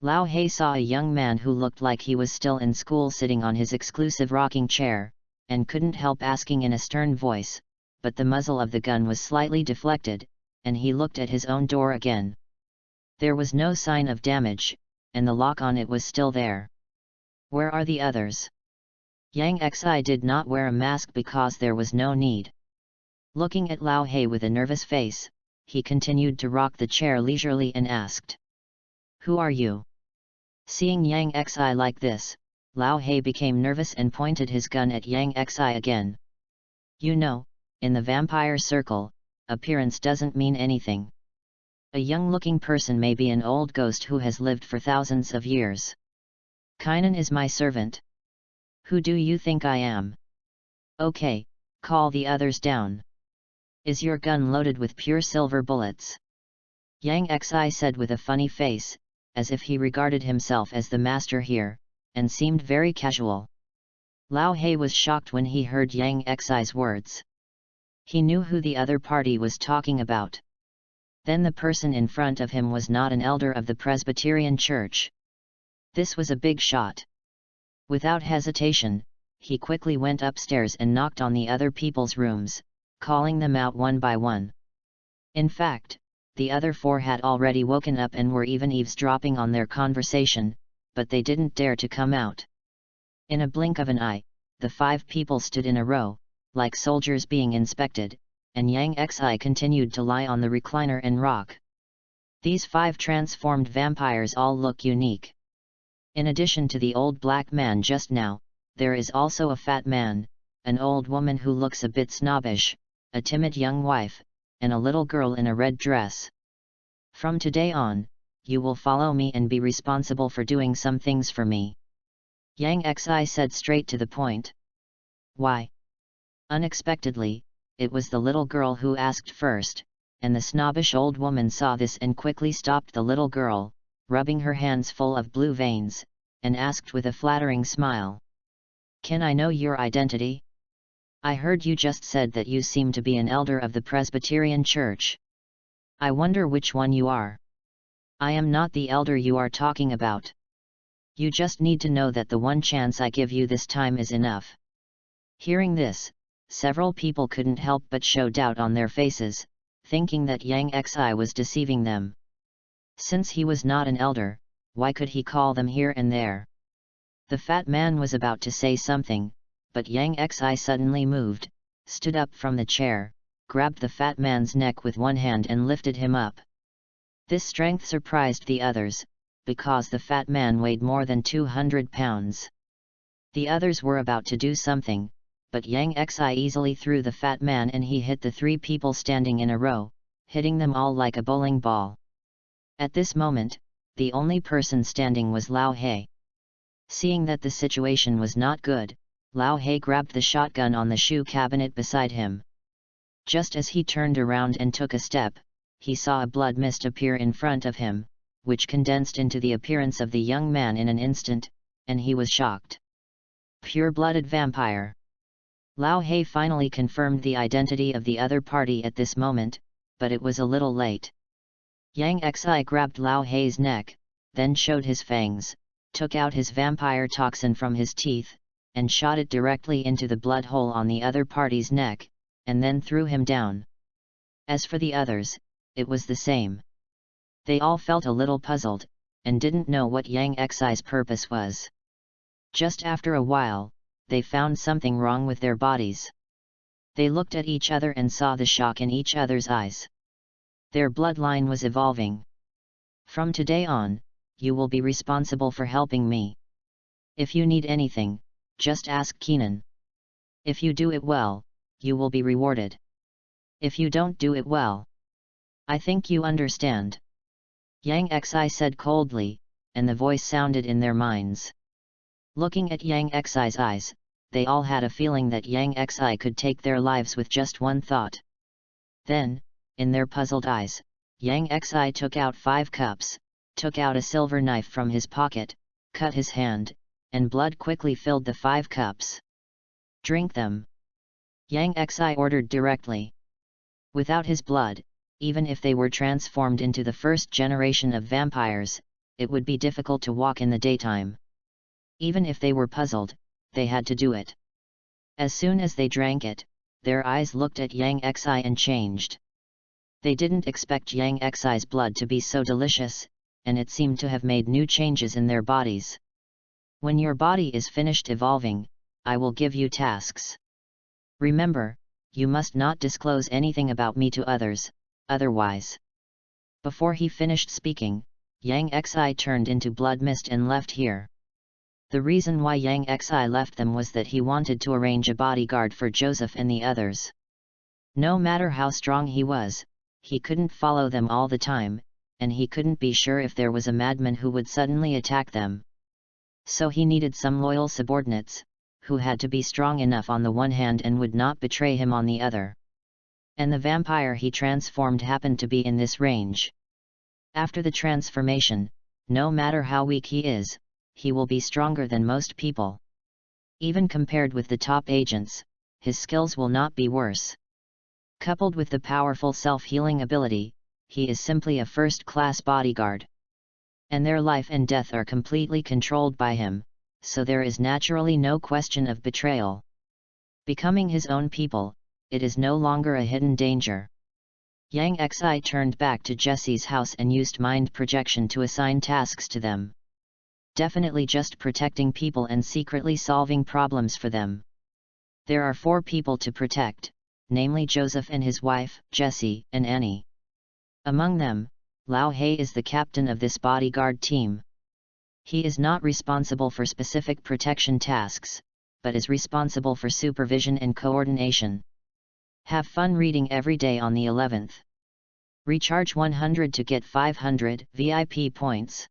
Lao He saw a young man who looked like he was still in school sitting on his exclusive rocking chair, and couldn't help asking in a stern voice, but the muzzle of the gun was slightly deflected, and he looked at his own door again. There was no sign of damage, and the lock on it was still there. "Where are the others?" Yang Xi did not wear a mask because there was no need. Looking at Lao He with a nervous face, he continued to rock the chair leisurely and asked, "Who are you?" Seeing Yang Xi like this, Lao He became nervous and pointed his gun at Yang Xi again. "You know, in the vampire circle, appearance doesn't mean anything. A young-looking person may be an old ghost who has lived for thousands of years. Kainan is my servant. Who do you think I am?" "Okay, call the others down. Is your gun loaded with pure silver bullets? Yang Xi said with a funny face, as if he regarded himself as the master here, and seemed very casual. Lao He was shocked when he heard Yang Xi's words. He knew who the other party was talking about. Then the person in front of him was not an elder of the Presbyterian Church. This was a big shot. Without hesitation, he quickly went upstairs and knocked on the other people's rooms, calling them out one by one. In fact, the other four had already woken up and were even eavesdropping on their conversation, but they didn't dare to come out. In a blink of an eye, the 5 people stood in a row, like soldiers being inspected, and Yang Xi continued to lie on the recliner and rock. These 5 transformed vampires all look unique. In addition to the old black man just now, there is also a fat man, an old woman who looks a bit snobbish, a timid young wife, and a little girl in a red dress. From today on, you will follow me and be responsible for doing some things for me. Yang Xi said straight to the point. Why? Unexpectedly, it was the little girl who asked first, and the snobbish old woman saw this and quickly stopped the little girl, rubbing her hands full of blue veins, and asked with a flattering smile. Can I know your identity? I heard you just said that you seem to be an elder of the Presbyterian Church. I wonder which one you are. I am not the elder you are talking about. You just need to know that the one chance I give you this time is enough. Hearing this, several people couldn't help but show doubt on their faces, thinking that Yang Xi was deceiving them. Since he was not an elder, why could he call them here and there? The fat man was about to say something, but Yang Xi suddenly moved, stood up from the chair, grabbed the fat man's neck with one hand and lifted him up. This strength surprised the others, because the fat man weighed more than 200 pounds. The others were about to do something, but Yang Xi easily threw the fat man and he hit the 3 people standing in a row, hitting them all like a bowling ball. At this moment, the only person standing was Lao He. Seeing that the situation was not good, Lao He grabbed the shotgun on the shoe cabinet beside him. Just as he turned around and took a step, he saw a blood mist appear in front of him, which condensed into the appearance of the young man in an instant, and he was shocked. Pure-blooded vampire. Lao He finally confirmed the identity of the other party at this moment, but it was a little late. Yang Xi grabbed Lao He's neck, then showed his fangs, took out his vampire toxin from his teeth, and shot it directly into the blood hole on the other party's neck, and then threw him down. As for the others, it was the same. They all felt a little puzzled, and didn't know what Yang Xi's purpose was. Just after a while, they found something wrong with their bodies. They looked at each other and saw the shock in each other's eyes. Their bloodline was evolving. From today on, you will be responsible for helping me. If you need anything, just ask Keenan. If you do it well, you will be rewarded. If you don't do it well, I think you understand. Yang Xi said coldly, and the voice sounded in their minds. Looking at Yang Xi's eyes, they all had a feeling that Yang Xi could take their lives with just one thought. Then, in their puzzled eyes, Yang Xi took out 5 cups, took out a silver knife from his pocket, cut his hand, and blood quickly filled the 5 cups. Drink them. Yang Xi ordered directly. Without his blood, even if they were transformed into the first generation of vampires, it would be difficult to walk in the daytime. Even if they were puzzled, they had to do it. As soon as they drank it, their eyes looked at Yang Xi and changed. They didn't expect Yang Xi's blood to be so delicious, and it seemed to have made new changes in their bodies. When your body is finished evolving, I will give you tasks. Remember, you must not disclose anything about me to others, otherwise. Before he finished speaking, Yang Xi turned into blood mist and left here. The reason why Yang Xi left them was that he wanted to arrange a bodyguard for Joseph and the others. No matter how strong he was, he couldn't follow them all the time, and he couldn't be sure if there was a madman who would suddenly attack them. So he needed some loyal subordinates, who had to be strong enough on the one hand and would not betray him on the other. And the vampire he transformed happened to be in this range. After the transformation, no matter how weak he is, he will be stronger than most people. Even compared with the top agents, his skills will not be worse. Coupled with the powerful self-healing ability, he is simply a first-class bodyguard. And their life and death are completely controlled by him, so there is naturally no question of betrayal. Becoming his own people, it is no longer a hidden danger. Yang Xi turned back to Jesse's house and used mind projection to assign tasks to them. Definitely just protecting people and secretly solving problems for them. There are 4 people to protect, namely Joseph and his wife, Jessie, and Annie. Among them, Lao Hei is the captain of this bodyguard team. He is not responsible for specific protection tasks, but is responsible for supervision and coordination. Have fun reading every day on the 11th. Recharge 100 to get 500 VIP points.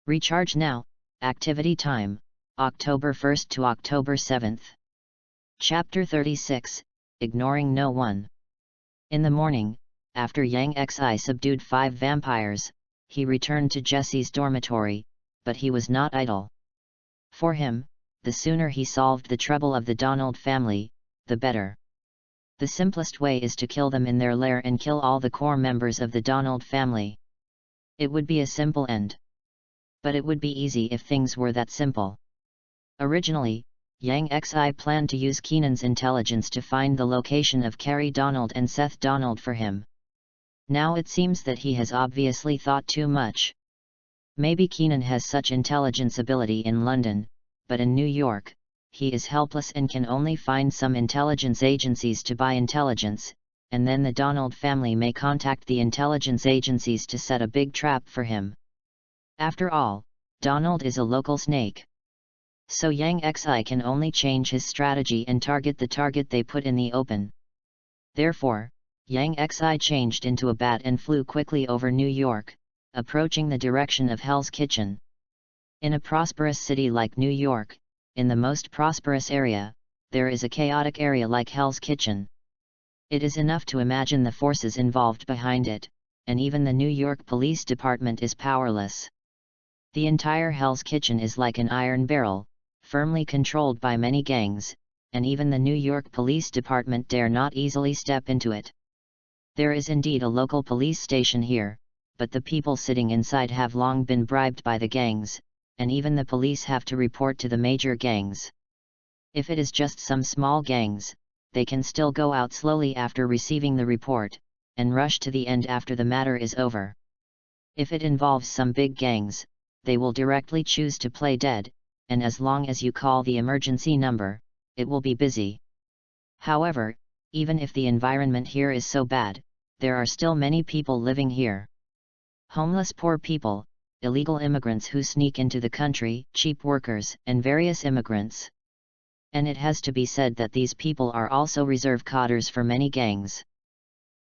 Recharge now. Activity time, October 1st to October 7th. Chapter 36, Ignoring No One. In the morning, after Yang Xi subdued 5 vampires, he returned to Jesse's dormitory, but he was not idle. For him, the sooner he solved the trouble of the Donald family, the better. The simplest way is to kill them in their lair and kill all the core members of the Donald family. It would be a simple end. But it would be easy if things were that simple. Originally, Yang Xi planned to use Keenan's intelligence to find the location of Carrie Donald and Seth Donald for him. Now it seems that he has obviously thought too much. Maybe Keenan has such intelligence ability in London, but in New York, he is helpless and can only find some intelligence agencies to buy intelligence, and then the Donald family may contact the intelligence agencies to set a big trap for him. After all, Donald is a local snake. So Yang Xi can only change his strategy and target the target they put in the open. Therefore, Yang Xi changed into a bat and flew quickly over New York, approaching the direction of Hell's Kitchen. In a prosperous city like New York, in the most prosperous area, there is a chaotic area like Hell's Kitchen. It is enough to imagine the forces involved behind it, and even the New York Police Department is powerless. The entire Hell's Kitchen is like an iron barrel, firmly controlled by many gangs, and even the New York Police Department dare not easily step into it. There is indeed a local police station here, but the people sitting inside have long been bribed by the gangs, and even the police have to report to the major gangs. If it is just some small gangs, they can still go out slowly after receiving the report, and rush to the end after the matter is over. If it involves some big gangs, they will directly choose to play dead, and as long as you call the emergency number, it will be busy. However, even if the environment here is so bad, there are still many people living here. Homeless poor people, illegal immigrants who sneak into the country, cheap workers, and various immigrants. And it has to be said that these people are also reserve codders for many gangs.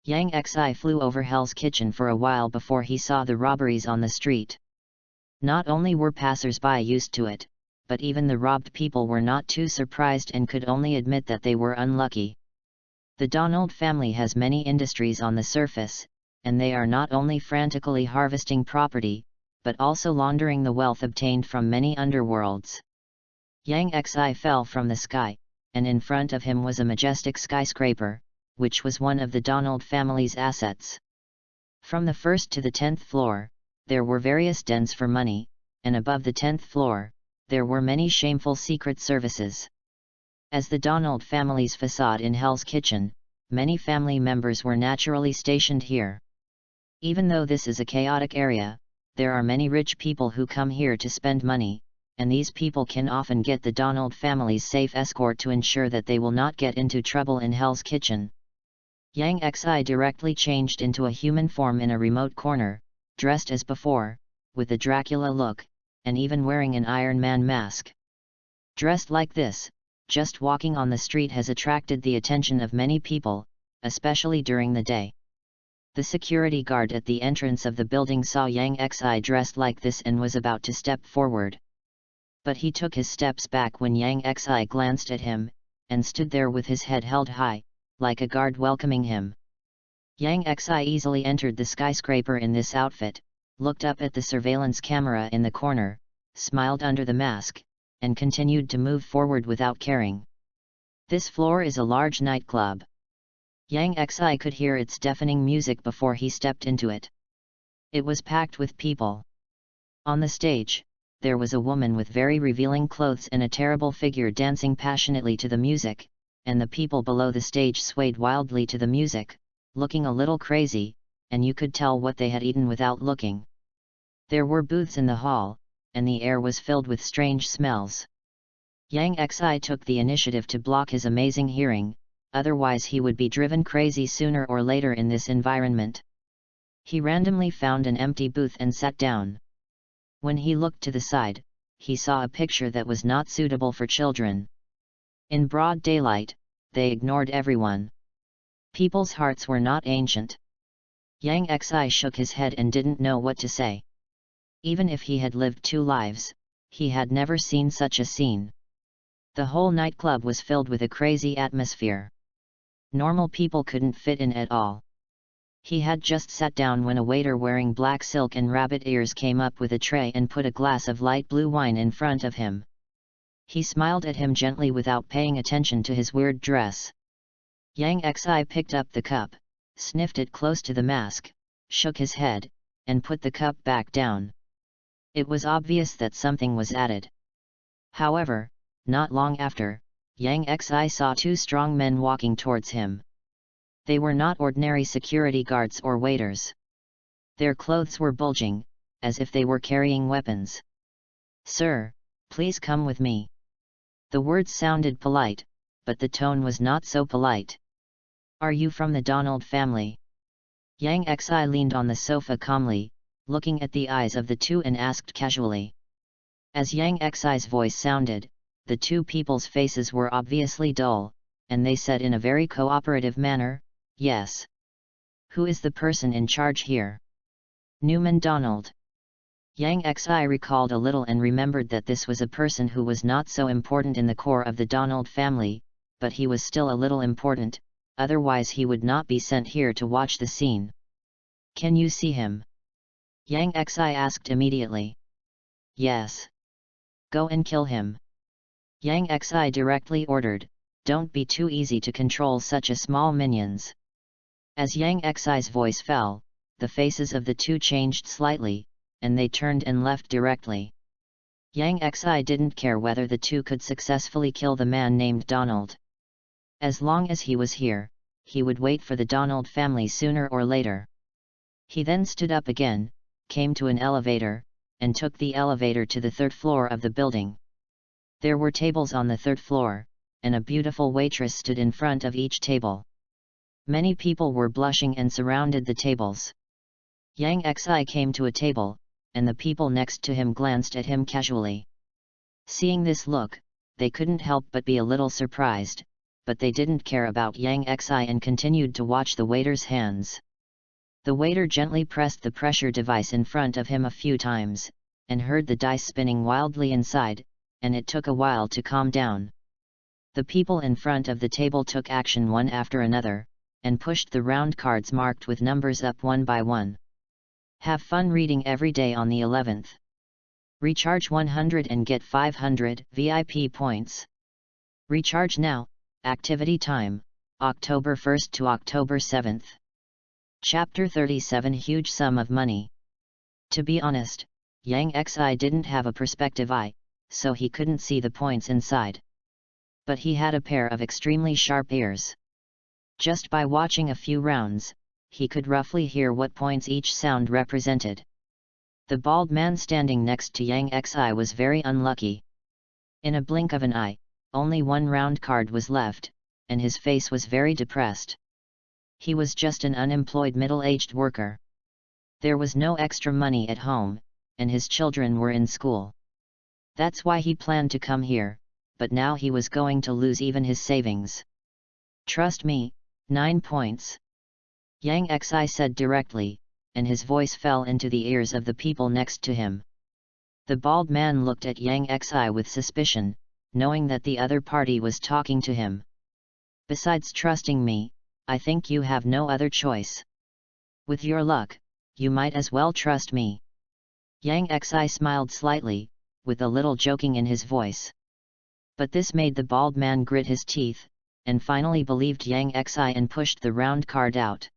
Yang Xi flew over Hell's Kitchen for a while before he saw the robberies on the street. Not only were passers-by used to it, but even the robbed people were not too surprised and could only admit that they were unlucky. The Donald family has many industries on the surface, and they are not only frantically harvesting property, but also laundering the wealth obtained from many underworlds. Yang Xi fell from the sky, and in front of him was a majestic skyscraper, which was one of the Donald family's assets. From the 1st to the 10th floor, there were various dens for money, and above the 10th floor, there were many shameful secret services. As the Donald family's facade in Hell's Kitchen, many family members were naturally stationed here. Even though this is a chaotic area, there are many rich people who come here to spend money, and these people can often get the Donald family's safe escort to ensure that they will not get into trouble in Hell's Kitchen. Yang Xi directly changed into a human form in a remote corner, dressed as before, with a Dracula look, and even wearing an Iron Man mask. Dressed like this, just walking on the street has attracted the attention of many people, especially during the day. The security guard at the entrance of the building saw Yang Xi dressed like this and was about to step forward. But he took his steps back when Yang Xi glanced at him, and stood there with his head held high, like a guard welcoming him. Yang Xi easily entered the skyscraper in this outfit, looked up at the surveillance camera in the corner, smiled under the mask, and continued to move forward without caring. This floor is a large nightclub. Yang Xi could hear its deafening music before he stepped into it. It was packed with people. On the stage, there was a woman with very revealing clothes and a terrible figure dancing passionately to the music, and the people below the stage swayed wildly to the music, looking a little crazy, and you could tell what they had eaten without looking. There were booths in the hall, and the air was filled with strange smells. Yang Xi took the initiative to block his amazing hearing, otherwise he would be driven crazy sooner or later in this environment. He randomly found an empty booth and sat down. When he looked to the side, he saw a picture that was not suitable for children. In broad daylight, they ignored everyone. People's hearts were not ancient. Yang Xi shook his head and didn't know what to say. Even if he had lived 2 lives, he had never seen such a scene. The whole nightclub was filled with a crazy atmosphere. Normal people couldn't fit in at all. He had just sat down when a waiter wearing black silk and rabbit ears came up with a tray and put a glass of light blue wine in front of him. He smiled at him gently without paying attention to his weird dress. Yang Xi picked up the cup, sniffed it close to the mask, shook his head, and put the cup back down. It was obvious that something was added. However, not long after, Yang Xi saw 2 strong men walking towards him. They were not ordinary security guards or waiters. Their clothes were bulging, as if they were carrying weapons. "Sir, please come with me." The words sounded polite, but the tone was not so polite. "Are you from the Donald family?" Yang Xi leaned on the sofa calmly, looking at the eyes of the 2 and asked casually. As Yang Xi's voice sounded, the 2 people's faces were obviously dull, and they said in a very cooperative manner, "Yes." "Who is the person in charge here?" "Newman Donald." Yang Xi recalled a little and remembered that this was a person who was not so important in the core of the Donald family, but he was still a little important, otherwise he would not be sent here to watch the scene. "Can you see him?" Yang Xi asked immediately. "Yes." "Go and kill him." Yang Xi directly ordered, "Don't be too easy to control such a small minions." As Yang Xi's voice fell, the faces of the 2 changed slightly, and they turned and left directly. Yang Xi didn't care whether the 2 could successfully kill the man named Donald. As long as he was here, he would wait for the Donald family sooner or later. He then stood up again, came to an elevator, and took the elevator to the 3rd floor of the building. There were tables on the 3rd floor, and a beautiful waitress stood in front of each table. Many people were blushing and surrounded the tables. Yang Xi came to a table, and the people next to him glanced at him casually. Seeing this look, they couldn't help but be a little surprised, but they didn't care about Yang Xi and continued to watch the waiter's hands. The waiter gently pressed the pressure device in front of him a few times, and heard the dice spinning wildly inside, and it took a while to calm down. The people in front of the table took action one after another, and pushed the round cards marked with numbers up one by one. Have fun reading every day on the 11th. Recharge 100 and get 500 VIP points. Recharge now. Activity time, October 1st to October 7th. Chapter 37 Huge Sum of Money. To be honest, Yang Xi didn't have a perspective eye, so he couldn't see the points inside. But he had a pair of extremely sharp ears. Just by watching a few rounds, he could roughly hear what points each sound represented. The bald man standing next to Yang Xi was very unlucky. In a blink of an eye, only 1 round card was left, and his face was very depressed. He was just an unemployed middle-aged worker. There was no extra money at home, and his children were in school. That's why he planned to come here, but now he was going to lose even his savings. "Trust me, 9 points." Yang Xi said directly, and his voice fell into the ears of the people next to him. The bald man looked at Yang Xi with suspicion, knowing that the other party was talking to him. Besides trusting me, I think you have no other choice. With your luck, you might as well trust me. Yang Xi smiled slightly, with a little joking in his voice. But this made the bald man grit his teeth, and finally believed Yang Xi and pushed the round card out.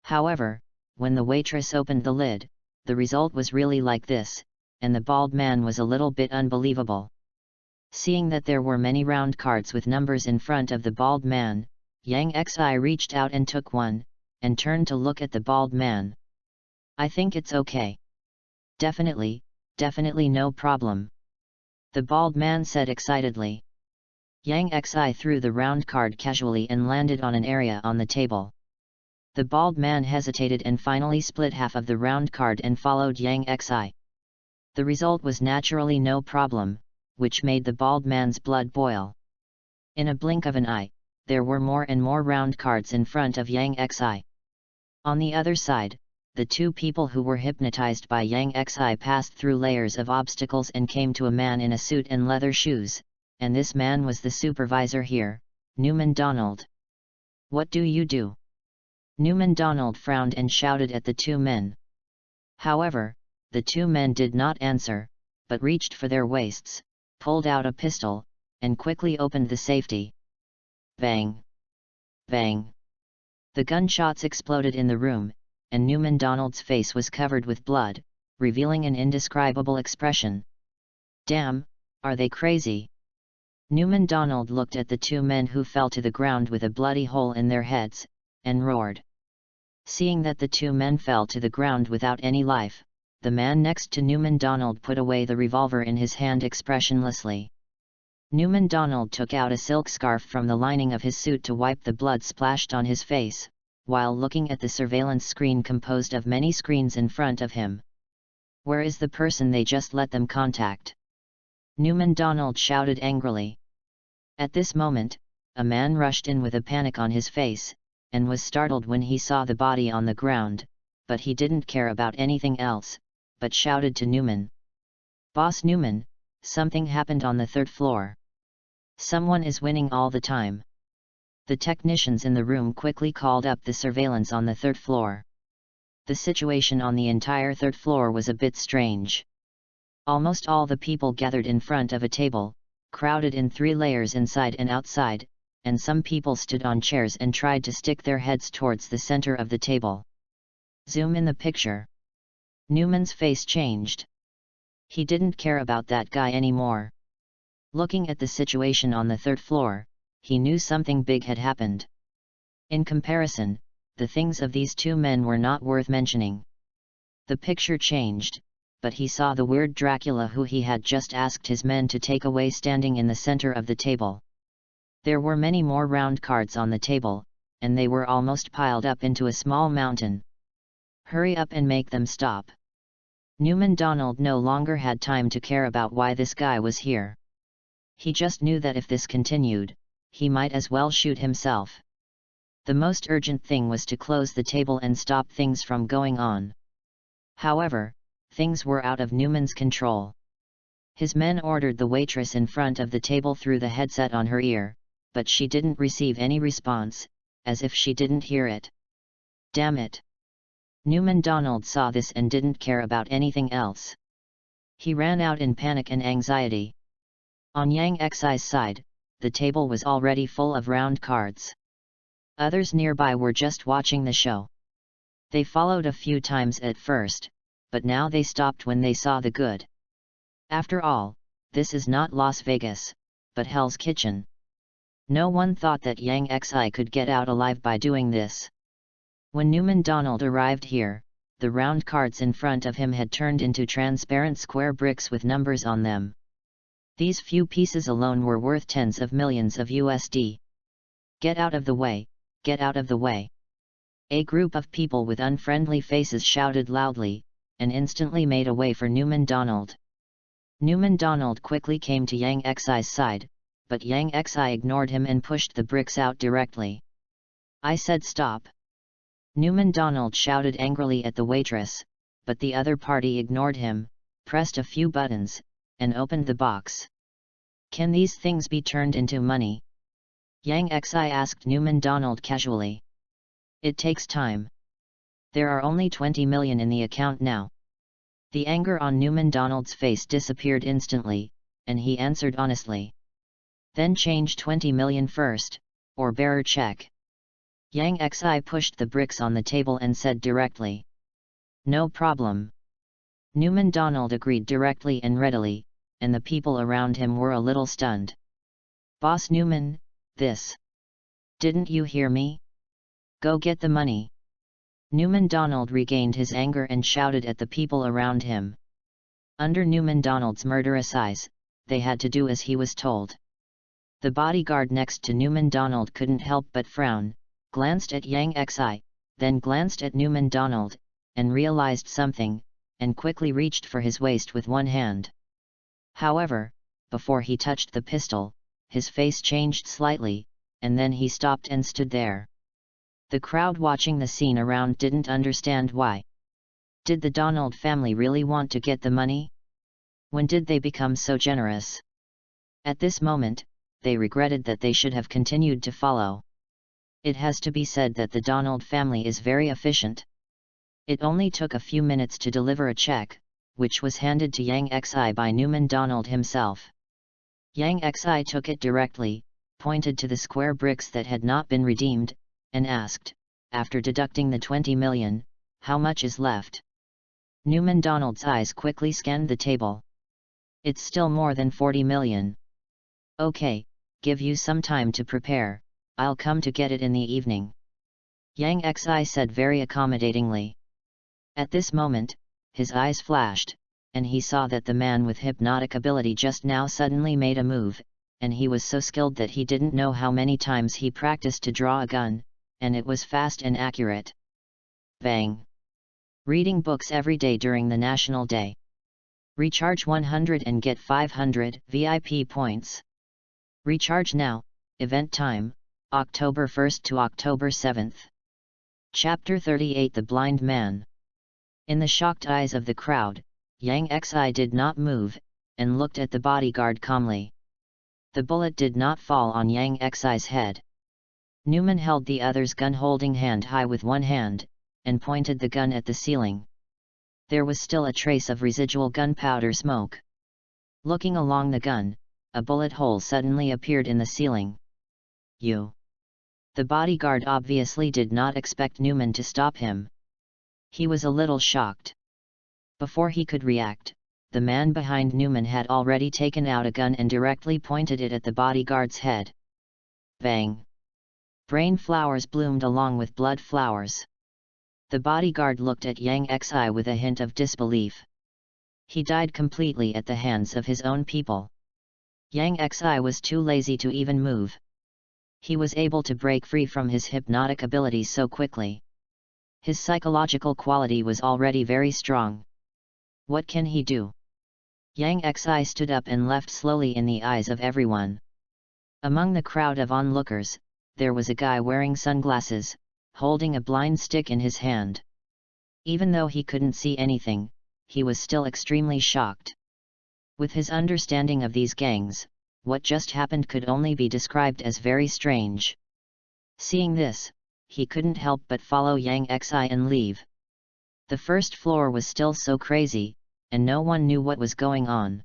However, when the waitress opened the lid, the result was really like this, and the bald man was a little bit unbelievable. Seeing that there were many round cards with numbers in front of the bald man, Yang Xi reached out and took one, and turned to look at the bald man. I think it's okay. Definitely no problem. The bald man said excitedly. Yang Xi threw the round card casually and landed on an area on the table. The bald man hesitated and finally split half of the round card and followed Yang Xi. The result was naturally no problem, which made the bald man's blood boil. In a blink of an eye, there were more and more round cards in front of Yang Xi. On the other side, the two people who were hypnotized by Yang Xi passed through layers of obstacles and came to a man in a suit and leather shoes, and this man was the supervisor here, Newman Donald. What do you do? Newman Donald frowned and shouted at the two men. However, the two men did not answer, but reached for their waists, pulled out a pistol, and quickly opened the safety. Bang! Bang! The gunshots exploded in the room, and Newman Donald's face was covered with blood, revealing an indescribable expression. Damn, are they crazy? Newman Donald looked at the two men who fell to the ground with a bloody hole in their heads, and roared. Seeing that the two men fell to the ground without any life, the man next to Newman Donald put away the revolver in his hand expressionlessly. Newman Donald took out a silk scarf from the lining of his suit to wipe the blood splashed on his face, while looking at the surveillance screen composed of many screens in front of him. Where is the person they just let them contact? Newman Donald shouted angrily. At this moment, a man rushed in with a panic on his face, and was startled when he saw the body on the ground, but he didn't care about anything else, but shouted to Newman. Boss Newman, something happened on the third floor. Someone is winning all the time. The technicians in the room quickly called up the surveillance on the third floor. The situation on the entire third floor was a bit strange. Almost all the people gathered in front of a table, crowded in 3 layers inside and outside, and some people stood on chairs and tried to stick their heads towards the center of the table. Zoom in the picture. Newman's face changed. He didn't care about that guy anymore. Looking at the situation on the third floor, he knew something big had happened. In comparison, the things of these two men were not worth mentioning. The picture changed, but he saw the weird Dracula who he had just asked his men to take away standing in the center of the table. There were many more round cards on the table, and they were almost piled up into a small mountain. Hurry up and make them stop. Newman Donald no longer had time to care about why this guy was here. He just knew that if this continued, he might as well shoot himself. The most urgent thing was to close the table and stop things from going on. However, things were out of Newman's control. His men ordered the waitress in front of the table through the headset on her ear, but she didn't receive any response, as if she didn't hear it. Damn it! Newman Donald saw this and didn't care about anything else. He ran out in panic and anxiety. On Yang Xi's side, the table was already full of round cards. Others nearby were just watching the show. They followed a few times at first, but now they stopped when they saw the good. After all, this is not Las Vegas, but Hell's Kitchen. No one thought that Yang Xi could get out alive by doing this. When Newman Donald arrived here, the round cards in front of him had turned into transparent square bricks with numbers on them. These few pieces alone were worth tens of millions of USD. Get out of the way, get out of the way. A group of people with unfriendly faces shouted loudly, and instantly made a way for Newman Donald. Newman Donald quickly came to Yang Xi's side, but Yang Xi ignored him and pushed the bricks out directly. I said stop. Newman Donald shouted angrily at the waitress, but the other party ignored him, pressed a few buttons, and opened the box. "Can these things be turned into money?" Yang Xi asked Newman Donald casually. "It takes time. There are only 20 million in the account now." The anger on Newman Donald's face disappeared instantly, and he answered honestly. "Then change 20 million first, or bearer check." Yang Xi pushed the bricks on the table and said directly. "No problem." Newman Donald agreed directly and readily, and the people around him were a little stunned. "Boss Newman, this. Didn't you hear me? Go get the money." Newman Donald regained his anger and shouted at the people around him. Under Newman Donald's murderous eyes, they had to do as he was told. The bodyguard next to Newman Donald couldn't help but frown, glanced at Yang Xi, then glanced at Newman Donald, and realized something, and quickly reached for his waist with one hand. However, before he touched the pistol, his face changed slightly, and then he stopped and stood there. The crowd watching the scene around didn't understand why. Did the Donald family really want to get the money? When did they become so generous? At this moment, they regretted that they should have continued to follow. It has to be said that the Donald family is very efficient. It only took a few minutes to deliver a check, which was handed to Yang Xi by Newman Donald himself. Yang Xi took it directly, pointed to the square bricks that had not been redeemed, and asked, after deducting the 20 million, "How much is left?" Newman Donald's eyes quickly scanned the table. "It's still more than 40 million. Okay, give you some time to prepare, I'll come to get it in the evening," Yang Xi said very accommodatingly. At this moment, his eyes flashed, and he saw that the man with hypnotic ability just now suddenly made a move, and he was so skilled that he didn't know how many times he practiced to draw a gun, and it was fast and accurate. Bang! Reading books every day during the National Day. Recharge 100 and get 500 VIP points. Recharge now, event time, October 1st to October 7th. Chapter 38 The Blind Man. In the shocked eyes of the crowd, Yang Xi did not move, and looked at the bodyguard calmly. The bullet did not fall on Yang Xi's head. Newman held the other's gun holding hand high with one hand, and pointed the gun at the ceiling. There was still a trace of residual gunpowder smoke. Looking along the gun, a bullet hole suddenly appeared in the ceiling. "You!" The bodyguard obviously did not expect Newman to stop him. He was a little shocked. Before he could react, the man behind Newman had already taken out a gun and directly pointed it at the bodyguard's head. Bang! Brain flowers bloomed along with blood flowers. The bodyguard looked at Yang Xi with a hint of disbelief. He died completely at the hands of his own people. Yang Xi was too lazy to even move. He was able to break free from his hypnotic ability so quickly. His psychological quality was already very strong. What can he do? Yang Xi stood up and left slowly in the eyes of everyone. Among the crowd of onlookers, there was a guy wearing sunglasses, holding a blind stick in his hand. Even though he couldn't see anything, he was still extremely shocked. With his understanding of these gangs, what just happened could only be described as very strange. Seeing this, he couldn't help but follow Yang Xi and leave. The first floor was still so crazy, and no one knew what was going on.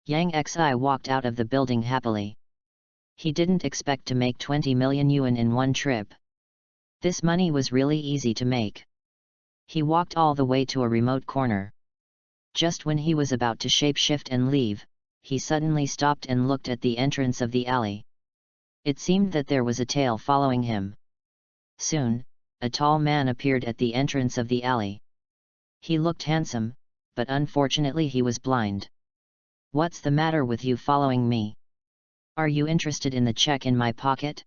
Yang Xi walked out of the building happily. He didn't expect to make 20 million yuan in one trip. This money was really easy to make. He walked all the way to a remote corner. Just when he was about to shapeshift and leave, he suddenly stopped and looked at the entrance of the alley. It seemed that there was a tail following him. Soon, a tall man appeared at the entrance of the alley. He looked handsome, but unfortunately he was blind. "What's the matter with you following me? Are you interested in the check in my pocket?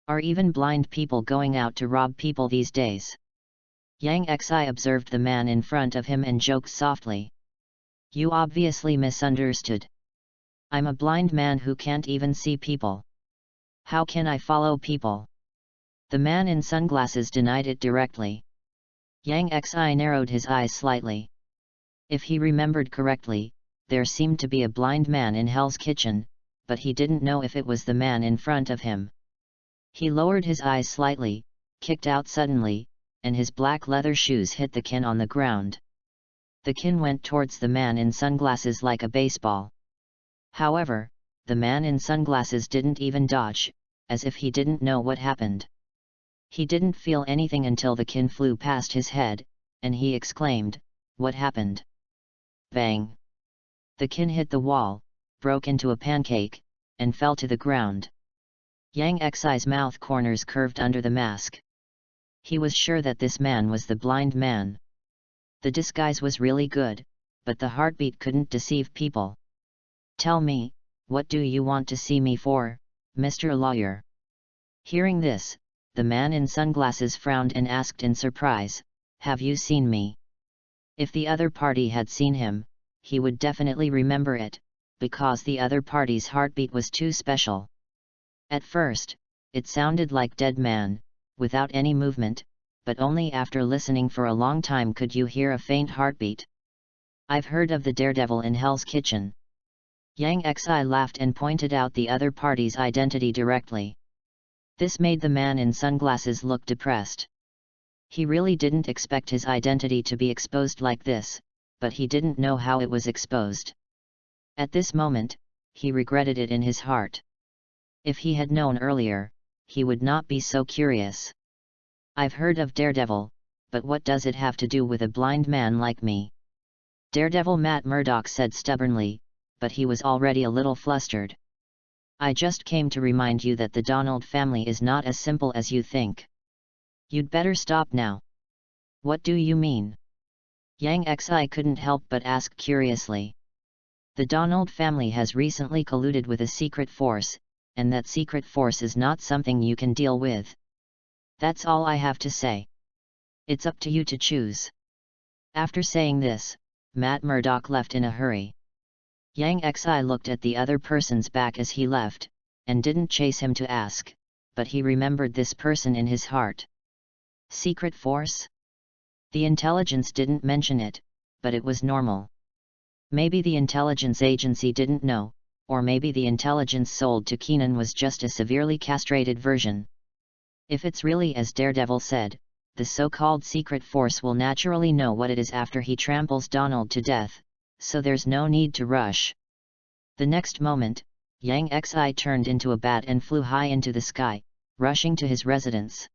Are even blind people going out to rob people these days?" Yang Xi observed the man in front of him and joked softly. "You obviously misunderstood. I'm a blind man who can't even see people. How can I follow people?" The man in sunglasses denied it directly. Yang Xi narrowed his eyes slightly. If he remembered correctly, there seemed to be a blind man in Hell's Kitchen, but he didn't know if it was the man in front of him. He lowered his eyes slightly, kicked out suddenly, and his black leather shoes hit the kin on the ground. The kin went towards the man in sunglasses like a baseball. However, the man in sunglasses didn't even dodge, as if he didn't know what happened. He didn't feel anything until the kin flew past his head, and he exclaimed, "What happened?" Bang! The kin hit the wall, broke into a pancake, and fell to the ground. Yang Xi's mouth corners curved under the mask. He was sure that this man was the blind man. The disguise was really good, but the heartbeat couldn't deceive people. "Tell me, what do you want to see me for, Mr. Lawyer?" Hearing this, the man in sunglasses frowned and asked in surprise, "Have you seen me?" If the other party had seen him, he would definitely remember it, because the other party's heartbeat was too special. At first, it sounded like dead man, without any movement, but only after listening for a long time could you hear a faint heartbeat. "I've heard of the daredevil in Hell's Kitchen." Yang Xi laughed and pointed out the other party's identity directly. This made the man in sunglasses look depressed. He really didn't expect his identity to be exposed like this, but he didn't know how it was exposed. At this moment, he regretted it in his heart. If he had known earlier, he would not be so curious. "I've heard of Daredevil, but what does it have to do with a blind man like me?" Daredevil Matt Murdock said stubbornly, but he was already a little flustered. "I just came to remind you that the Donald family is not as simple as you think. You'd better stop now." "What do you mean?" Yang Xi couldn't help but ask curiously. "The Donald family has recently colluded with a secret force, and that secret force is not something you can deal with. That's all I have to say. It's up to you to choose." After saying this, Matt Murdock left in a hurry. Yang Xi looked at the other person's back as he left, and didn't chase him to ask, but he remembered this person in his heart. Secret force? The intelligence didn't mention it, but it was normal. Maybe the intelligence agency didn't know, or maybe the intelligence sold to Keenan was just a severely castrated version. If it's really as Daredevil said, the so-called secret force will naturally know what it is after he tramples Donald to death, so there's no need to rush. The next moment, Yang Xi turned into a bat and flew high into the sky, rushing to his residence.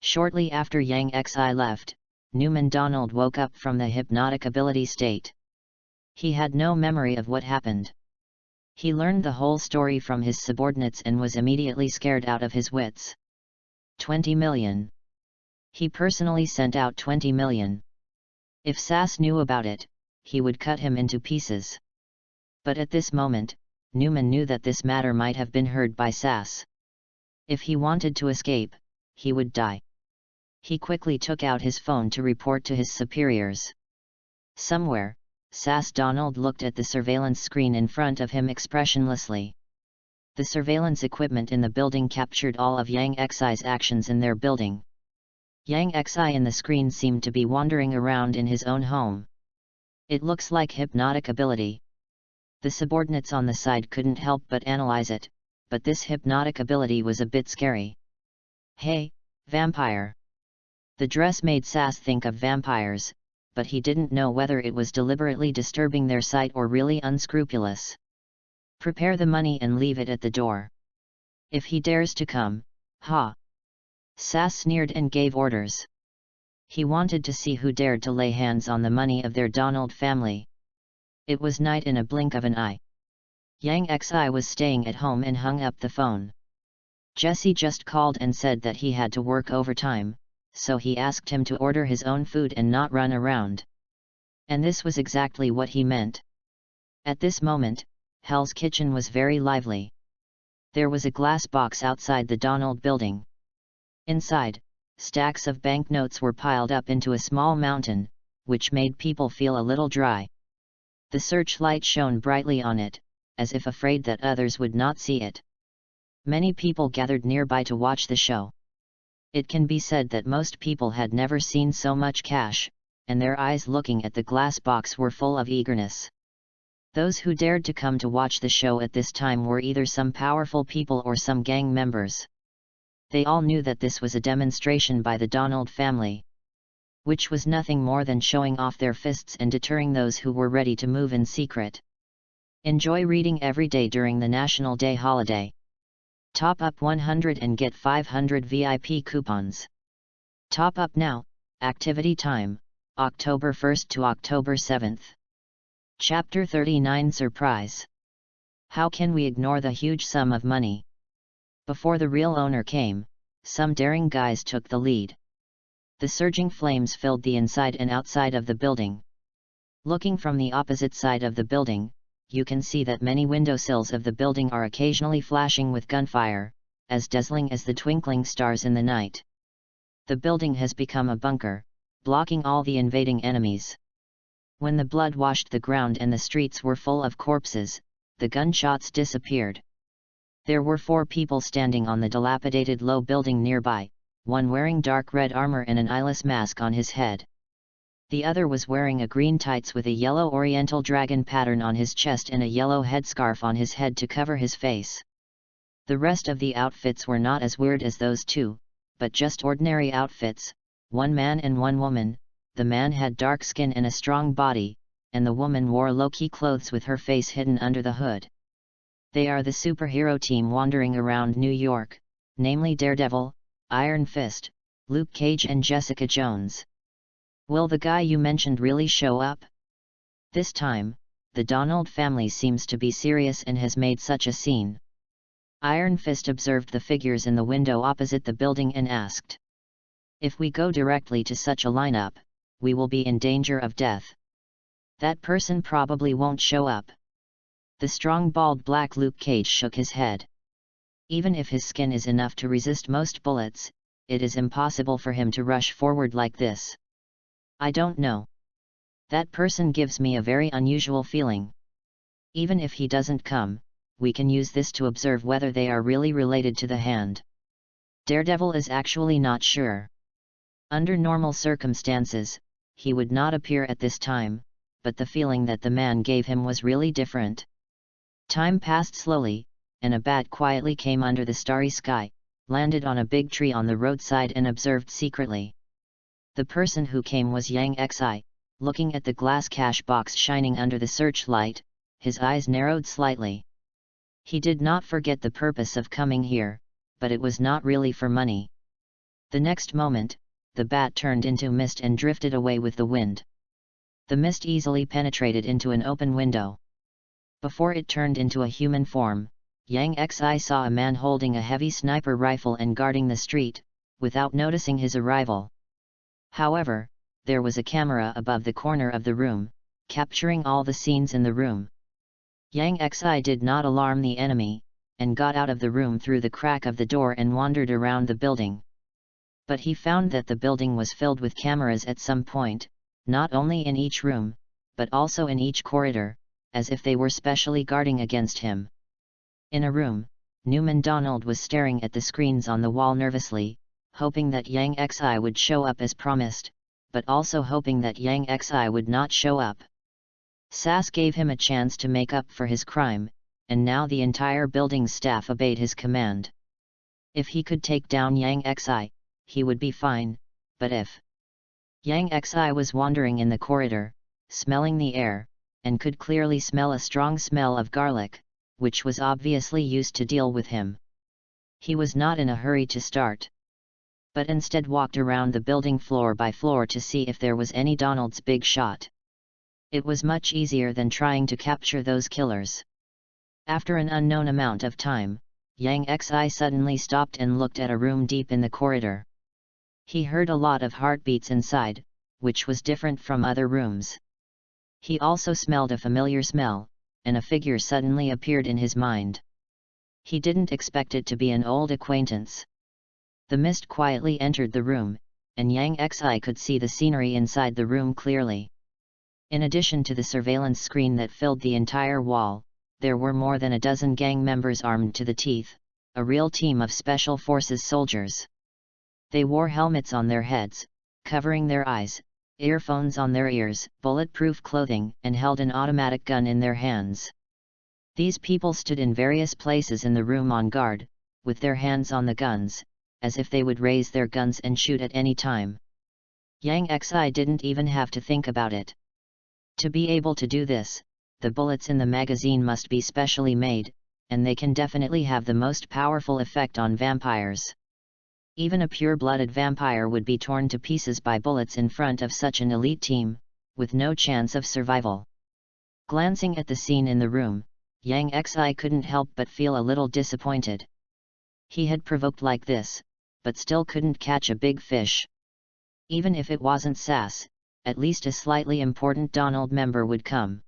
Shortly after Yang Xi left, Newman Donald woke up from the hypnotic ability state. He had no memory of what happened. He learned the whole story from his subordinates and was immediately scared out of his wits. 20 million. He personally sent out 20 million. If Sass knew about it, he would cut him into pieces. But at this moment, Newman knew that this matter might have been heard by Sass. If he wanted to escape, he would die. He quickly took out his phone to report to his superiors. Somewhere, Sass Donald looked at the surveillance screen in front of him expressionlessly. The surveillance equipment in the building captured all of Yang Xi's actions in their building. Yang Xi in the screen seemed to be wandering around in his own home. It looks like hypnotic ability. The subordinates on the side couldn't help but analyze it, but this hypnotic ability was a bit scary. "Hey, vampire!" The dress made Sass think of vampires, but he didn't know whether it was deliberately disturbing their sight or really unscrupulous. "Prepare the money and leave it at the door. If he dares to come, ha!" Sass sneered and gave orders. He wanted to see who dared to lay hands on the money of their Donald family. It was night in a blink of an eye. Yang Xi was staying at home and hung up the phone. Jesse just called and said that he had to work overtime, so he asked him to order his own food and not run around. And this was exactly what he meant. At this moment, Hell's Kitchen was very lively. There was a glass box outside the Donald building. Inside, stacks of banknotes were piled up into a small mountain, which made people feel a little dry. The searchlight shone brightly on it, as if afraid that others would not see it. Many people gathered nearby to watch the show. It can be said that most people had never seen so much cash, and their eyes looking at the glass box were full of eagerness. Those who dared to come to watch the show at this time were either some powerful people or some gang members. They all knew that this was a demonstration by the Donald family, which was nothing more than showing off their fists and deterring those who were ready to move in secret. Enjoy reading every day during the National Day holiday. Top up 100 and get 500 VIP coupons. Top up now. Activity time, October 1st to October 7th. Chapter 39 Surprise. How can we ignore the huge sum of money? Before the real owner came, some daring guys took the lead. The surging flames filled the inside and outside of the building. Looking from the opposite side of the building, you can see that many windowsills of the building are occasionally flashing with gunfire, as dazzling as the twinkling stars in the night. The building has become a bunker, blocking all the invading enemies. When the blood washed the ground and the streets were full of corpses, the gunshots disappeared. There were 4 people standing on the dilapidated low building nearby, one wearing dark red armor and an eyeless mask on his head. The other was wearing a green tights with a yellow oriental dragon pattern on his chest and a yellow headscarf on his head to cover his face. The rest of the outfits were not as weird as those two, but just ordinary outfits, one man and one woman. The man had dark skin and a strong body, and the woman wore low-key clothes with her face hidden under the hood. They are the superhero team wandering around New York, namely Daredevil, Iron Fist, Luke Cage and Jessica Jones. Will the guy you mentioned really show up? This time, the Donald family seems to be serious and has made such a scene. Iron Fist observed the figures in the window opposite the building and asked, "If we go directly to such a lineup, we will be in danger of death. That person probably won't show up." The strong bald black Luke Cage shook his head. Even if his skin is enough to resist most bullets, it is impossible for him to rush forward like this. "I don't know. That person gives me a very unusual feeling. Even if he doesn't come, we can use this to observe whether they are really related to the hand." Daredevil is actually not sure. Under normal circumstances, he would not appear at this time, but the feeling that the man gave him was really different. Time passed slowly, and a bat quietly came under the starry sky, landed on a big tree on the roadside and observed secretly. The person who came was Yang Xi, looking at the glass cash box shining under the searchlight, his eyes narrowed slightly. He did not forget the purpose of coming here, but it was not really for money. The next moment, the bat turned into mist and drifted away with the wind. The mist easily penetrated into an open window. Before it turned into a human form, Yang Xi saw a man holding a heavy sniper rifle and guarding the street, without noticing his arrival. However, there was a camera above the corner of the room, capturing all the scenes in the room. Yang Xi did not alarm the enemy, and got out of the room through the crack of the door and wandered around the building. But he found that the building was filled with cameras at some point, not only in each room, but also in each corridor, as if they were specially guarding against him. In a room, Newman Donald was staring at the screens on the wall nervously, hoping that Yang Xi would show up as promised, but also hoping that Yang Xi would not show up. Sass gave him a chance to make up for his crime, and now the entire building staff obeyed his command. If he could take down Yang Xi, he would be fine, but if Yang Xi was wandering in the corridor, smelling the air, and could clearly smell a strong smell of garlic, which was obviously used to deal with him. He was not in a hurry to start, but instead walked around the building floor by floor to see if there was any Donald's big shot. It was much easier than trying to capture those killers. After an unknown amount of time, Yang Xi suddenly stopped and looked at a room deep in the corridor. He heard a lot of heartbeats inside, which was different from other rooms. He also smelled a familiar smell, and a figure suddenly appeared in his mind. He didn't expect it to be an old acquaintance. The mist quietly entered the room, and Yang Xi could see the scenery inside the room clearly. In addition to the surveillance screen that filled the entire wall, there were more than a dozen gang members armed to the teeth, a real team of special forces soldiers. They wore helmets on their heads, covering their eyes, earphones on their ears, bulletproof clothing, and held an automatic gun in their hands. These people stood in various places in the room on guard, with their hands on the guns, as if they would raise their guns and shoot at any time. Yang Xi didn't even have to think about it. To be able to do this, the bullets in the magazine must be specially made, and they can definitely have the most powerful effect on vampires. Even a pure-blooded vampire would be torn to pieces by bullets in front of such an elite team, with no chance of survival. Glancing at the scene in the room, Yang Xi couldn't help but feel a little disappointed. He had provoked like this, but still couldn't catch a big fish. Even if it wasn't SAS, at least a slightly important Donald member would come.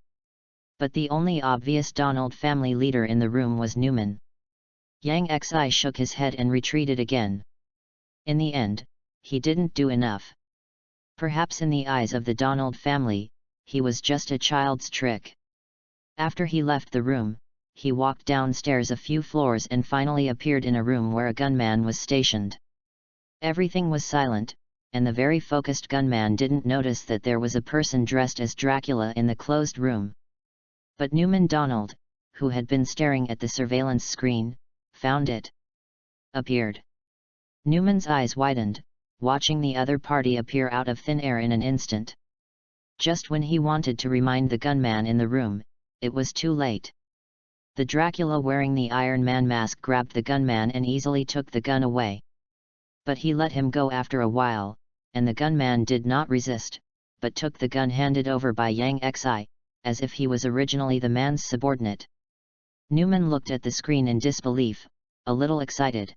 But the only obvious Donald family leader in the room was Newman. Yang Xi shook his head and retreated again. In the end, he didn't do enough. Perhaps in the eyes of the Donald family, he was just a child's trick. After he left the room, he walked downstairs a few floors and finally appeared in a room where a gunman was stationed. Everything was silent, and the very focused gunman didn't notice that there was a person dressed as Dracula in the closed room. But Newman Donald, who had been staring at the surveillance screen, found it. Appeared. Newman's eyes widened, watching the other party appear out of thin air in an instant. Just when he wanted to remind the gunman in the room, it was too late. The Dracula wearing the Iron Man mask grabbed the gunman and easily took the gun away. But he let him go after a while, and the gunman did not resist, but took the gun handed over by Yang Xi, as if he was originally the man's subordinate. Newman looked at the screen in disbelief, a little excited.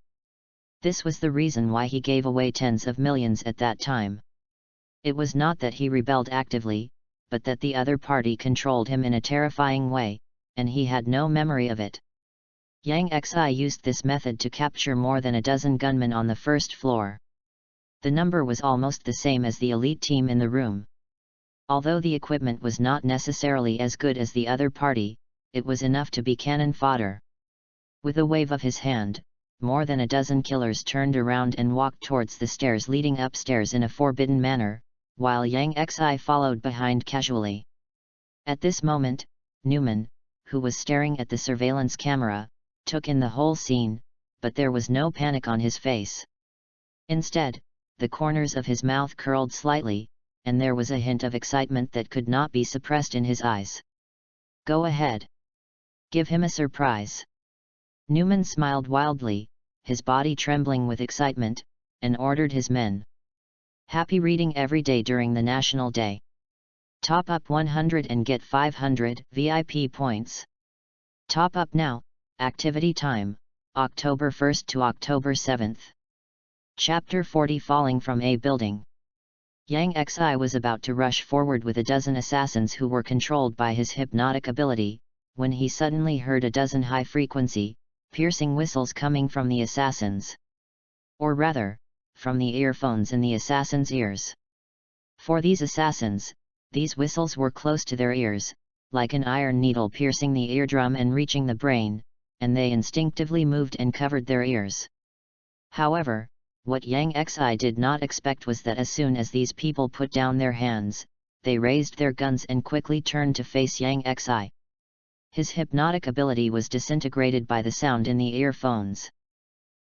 This was the reason why he gave away tens of millions at that time. It was not that he rebelled actively, but that the other party controlled him in a terrifying way, and he had no memory of it. Yang Xi used this method to capture more than a dozen gunmen on the first floor. The number was almost the same as the elite team in the room. Although the equipment was not necessarily as good as the other party, it was enough to be cannon fodder. With a wave of his hand, more than a dozen killers turned around and walked towards the stairs leading upstairs in a forbidden manner, while Yang Xi followed behind casually. At this moment, Newman, who was staring at the surveillance camera, took in the whole scene, but there was no panic on his face. Instead, the corners of his mouth curled slightly, and there was a hint of excitement that could not be suppressed in his eyes. "Go ahead. Give him a surprise." Newman smiled wildly, his body trembling with excitement, and ordered his men. Happy reading every day during the National Day. Top up 100 and get 500 VIP points. Top up now. Activity time, October 1st to October 7th. Chapter 40 Falling from a Building. Yang Xi was about to rush forward with a dozen assassins who were controlled by his hypnotic ability, when he suddenly heard a dozen high-frequency, piercing whistles coming from the assassins. Or rather, from the earphones in the assassins' ears. For these assassins, these whistles were close to their ears, like an iron needle piercing the eardrum and reaching the brain, and they instinctively moved and covered their ears. However, what Yang Xi did not expect was that as soon as these people put down their hands, they raised their guns and quickly turned to face Yang Xi. His hypnotic ability was disintegrated by the sound in the earphones.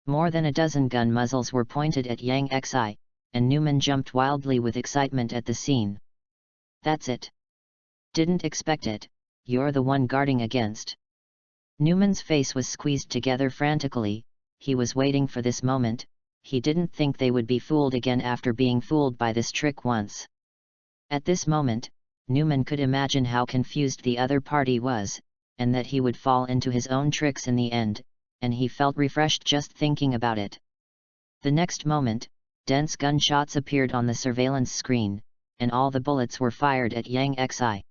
More than a dozen gun muzzles were pointed at Yang Xi, and Newman jumped wildly with excitement at the scene. "That's it. Didn't expect it, you're the one guarding against." Newman's face was squeezed together frantically, he was waiting for this moment, he didn't think they would be fooled again after being fooled by this trick once. At this moment, Newman could imagine how confused the other party was, and that he would fall into his own tricks in the end, and he felt refreshed just thinking about it. The next moment, dense gunshots appeared on the surveillance screen, and all the bullets were fired at Yang Xi.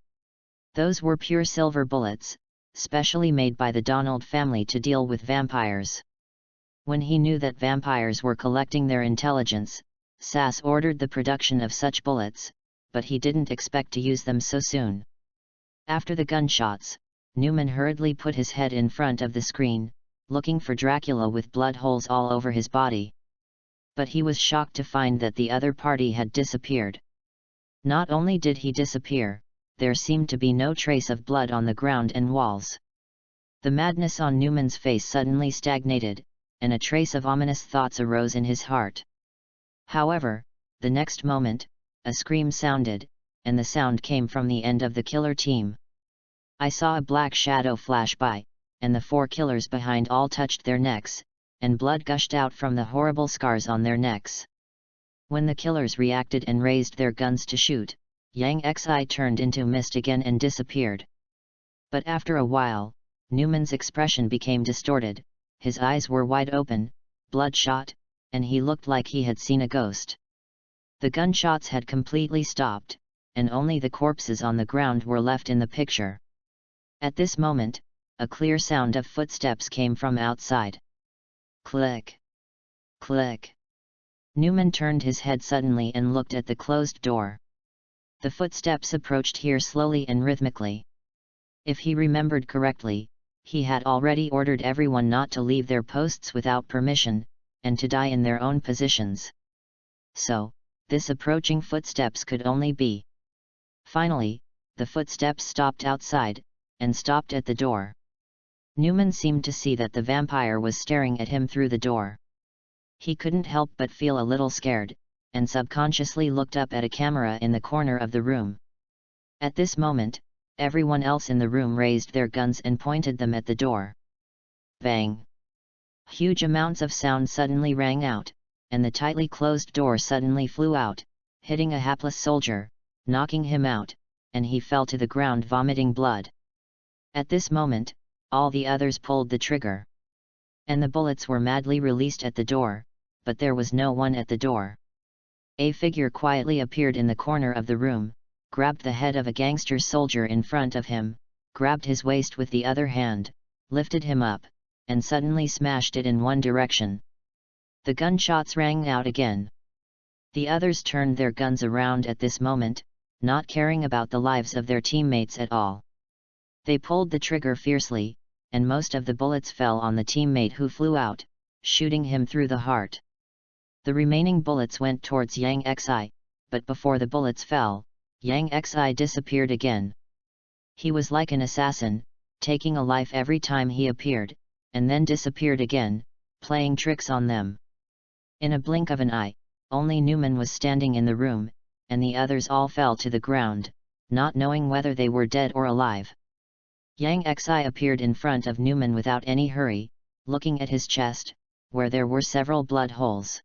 Those were pure silver bullets, specially made by the Donald family to deal with vampires. When he knew that vampires were collecting their intelligence, SAS ordered the production of such bullets, but he didn't expect to use them so soon. After the gunshots, Newman hurriedly put his head in front of the screen, looking for Dracula with blood holes all over his body. But he was shocked to find that the other party had disappeared. Not only did he disappear, there seemed to be no trace of blood on the ground and walls. The madness on Newman's face suddenly stagnated, and a trace of ominous thoughts arose in his heart. However, the next moment, a scream sounded, and the sound came from the end of the killer team. I saw a black shadow flash by, and the 4 killers behind all touched their necks, and blood gushed out from the horrible scars on their necks. When the killers reacted and raised their guns to shoot, Yang Xi turned into mist again and disappeared. But after a while, Newman's expression became distorted, his eyes were wide open, bloodshot, and he looked like he had seen a ghost. The gunshots had completely stopped, and only the corpses on the ground were left in the picture. At this moment, a clear sound of footsteps came from outside. Click! Click! Newman turned his head suddenly and looked at the closed door. The footsteps approached here slowly and rhythmically. If he remembered correctly, he had already ordered everyone not to leave their posts without permission, and to die in their own positions. So, this approaching footsteps could only be. Finally, the footsteps stopped outside, and stopped at the door. Newman seemed to see that the vampire was staring at him through the door. He couldn't help but feel a little scared, and subconsciously looked up at a camera in the corner of the room. At this moment, everyone else in the room raised their guns and pointed them at the door. Bang! Huge amounts of sound suddenly rang out, and the tightly closed door suddenly flew out, hitting a hapless soldier, knocking him out, and he fell to the ground vomiting blood. At this moment, all the others pulled the trigger. And the bullets were madly released at the door, but there was no one at the door. A figure quietly appeared in the corner of the room, grabbed the head of a gangster soldier in front of him, grabbed his waist with the other hand, lifted him up, and suddenly smashed it in one direction. The gunshots rang out again. The others turned their guns around at this moment, not caring about the lives of their teammates at all. They pulled the trigger fiercely, and most of the bullets fell on the teammate who flew out, shooting him through the heart. The remaining bullets went towards Yang Xi, but before the bullets fell, Yang Xi disappeared again. He was like an assassin, taking a life every time he appeared, and then disappeared again, playing tricks on them. In a blink of an eye, only Newman was standing in the room, and the others all fell to the ground, not knowing whether they were dead or alive. Yang Xi appeared in front of Newman without any hurry, looking at his chest, where there were several blood holes.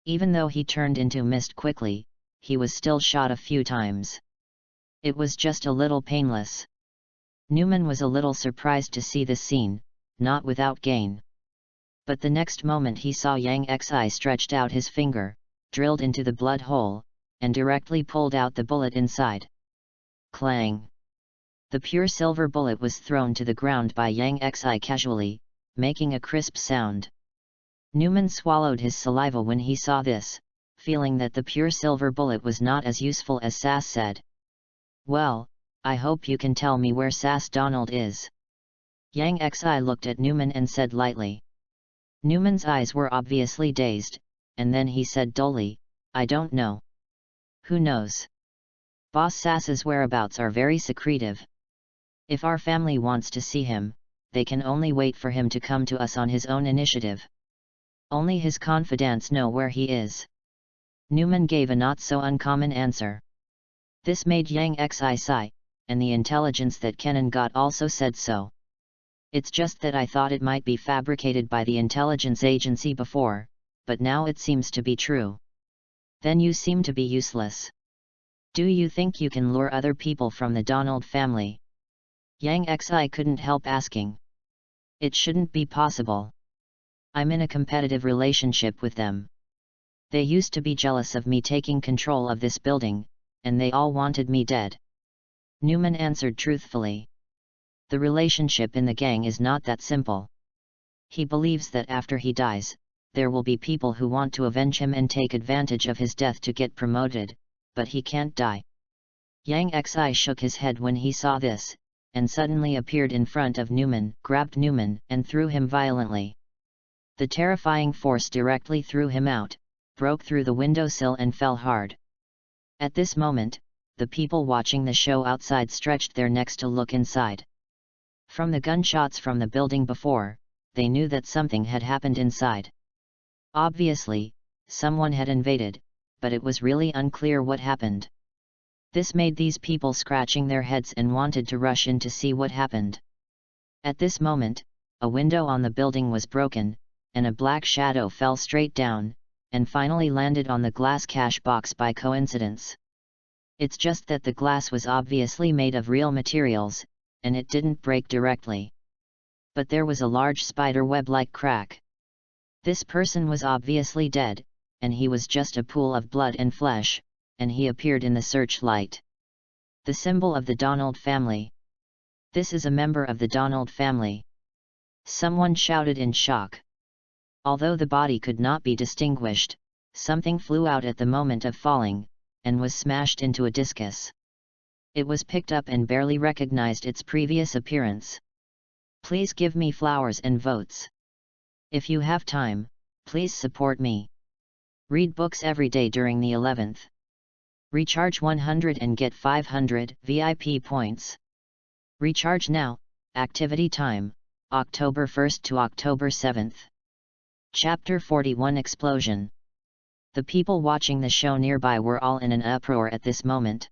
Even though he turned into mist quickly, he was still shot a few times. It was just a little painless. Newman was a little surprised to see this scene, not without gain. But the next moment he saw Yang Xi stretched out his finger, drilled into the blood hole, and directly pulled out the bullet inside. Clang! The pure silver bullet was thrown to the ground by Yang Xi casually, making a crisp sound. Newman swallowed his saliva when he saw this, feeling that the pure silver bullet was not as useful as Sass said. Well, I hope you can tell me where Sass Donald is. Yang Xi looked at Newman and said lightly. Newman's eyes were obviously dazed, and then he said dully, I don't know. Who knows? Boss Sass's whereabouts are very secretive. If our family wants to see him, they can only wait for him to come to us on his own initiative. Only his confidants know where he is. Newman gave a not-so-uncommon answer. This made Yang Xi sigh, and the intelligence that Kenan got also said so. It's just that I thought it might be fabricated by the intelligence agency before, but now it seems to be true. Then you seem to be useless. Do you think you can lure other people from the Donald family? Yang Xi couldn't help asking. It shouldn't be possible. I'm in a competitive relationship with them. They used to be jealous of me taking control of this building, and they all wanted me dead. Newman answered truthfully. The relationship in the gang is not that simple. He believes that after he dies, there will be people who want to avenge him and take advantage of his death to get promoted, but he can't die. Yang Xi shook his head when he saw this, and suddenly appeared in front of Newman, grabbed Newman, and threw him violently. The terrifying force directly threw him out, broke through the windowsill and fell hard. At this moment, the people watching the show outside stretched their necks to look inside. From the gunshots from the building before, they knew that something had happened inside. Obviously, someone had invaded, but it was really unclear what happened. This made these people scratching their heads and wanted to rush in to see what happened. At this moment, a window on the building was broken, and a black shadow fell straight down, and finally landed on the glass cash box by coincidence. It's just that the glass was obviously made of real materials, and it didn't break directly. But there was a large spider web-like crack. This person was obviously dead, and he was just a pool of blood and flesh, and he appeared in the searchlight. The symbol of the Donald family. This is a member of the Donald family. Someone shouted in shock. Although the body could not be distinguished, something flew out at the moment of falling, and was smashed into a discus. It was picked up and barely recognized its previous appearance. Please give me flowers and votes. If you have time, please support me. Read books every day during the 11th. Recharge 100 and get 500 VIP points. Recharge now. Activity time, October 1st to October 7th. Chapter 41 Explosion. The people watching the show nearby were all in an uproar at this moment.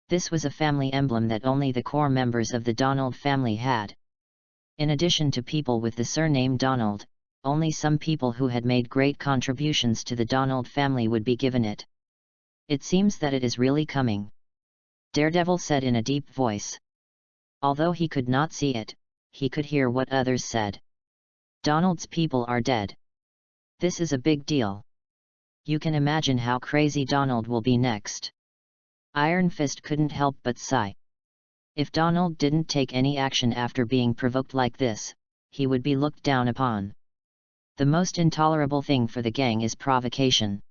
This was a family emblem that only the core members of the Donald family had. In addition to people with the surname Donald, only some people who had made great contributions to the Donald family would be given it. It seems that it is really coming, Daredevil said in a deep voice. Although he could not see it, he could hear what others said. Donald's people are dead. This is a big deal. You can imagine how crazy Donald will be next. Iron Fist couldn't help but sigh. If Donald didn't take any action after being provoked like this, he would be looked down upon. The most intolerable thing for the gang is provocation.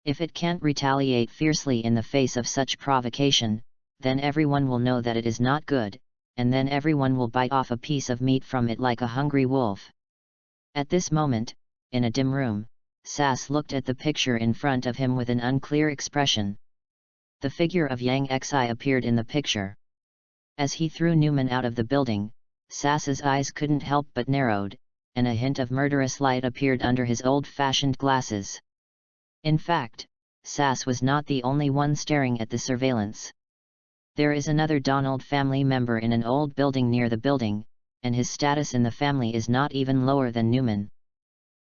If it can't retaliate fiercely in the face of such provocation, then everyone will know that it is not good, and then everyone will bite off a piece of meat from it like a hungry wolf. At this moment, in a dim room, Sass looked at the picture in front of him with an unclear expression. The figure of Yang Xi appeared in the picture. As he threw Newman out of the building, Sass's eyes couldn't help but narrowed, and a hint of murderous light appeared under his old-fashioned glasses. In fact, Sass was not the only one staring at the surveillance. There is another Donald family member in an old building near the building, and his status in the family is not even lower than Newman.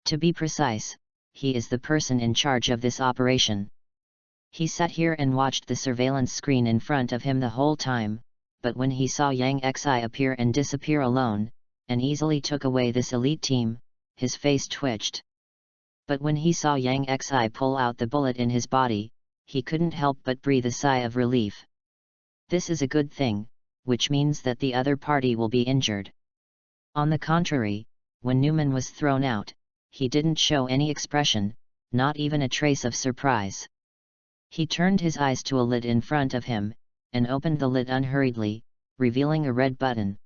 To be precise, he is the person in charge of this operation. He sat here and watched the surveillance screen in front of him the whole time, but when he saw Yang Xi appear and disappear alone, and easily took away this elite team, his face twitched. But when he saw Yang Xi pull out the bullet in his body, he couldn't help but breathe a sigh of relief. This is a good thing, which means that the other party will be injured. On the contrary, when Newman was thrown out, he didn't show any expression, not even a trace of surprise. He turned his eyes to a lid in front of him, and opened the lid unhurriedly, revealing a red button.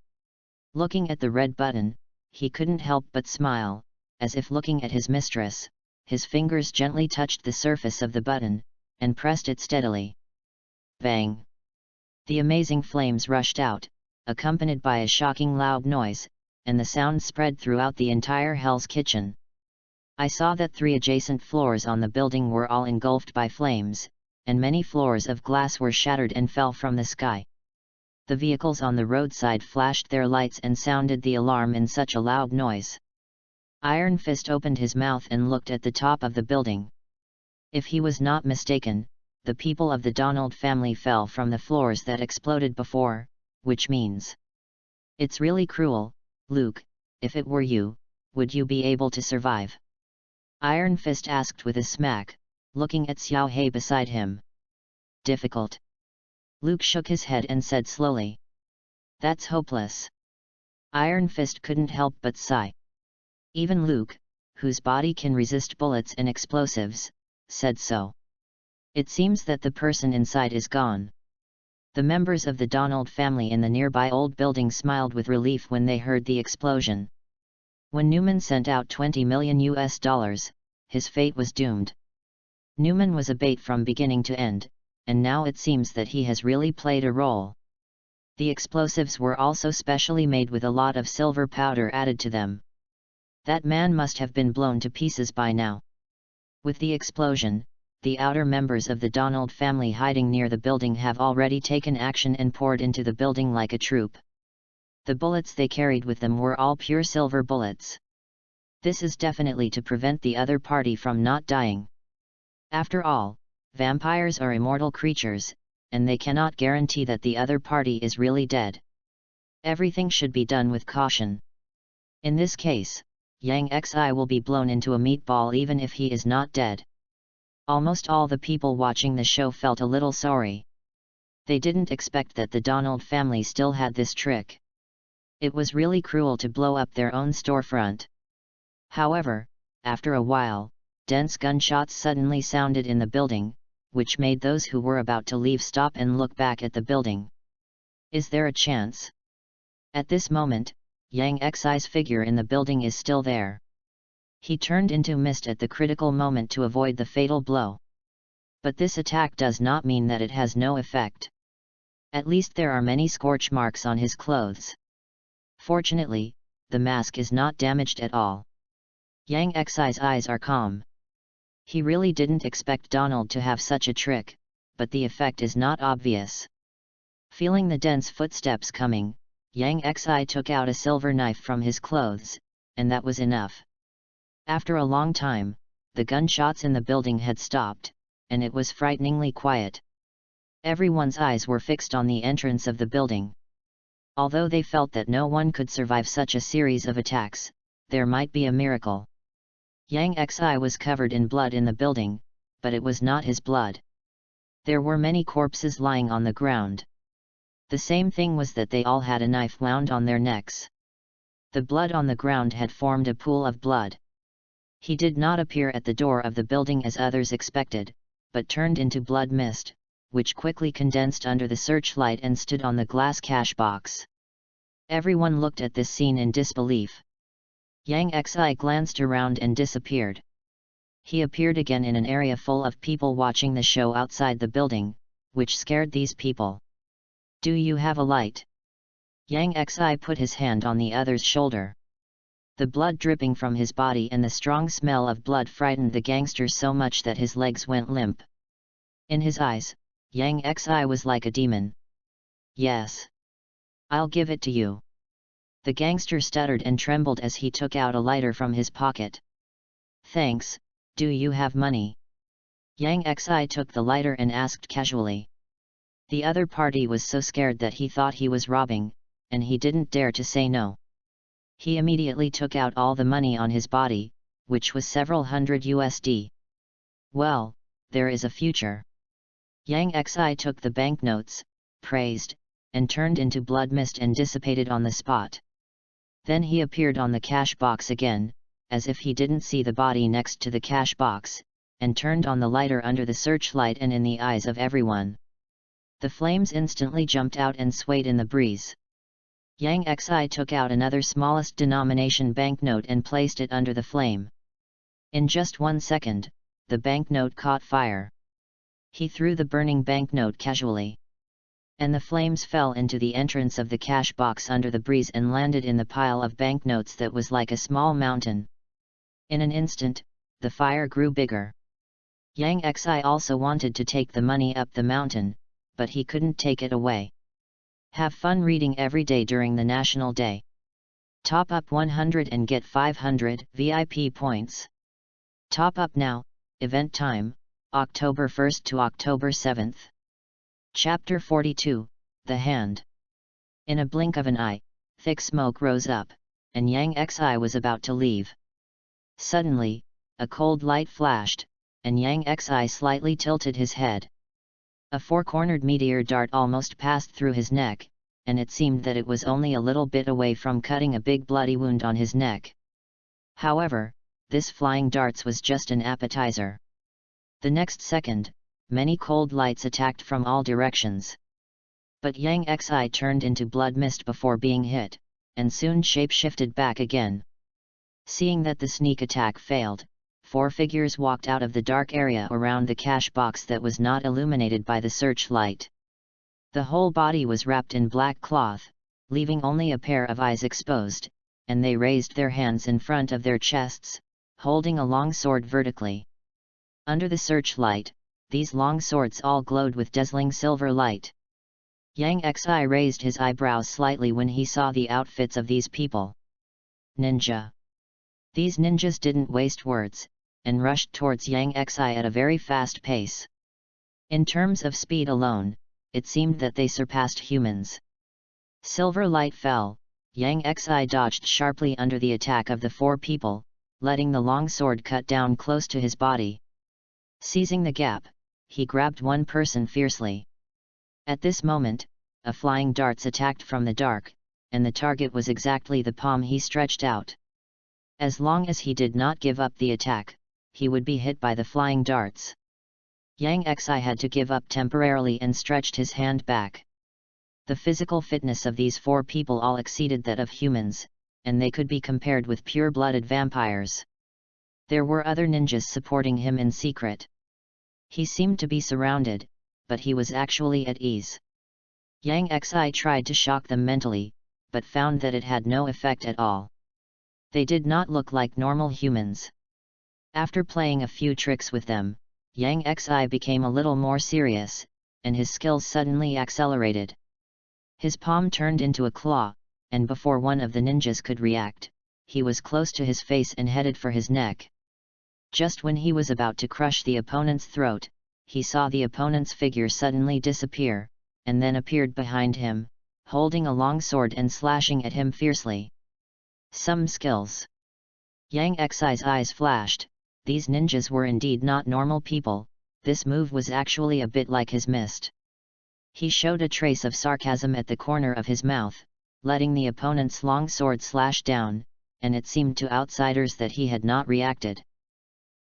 Looking at the red button, he couldn't help but smile, as if looking at his mistress. His fingers gently touched the surface of the button, and pressed it steadily. Bang! The amazing flames rushed out, accompanied by a shocking loud noise, and the sound spread throughout the entire Hell's Kitchen. I saw that 3 adjacent floors on the building were all engulfed by flames, and many floors of glass were shattered and fell from the sky. The vehicles on the roadside flashed their lights and sounded the alarm in such a loud noise. Iron Fist opened his mouth and looked at the top of the building. If he was not mistaken, the people of the Donald family fell from the floors that exploded before, which means... It's really cruel, Luke. If it were you, would you be able to survive? Iron Fist asked with a smack, looking at Xiao He beside him. Difficult. Luke shook his head and said slowly. That's hopeless. Iron Fist couldn't help but sigh. Even Luke, whose body can resist bullets and explosives, said so. It seems that the person inside is gone. The members of the Donald family in the nearby old building smiled with relief when they heard the explosion. When Newman sent out $20 million, his fate was doomed. Newman was a bait from beginning to end, and now it seems that he has really played a role. The explosives were also specially made with a lot of silver powder added to them. That man must have been blown to pieces by now. With the explosion, the outer members of the Donald family hiding near the building have already taken action and poured into the building like a troop. The bullets they carried with them were all pure silver bullets. This is definitely to prevent the other party from not dying. After all, vampires are immortal creatures, and they cannot guarantee that the other party is really dead. Everything should be done with caution. In this case, Yang Xi will be blown into a meatball even if he is not dead. Almost all the people watching the show felt a little sorry. They didn't expect that the Donald family still had this trick. It was really cruel to blow up their own storefront. However, after a while, dense gunshots suddenly sounded in the building, which made those who were about to leave stop and look back at the building. Is there a chance? At this moment, Yang Xi's figure in the building is still there. He turned into mist at the critical moment to avoid the fatal blow. But this attack does not mean that it has no effect. At least there are many scorch marks on his clothes. Fortunately, the mask is not damaged at all. Yang Xi's eyes are calm. He really didn't expect Donald to have such a trick, but the effect is not obvious. Feeling the dense footsteps coming, Yang Xi took out a silver knife from his clothes, and that was enough. After a long time, the gunshots in the building had stopped, and it was frighteningly quiet. Everyone's eyes were fixed on the entrance of the building. Although they felt that no one could survive such a series of attacks, there might be a miracle. Yang Xi was covered in blood in the building, but it was not his blood. There were many corpses lying on the ground. The same thing was that they all had a knife wound on their necks. The blood on the ground had formed a pool of blood. He did not appear at the door of the building as others expected, but turned into blood mist, which quickly condensed under the searchlight and stood on the glass cash box. Everyone looked at this scene in disbelief. Yang Xi glanced around and disappeared. He appeared again in an area full of people watching the show outside the building, which scared these people. Do you have a light? Yang Xi put his hand on the other's shoulder. The blood dripping from his body and the strong smell of blood frightened the gangster so much that his legs went limp. In his eyes, Yang Xi was like a demon. Yes. I'll give it to you. The gangster stuttered and trembled as he took out a lighter from his pocket. Thanks, do you have money? Yang Xi took the lighter and asked casually. The other party was so scared that he thought he was robbing, and he didn't dare to say no. He immediately took out all the money on his body, which was several hundred USD. Well, there is a future. Yang Xi took the banknotes, praised, and turned into blood mist and dissipated on the spot. Then he appeared on the cash box again, as if he didn't see the body next to the cash box, and turned on the lighter under the searchlight and in the eyes of everyone. The flames instantly jumped out and swayed in the breeze. Yang Xi took out another smallest denomination banknote and placed it under the flame. In just 1 second, the banknote caught fire. He threw the burning banknote casually. And the flames fell into the entrance of the cash box under the breeze and landed in the pile of banknotes that was like a small mountain. In an instant, the fire grew bigger. Yang Xi also wanted to take the money up the mountain, but he couldn't take it away. Have fun reading every day during the National Day. Top up 100 and get 500 VIP points. Top up now, event time, October 1st to October 7th. Chapter 42, The Hand. In a blink of an eye, thick smoke rose up, and Yang Xi was about to leave. Suddenly, a cold light flashed, and Yang Xi slightly tilted his head. A four-cornered meteor dart almost passed through his neck, and it seemed that it was only a little bit away from cutting a big bloody wound on his neck. However, this flying darts was just an appetizer. The next second, many cold lights attacked from all directions. But Yang Xi turned into blood mist before being hit, and soon shape-shifted back again. Seeing that the sneak attack failed, 4 figures walked out of the dark area around the cash box that was not illuminated by the searchlight. The whole body was wrapped in black cloth, leaving only a pair of eyes exposed, and they raised their hands in front of their chests, holding a long sword vertically. Under the searchlight, these long swords all glowed with dazzling silver light. Yang Xi raised his eyebrows slightly when he saw the outfits of these people. Ninja. These ninjas didn't waste words, and rushed towards Yang Xi at a very fast pace. In terms of speed alone, it seemed that they surpassed humans. Silver light fell, Yang Xi dodged sharply under the attack of the 4 people, letting the long sword cut down close to his body. Seizing the gap, he grabbed one person fiercely. At this moment, a flying darts attacked from the dark, and the target was exactly the palm he stretched out. As long as he did not give up the attack, he would be hit by the flying darts. Yang Xi had to give up temporarily and stretched his hand back. The physical fitness of these 4 people all exceeded that of humans, and they could be compared with pure-blooded vampires. There were other ninjas supporting him in secret. He seemed to be surrounded, but he was actually at ease. Yang Xi tried to shock them mentally, but found that it had no effect at all. They did not look like normal humans. After playing a few tricks with them, Yang Xi became a little more serious, and his skills suddenly accelerated. His palm turned into a claw, and before one of the ninjas could react, he was close to his face and headed for his neck. Just when he was about to crush the opponent's throat, he saw the opponent's figure suddenly disappear, and then appeared behind him, holding a long sword and slashing at him fiercely. Some skills. Yang Xi's eyes flashed. These ninjas were indeed not normal people. This move was actually a bit like his mist. He showed a trace of sarcasm at the corner of his mouth, letting the opponent's long sword slash down, and it seemed to outsiders that he had not reacted.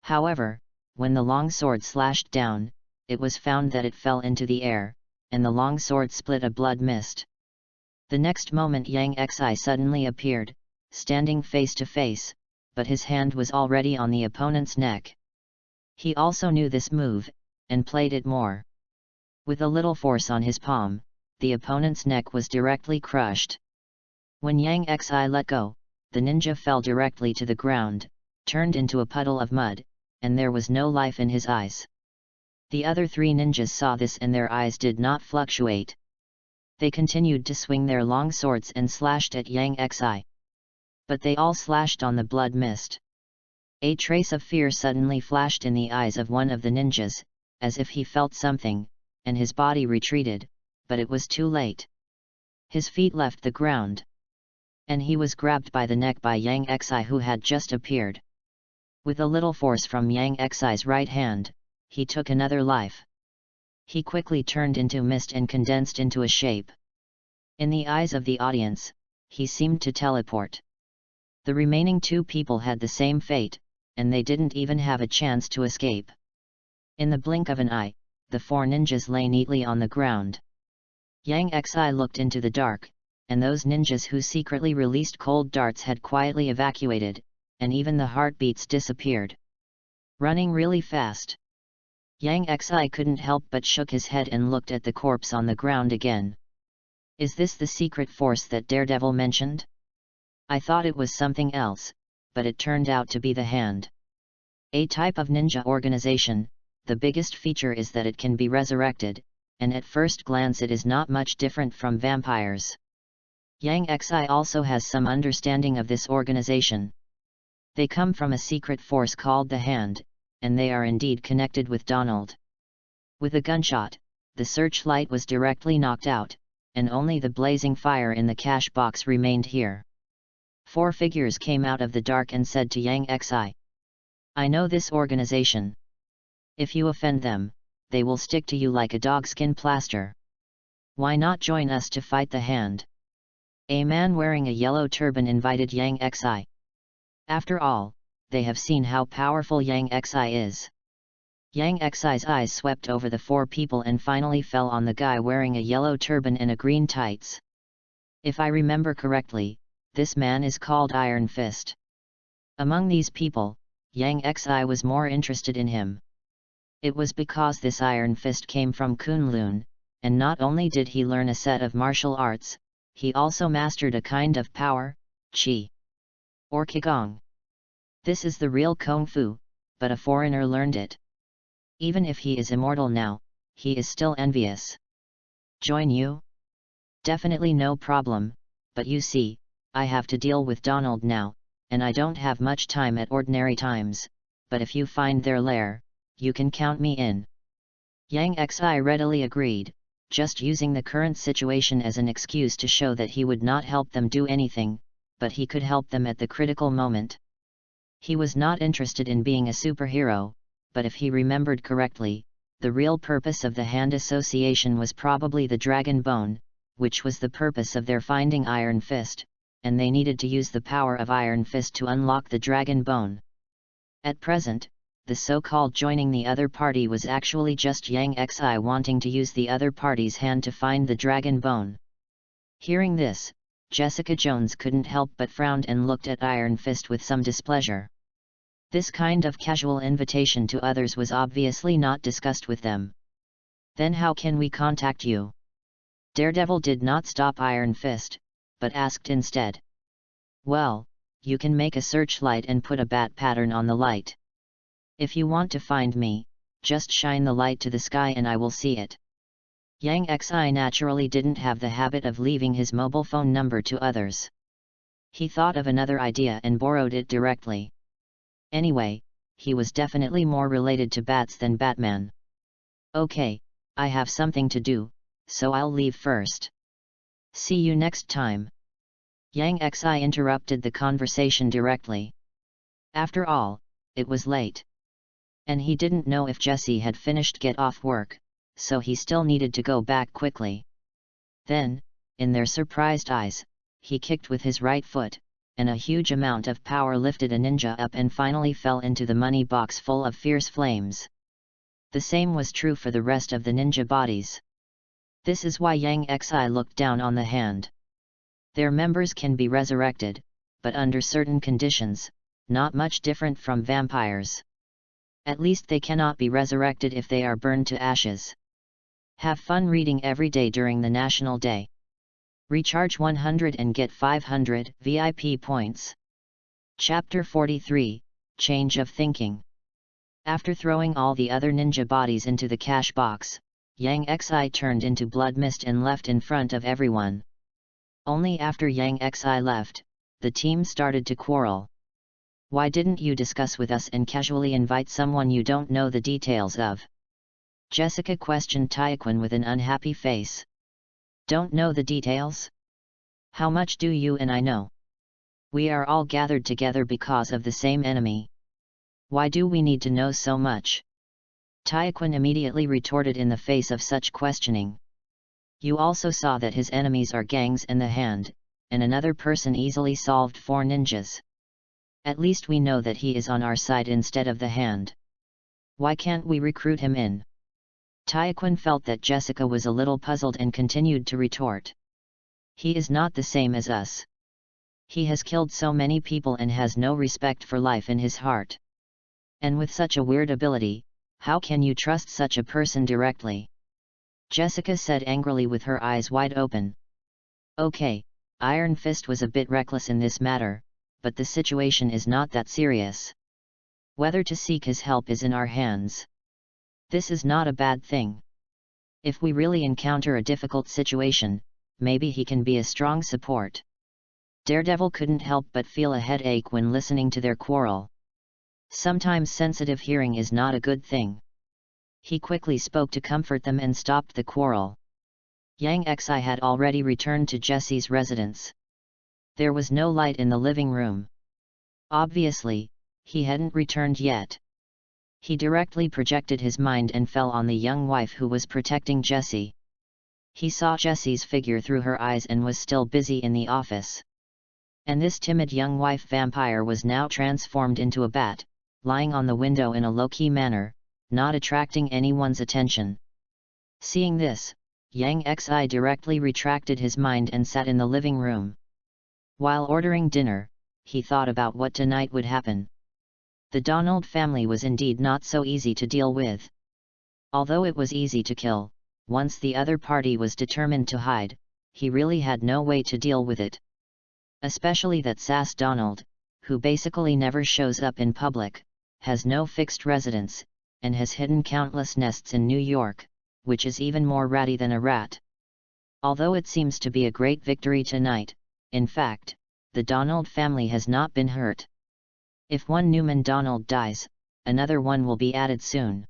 However, when the long sword slashed down, it was found that it fell into the air, and the long sword split a blood mist. The next moment Yang Xi suddenly appeared, standing face to face, but his hand was already on the opponent's neck. He also knew this move, and played it more. With a little force on his palm, the opponent's neck was directly crushed. When Yang Xi let go, the ninja fell directly to the ground, turned into a puddle of mud, and there was no life in his eyes. The other 3 ninjas saw this and their eyes did not fluctuate. They continued to swing their long swords and slashed at Yang Xi. But they all slashed on the blood mist. A trace of fear suddenly flashed in the eyes of one of the ninjas, as if he felt something, and his body retreated, but it was too late. His feet left the ground. And he was grabbed by the neck by Yang Xi, who had just appeared. With a little force from Yang Xi's right hand, he took another life. He quickly turned into mist and condensed into a shape. In the eyes of the audience, he seemed to teleport. The remaining 2 people had the same fate, and they didn't even have a chance to escape. In the blink of an eye, the 4 ninjas lay neatly on the ground. Yang Xi looked into the dark, and those ninjas who secretly released cold darts had quietly evacuated, and even the heartbeats disappeared. Running really fast. Yang Xi couldn't help but shook his head and looked at the corpse on the ground again. Is this the secret force that Daredevil mentioned? I thought it was something else, but it turned out to be the hand. A type of ninja organization, the biggest feature is that it can be resurrected, and at first glance it is not much different from vampires. Yang Xi also has some understanding of this organization. They come from a secret force called the Hand, and they are indeed connected with Donald. With a gunshot, the searchlight was directly knocked out, and only the blazing fire in the cash box remained here. 4 figures came out of the dark and said to Yang Xi, "I know this organization. If you offend them, they will stick to you like a dogskin plaster. Why not join us to fight the Hand?" A man wearing a yellow turban invited Yang Xi. After all, they have seen how powerful Yang Xi is. Yang Xi's eyes swept over the 4 people and finally fell on the guy wearing a yellow turban and a green tights. If I remember correctly, this man is called Iron Fist. Among these people, Yang Xi was more interested in him. It was because this iron fist came from Kunlun, and not only did he learn a set of martial arts, he also mastered a kind of power, qi, or qigong. This is the real kung fu, but a foreigner learned it. Even if he is immortal now, he is still envious. Join you? Definitely no problem, but you see, I have to deal with Donald now, and I don't have much time at ordinary times, but if you find their lair, you can count me in. Yang Xi readily agreed, just using the current situation as an excuse to show that he would not help them do anything, but he could help them at the critical moment. He was not interested in being a superhero, but if he remembered correctly, the real purpose of the hand association was probably the dragon bone, which was the purpose of their finding Iron Fist, and they needed to use the power of Iron Fist to unlock the dragon bone. At present, the so-called joining the other party was actually just Yang Xi wanting to use the other party's hand to find the dragon bone. Hearing this, Jessica Jones couldn't help but frown and looked at Iron Fist with some displeasure. This kind of casual invitation to others was obviously not discussed with them. Then how can we contact you? Daredevil did not stop Iron Fist, but asked instead. Well, you can make a searchlight and put a bat pattern on the light. If you want to find me, just shine the light to the sky and I will see it. Yang Xi naturally didn't have the habit of leaving his mobile phone number to others. He thought of another idea and borrowed it directly. Anyway, he was definitely more related to bats than Batman. Okay, I have something to do, so I'll leave first. See you next time. Yang Xi interrupted the conversation directly. After all, it was late. And he didn't know if Jessie had finished get off work, so he still needed to go back quickly. Then, in their surprised eyes, he kicked with his right foot, and a huge amount of power lifted a ninja up and finally fell into the money box full of fierce flames. The same was true for the rest of the ninja bodies. This is why Yang Xi looked down on the hand. Their members can be resurrected, but under certain conditions, not much different from vampires. At least they cannot be resurrected if they are burned to ashes. Have fun reading every day during the National Day. Recharge 100 and get 500 VIP points. Chapter 43, Change of Thinking. After throwing all the other ninja bodies into the cash box, Yang Xi turned into blood mist and left in front of everyone. Only after Yang Xi left, the team started to quarrel. Why didn't you discuss with us and casually invite someone you don't know the details of? Jessica questioned Taekwon with an unhappy face. Don't know the details? How much do you and I know? We are all gathered together because of the same enemy. Why do we need to know so much? Taekwon immediately retorted in the face of such questioning. You also saw that his enemies are gangs and the hand, and another person easily solved 4 ninjas. At least we know that he is on our side instead of the hand. Why can't we recruit him in? Taekwon felt that Jessica was a little puzzled and continued to retort. He is not the same as us. He has killed so many people and has no respect for life in his heart. And with such a weird ability, how can you trust such a person directly? Jessica said angrily with her eyes wide open. Okay, Iron Fist was a bit reckless in this matter, but the situation is not that serious. Whether to seek his help is in our hands. This is not a bad thing. If we really encounter a difficult situation, maybe he can be a strong support. Daredevil couldn't help but feel a headache when listening to their quarrel. Sometimes sensitive hearing is not a good thing. He quickly spoke to comfort them and stopped the quarrel. Yang Xi had already returned to Jessie's residence. There was no light in the living room. Obviously, he hadn't returned yet. He directly projected his mind and fell on the young wife who was protecting Jessie. He saw Jessie's figure through her eyes and was still busy in the office. And this timid young wife vampire was now transformed into a bat, lying on the window in a low-key manner, not attracting anyone's attention. Seeing this, Yang Xi directly retracted his mind and sat in the living room. While ordering dinner, he thought about what tonight would happen. The Donald family was indeed not so easy to deal with. Although it was easy to kill, once the other party was determined to hide, he really had no way to deal with it. Especially that Sass Donald, who basically never shows up in public, has no fixed residence, and has hidden countless nests in New York, which is even more ratty than a rat. Although it seems to be a great victory tonight, in fact, the Donald family has not been hurt. If one Newman Donald dies, another one will be added soon.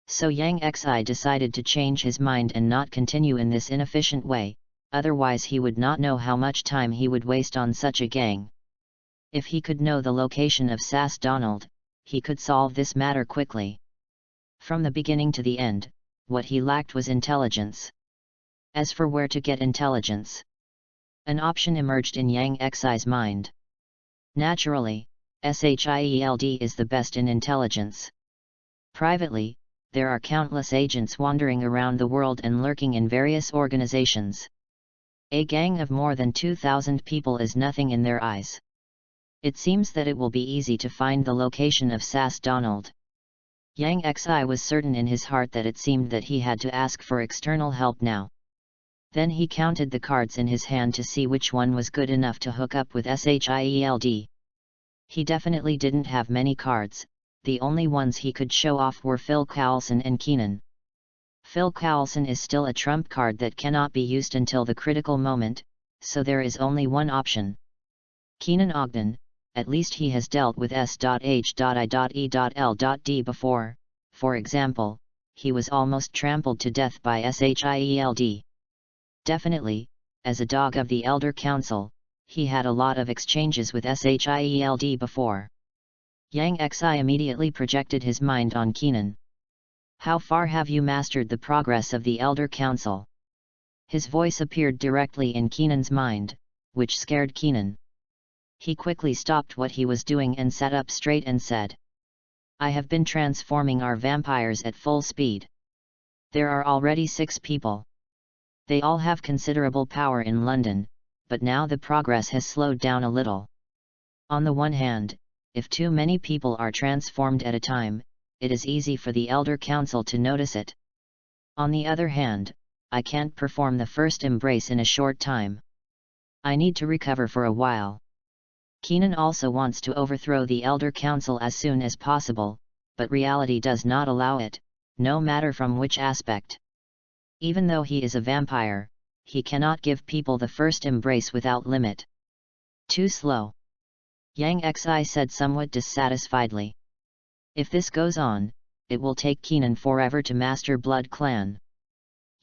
So Yang Xi decided to change his mind and not continue in this inefficient way, otherwise he would not know how much time he would waste on such a gang. If he could know the location of Sass Donald, he could solve this matter quickly. From the beginning to the end, what he lacked was intelligence. As for where to get intelligence, an option emerged in Yang Xi's mind. Naturally, SHIELD is the best in intelligence. Privately, there are countless agents wandering around the world and lurking in various organizations. A gang of more than 2,000 people is nothing in their eyes. It seems that it will be easy to find the location of Sass Donald. Yang Xi was certain in his heart that it seemed that he had to ask for external help now. Then he counted the cards in his hand to see which one was good enough to hook up with SHIELD. He definitely didn't have many cards, the only ones he could show off were Phil Coulson and Keenan. Phil Coulson is still a trump card that cannot be used until the critical moment, so there is only one option. Keenan Ogden, at least he has dealt with S.H.I.E.L.D. before, for example, he was almost trampled to death by SHIELD. Definitely, as a dog of the Elder Council, he had a lot of exchanges with SHIELD before. Yang Xi immediately projected his mind on Keenan. How far have you mastered the progress of the Elder Council? His voice appeared directly in Keenan's mind, which scared Keenan. He quickly stopped what he was doing and sat up straight and said, I have been transforming our vampires at full speed. There are already 6 people. They all have considerable power in London, but now the progress has slowed down a little. On the one hand, if too many people are transformed at a time, it is easy for the Elder Council to notice it. On the other hand, I can't perform the first embrace in a short time. I need to recover for a while. Keenan also wants to overthrow the Elder Council as soon as possible, but reality does not allow it, no matter from which aspect. Even though he is a vampire, he cannot give people the first embrace without limit. Too slow. Yang Xi said somewhat dissatisfiedly. If this goes on, it will take Keenan forever to master Blood Clan.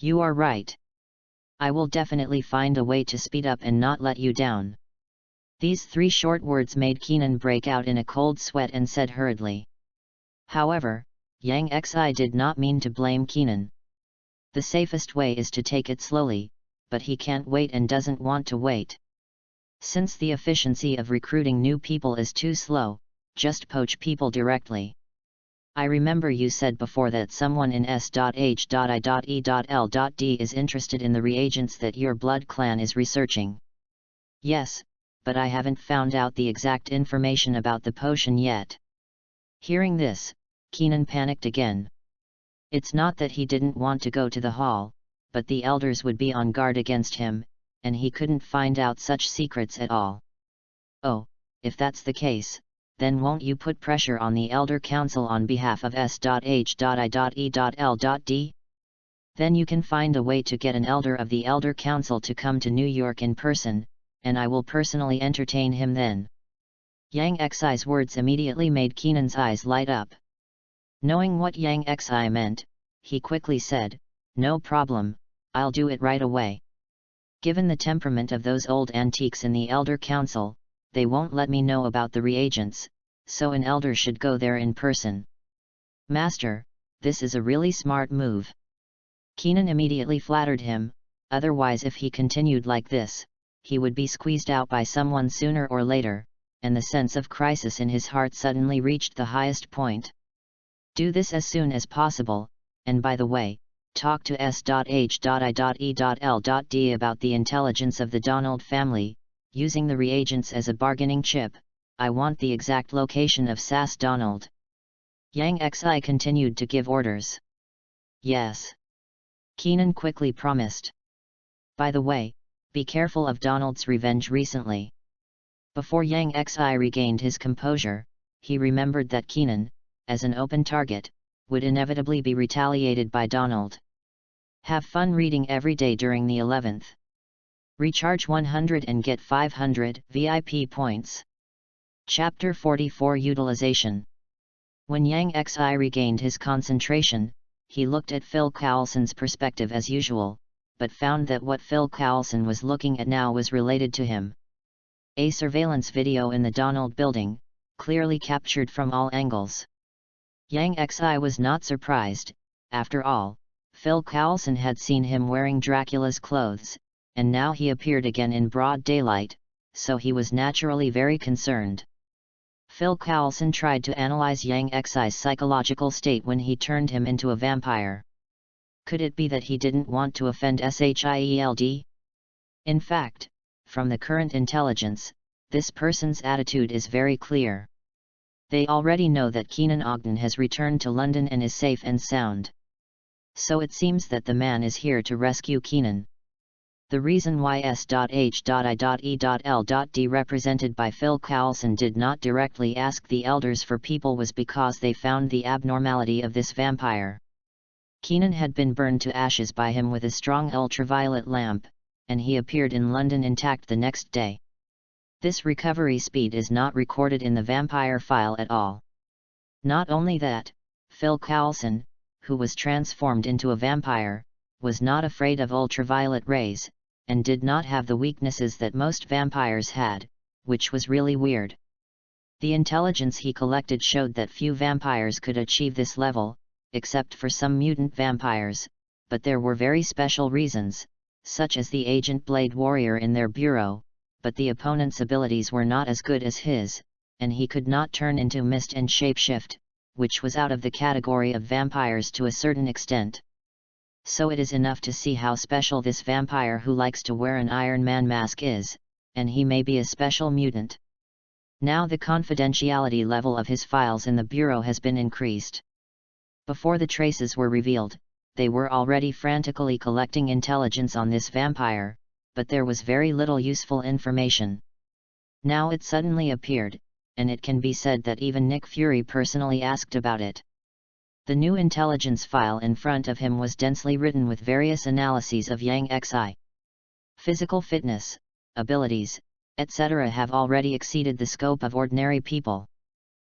You are right. I will definitely find a way to speed up and not let you down. These 3 short words made Keenan break out in a cold sweat and said hurriedly. However, Yang Xi did not mean to blame Keenan. The safest way is to take it slowly, but he can't wait and doesn't want to wait. Since the efficiency of recruiting new people is too slow, just poach people directly. I remember you said before that someone in S.H.I.E.L.D. is interested in the reagents that your Blood Clan is researching. Yes, but I haven't found out the exact information about the potion yet. Hearing this, Keenan panicked again. It's not that he didn't want to go to the hall, but the elders would be on guard against him, and he couldn't find out such secrets at all. Oh, if that's the case, then won't you put pressure on the Elder Council on behalf of S.H.I.E.L.D? Then you can find a way to get an elder of the Elder Council to come to New York in person, and I will personally entertain him then. Yang Xi's words immediately made Keenan's eyes light up. Knowing what Yang Xi meant, he quickly said, no problem, I'll do it right away. Given the temperament of those old antiques in the Elder Council, they won't let me know about the reagents, so an elder should go there in person. Master, this is a really smart move. Keenan immediately flattered him, otherwise if he continued like this, he would be squeezed out by someone sooner or later, and the sense of crisis in his heart suddenly reached the highest point. Do this as soon as possible, and by the way, talk to S.H.I.E.L.D. about the intelligence of the Donald family, using the reagents as a bargaining chip, I want the exact location of SAS Donald. Yang Xi continued to give orders. Yes. Keenan quickly promised. By the way, be careful of Donald's revenge recently. Before Yang Xi regained his composure, he remembered that Keenan, as an open target, would inevitably be retaliated by Donald. Have fun reading every day during the 11th. Recharge 100 and get 500 VIP points. Chapter 44 Utilization. When Yang Xi regained his concentration, he looked at Phil Coulson's perspective as usual, but found that what Phil Coulson was looking at now was related to him. A surveillance video in the Donald building, clearly captured from all angles. Yang Xi was not surprised. After all, Phil Coulson had seen him wearing Dracula's clothes, and now he appeared again in broad daylight, so he was naturally very concerned. Phil Coulson tried to analyze Yang Xi's psychological state when he turned him into a vampire. Could it be that he didn't want to offend Shield? In fact, from the current intelligence, this person's attitude is very clear. They already know that Keenan Ogden has returned to London and is safe and sound. So it seems that the man is here to rescue Keenan. The reason why S.H.I.E.L.D. represented by Phil Coulson did not directly ask the elders for people was because they found the abnormality of this vampire. Keenan had been burned to ashes by him with a strong ultraviolet lamp, and he appeared in London intact the next day. This recovery speed is not recorded in the vampire file at all. Not only that, Phil Coulson, who was transformed into a vampire, was not afraid of ultraviolet rays, and did not have the weaknesses that most vampires had, which was really weird. The intelligence he collected showed that few vampires could achieve this level, except for some mutant vampires, but there were very special reasons, such as the Agent Blade Warrior in their bureau, but the opponent's abilities were not as good as his, and he could not turn into mist and shapeshift, which was out of the category of vampires to a certain extent. So it is enough to see how special this vampire who likes to wear an Iron Man mask is, and he may be a special mutant. Now the confidentiality level of his files in the bureau has been increased. Before the traces were revealed, they were already frantically collecting intelligence on this vampire, but there was very little useful information. Now it suddenly appeared, and it can be said that even Nick Fury personally asked about it. The new intelligence file in front of him was densely written with various analyses of Yang Xi. Physical fitness, abilities, etc. have already exceeded the scope of ordinary people.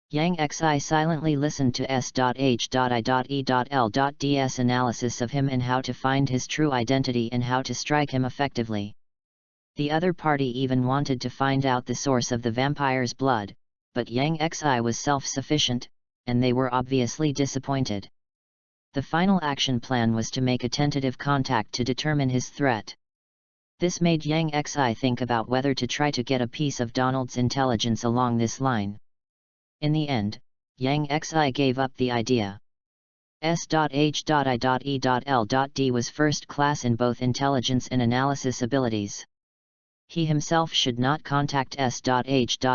Yang Xi silently listened to S.H.I.E.L.D's analysis of him and how to find his true identity and how to strike him effectively. The other party even wanted to find out the source of the vampire's blood, but Yang Xi was self-sufficient, and they were obviously disappointed. The final action plan was to make a tentative contact to determine his threat. This made Yang Xi think about whether to try to get a piece of Donald's intelligence along this line. In the end, Yang Xi gave up the idea. S.H.I.E.L.D. was first class in both intelligence and analysis abilities. He himself should not contact S.H.I.E.L.D.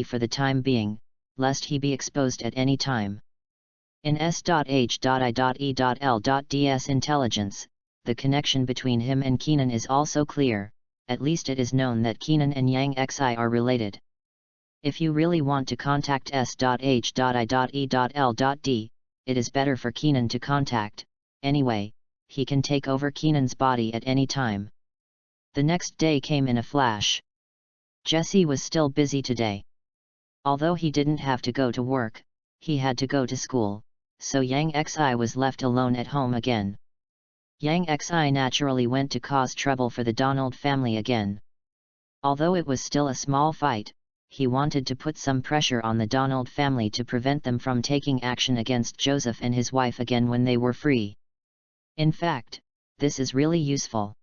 for the time being, lest he be exposed at any time. In S.H.I.E.L.D's intelligence, the connection between him and Keenan is also clear, at least it is known that Keenan and Yang Xi are related. If you really want to contact S.H.I.E.L.D., it is better for Keenan to contact, anyway, he can take over Keenan's body at any time. The next day came in a flash. Jesse was still busy today. Although he didn't have to go to work, he had to go to school, so Yang Xi was left alone at home again. Yang Xi naturally went to cause trouble for the Donald family again. Although it was still a small fight, he wanted to put some pressure on the Donald family to prevent them from taking action against Joseph and his wife again when they were free. In fact, this is really useful.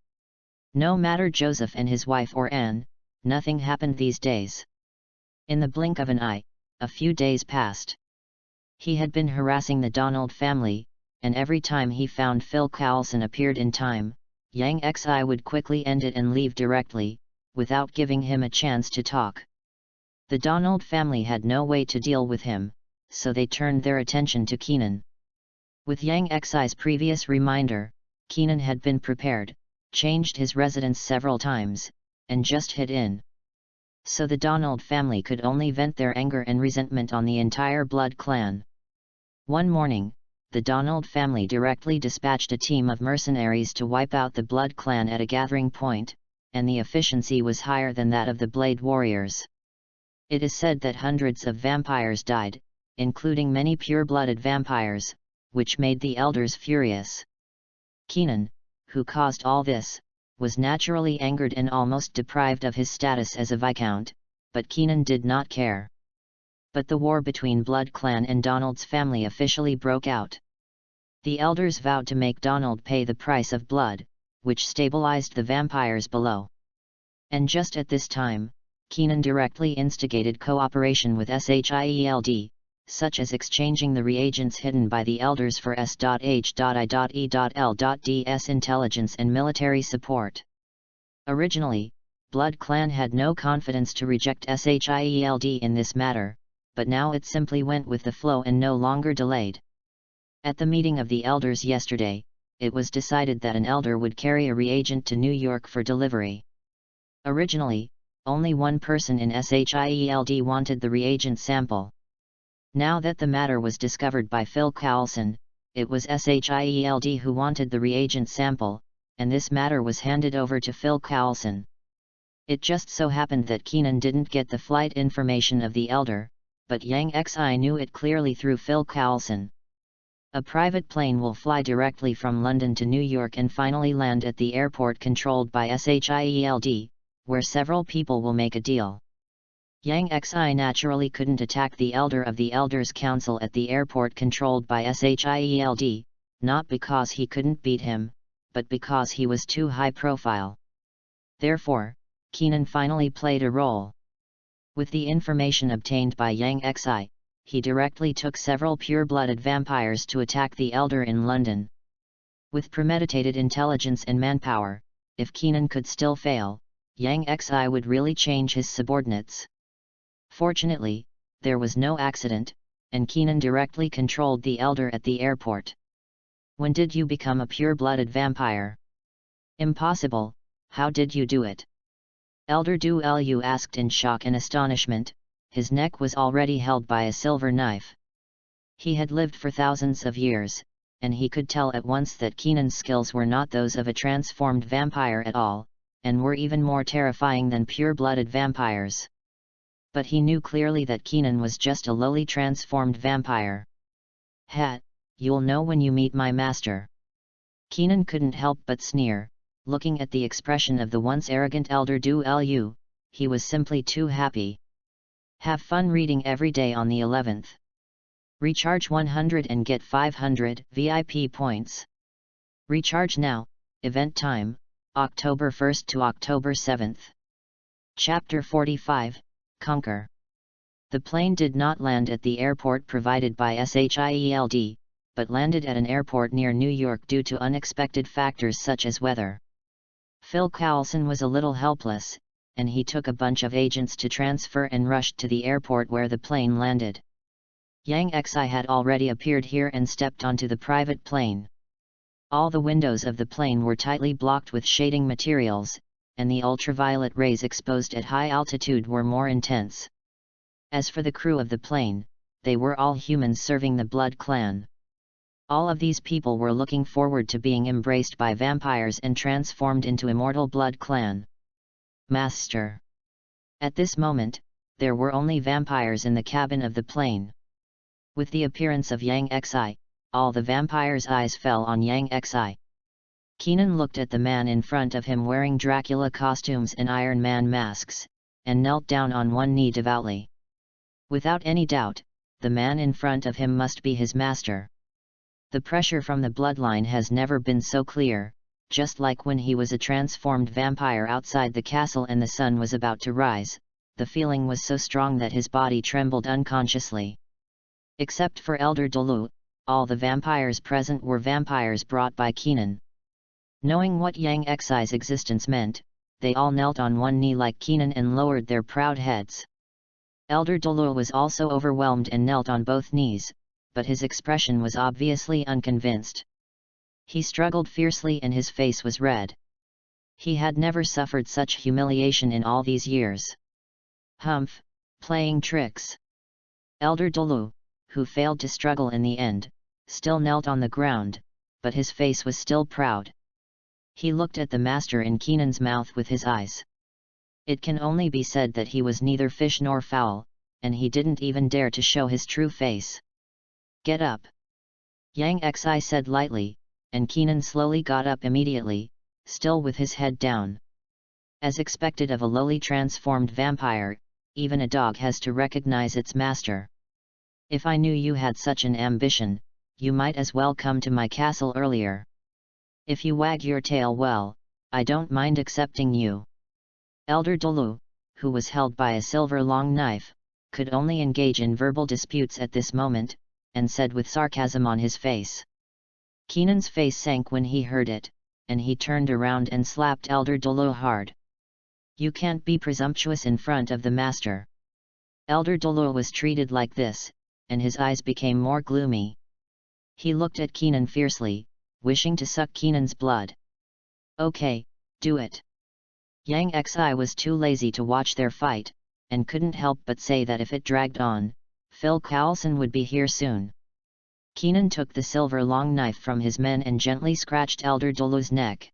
No matter Joseph and his wife or Anne, nothing happened these days. In the blink of an eye, a few days passed. He had been harassing the Donald family, and every time he found Phil Coulson appeared in time, Yang Xi would quickly end it and leave directly, without giving him a chance to talk. The Donald family had no way to deal with him, so they turned their attention to Keenan. With Yang Xi's previous reminder, Keenan had been prepared, changed his residence several times, and just hid in. So the Donald family could only vent their anger and resentment on the entire Blood clan. One morning, the Donald family directly dispatched a team of mercenaries to wipe out the Blood clan at a gathering point, and the efficiency was higher than that of the Blade warriors. It is said that hundreds of vampires died, including many pure-blooded vampires, which made the elders furious. Keenan, who caused all this, was naturally angered and almost deprived of his status as a Viscount, but Keenan did not care. But the war between Blood clan and Donald's family officially broke out. The elders vowed to make Donald pay the price of blood, which stabilized the vampires below. And just at this time, Keenan directly instigated cooperation with SHIELD, such as exchanging the reagents hidden by the elders for S.H.I.E.L.D's intelligence and military support. Originally, Blood clan had no confidence to reject SHIELD in this matter, but now it simply went with the flow and no longer delayed. At the meeting of the elders yesterday, it was decided that an elder would carry a reagent to New York for delivery. Originally, only one person in SHIELD wanted the reagent sample. Now that the matter was discovered by Phil Coulson, it was SHIELD who wanted the reagent sample, and this matter was handed over to Phil Coulson. It just so happened that Keenan didn't get the flight information of the elder, but Yang Xi knew it clearly through Phil Coulson. A private plane will fly directly from London to New York and finally land at the airport controlled by SHIELD, where several people will make a deal. Yang Xi naturally couldn't attack the elder of the Elders' Council at the airport controlled by SHIELD, not because he couldn't beat him, but because he was too high profile. Therefore, Keenan finally played a role. With the information obtained by Yang Xi, he directly took several pure-blooded vampires to attack the elder in London. With premeditated intelligence and manpower, if Keenan could still fail, Yang Xi would really change his subordinates. Fortunately, there was no accident, and Keenan directly controlled the elder at the airport. When did you become a pure-blooded vampire? Impossible, how did you do it? Elder Du Lu asked in shock and astonishment. His neck was already held by a silver knife. He had lived for thousands of years, and he could tell at once that Keenan's skills were not those of a transformed vampire at all, and were even more terrifying than pure-blooded vampires. But he knew clearly that Keenan was just a lowly transformed vampire. "Ha, you'll know when you meet my master." Keenan couldn't help but sneer, looking at the expression of the once arrogant Elder Du Lu. He was simply too happy. Have fun reading every day on the 11th. Recharge 100 and get 500 VIP points. Recharge now. Event time, October 1st to October 7th. Chapter 45, Conquer. The plane did not land at the airport provided by SHIELD, but landed at an airport near New York due to unexpected factors such as weather. Phil Coulson was a little helpless, and he took a bunch of agents to transfer and rushed to the airport where the plane landed. Yang Xi had already appeared here and stepped onto the private plane. All the windows of the plane were tightly blocked with shading materials, and the ultraviolet rays exposed at high altitude were more intense. As for the crew of the plane, they were all humans serving the Blood clan. All of these people were looking forward to being embraced by vampires and transformed into immortal Blood clan. Master. At this moment, there were only vampires in the cabin of the plane. With the appearance of Yang Xi, all the vampires' eyes fell on Yang Xi. Keenan looked at the man in front of him wearing Dracula costumes and Iron Man masks, and knelt down on one knee devoutly. Without any doubt, the man in front of him must be his master. The pressure from the bloodline has never been so clear. Just like when he was a transformed vampire outside the castle and the sun was about to rise, the feeling was so strong that his body trembled unconsciously. Except for Elder Dulu, all the vampires present were vampires brought by Keenan. Knowing what Yang Xi's existence meant, they all knelt on one knee like Keenan and lowered their proud heads. Elder Dolo was also overwhelmed and knelt on both knees, but his expression was obviously unconvinced. He struggled fiercely and his face was red. He had never suffered such humiliation in all these years. Humph, playing tricks. Elder Dolo, who failed to struggle in the end, still knelt on the ground, but his face was still proud. He looked at the master in Keenan's mouth with his eyes. It can only be said that he was neither fish nor fowl, and he didn't even dare to show his true face. Get up. Yang Xi said lightly, and Keenan slowly got up immediately, still with his head down. As expected of a lowly transformed vampire, even a dog has to recognize its master. If I knew you had such an ambition, you might as well come to my castle earlier. If you wag your tail well, I don't mind accepting you. Elder Dolo, who was held by a silver long knife, could only engage in verbal disputes at this moment, and said with sarcasm on his face. Keenan's face sank when he heard it, and he turned around and slapped Elder Dolo hard. You can't be presumptuous in front of the master. Elder Dolo was treated like this, and his eyes became more gloomy. He looked at Keenan fiercely, wishing to suck Keenan's blood. Okay, do it. Yang Xi was too lazy to watch their fight, and couldn't help but say that if it dragged on, Phil Coulson would be here soon. Keenan took the silver long knife from his men and gently scratched Elder Dolo's neck.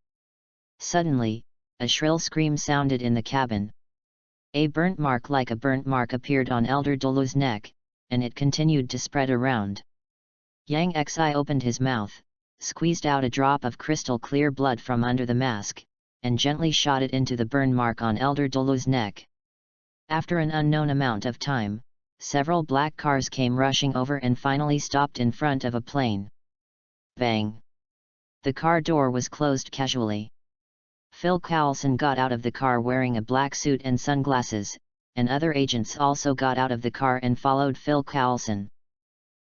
Suddenly, a shrill scream sounded in the cabin. A burnt mark like a burnt mark appeared on Elder Dolo's neck, and it continued to spread around. Yang Xi opened his mouth, squeezed out a drop of crystal clear blood from under the mask, and gently shot it into the burn mark on Elder Dolo's neck. After an unknown amount of time, several black cars came rushing over and finally stopped in front of a plane. Bang! The car door was closed casually. Phil Coulson got out of the car wearing a black suit and sunglasses, and other agents also got out of the car and followed Phil Coulson.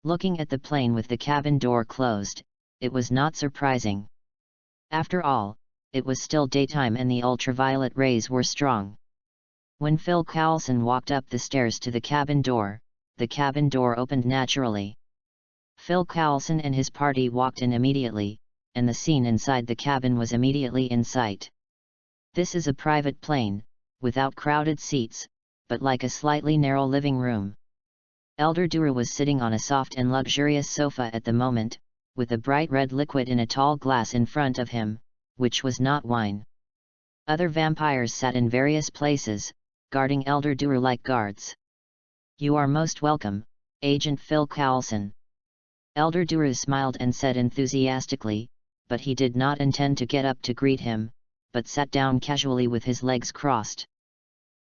Looking at the plane with the cabin door closed, it was not surprising. After all, it was still daytime and the ultraviolet rays were strong. When Phil Coulson walked up the stairs to the cabin door opened naturally. Phil Coulson and his party walked in immediately, and the scene inside the cabin was immediately in sight. This is a private plane, without crowded seats, but like a slightly narrow living room. Elder Duro was sitting on a soft and luxurious sofa at the moment, with a bright red liquid in a tall glass in front of him, which was not wine. Other vampires sat in various places, guarding Elder Duro like guards. You are most welcome, Agent Phil Coulson. Elder Duro smiled and said enthusiastically, but he did not intend to get up to greet him, but sat down casually with his legs crossed.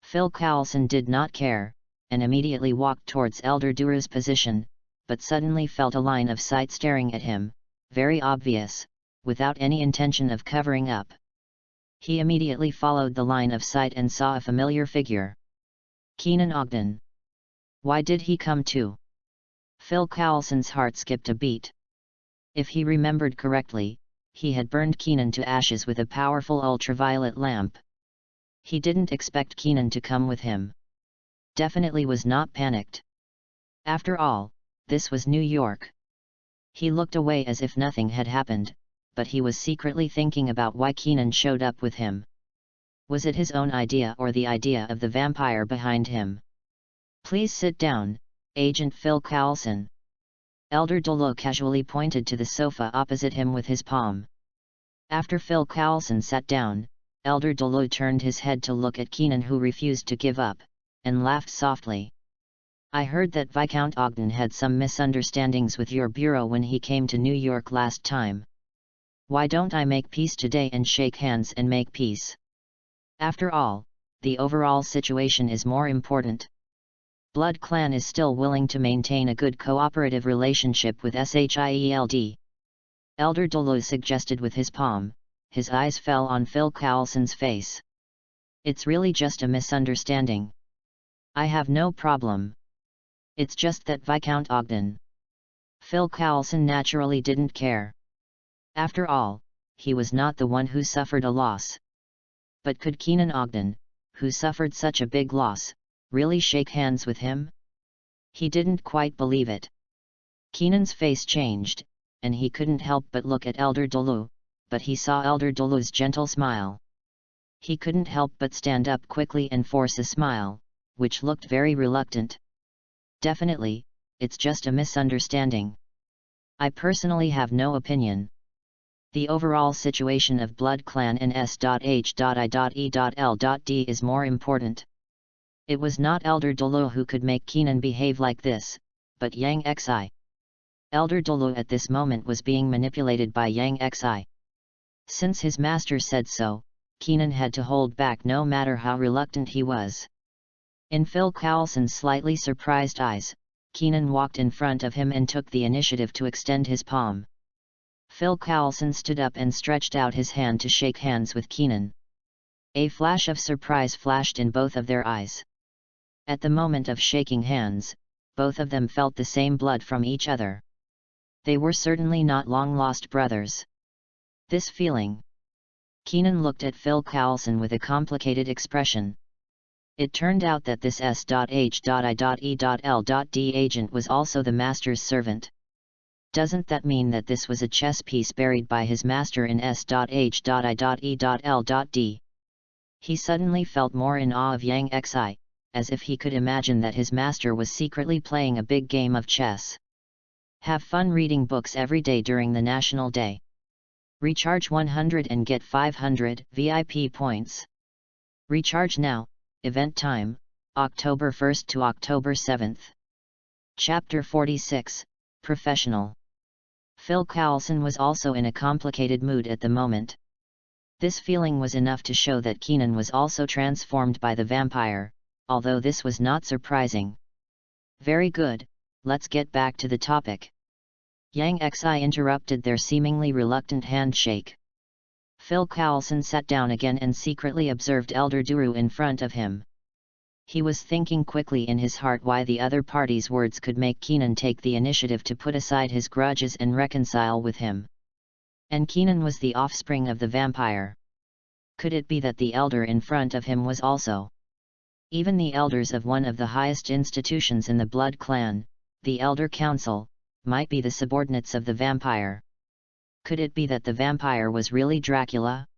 Phil Coulson did not care, and immediately walked towards Elder Duro's position, but suddenly felt a line of sight staring at him, very obvious, without any intention of covering up. He immediately followed the line of sight and saw a familiar figure. Keenan Ogden. Why did he come too? Phil Coulson's heart skipped a beat. If he remembered correctly, he had burned Keenan to ashes with a powerful ultraviolet lamp. He didn't expect Keenan to come with him. Definitely was not panicked. After all, this was New York. He looked away as if nothing had happened, but he was secretly thinking about why Keenan showed up with him. Was it his own idea or the idea of the vampire behind him? Please sit down, Agent Phil Coulson. Elder Dolo casually pointed to the sofa opposite him with his palm. After Phil Coulson sat down, Elder Dolo turned his head to look at Keenan, who refused to give up, and laughed softly. I heard that Viscount Ogden had some misunderstandings with your bureau when he came to New York last time. Why don't I make peace today and shake hands and make peace? After all, the overall situation is more important. Blood Clan is still willing to maintain a good cooperative relationship with SHIELD. Elder Dolo suggested with his palm. His eyes fell on Phil Coulson's face. It's really just a misunderstanding. I have no problem. It's just that Viscount Ogden. Phil Coulson naturally didn't care. After all, he was not the one who suffered a loss. But could Keenan Ogden, who suffered such a big loss, Really shake hands with him? He didn't quite believe it. Keenan's face changed, and he couldn't help but look at Elder Delu, but he saw Elder Delu's gentle smile. He couldn't help but stand up quickly and force a smile, which looked very reluctant. Definitely, it's just a misunderstanding. I personally have no opinion. The overall situation of Blood Clan in S.H.I.E.L.D. is more important. It was not Elder Delu who could make Keenan behave like this, but Yang Xi. Elder Delu at this moment was being manipulated by Yang Xi. Since his master said so, Keenan had to hold back no matter how reluctant he was. In Phil Coulson's slightly surprised eyes, Keenan walked in front of him and took the initiative to extend his palm. Phil Coulson stood up and stretched out his hand to shake hands with Keenan. A flash of surprise flashed in both of their eyes. At the moment of shaking hands, both of them felt the same blood from each other. They were certainly not long-lost brothers. This feeling. Keenan looked at Phil Coulson with a complicated expression. It turned out that this S.H.I.E.L.D. agent was also the master's servant. Doesn't that mean that this was a chess piece buried by his master in S.H.I.E.L.D.? He suddenly felt more in awe of Yang Xi, as if he could imagine that his master was secretly playing a big game of chess. Have fun reading books every day during the National Day. Recharge 100 and get 500 VIP points. Recharge now. Event time, October 1st to October 7th. Chapter 46, Professional. Phil Coulson was also in a complicated mood at the moment. This feeling was enough to show that Keenan was also transformed by the vampire, although this was not surprising. Very good, let's get back to the topic. Yang Xi interrupted their seemingly reluctant handshake. Phil Coulson sat down again and secretly observed Elder Duru in front of him. He was thinking quickly in his heart why the other party's words could make Keenan take the initiative to put aside his grudges and reconcile with him. And Keenan was the offspring of the vampire. Could it be that the elder in front of him was also? Even the elders of one of the highest institutions in the Blood Clan, the Elder Council, might be the subordinates of the vampire. Could it be that the vampire was really Dracula?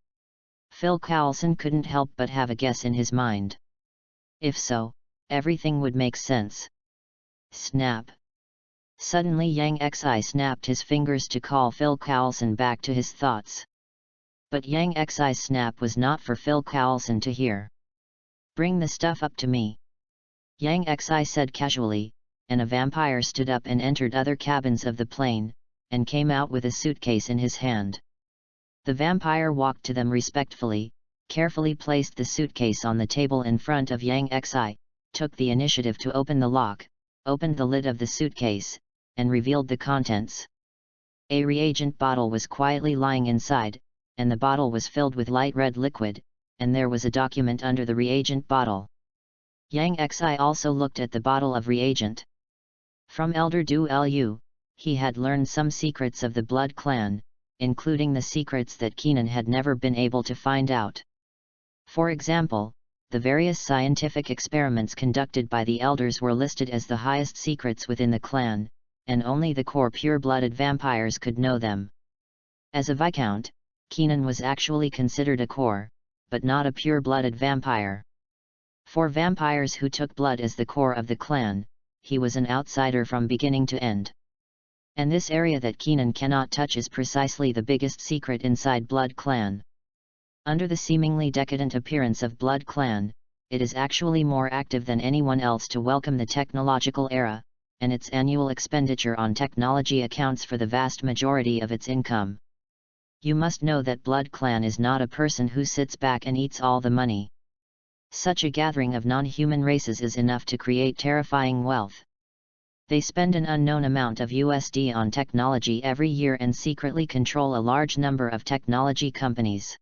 Phil Coulson couldn't help but have a guess in his mind. If so, everything would make sense. Snap! Suddenly Yang Xi snapped his fingers to call Phil Coulson back to his thoughts. But Yang Xi's snap was not for Phil Coulson to hear. Bring the stuff up to me. Yang Xi said casually, and a vampire stood up and entered other cabins of the plane, and came out with a suitcase in his hand. The vampire walked to them respectfully, carefully placed the suitcase on the table in front of Yang Xi, took the initiative to open the lock, opened the lid of the suitcase, and revealed the contents. A reagent bottle was quietly lying inside, and the bottle was filled with light red liquid, and there was a document under the reagent bottle. Yang Xi also looked at the bottle of reagent. From Elder Du Lu, he had learned some secrets of the Blood Clan, including the secrets that Keenan had never been able to find out. For example, the various scientific experiments conducted by the elders were listed as the highest secrets within the clan, and only the core pure-blooded vampires could know them. As a viscount, Keenan was actually considered a core, but not a pure-blooded vampire. For vampires who took blood as the core of the clan, he was an outsider from beginning to end. And this area that Keenan cannot touch is precisely the biggest secret inside Blood Clan. Under the seemingly decadent appearance of Blood Clan, it is actually more active than anyone else to welcome the technological era, and its annual expenditure on technology accounts for the vast majority of its income. You must know that Blood Clan is not a person who sits back and eats all the money. Such a gathering of non-human races is enough to create terrifying wealth. They spend an unknown amount of USD on technology every year and secretly control a large number of technology companies.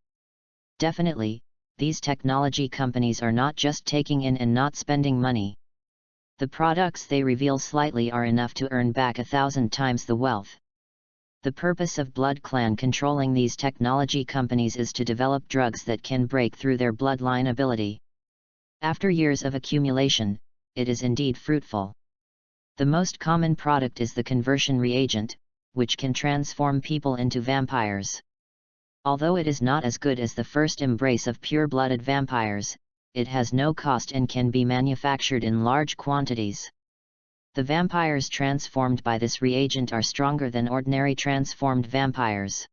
Definitely, these technology companies are not just taking in and not spending money. The products they reveal slightly are enough to earn back 1,000 times the wealth. The purpose of Blood Clan controlling these technology companies is to develop drugs that can break through their bloodline ability. After years of accumulation, it is indeed fruitful. The most common product is the conversion reagent, which can transform people into vampires. Although it is not as good as the first embrace of pure-blooded vampires, it has no cost and can be manufactured in large quantities. The vampires transformed by this reagent are stronger than ordinary transformed vampires.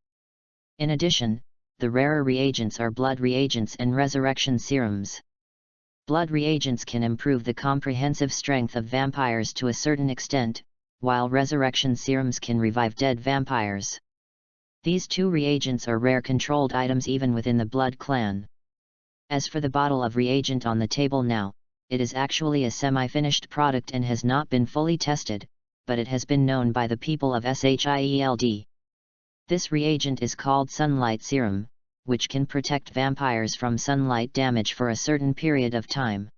In addition, the rarer reagents are blood reagents and resurrection serums. Blood reagents can improve the comprehensive strength of vampires to a certain extent, while resurrection serums can revive dead vampires. These two reagents are rare controlled items even within the blood clan. As for the bottle of reagent on the table now, it is actually a semi-finished product and has not been fully tested, but it has been known by the people of SHIELD. This reagent is called Sunlight Serum, which can protect vampires from sunlight damage for a certain period of time.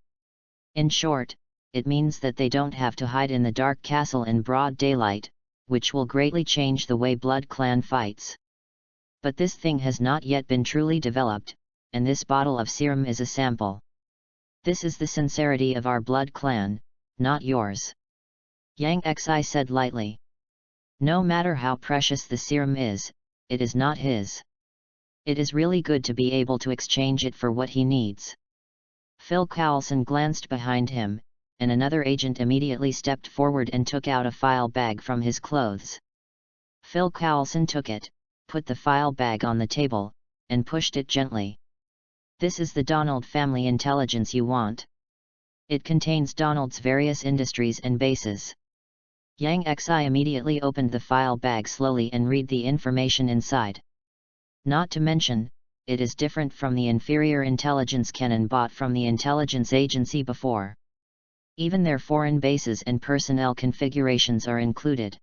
In short, it means that they don't have to hide in the dark castle in broad daylight, which will greatly change the way Blood Clan fights. But this thing has not yet been truly developed, and this bottle of serum is a sample. This is the sincerity of our Blood Clan, not yours. Yang Xi said lightly. No matter how precious the serum is, it is not his. It is really good to be able to exchange it for what he needs. Phil Coulson glanced behind him, and another agent immediately stepped forward and took out a file bag from his clothes. Phil Coulson took it, put the file bag on the table, and pushed it gently. This is the Donald family intelligence you want. It contains Donald's various industries and bases. Yang Xi immediately opened the file bag slowly and read the information inside. Not to mention, it is different from the inferior intelligence Kenan bought from the intelligence agency before. Even their foreign bases and personnel configurations are included.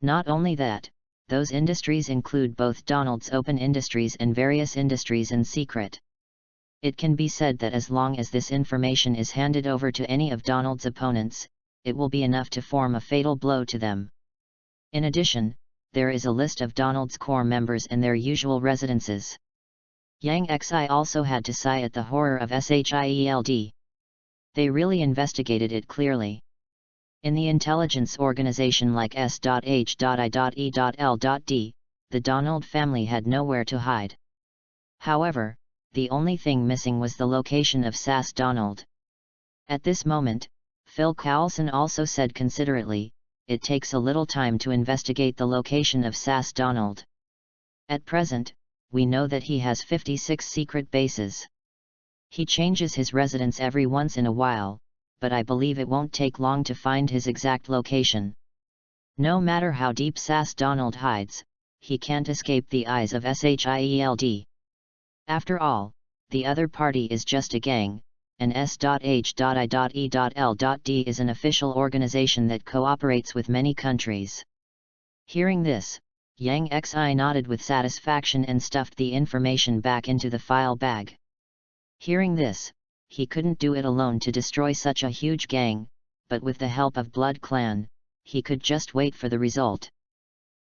Not only that, those industries include both Donald's open industries and various industries in secret. It can be said that as long as this information is handed over to any of Donald's opponents, it will be enough to form a fatal blow to them. In addition, there is a list of Donald's core members and their usual residences. Yang Xi also had to sigh at the horror of SHIELD. They really investigated it clearly. In the intelligence organization like S.H.I.E.L.D., the Donald family had nowhere to hide. However, the only thing missing was the location of SAS Donald. At this moment, Phil Coulson also said considerately, it takes a little time to investigate the location of SAS Donald. At present, we know that he has 56 secret bases. He changes his residence every once in a while, but I believe it won't take long to find his exact location. No matter how deep SAS Donald hides, he can't escape the eyes of SHIELD. After all, the other party is just a gang, and S.H.I.E.L.D. is an official organization that cooperates with many countries. Hearing this, Yang Xi nodded with satisfaction and stuffed the information back into the file bag. Hearing this, he couldn't do it alone to destroy such a huge gang, but with the help of Blood Clan, he could just wait for the result.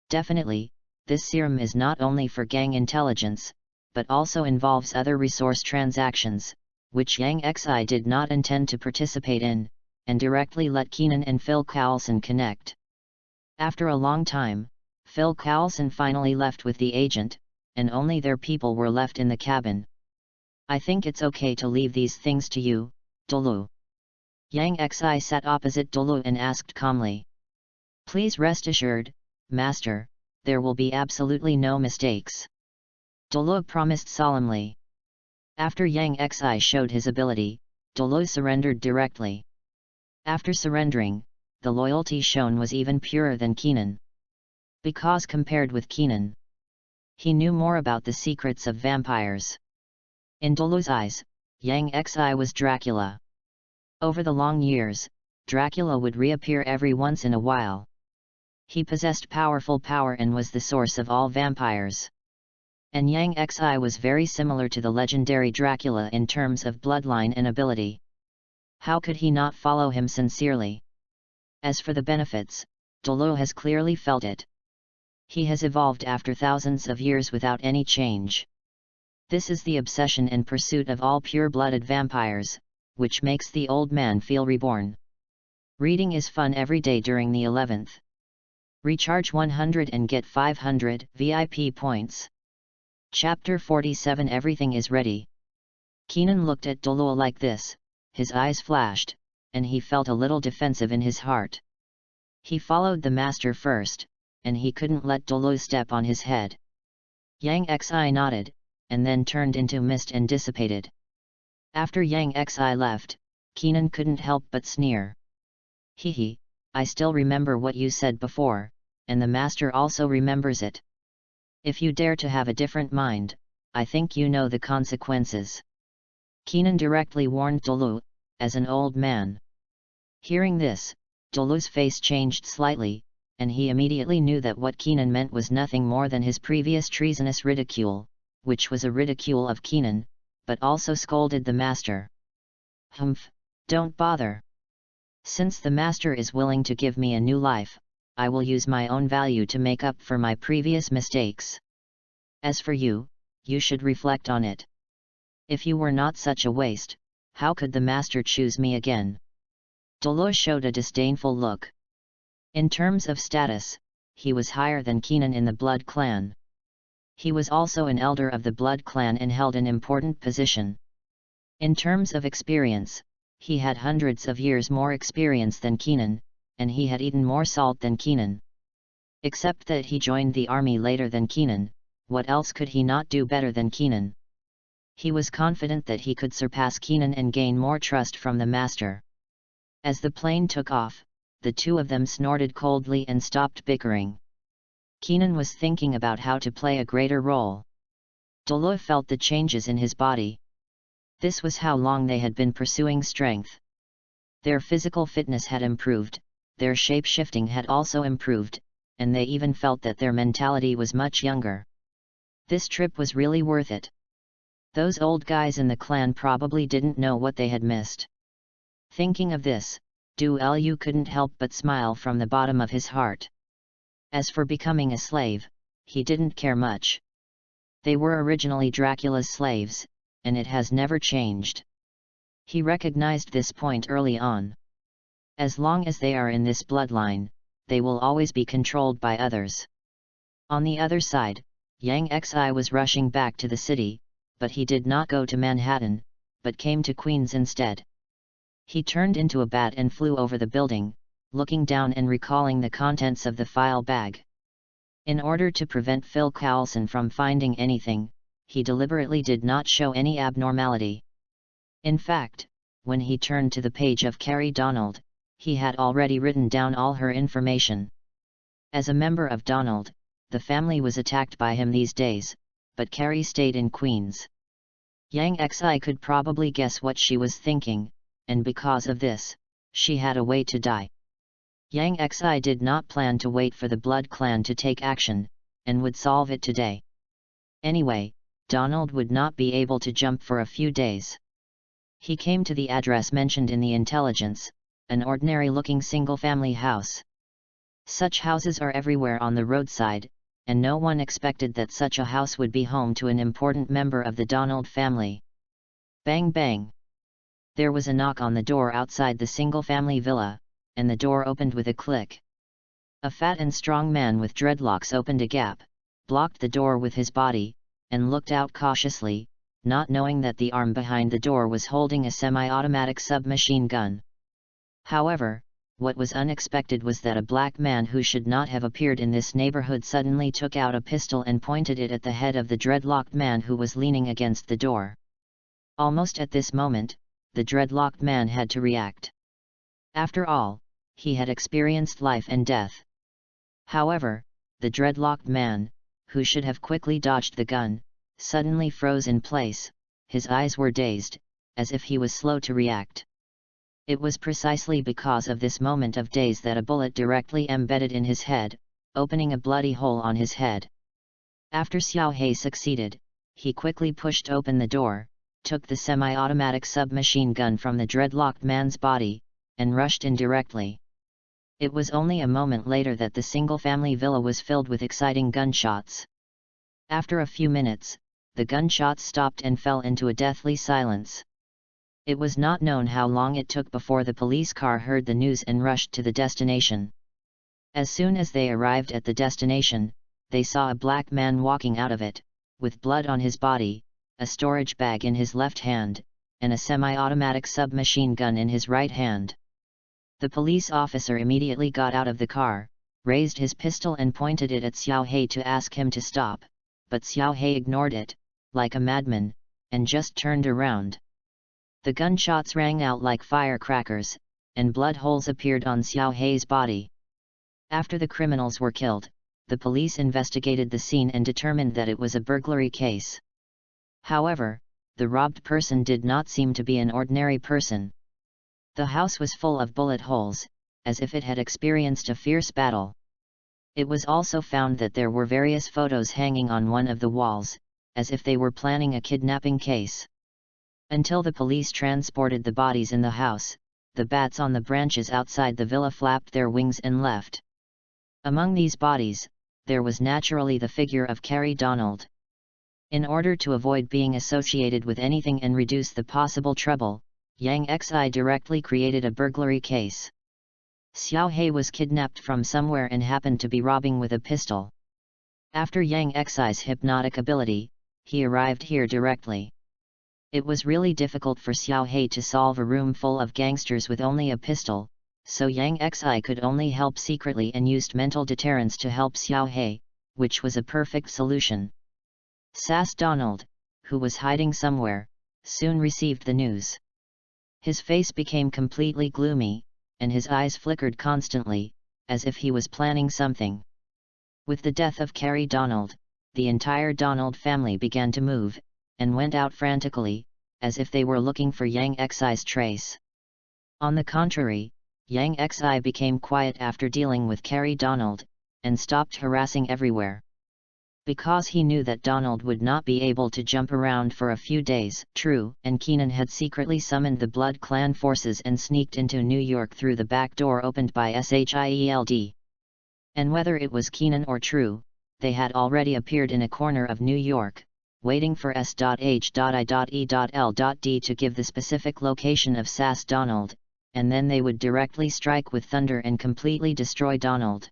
Definitely, this serum is not only for gang intelligence, but also involves other resource transactions, which Yang Xi did not intend to participate in, and directly let Kenan and Phil Coulson connect. After a long time, Phil Coulson finally left with the agent, and only their people were left in the cabin. I think it's okay to leave these things to you, Dolu. Yang Xi sat opposite Dolu and asked calmly. Please rest assured, Master, there will be absolutely no mistakes. Dolu promised solemnly. After Yang Xi showed his ability, Dolu surrendered directly. After surrendering, the loyalty shown was even purer than Kenan. Because compared with Kenan, he knew more about the secrets of vampires. In Dolu's eyes, Yang Xi was Dracula. Over the long years, Dracula would reappear every once in a while. He possessed powerful power and was the source of all vampires. And Yang Xi was very similar to the legendary Dracula in terms of bloodline and ability. How could he not follow him sincerely? As for the benefits, Dolu has clearly felt it. He has evolved after thousands of years without any change. This is the obsession and pursuit of all pure-blooded vampires, which makes the old man feel reborn. Reading is fun every day during the 11th. Recharge 100 and get 500 VIP points. Chapter 47. Everything is ready. Keenan looked at Dolo like this, his eyes flashed, and he felt a little defensive in his heart. He followed the master first, and he couldn't let Dolo step on his head. Yang Xi nodded, and then turned into mist and dissipated. After Yang Xi left, Keenan couldn't help but sneer. Hehe, I still remember what you said before, and the master also remembers it. If you dare to have a different mind, I think you know the consequences. Keenan directly warned Dolo, as an old man. Hearing this, Dolo's face changed slightly, and he immediately knew that what Keenan meant was nothing more than his previous treasonous ridicule, which was a ridicule of Keenan, but also scolded the master. Humph, don't bother. Since the master is willing to give me a new life, I will use my own value to make up for my previous mistakes. As for you, you should reflect on it. If you were not such a waste, how could the master choose me again? Dolo showed a disdainful look. In terms of status, he was higher than Keenan in the Blood clan. He was also an elder of the Blood clan and held an important position. In terms of experience, he had hundreds of years more experience than Keenan, and he had eaten more salt than Keenan. Except that he joined the army later than Keenan, what else could he not do better than Keenan? He was confident that he could surpass Keenan and gain more trust from the master. As the plane took off, the two of them snorted coldly and stopped bickering. Keenan was thinking about how to play a greater role. Dolo felt the changes in his body. This was how long they had been pursuing strength. Their physical fitness had improved, their shape-shifting had also improved, and they even felt that their mentality was much younger. This trip was really worth it. Those old guys in the clan probably didn't know what they had missed. Thinking of this, Du Lu couldn't help but smile from the bottom of his heart. As for becoming a slave, he didn't care much. They were originally Dracula's slaves, and it has never changed. He recognized this point early on. As long as they are in this bloodline, they will always be controlled by others. On the other side, Yang Xi was rushing back to the city, but he did not go to Manhattan, but came to Queens instead. He turned into a bat and flew over the building, looking down and recalling the contents of the file bag. In order to prevent Phil Coulson from finding anything, he deliberately did not show any abnormality. In fact, when he turned to the page of Carrie Donald, he had already written down all her information. As a member of Donald, the family was attacked by him these days, but Carrie stayed in Queens. Yang Xi could probably guess what she was thinking, and because of this, she had a way to die. Yang Xi did not plan to wait for the Blood clan to take action, and would solve it today. Anyway, Donald would not be able to jump for a few days. He came to the address mentioned in the intelligence, an ordinary-looking single-family house. Such houses are everywhere on the roadside, and no one expected that such a house would be home to an important member of the Donald family. Bang bang! There was a knock on the door outside the single-family villa, and the door opened with a click. A fat and strong man with dreadlocks opened a gap, blocked the door with his body, and looked out cautiously, not knowing that the arm behind the door was holding a semi-automatic submachine gun. However, what was unexpected was that a black man who should not have appeared in this neighborhood suddenly took out a pistol and pointed it at the head of the dreadlocked man who was leaning against the door. Almost at this moment, the dreadlocked man had to react. After all, he had experienced life and death. However, the dreadlocked man, who should have quickly dodged the gun, suddenly froze in place, his eyes were dazed, as if he was slow to react. It was precisely because of this moment of daze that a bullet directly embedded in his head, opening a bloody hole on his head. After Xiao He succeeded, he quickly pushed open the door, took the semi-automatic submachine gun from the dreadlocked man's body, and rushed in directly. It was only a moment later that the single-family villa was filled with exciting gunshots. After a few minutes, the gunshots stopped and fell into a deathly silence. It was not known how long it took before the police car heard the news and rushed to the destination. As soon as they arrived at the destination, they saw a black man walking out of it, with blood on his body, a storage bag in his left hand, and a semi-automatic submachine gun in his right hand. The police officer immediately got out of the car, raised his pistol and pointed it at Xiao He to ask him to stop, but Xiao He ignored it, like a madman, and just turned around. The gunshots rang out like firecrackers, and blood holes appeared on Xiao He's body. After the criminals were killed, the police investigated the scene and determined that it was a burglary case. However, the robbed person did not seem to be an ordinary person. The house was full of bullet holes, as if it had experienced a fierce battle. It was also found that there were various photos hanging on one of the walls, as if they were planning a kidnapping case. Until the police transported the bodies in the house, the bats on the branches outside the villa flapped their wings and left. Among these bodies, there was naturally the figure of Carrie Donald. In order to avoid being associated with anything and reduce the possible trouble, Yang Xi directly created a burglary case. Xiao He was kidnapped from somewhere and happened to be robbing with a pistol. After Yang Xi's hypnotic ability, he arrived here directly. It was really difficult for Xiao He to solve a room full of gangsters with only a pistol, so Yang Xi could only help secretly and used mental deterrence to help Xiao He, which was a perfect solution. Sass Donald, who was hiding somewhere, soon received the news. His face became completely gloomy, and his eyes flickered constantly, as if he was planning something. With the death of Carrie Donald, the entire Donald family began to move, and went out frantically, as if they were looking for Yang Xi's trace. On the contrary, Yang Xi became quiet after dealing with Carrie Donald, and stopped harassing everywhere. Because he knew that Donald would not be able to jump around for a few days, True and Keenan had secretly summoned the Blood Clan forces and sneaked into New York through the back door opened by Shield. And whether it was Keenan or True, they had already appeared in a corner of New York, waiting for S.H.I.E.L.D. to give the specific location of Sass Donald, and then they would directly strike with thunder and completely destroy Donald.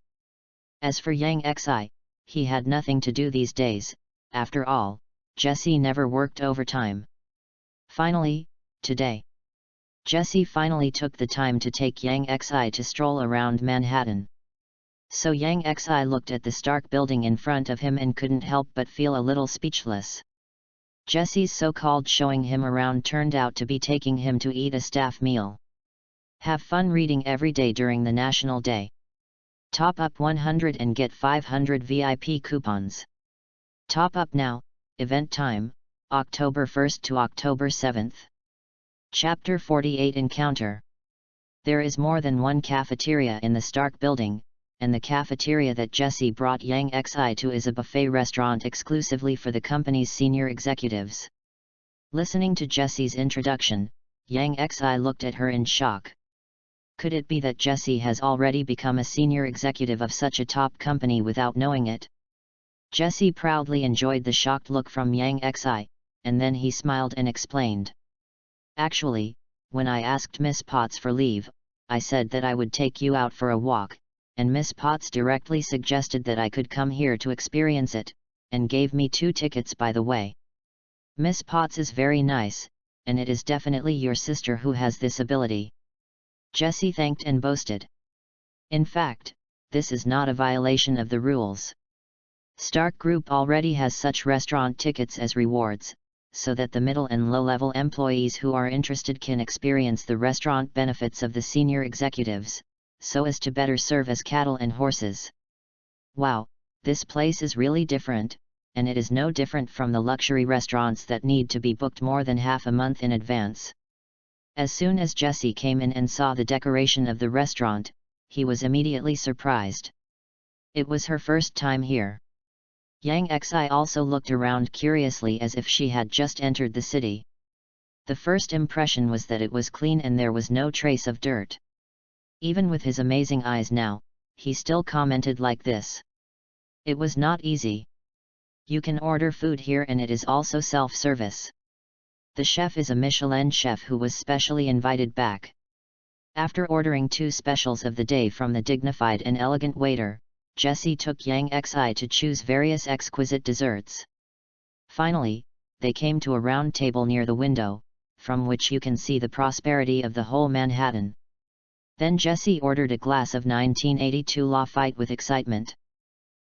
As for Yang Xi, he had nothing to do these days. After all, Jesse never worked overtime. Finally, today, Jesse finally took the time to take Yang Xi to stroll around Manhattan. So Yang Xi looked at the stark building in front of him and couldn't help but feel a little speechless. Jesse's so-called showing him around turned out to be taking him to eat a staff meal. Have fun reading every day during the National Day. Top up 100 and get 500 VIP coupons. Top up now, event time, October 1st to October 7th. Chapter 48 Encounter. There is more than one cafeteria in the Stark building, and the cafeteria that Jesse brought Yang Xi to is a buffet restaurant exclusively for the company's senior executives. Listening to Jesse's introduction, Yang Xi looked at her in shock. Could it be that Jesse has already become a senior executive of such a top company without knowing it? Jesse proudly enjoyed the shocked look from Yang Xi, and then he smiled and explained. Actually, when I asked Miss Potts for leave, I said that I would take you out for a walk, and Miss Potts directly suggested that I could come here to experience it, and gave me 2 tickets by the way. Miss Potts is very nice, and it is definitely your sister who has this ability. Jesse thanked and boasted. In fact, this is not a violation of the rules. Stark Group already has such restaurant tickets as rewards, so that the middle and low-level employees who are interested can experience the restaurant benefits of the senior executives, so as to better serve as cattle and horses. Wow, this place is really different, and it is no different from the luxury restaurants that need to be booked more than half a month in advance. As soon as Jesse came in and saw the decoration of the restaurant, he was immediately surprised. It was her first time here. Yang Xi also looked around curiously as if she had just entered the city. The first impression was that it was clean and there was no trace of dirt. Even with his amazing eyes now, he still commented like this. It was not easy. You can order food here and it is also self-service. The chef is a Michelin chef who was specially invited back. After ordering 2 specials of the day from the dignified and elegant waiter, Jessie took Yang Xi to choose various exquisite desserts. Finally, they came to a round table near the window, from which you can see the prosperity of the whole Manhattan. Then Jessie ordered a glass of 1982 Lafite with excitement.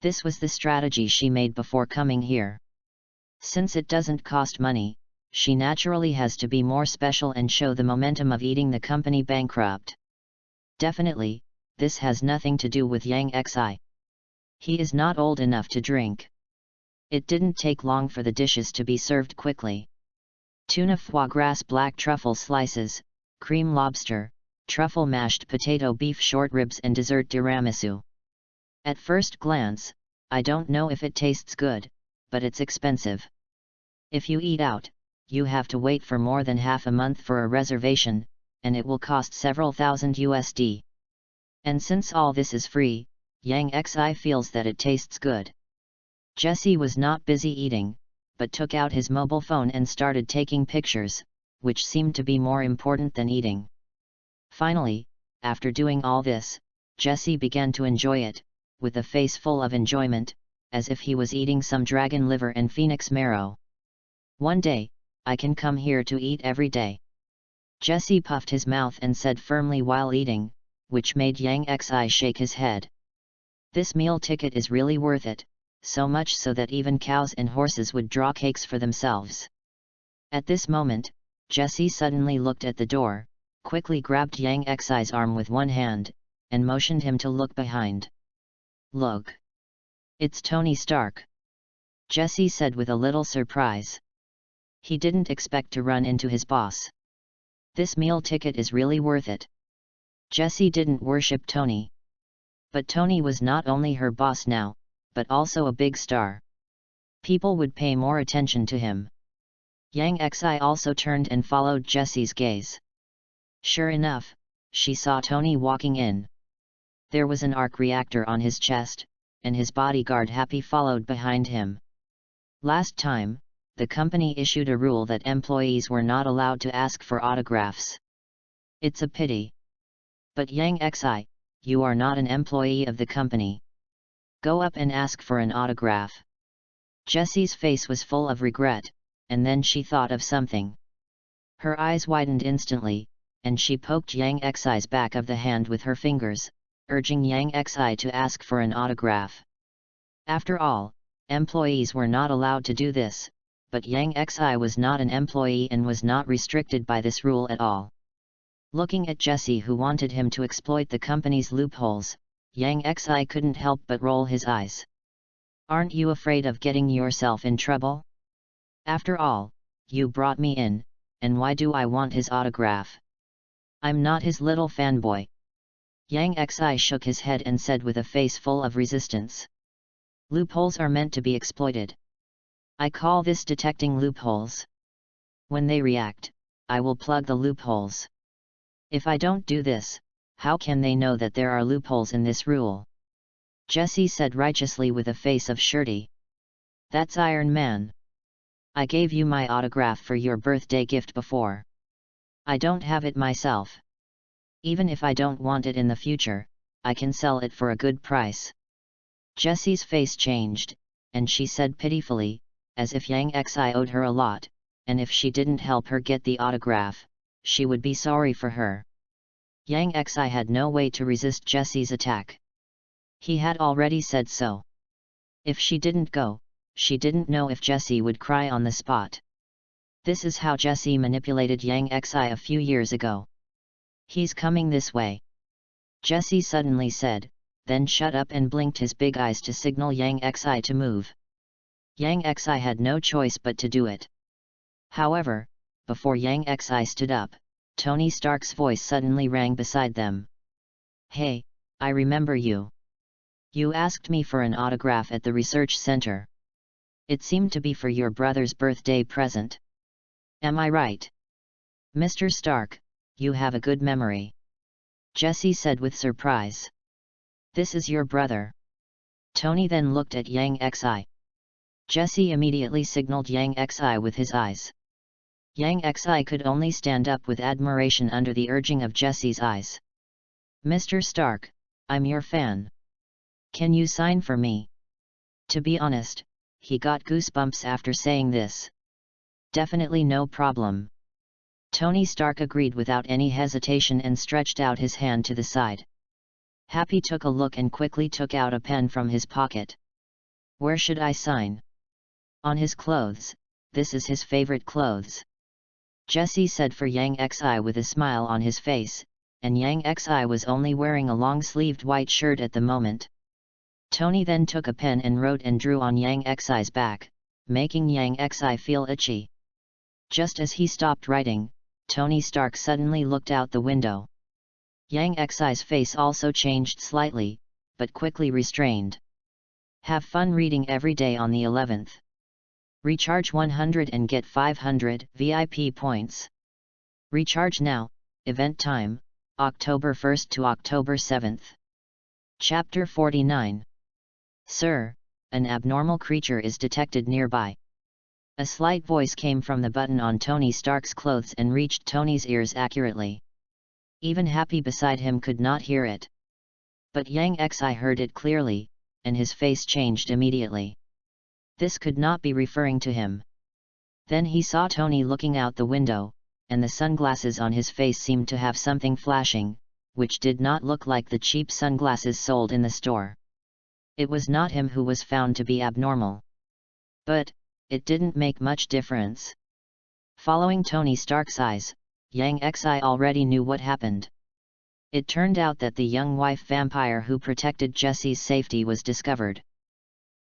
This was the strategy she made before coming here. Since it doesn't cost money, she naturally has to be more special and show the momentum of eating the company bankrupt. Definitely, this has nothing to do with Yang Xi. He is not old enough to drink. It didn't take long for the dishes to be served quickly. Tuna foie gras, black truffle slices, cream lobster, truffle mashed potato, beef short ribs and dessert tiramisu. At first glance, I don't know if it tastes good, but it's expensive. If you eat out, you have to wait for more than half a month for a reservation, and it will cost several thousand USD. And since all this is free, Yang Xi feels that it tastes good. Jessie was not busy eating, but took out his mobile phone and started taking pictures, which seemed to be more important than eating. Finally, after doing all this, Jessie began to enjoy it, with a face full of enjoyment, as if he was eating some dragon liver and phoenix marrow. One day, I can come here to eat every day. Jessie puffed his mouth and said firmly while eating, which made Yang Xi shake his head. This meal ticket is really worth it, so much so that even cows and horses would draw cakes for themselves. At this moment, Jessie suddenly looked at the door, quickly grabbed Yang Xi's arm with one hand, and motioned him to look behind. "Look. It's Tony Stark," Jessie said with a little surprise. He didn't expect to run into his boss. This meal ticket is really worth it. Jessie didn't worship Tony. But Tony was not only her boss now, but also a big star. People would pay more attention to him. Yang Xi also turned and followed Jessie's gaze. Sure enough, she saw Tony walking in. There was an arc reactor on his chest, and his bodyguard Happy followed behind him. Last time, the company issued a rule that employees were not allowed to ask for autographs. It's a pity. But Yang Xi, you are not an employee of the company. Go up and ask for an autograph. Jessie's face was full of regret, and then she thought of something. Her eyes widened instantly, and she poked Yang Xi's back of the hand with her fingers, urging Yang Xi to ask for an autograph. After all, employees were not allowed to do this, but Yang Xi was not an employee and was not restricted by this rule at all. Looking at Jessie, who wanted him to exploit the company's loopholes, Yang Xi couldn't help but roll his eyes. Aren't you afraid of getting yourself in trouble? After all, you brought me in, and why do I want his autograph? I'm not his little fanboy. Yang Xi shook his head and said with a face full of resistance. Loopholes are meant to be exploited. I call this detecting loopholes. When they react, I will plug the loopholes. If I don't do this, how can they know that there are loopholes in this rule? Jessie said righteously with a face of surety. That's Iron Man. I gave you my autograph for your birthday gift before. I don't have it myself. Even if I don't want it in the future, I can sell it for a good price. Jessie's face changed, and she said pitifully, as if Yang Xi owed her a lot, and if she didn't help her get the autograph, she would be sorry for her. Yang Xi had no way to resist Jessie's attack. He had already said so. If she didn't go, she didn't know if Jessie would cry on the spot. This is how Jessie manipulated Yang Xi a few years ago. He's coming this way, Jessie suddenly said, then shut up and blinked his big eyes to signal Yang Xi to move. Yang Xi had no choice but to do it. However, before Yang Xi stood up, Tony Stark's voice suddenly rang beside them. Hey, I remember you. You asked me for an autograph at the research center. It seemed to be for your brother's birthday present. Am I right? Mr. Stark, you have a good memory, Jessie said with surprise. This is your brother. Tony then looked at Yang Xi. Jessie immediately signaled Yang Xi with his eyes. Yang Xi could only stand up with admiration under the urging of Jesse's eyes. "Mr. Stark, I'm your fan. Can you sign for me?" To be honest, he got goosebumps after saying this. "Definitely no problem." Tony Stark agreed without any hesitation and stretched out his hand to the side. Happy took a look and quickly took out a pen from his pocket. "Where should I sign?" "On his clothes, this is his favorite clothes," Jesse said for Yang Xi with a smile on his face, and Yang Xi was only wearing a long-sleeved white shirt at the moment. Tony then took a pen and wrote and drew on Yang Xi's back, making Yang Xi feel itchy. Just as he stopped writing, Tony Stark suddenly looked out the window. Yang Xi's face also changed slightly, but quickly restrained. "Have fun reading every day on the 11th. Recharge 100 and get 500 VIP points. Recharge now, event time, October 1st to October 7th. Chapter 49. Sir, an abnormal creature is detected nearby." A slight voice came from the button on Tony Stark's clothes and reached Tony's ears accurately. Even Happy beside him could not hear it. But Yang Xi heard it clearly, and his face changed immediately. This could not be referring to him. Then he saw Tony looking out the window, and the sunglasses on his face seemed to have something flashing, which did not look like the cheap sunglasses sold in the store. It was not him who was found to be abnormal. But it didn't make much difference. Following Tony Stark's eyes, Yang Xi already knew what happened. It turned out that the young wife vampire who protected Jesse's safety was discovered.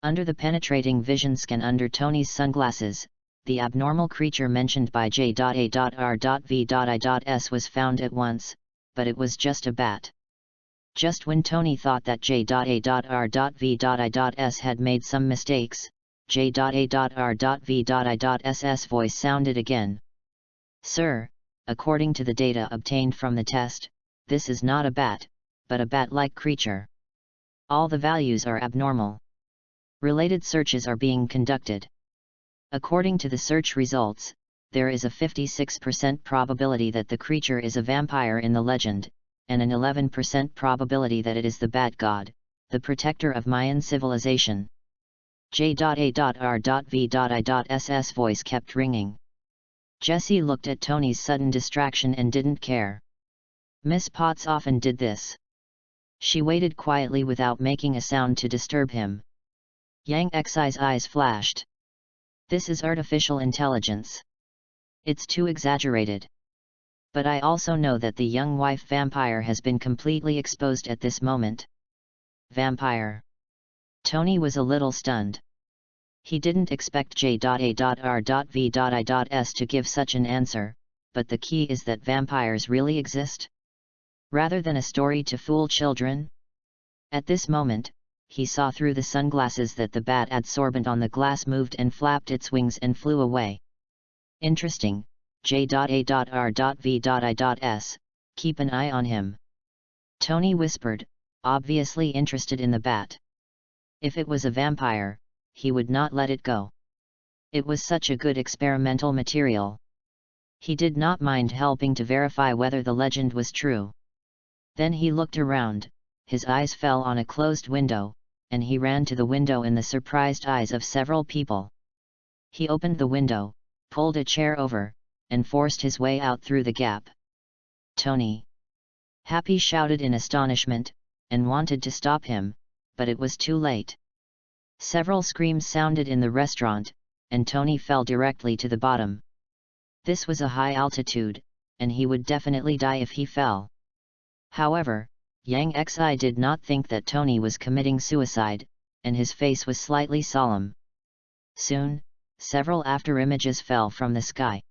Under the penetrating vision scan under Tony's sunglasses, the abnormal creature mentioned by J.A.R.V.I.S was found at once, but it was just a bat. Just when Tony thought that J.A.R.V.I.S had made some mistakes, J.A.R.V.I.S's voice sounded again. "Sir, according to the data obtained from the test, this is not a bat, but a bat-like creature. All the values are abnormal. Related searches are being conducted. According to the search results, there is a 56% probability that the creature is a vampire in the legend, and an 11% probability that it is the Bat God, the protector of Mayan civilization." J.A.R.V.I.S's voice kept ringing. Jessie looked at Tony's sudden distraction and didn't care. Miss Potts often did this. She waited quietly without making a sound to disturb him. Yang Xi's eyes flashed. "This is artificial intelligence. It's too exaggerated. But I also know that the young wife vampire has been completely exposed at this moment." "Vampire?" Tony was a little stunned. He didn't expect J.A.R.V.I.S to give such an answer, but the key is that vampires really exist? Rather than a story to fool children? At this moment, he saw through the sunglasses that the bat adsorbent on the glass moved and flapped its wings and flew away. "Interesting, J.A.R.V.I.S, keep an eye on him," Tony whispered, obviously interested in the bat. If it was a vampire, he would not let it go. It was such a good experimental material. He did not mind helping to verify whether the legend was true. Then he looked around, his eyes fell on a closed window, and he ran to the window in the surprised eyes of several people. He opened the window, pulled a chair over, and forced his way out through the gap. "Tony!" Happy shouted in astonishment, and wanted to stop him, but it was too late. Several screams sounded in the restaurant, and Tony fell directly to the bottom. This was a high altitude, and he would definitely die if he fell. However, Yang Xi did not think that Tony was committing suicide, and his face was slightly solemn. Soon, several afterimages fell from the sky.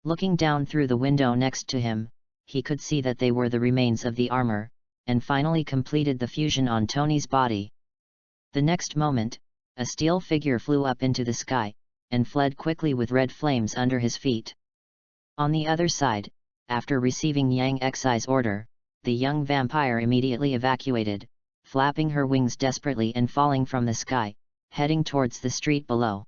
Looking down through the window next to him, he could see that they were the remains of the armor, and finally completed the fusion on Tony's body. The next moment, a steel figure flew up into the sky, and fled quickly with red flames under his feet. On the other side, after receiving Yang Xi's order, the young vampire immediately evacuated, flapping her wings desperately and falling from the sky, heading towards the street below.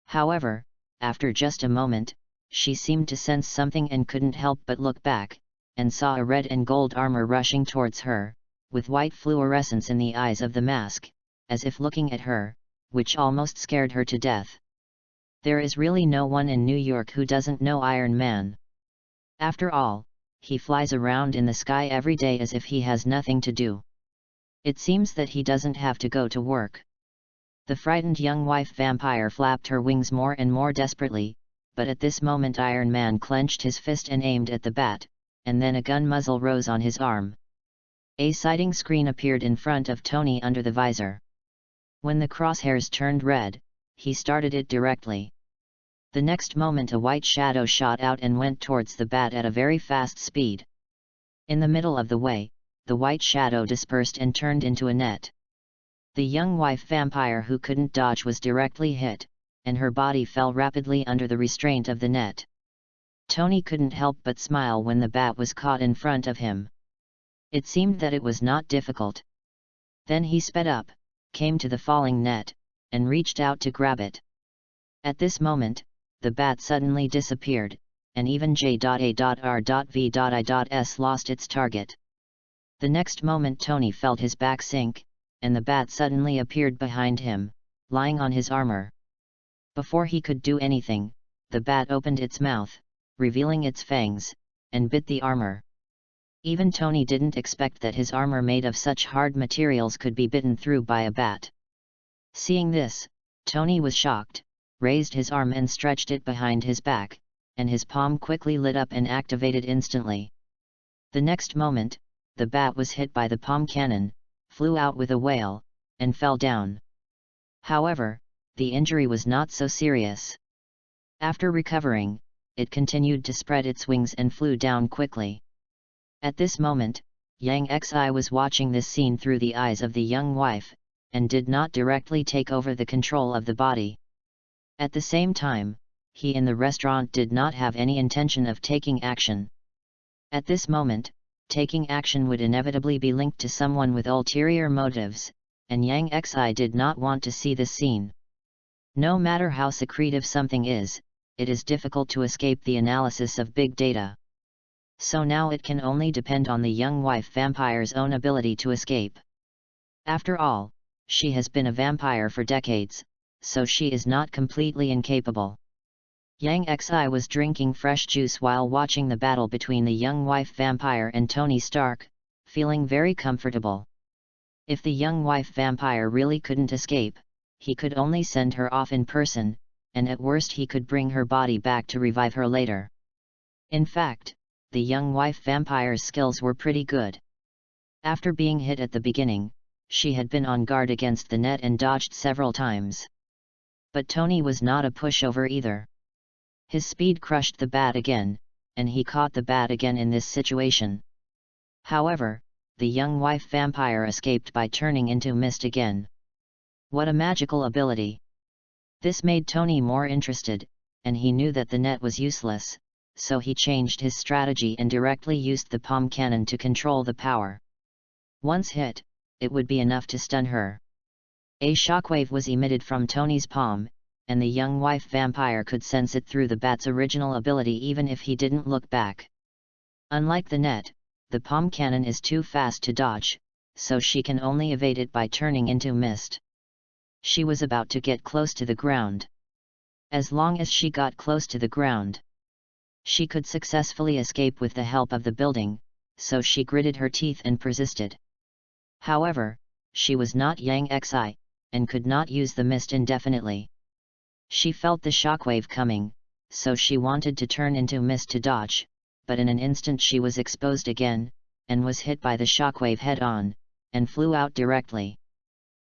However, after just a moment, she seemed to sense something and couldn't help but look back, and saw a red and gold armor rushing towards her, with white fluorescence in the eyes of the mask, as if looking at her, which almost scared her to death. There is really no one in New York who doesn't know Iron Man. After all, he flies around in the sky every day as if he has nothing to do. It seems that he doesn't have to go to work. The frightened young wife vampire flapped her wings more and more desperately, but at this moment Iron Man clenched his fist and aimed at the bat, and then a gun muzzle rose on his arm. A sighting screen appeared in front of Tony under the visor. When the crosshairs turned red, he started it directly. The next moment a white shadow shot out and went towards the bat at a very fast speed. In the middle of the way, the white shadow dispersed and turned into a net. The young wife vampire who couldn't dodge was directly hit, and her body fell rapidly under the restraint of the net. Tony couldn't help but smile when the bat was caught in front of him. It seemed that it was not difficult. Then he sped up, came to the falling net, and reached out to grab it. At this moment, the bat suddenly disappeared, and even J.A.R.V.I.S lost its target. The next moment Tony felt his back sink, and the bat suddenly appeared behind him, lying on his armor. Before he could do anything, the bat opened its mouth, revealing its fangs, and bit the armor. Even Tony didn't expect that his armor made of such hard materials could be bitten through by a bat. Seeing this, Tony was shocked, raised his arm and stretched it behind his back, and his palm quickly lit up and activated instantly. The next moment, the bat was hit by the palm cannon, flew out with a wail, and fell down. However, the injury was not so serious. After recovering, it continued to spread its wings and flew down quickly. At this moment, Yang Xi was watching this scene through the eyes of the young wife, and did not directly take over the control of the body. At the same time, he in the restaurant did not have any intention of taking action. At this moment, taking action would inevitably be linked to someone with ulterior motives, and Yang Xi did not want to see this scene. No matter how secretive something is, it is difficult to escape the analysis of big data. So now it can only depend on the young wife vampire's own ability to escape. After all, she has been a vampire for decades, so she is not completely incapable. Yang Xi was drinking fresh juice while watching the battle between the young wife vampire and Tony Stark, feeling very comfortable. If the young wife vampire really couldn't escape, he could only send her off in person, and at worst he could bring her body back to revive her later. In fact, the young wife vampire's skills were pretty good. After being hit at the beginning, she had been on guard against the net and dodged several times. But Tony was not a pushover either. His speed crushed the bat again, and he caught the bat again in this situation. However, the young wife vampire escaped by turning into mist again. What a magical ability! This made Tony more interested, and he knew that the net was useless, so he changed his strategy and directly used the palm cannon to control the power. Once hit, it would be enough to stun her. A shockwave was emitted from Tony's palm, and the young wife vampire could sense it through the bat's original ability even if he didn't look back. Unlike the net, the palm cannon is too fast to dodge, so she can only evade it by turning into mist. She was about to get close to the ground. As long as she got close to the ground, she could successfully escape with the help of the building, so she gritted her teeth and persisted. However, she was not Yang Xi, and could not use the mist indefinitely. She felt the shockwave coming, so she wanted to turn into mist to dodge, but in an instant she was exposed again, and was hit by the shockwave head-on, and flew out directly.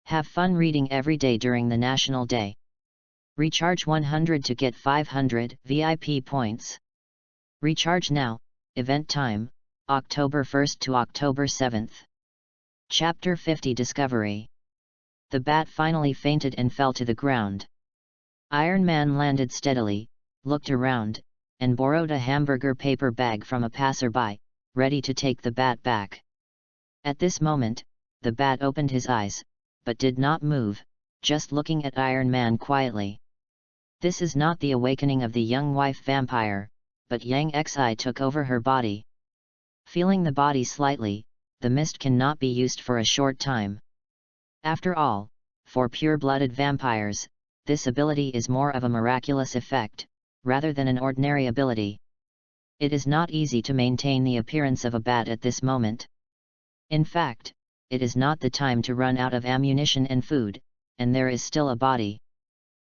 Have fun reading every day during the National Day. Recharge 100 to get 500 VIP points. Recharge now. Event time, October 1st to October 7th. Chapter 50 Discovery. The bat finally fainted and fell to the ground. Iron Man landed steadily, looked around, and borrowed a hamburger paper bag from a passerby, ready to take the bat back. At this moment, the bat opened his eyes, but did not move, just looking at Iron Man quietly. This is not the awakening of the young wife vampire, but Yang Xi took over her body. Feeling the body slightly, the mist cannot be used for a short time. After all, for pure-blooded vampires, this ability is more of a miraculous effect, rather than an ordinary ability. It is not easy to maintain the appearance of a bat at this moment. In fact, it is not the time to run out of ammunition and food, and there is still a body.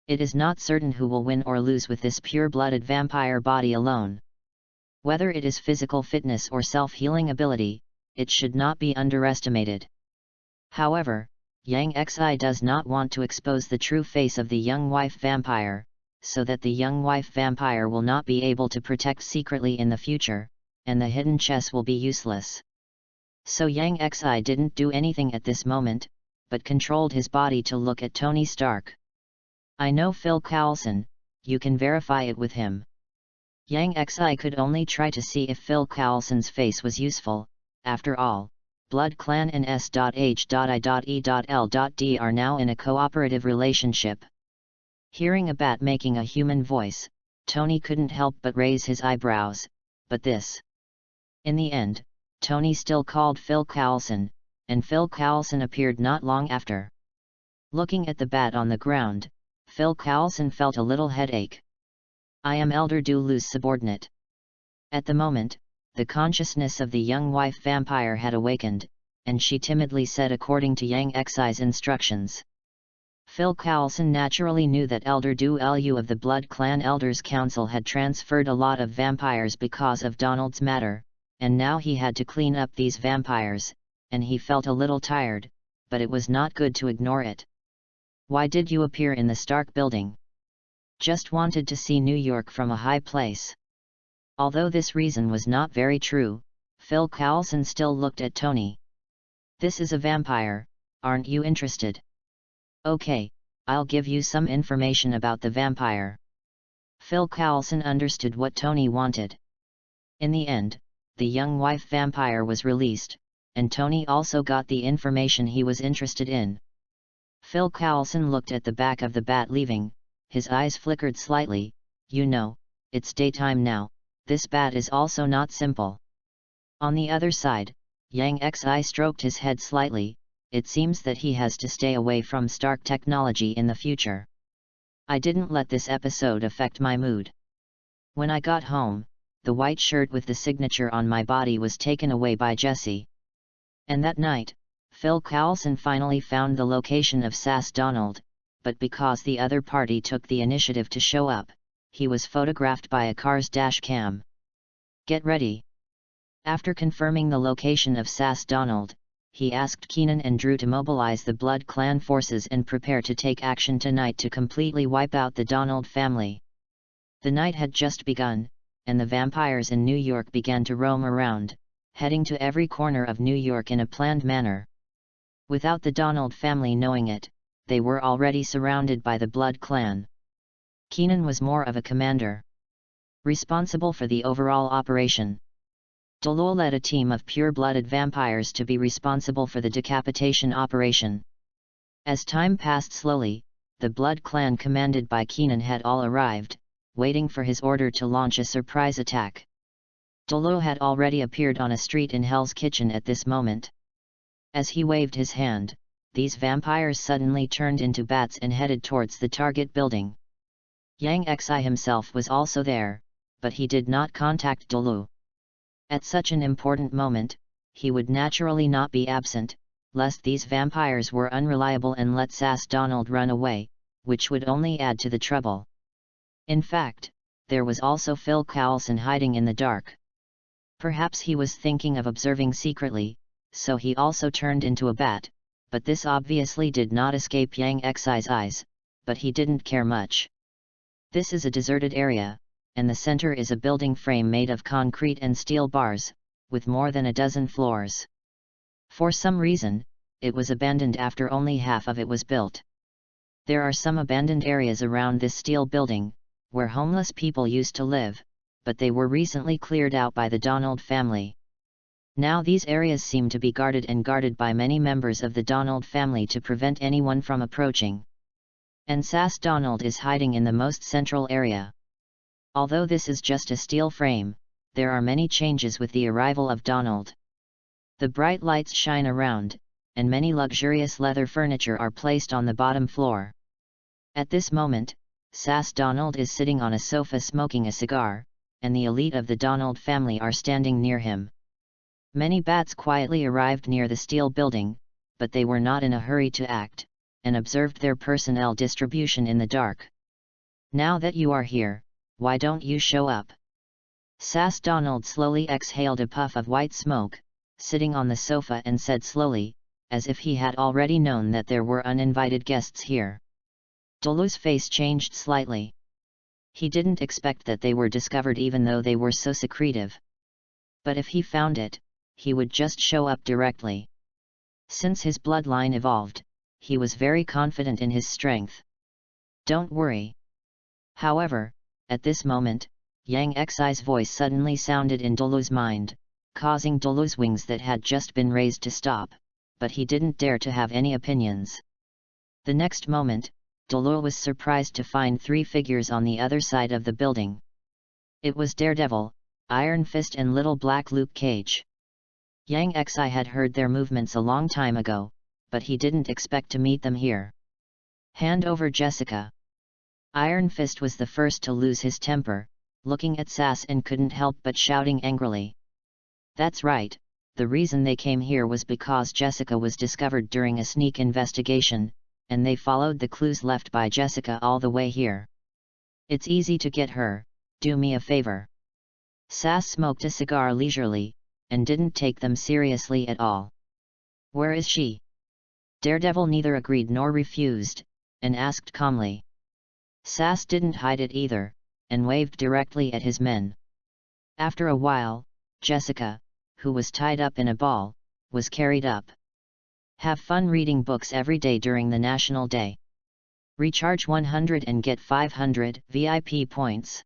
It is not certain who will win or lose with this pure-blooded vampire body alone. Whether it is physical fitness or self-healing ability, it should not be underestimated. However, Yang Xi does not want to expose the true face of the young wife vampire, so that the young wife vampire will not be able to protect secretly in the future, and the hidden chess will be useless. So Yang Xi didn't do anything at this moment, but controlled his body to look at Tony Stark. I know Phil Coulson, you can verify it with him. Yang Xi could only try to see if Phil Coulson's face was useful. After all, Blood Clan and S.H.I.E.L.D. are now in a cooperative relationship. Hearing a bat making a human voice, Tony couldn't help but raise his eyebrows, but this. In the end, Tony still called Phil Coulson, and Phil Coulson appeared not long after. Looking at the bat on the ground, Phil Coulson felt a little headache. I am Elder Dulu's subordinate. At the moment, the consciousness of the young wife vampire had awakened, and she timidly said according to Yang Xi's instructions. Phil Coulson naturally knew that Elder Dulu of the Blood Clan Elders Council had transferred a lot of vampires because of Donald's matter, and now he had to clean up these vampires, and he felt a little tired, but it was not good to ignore it. Why did you appear in the Stark building? Just wanted to see New York from a high place. Although this reason was not very true, Phil Coulson still looked at Tony. This is a vampire, aren't you interested? Okay, I'll give you some information about the vampire. Phil Coulson understood what Tony wanted. In the end, the young wife vampire was released, and Tony also got the information he was interested in. Phil Coulson looked at the back of the bat leaving, his eyes flickered slightly. You know, it's daytime now, this bat is also not simple. On the other side, Yang Xi stroked his head slightly. It seems that he has to stay away from Stark technology in the future. I didn't let this episode affect my mood. When I got home, the white shirt with the signature on my body was taken away by Jesse. And that night, Phil Coulson finally found the location of Sass Donald, but because the other party took the initiative to show up, he was photographed by a car's dash cam. Get ready. After confirming the location of Sass Donald, he asked Keenan and Drew to mobilize the Blood Clan forces and prepare to take action tonight to completely wipe out the Donald family. The night had just begun, and the vampires in New York began to roam around, heading to every corner of New York in a planned manner. Without the Donald family knowing it, they were already surrounded by the Blood Clan. Keenan was more of a commander, responsible for the overall operation. Dulu led a team of pure-blooded vampires to be responsible for the decapitation operation. As time passed slowly, the Blood Clan commanded by Keenan had all arrived, waiting for his order to launch a surprise attack. Dulu had already appeared on a street in Hell's Kitchen at this moment. As he waved his hand, these vampires suddenly turned into bats and headed towards the target building. Yang Xi himself was also there, but he did not contact Dulu. At such an important moment, he would naturally not be absent, lest these vampires were unreliable and let Sass Donald run away, which would only add to the trouble. In fact, there was also Phil Coulson hiding in the dark. Perhaps he was thinking of observing secretly, so he also turned into a bat, but this obviously did not escape Yang Xi's eyes, but he didn't care much. This is a deserted area, and the center is a building frame made of concrete and steel bars, with more than a dozen floors. For some reason, it was abandoned after only half of it was built. There are some abandoned areas around this steel building, where homeless people used to live, but they were recently cleared out by the Donald family. Now these areas seem to be guarded by many members of the Donald family to prevent anyone from approaching. And Sass Donald is hiding in the most central area. Although this is just a steel frame, there are many changes with the arrival of Donald. The bright lights shine around, and many luxurious leather furniture are placed on the bottom floor. At this moment, Sass Donald is sitting on a sofa smoking a cigar, and the elite of the Donald family are standing near him. Many bats quietly arrived near the steel building, but they were not in a hurry to act, and observed their personnel distribution in the dark. Now that you are here, why don't you show up? Sass Donald slowly exhaled a puff of white smoke, sitting on the sofa, and said slowly, as if he had already known that there were uninvited guests here. Dolu's face changed slightly. He didn't expect that they were discovered even though they were so secretive. But if he found it, he would just show up directly. Since his bloodline evolved, he was very confident in his strength. Don't worry. However, at this moment, Yang Xi's voice suddenly sounded in Dolu's mind, causing Dolu's wings that had just been raised to stop, but he didn't dare to have any opinions. The next moment, Dolu was surprised to find 3 figures on the other side of the building. It was Daredevil, Iron Fist and Little Black Luke Cage. Yang Xi had heard their movements a long time ago, but he didn't expect to meet them here. Hand over Jessica. Iron Fist was the first to lose his temper, looking at Sass and couldn't help but shouting angrily. That's right, the reason they came here was because Jessica was discovered during a sneak investigation, and they followed the clues left by Jessica all the way here. It's easy to get her, do me a favor. Sass smoked a cigar leisurely, and didn't take them seriously at all. Where is she? Daredevil neither agreed nor refused, and asked calmly. Sass didn't hide it either, and waved directly at his men. After a while, Jessica, who was tied up in a ball, was carried up. Have fun reading books every day during the National Day. Recharge 100 and get 500 VIP points.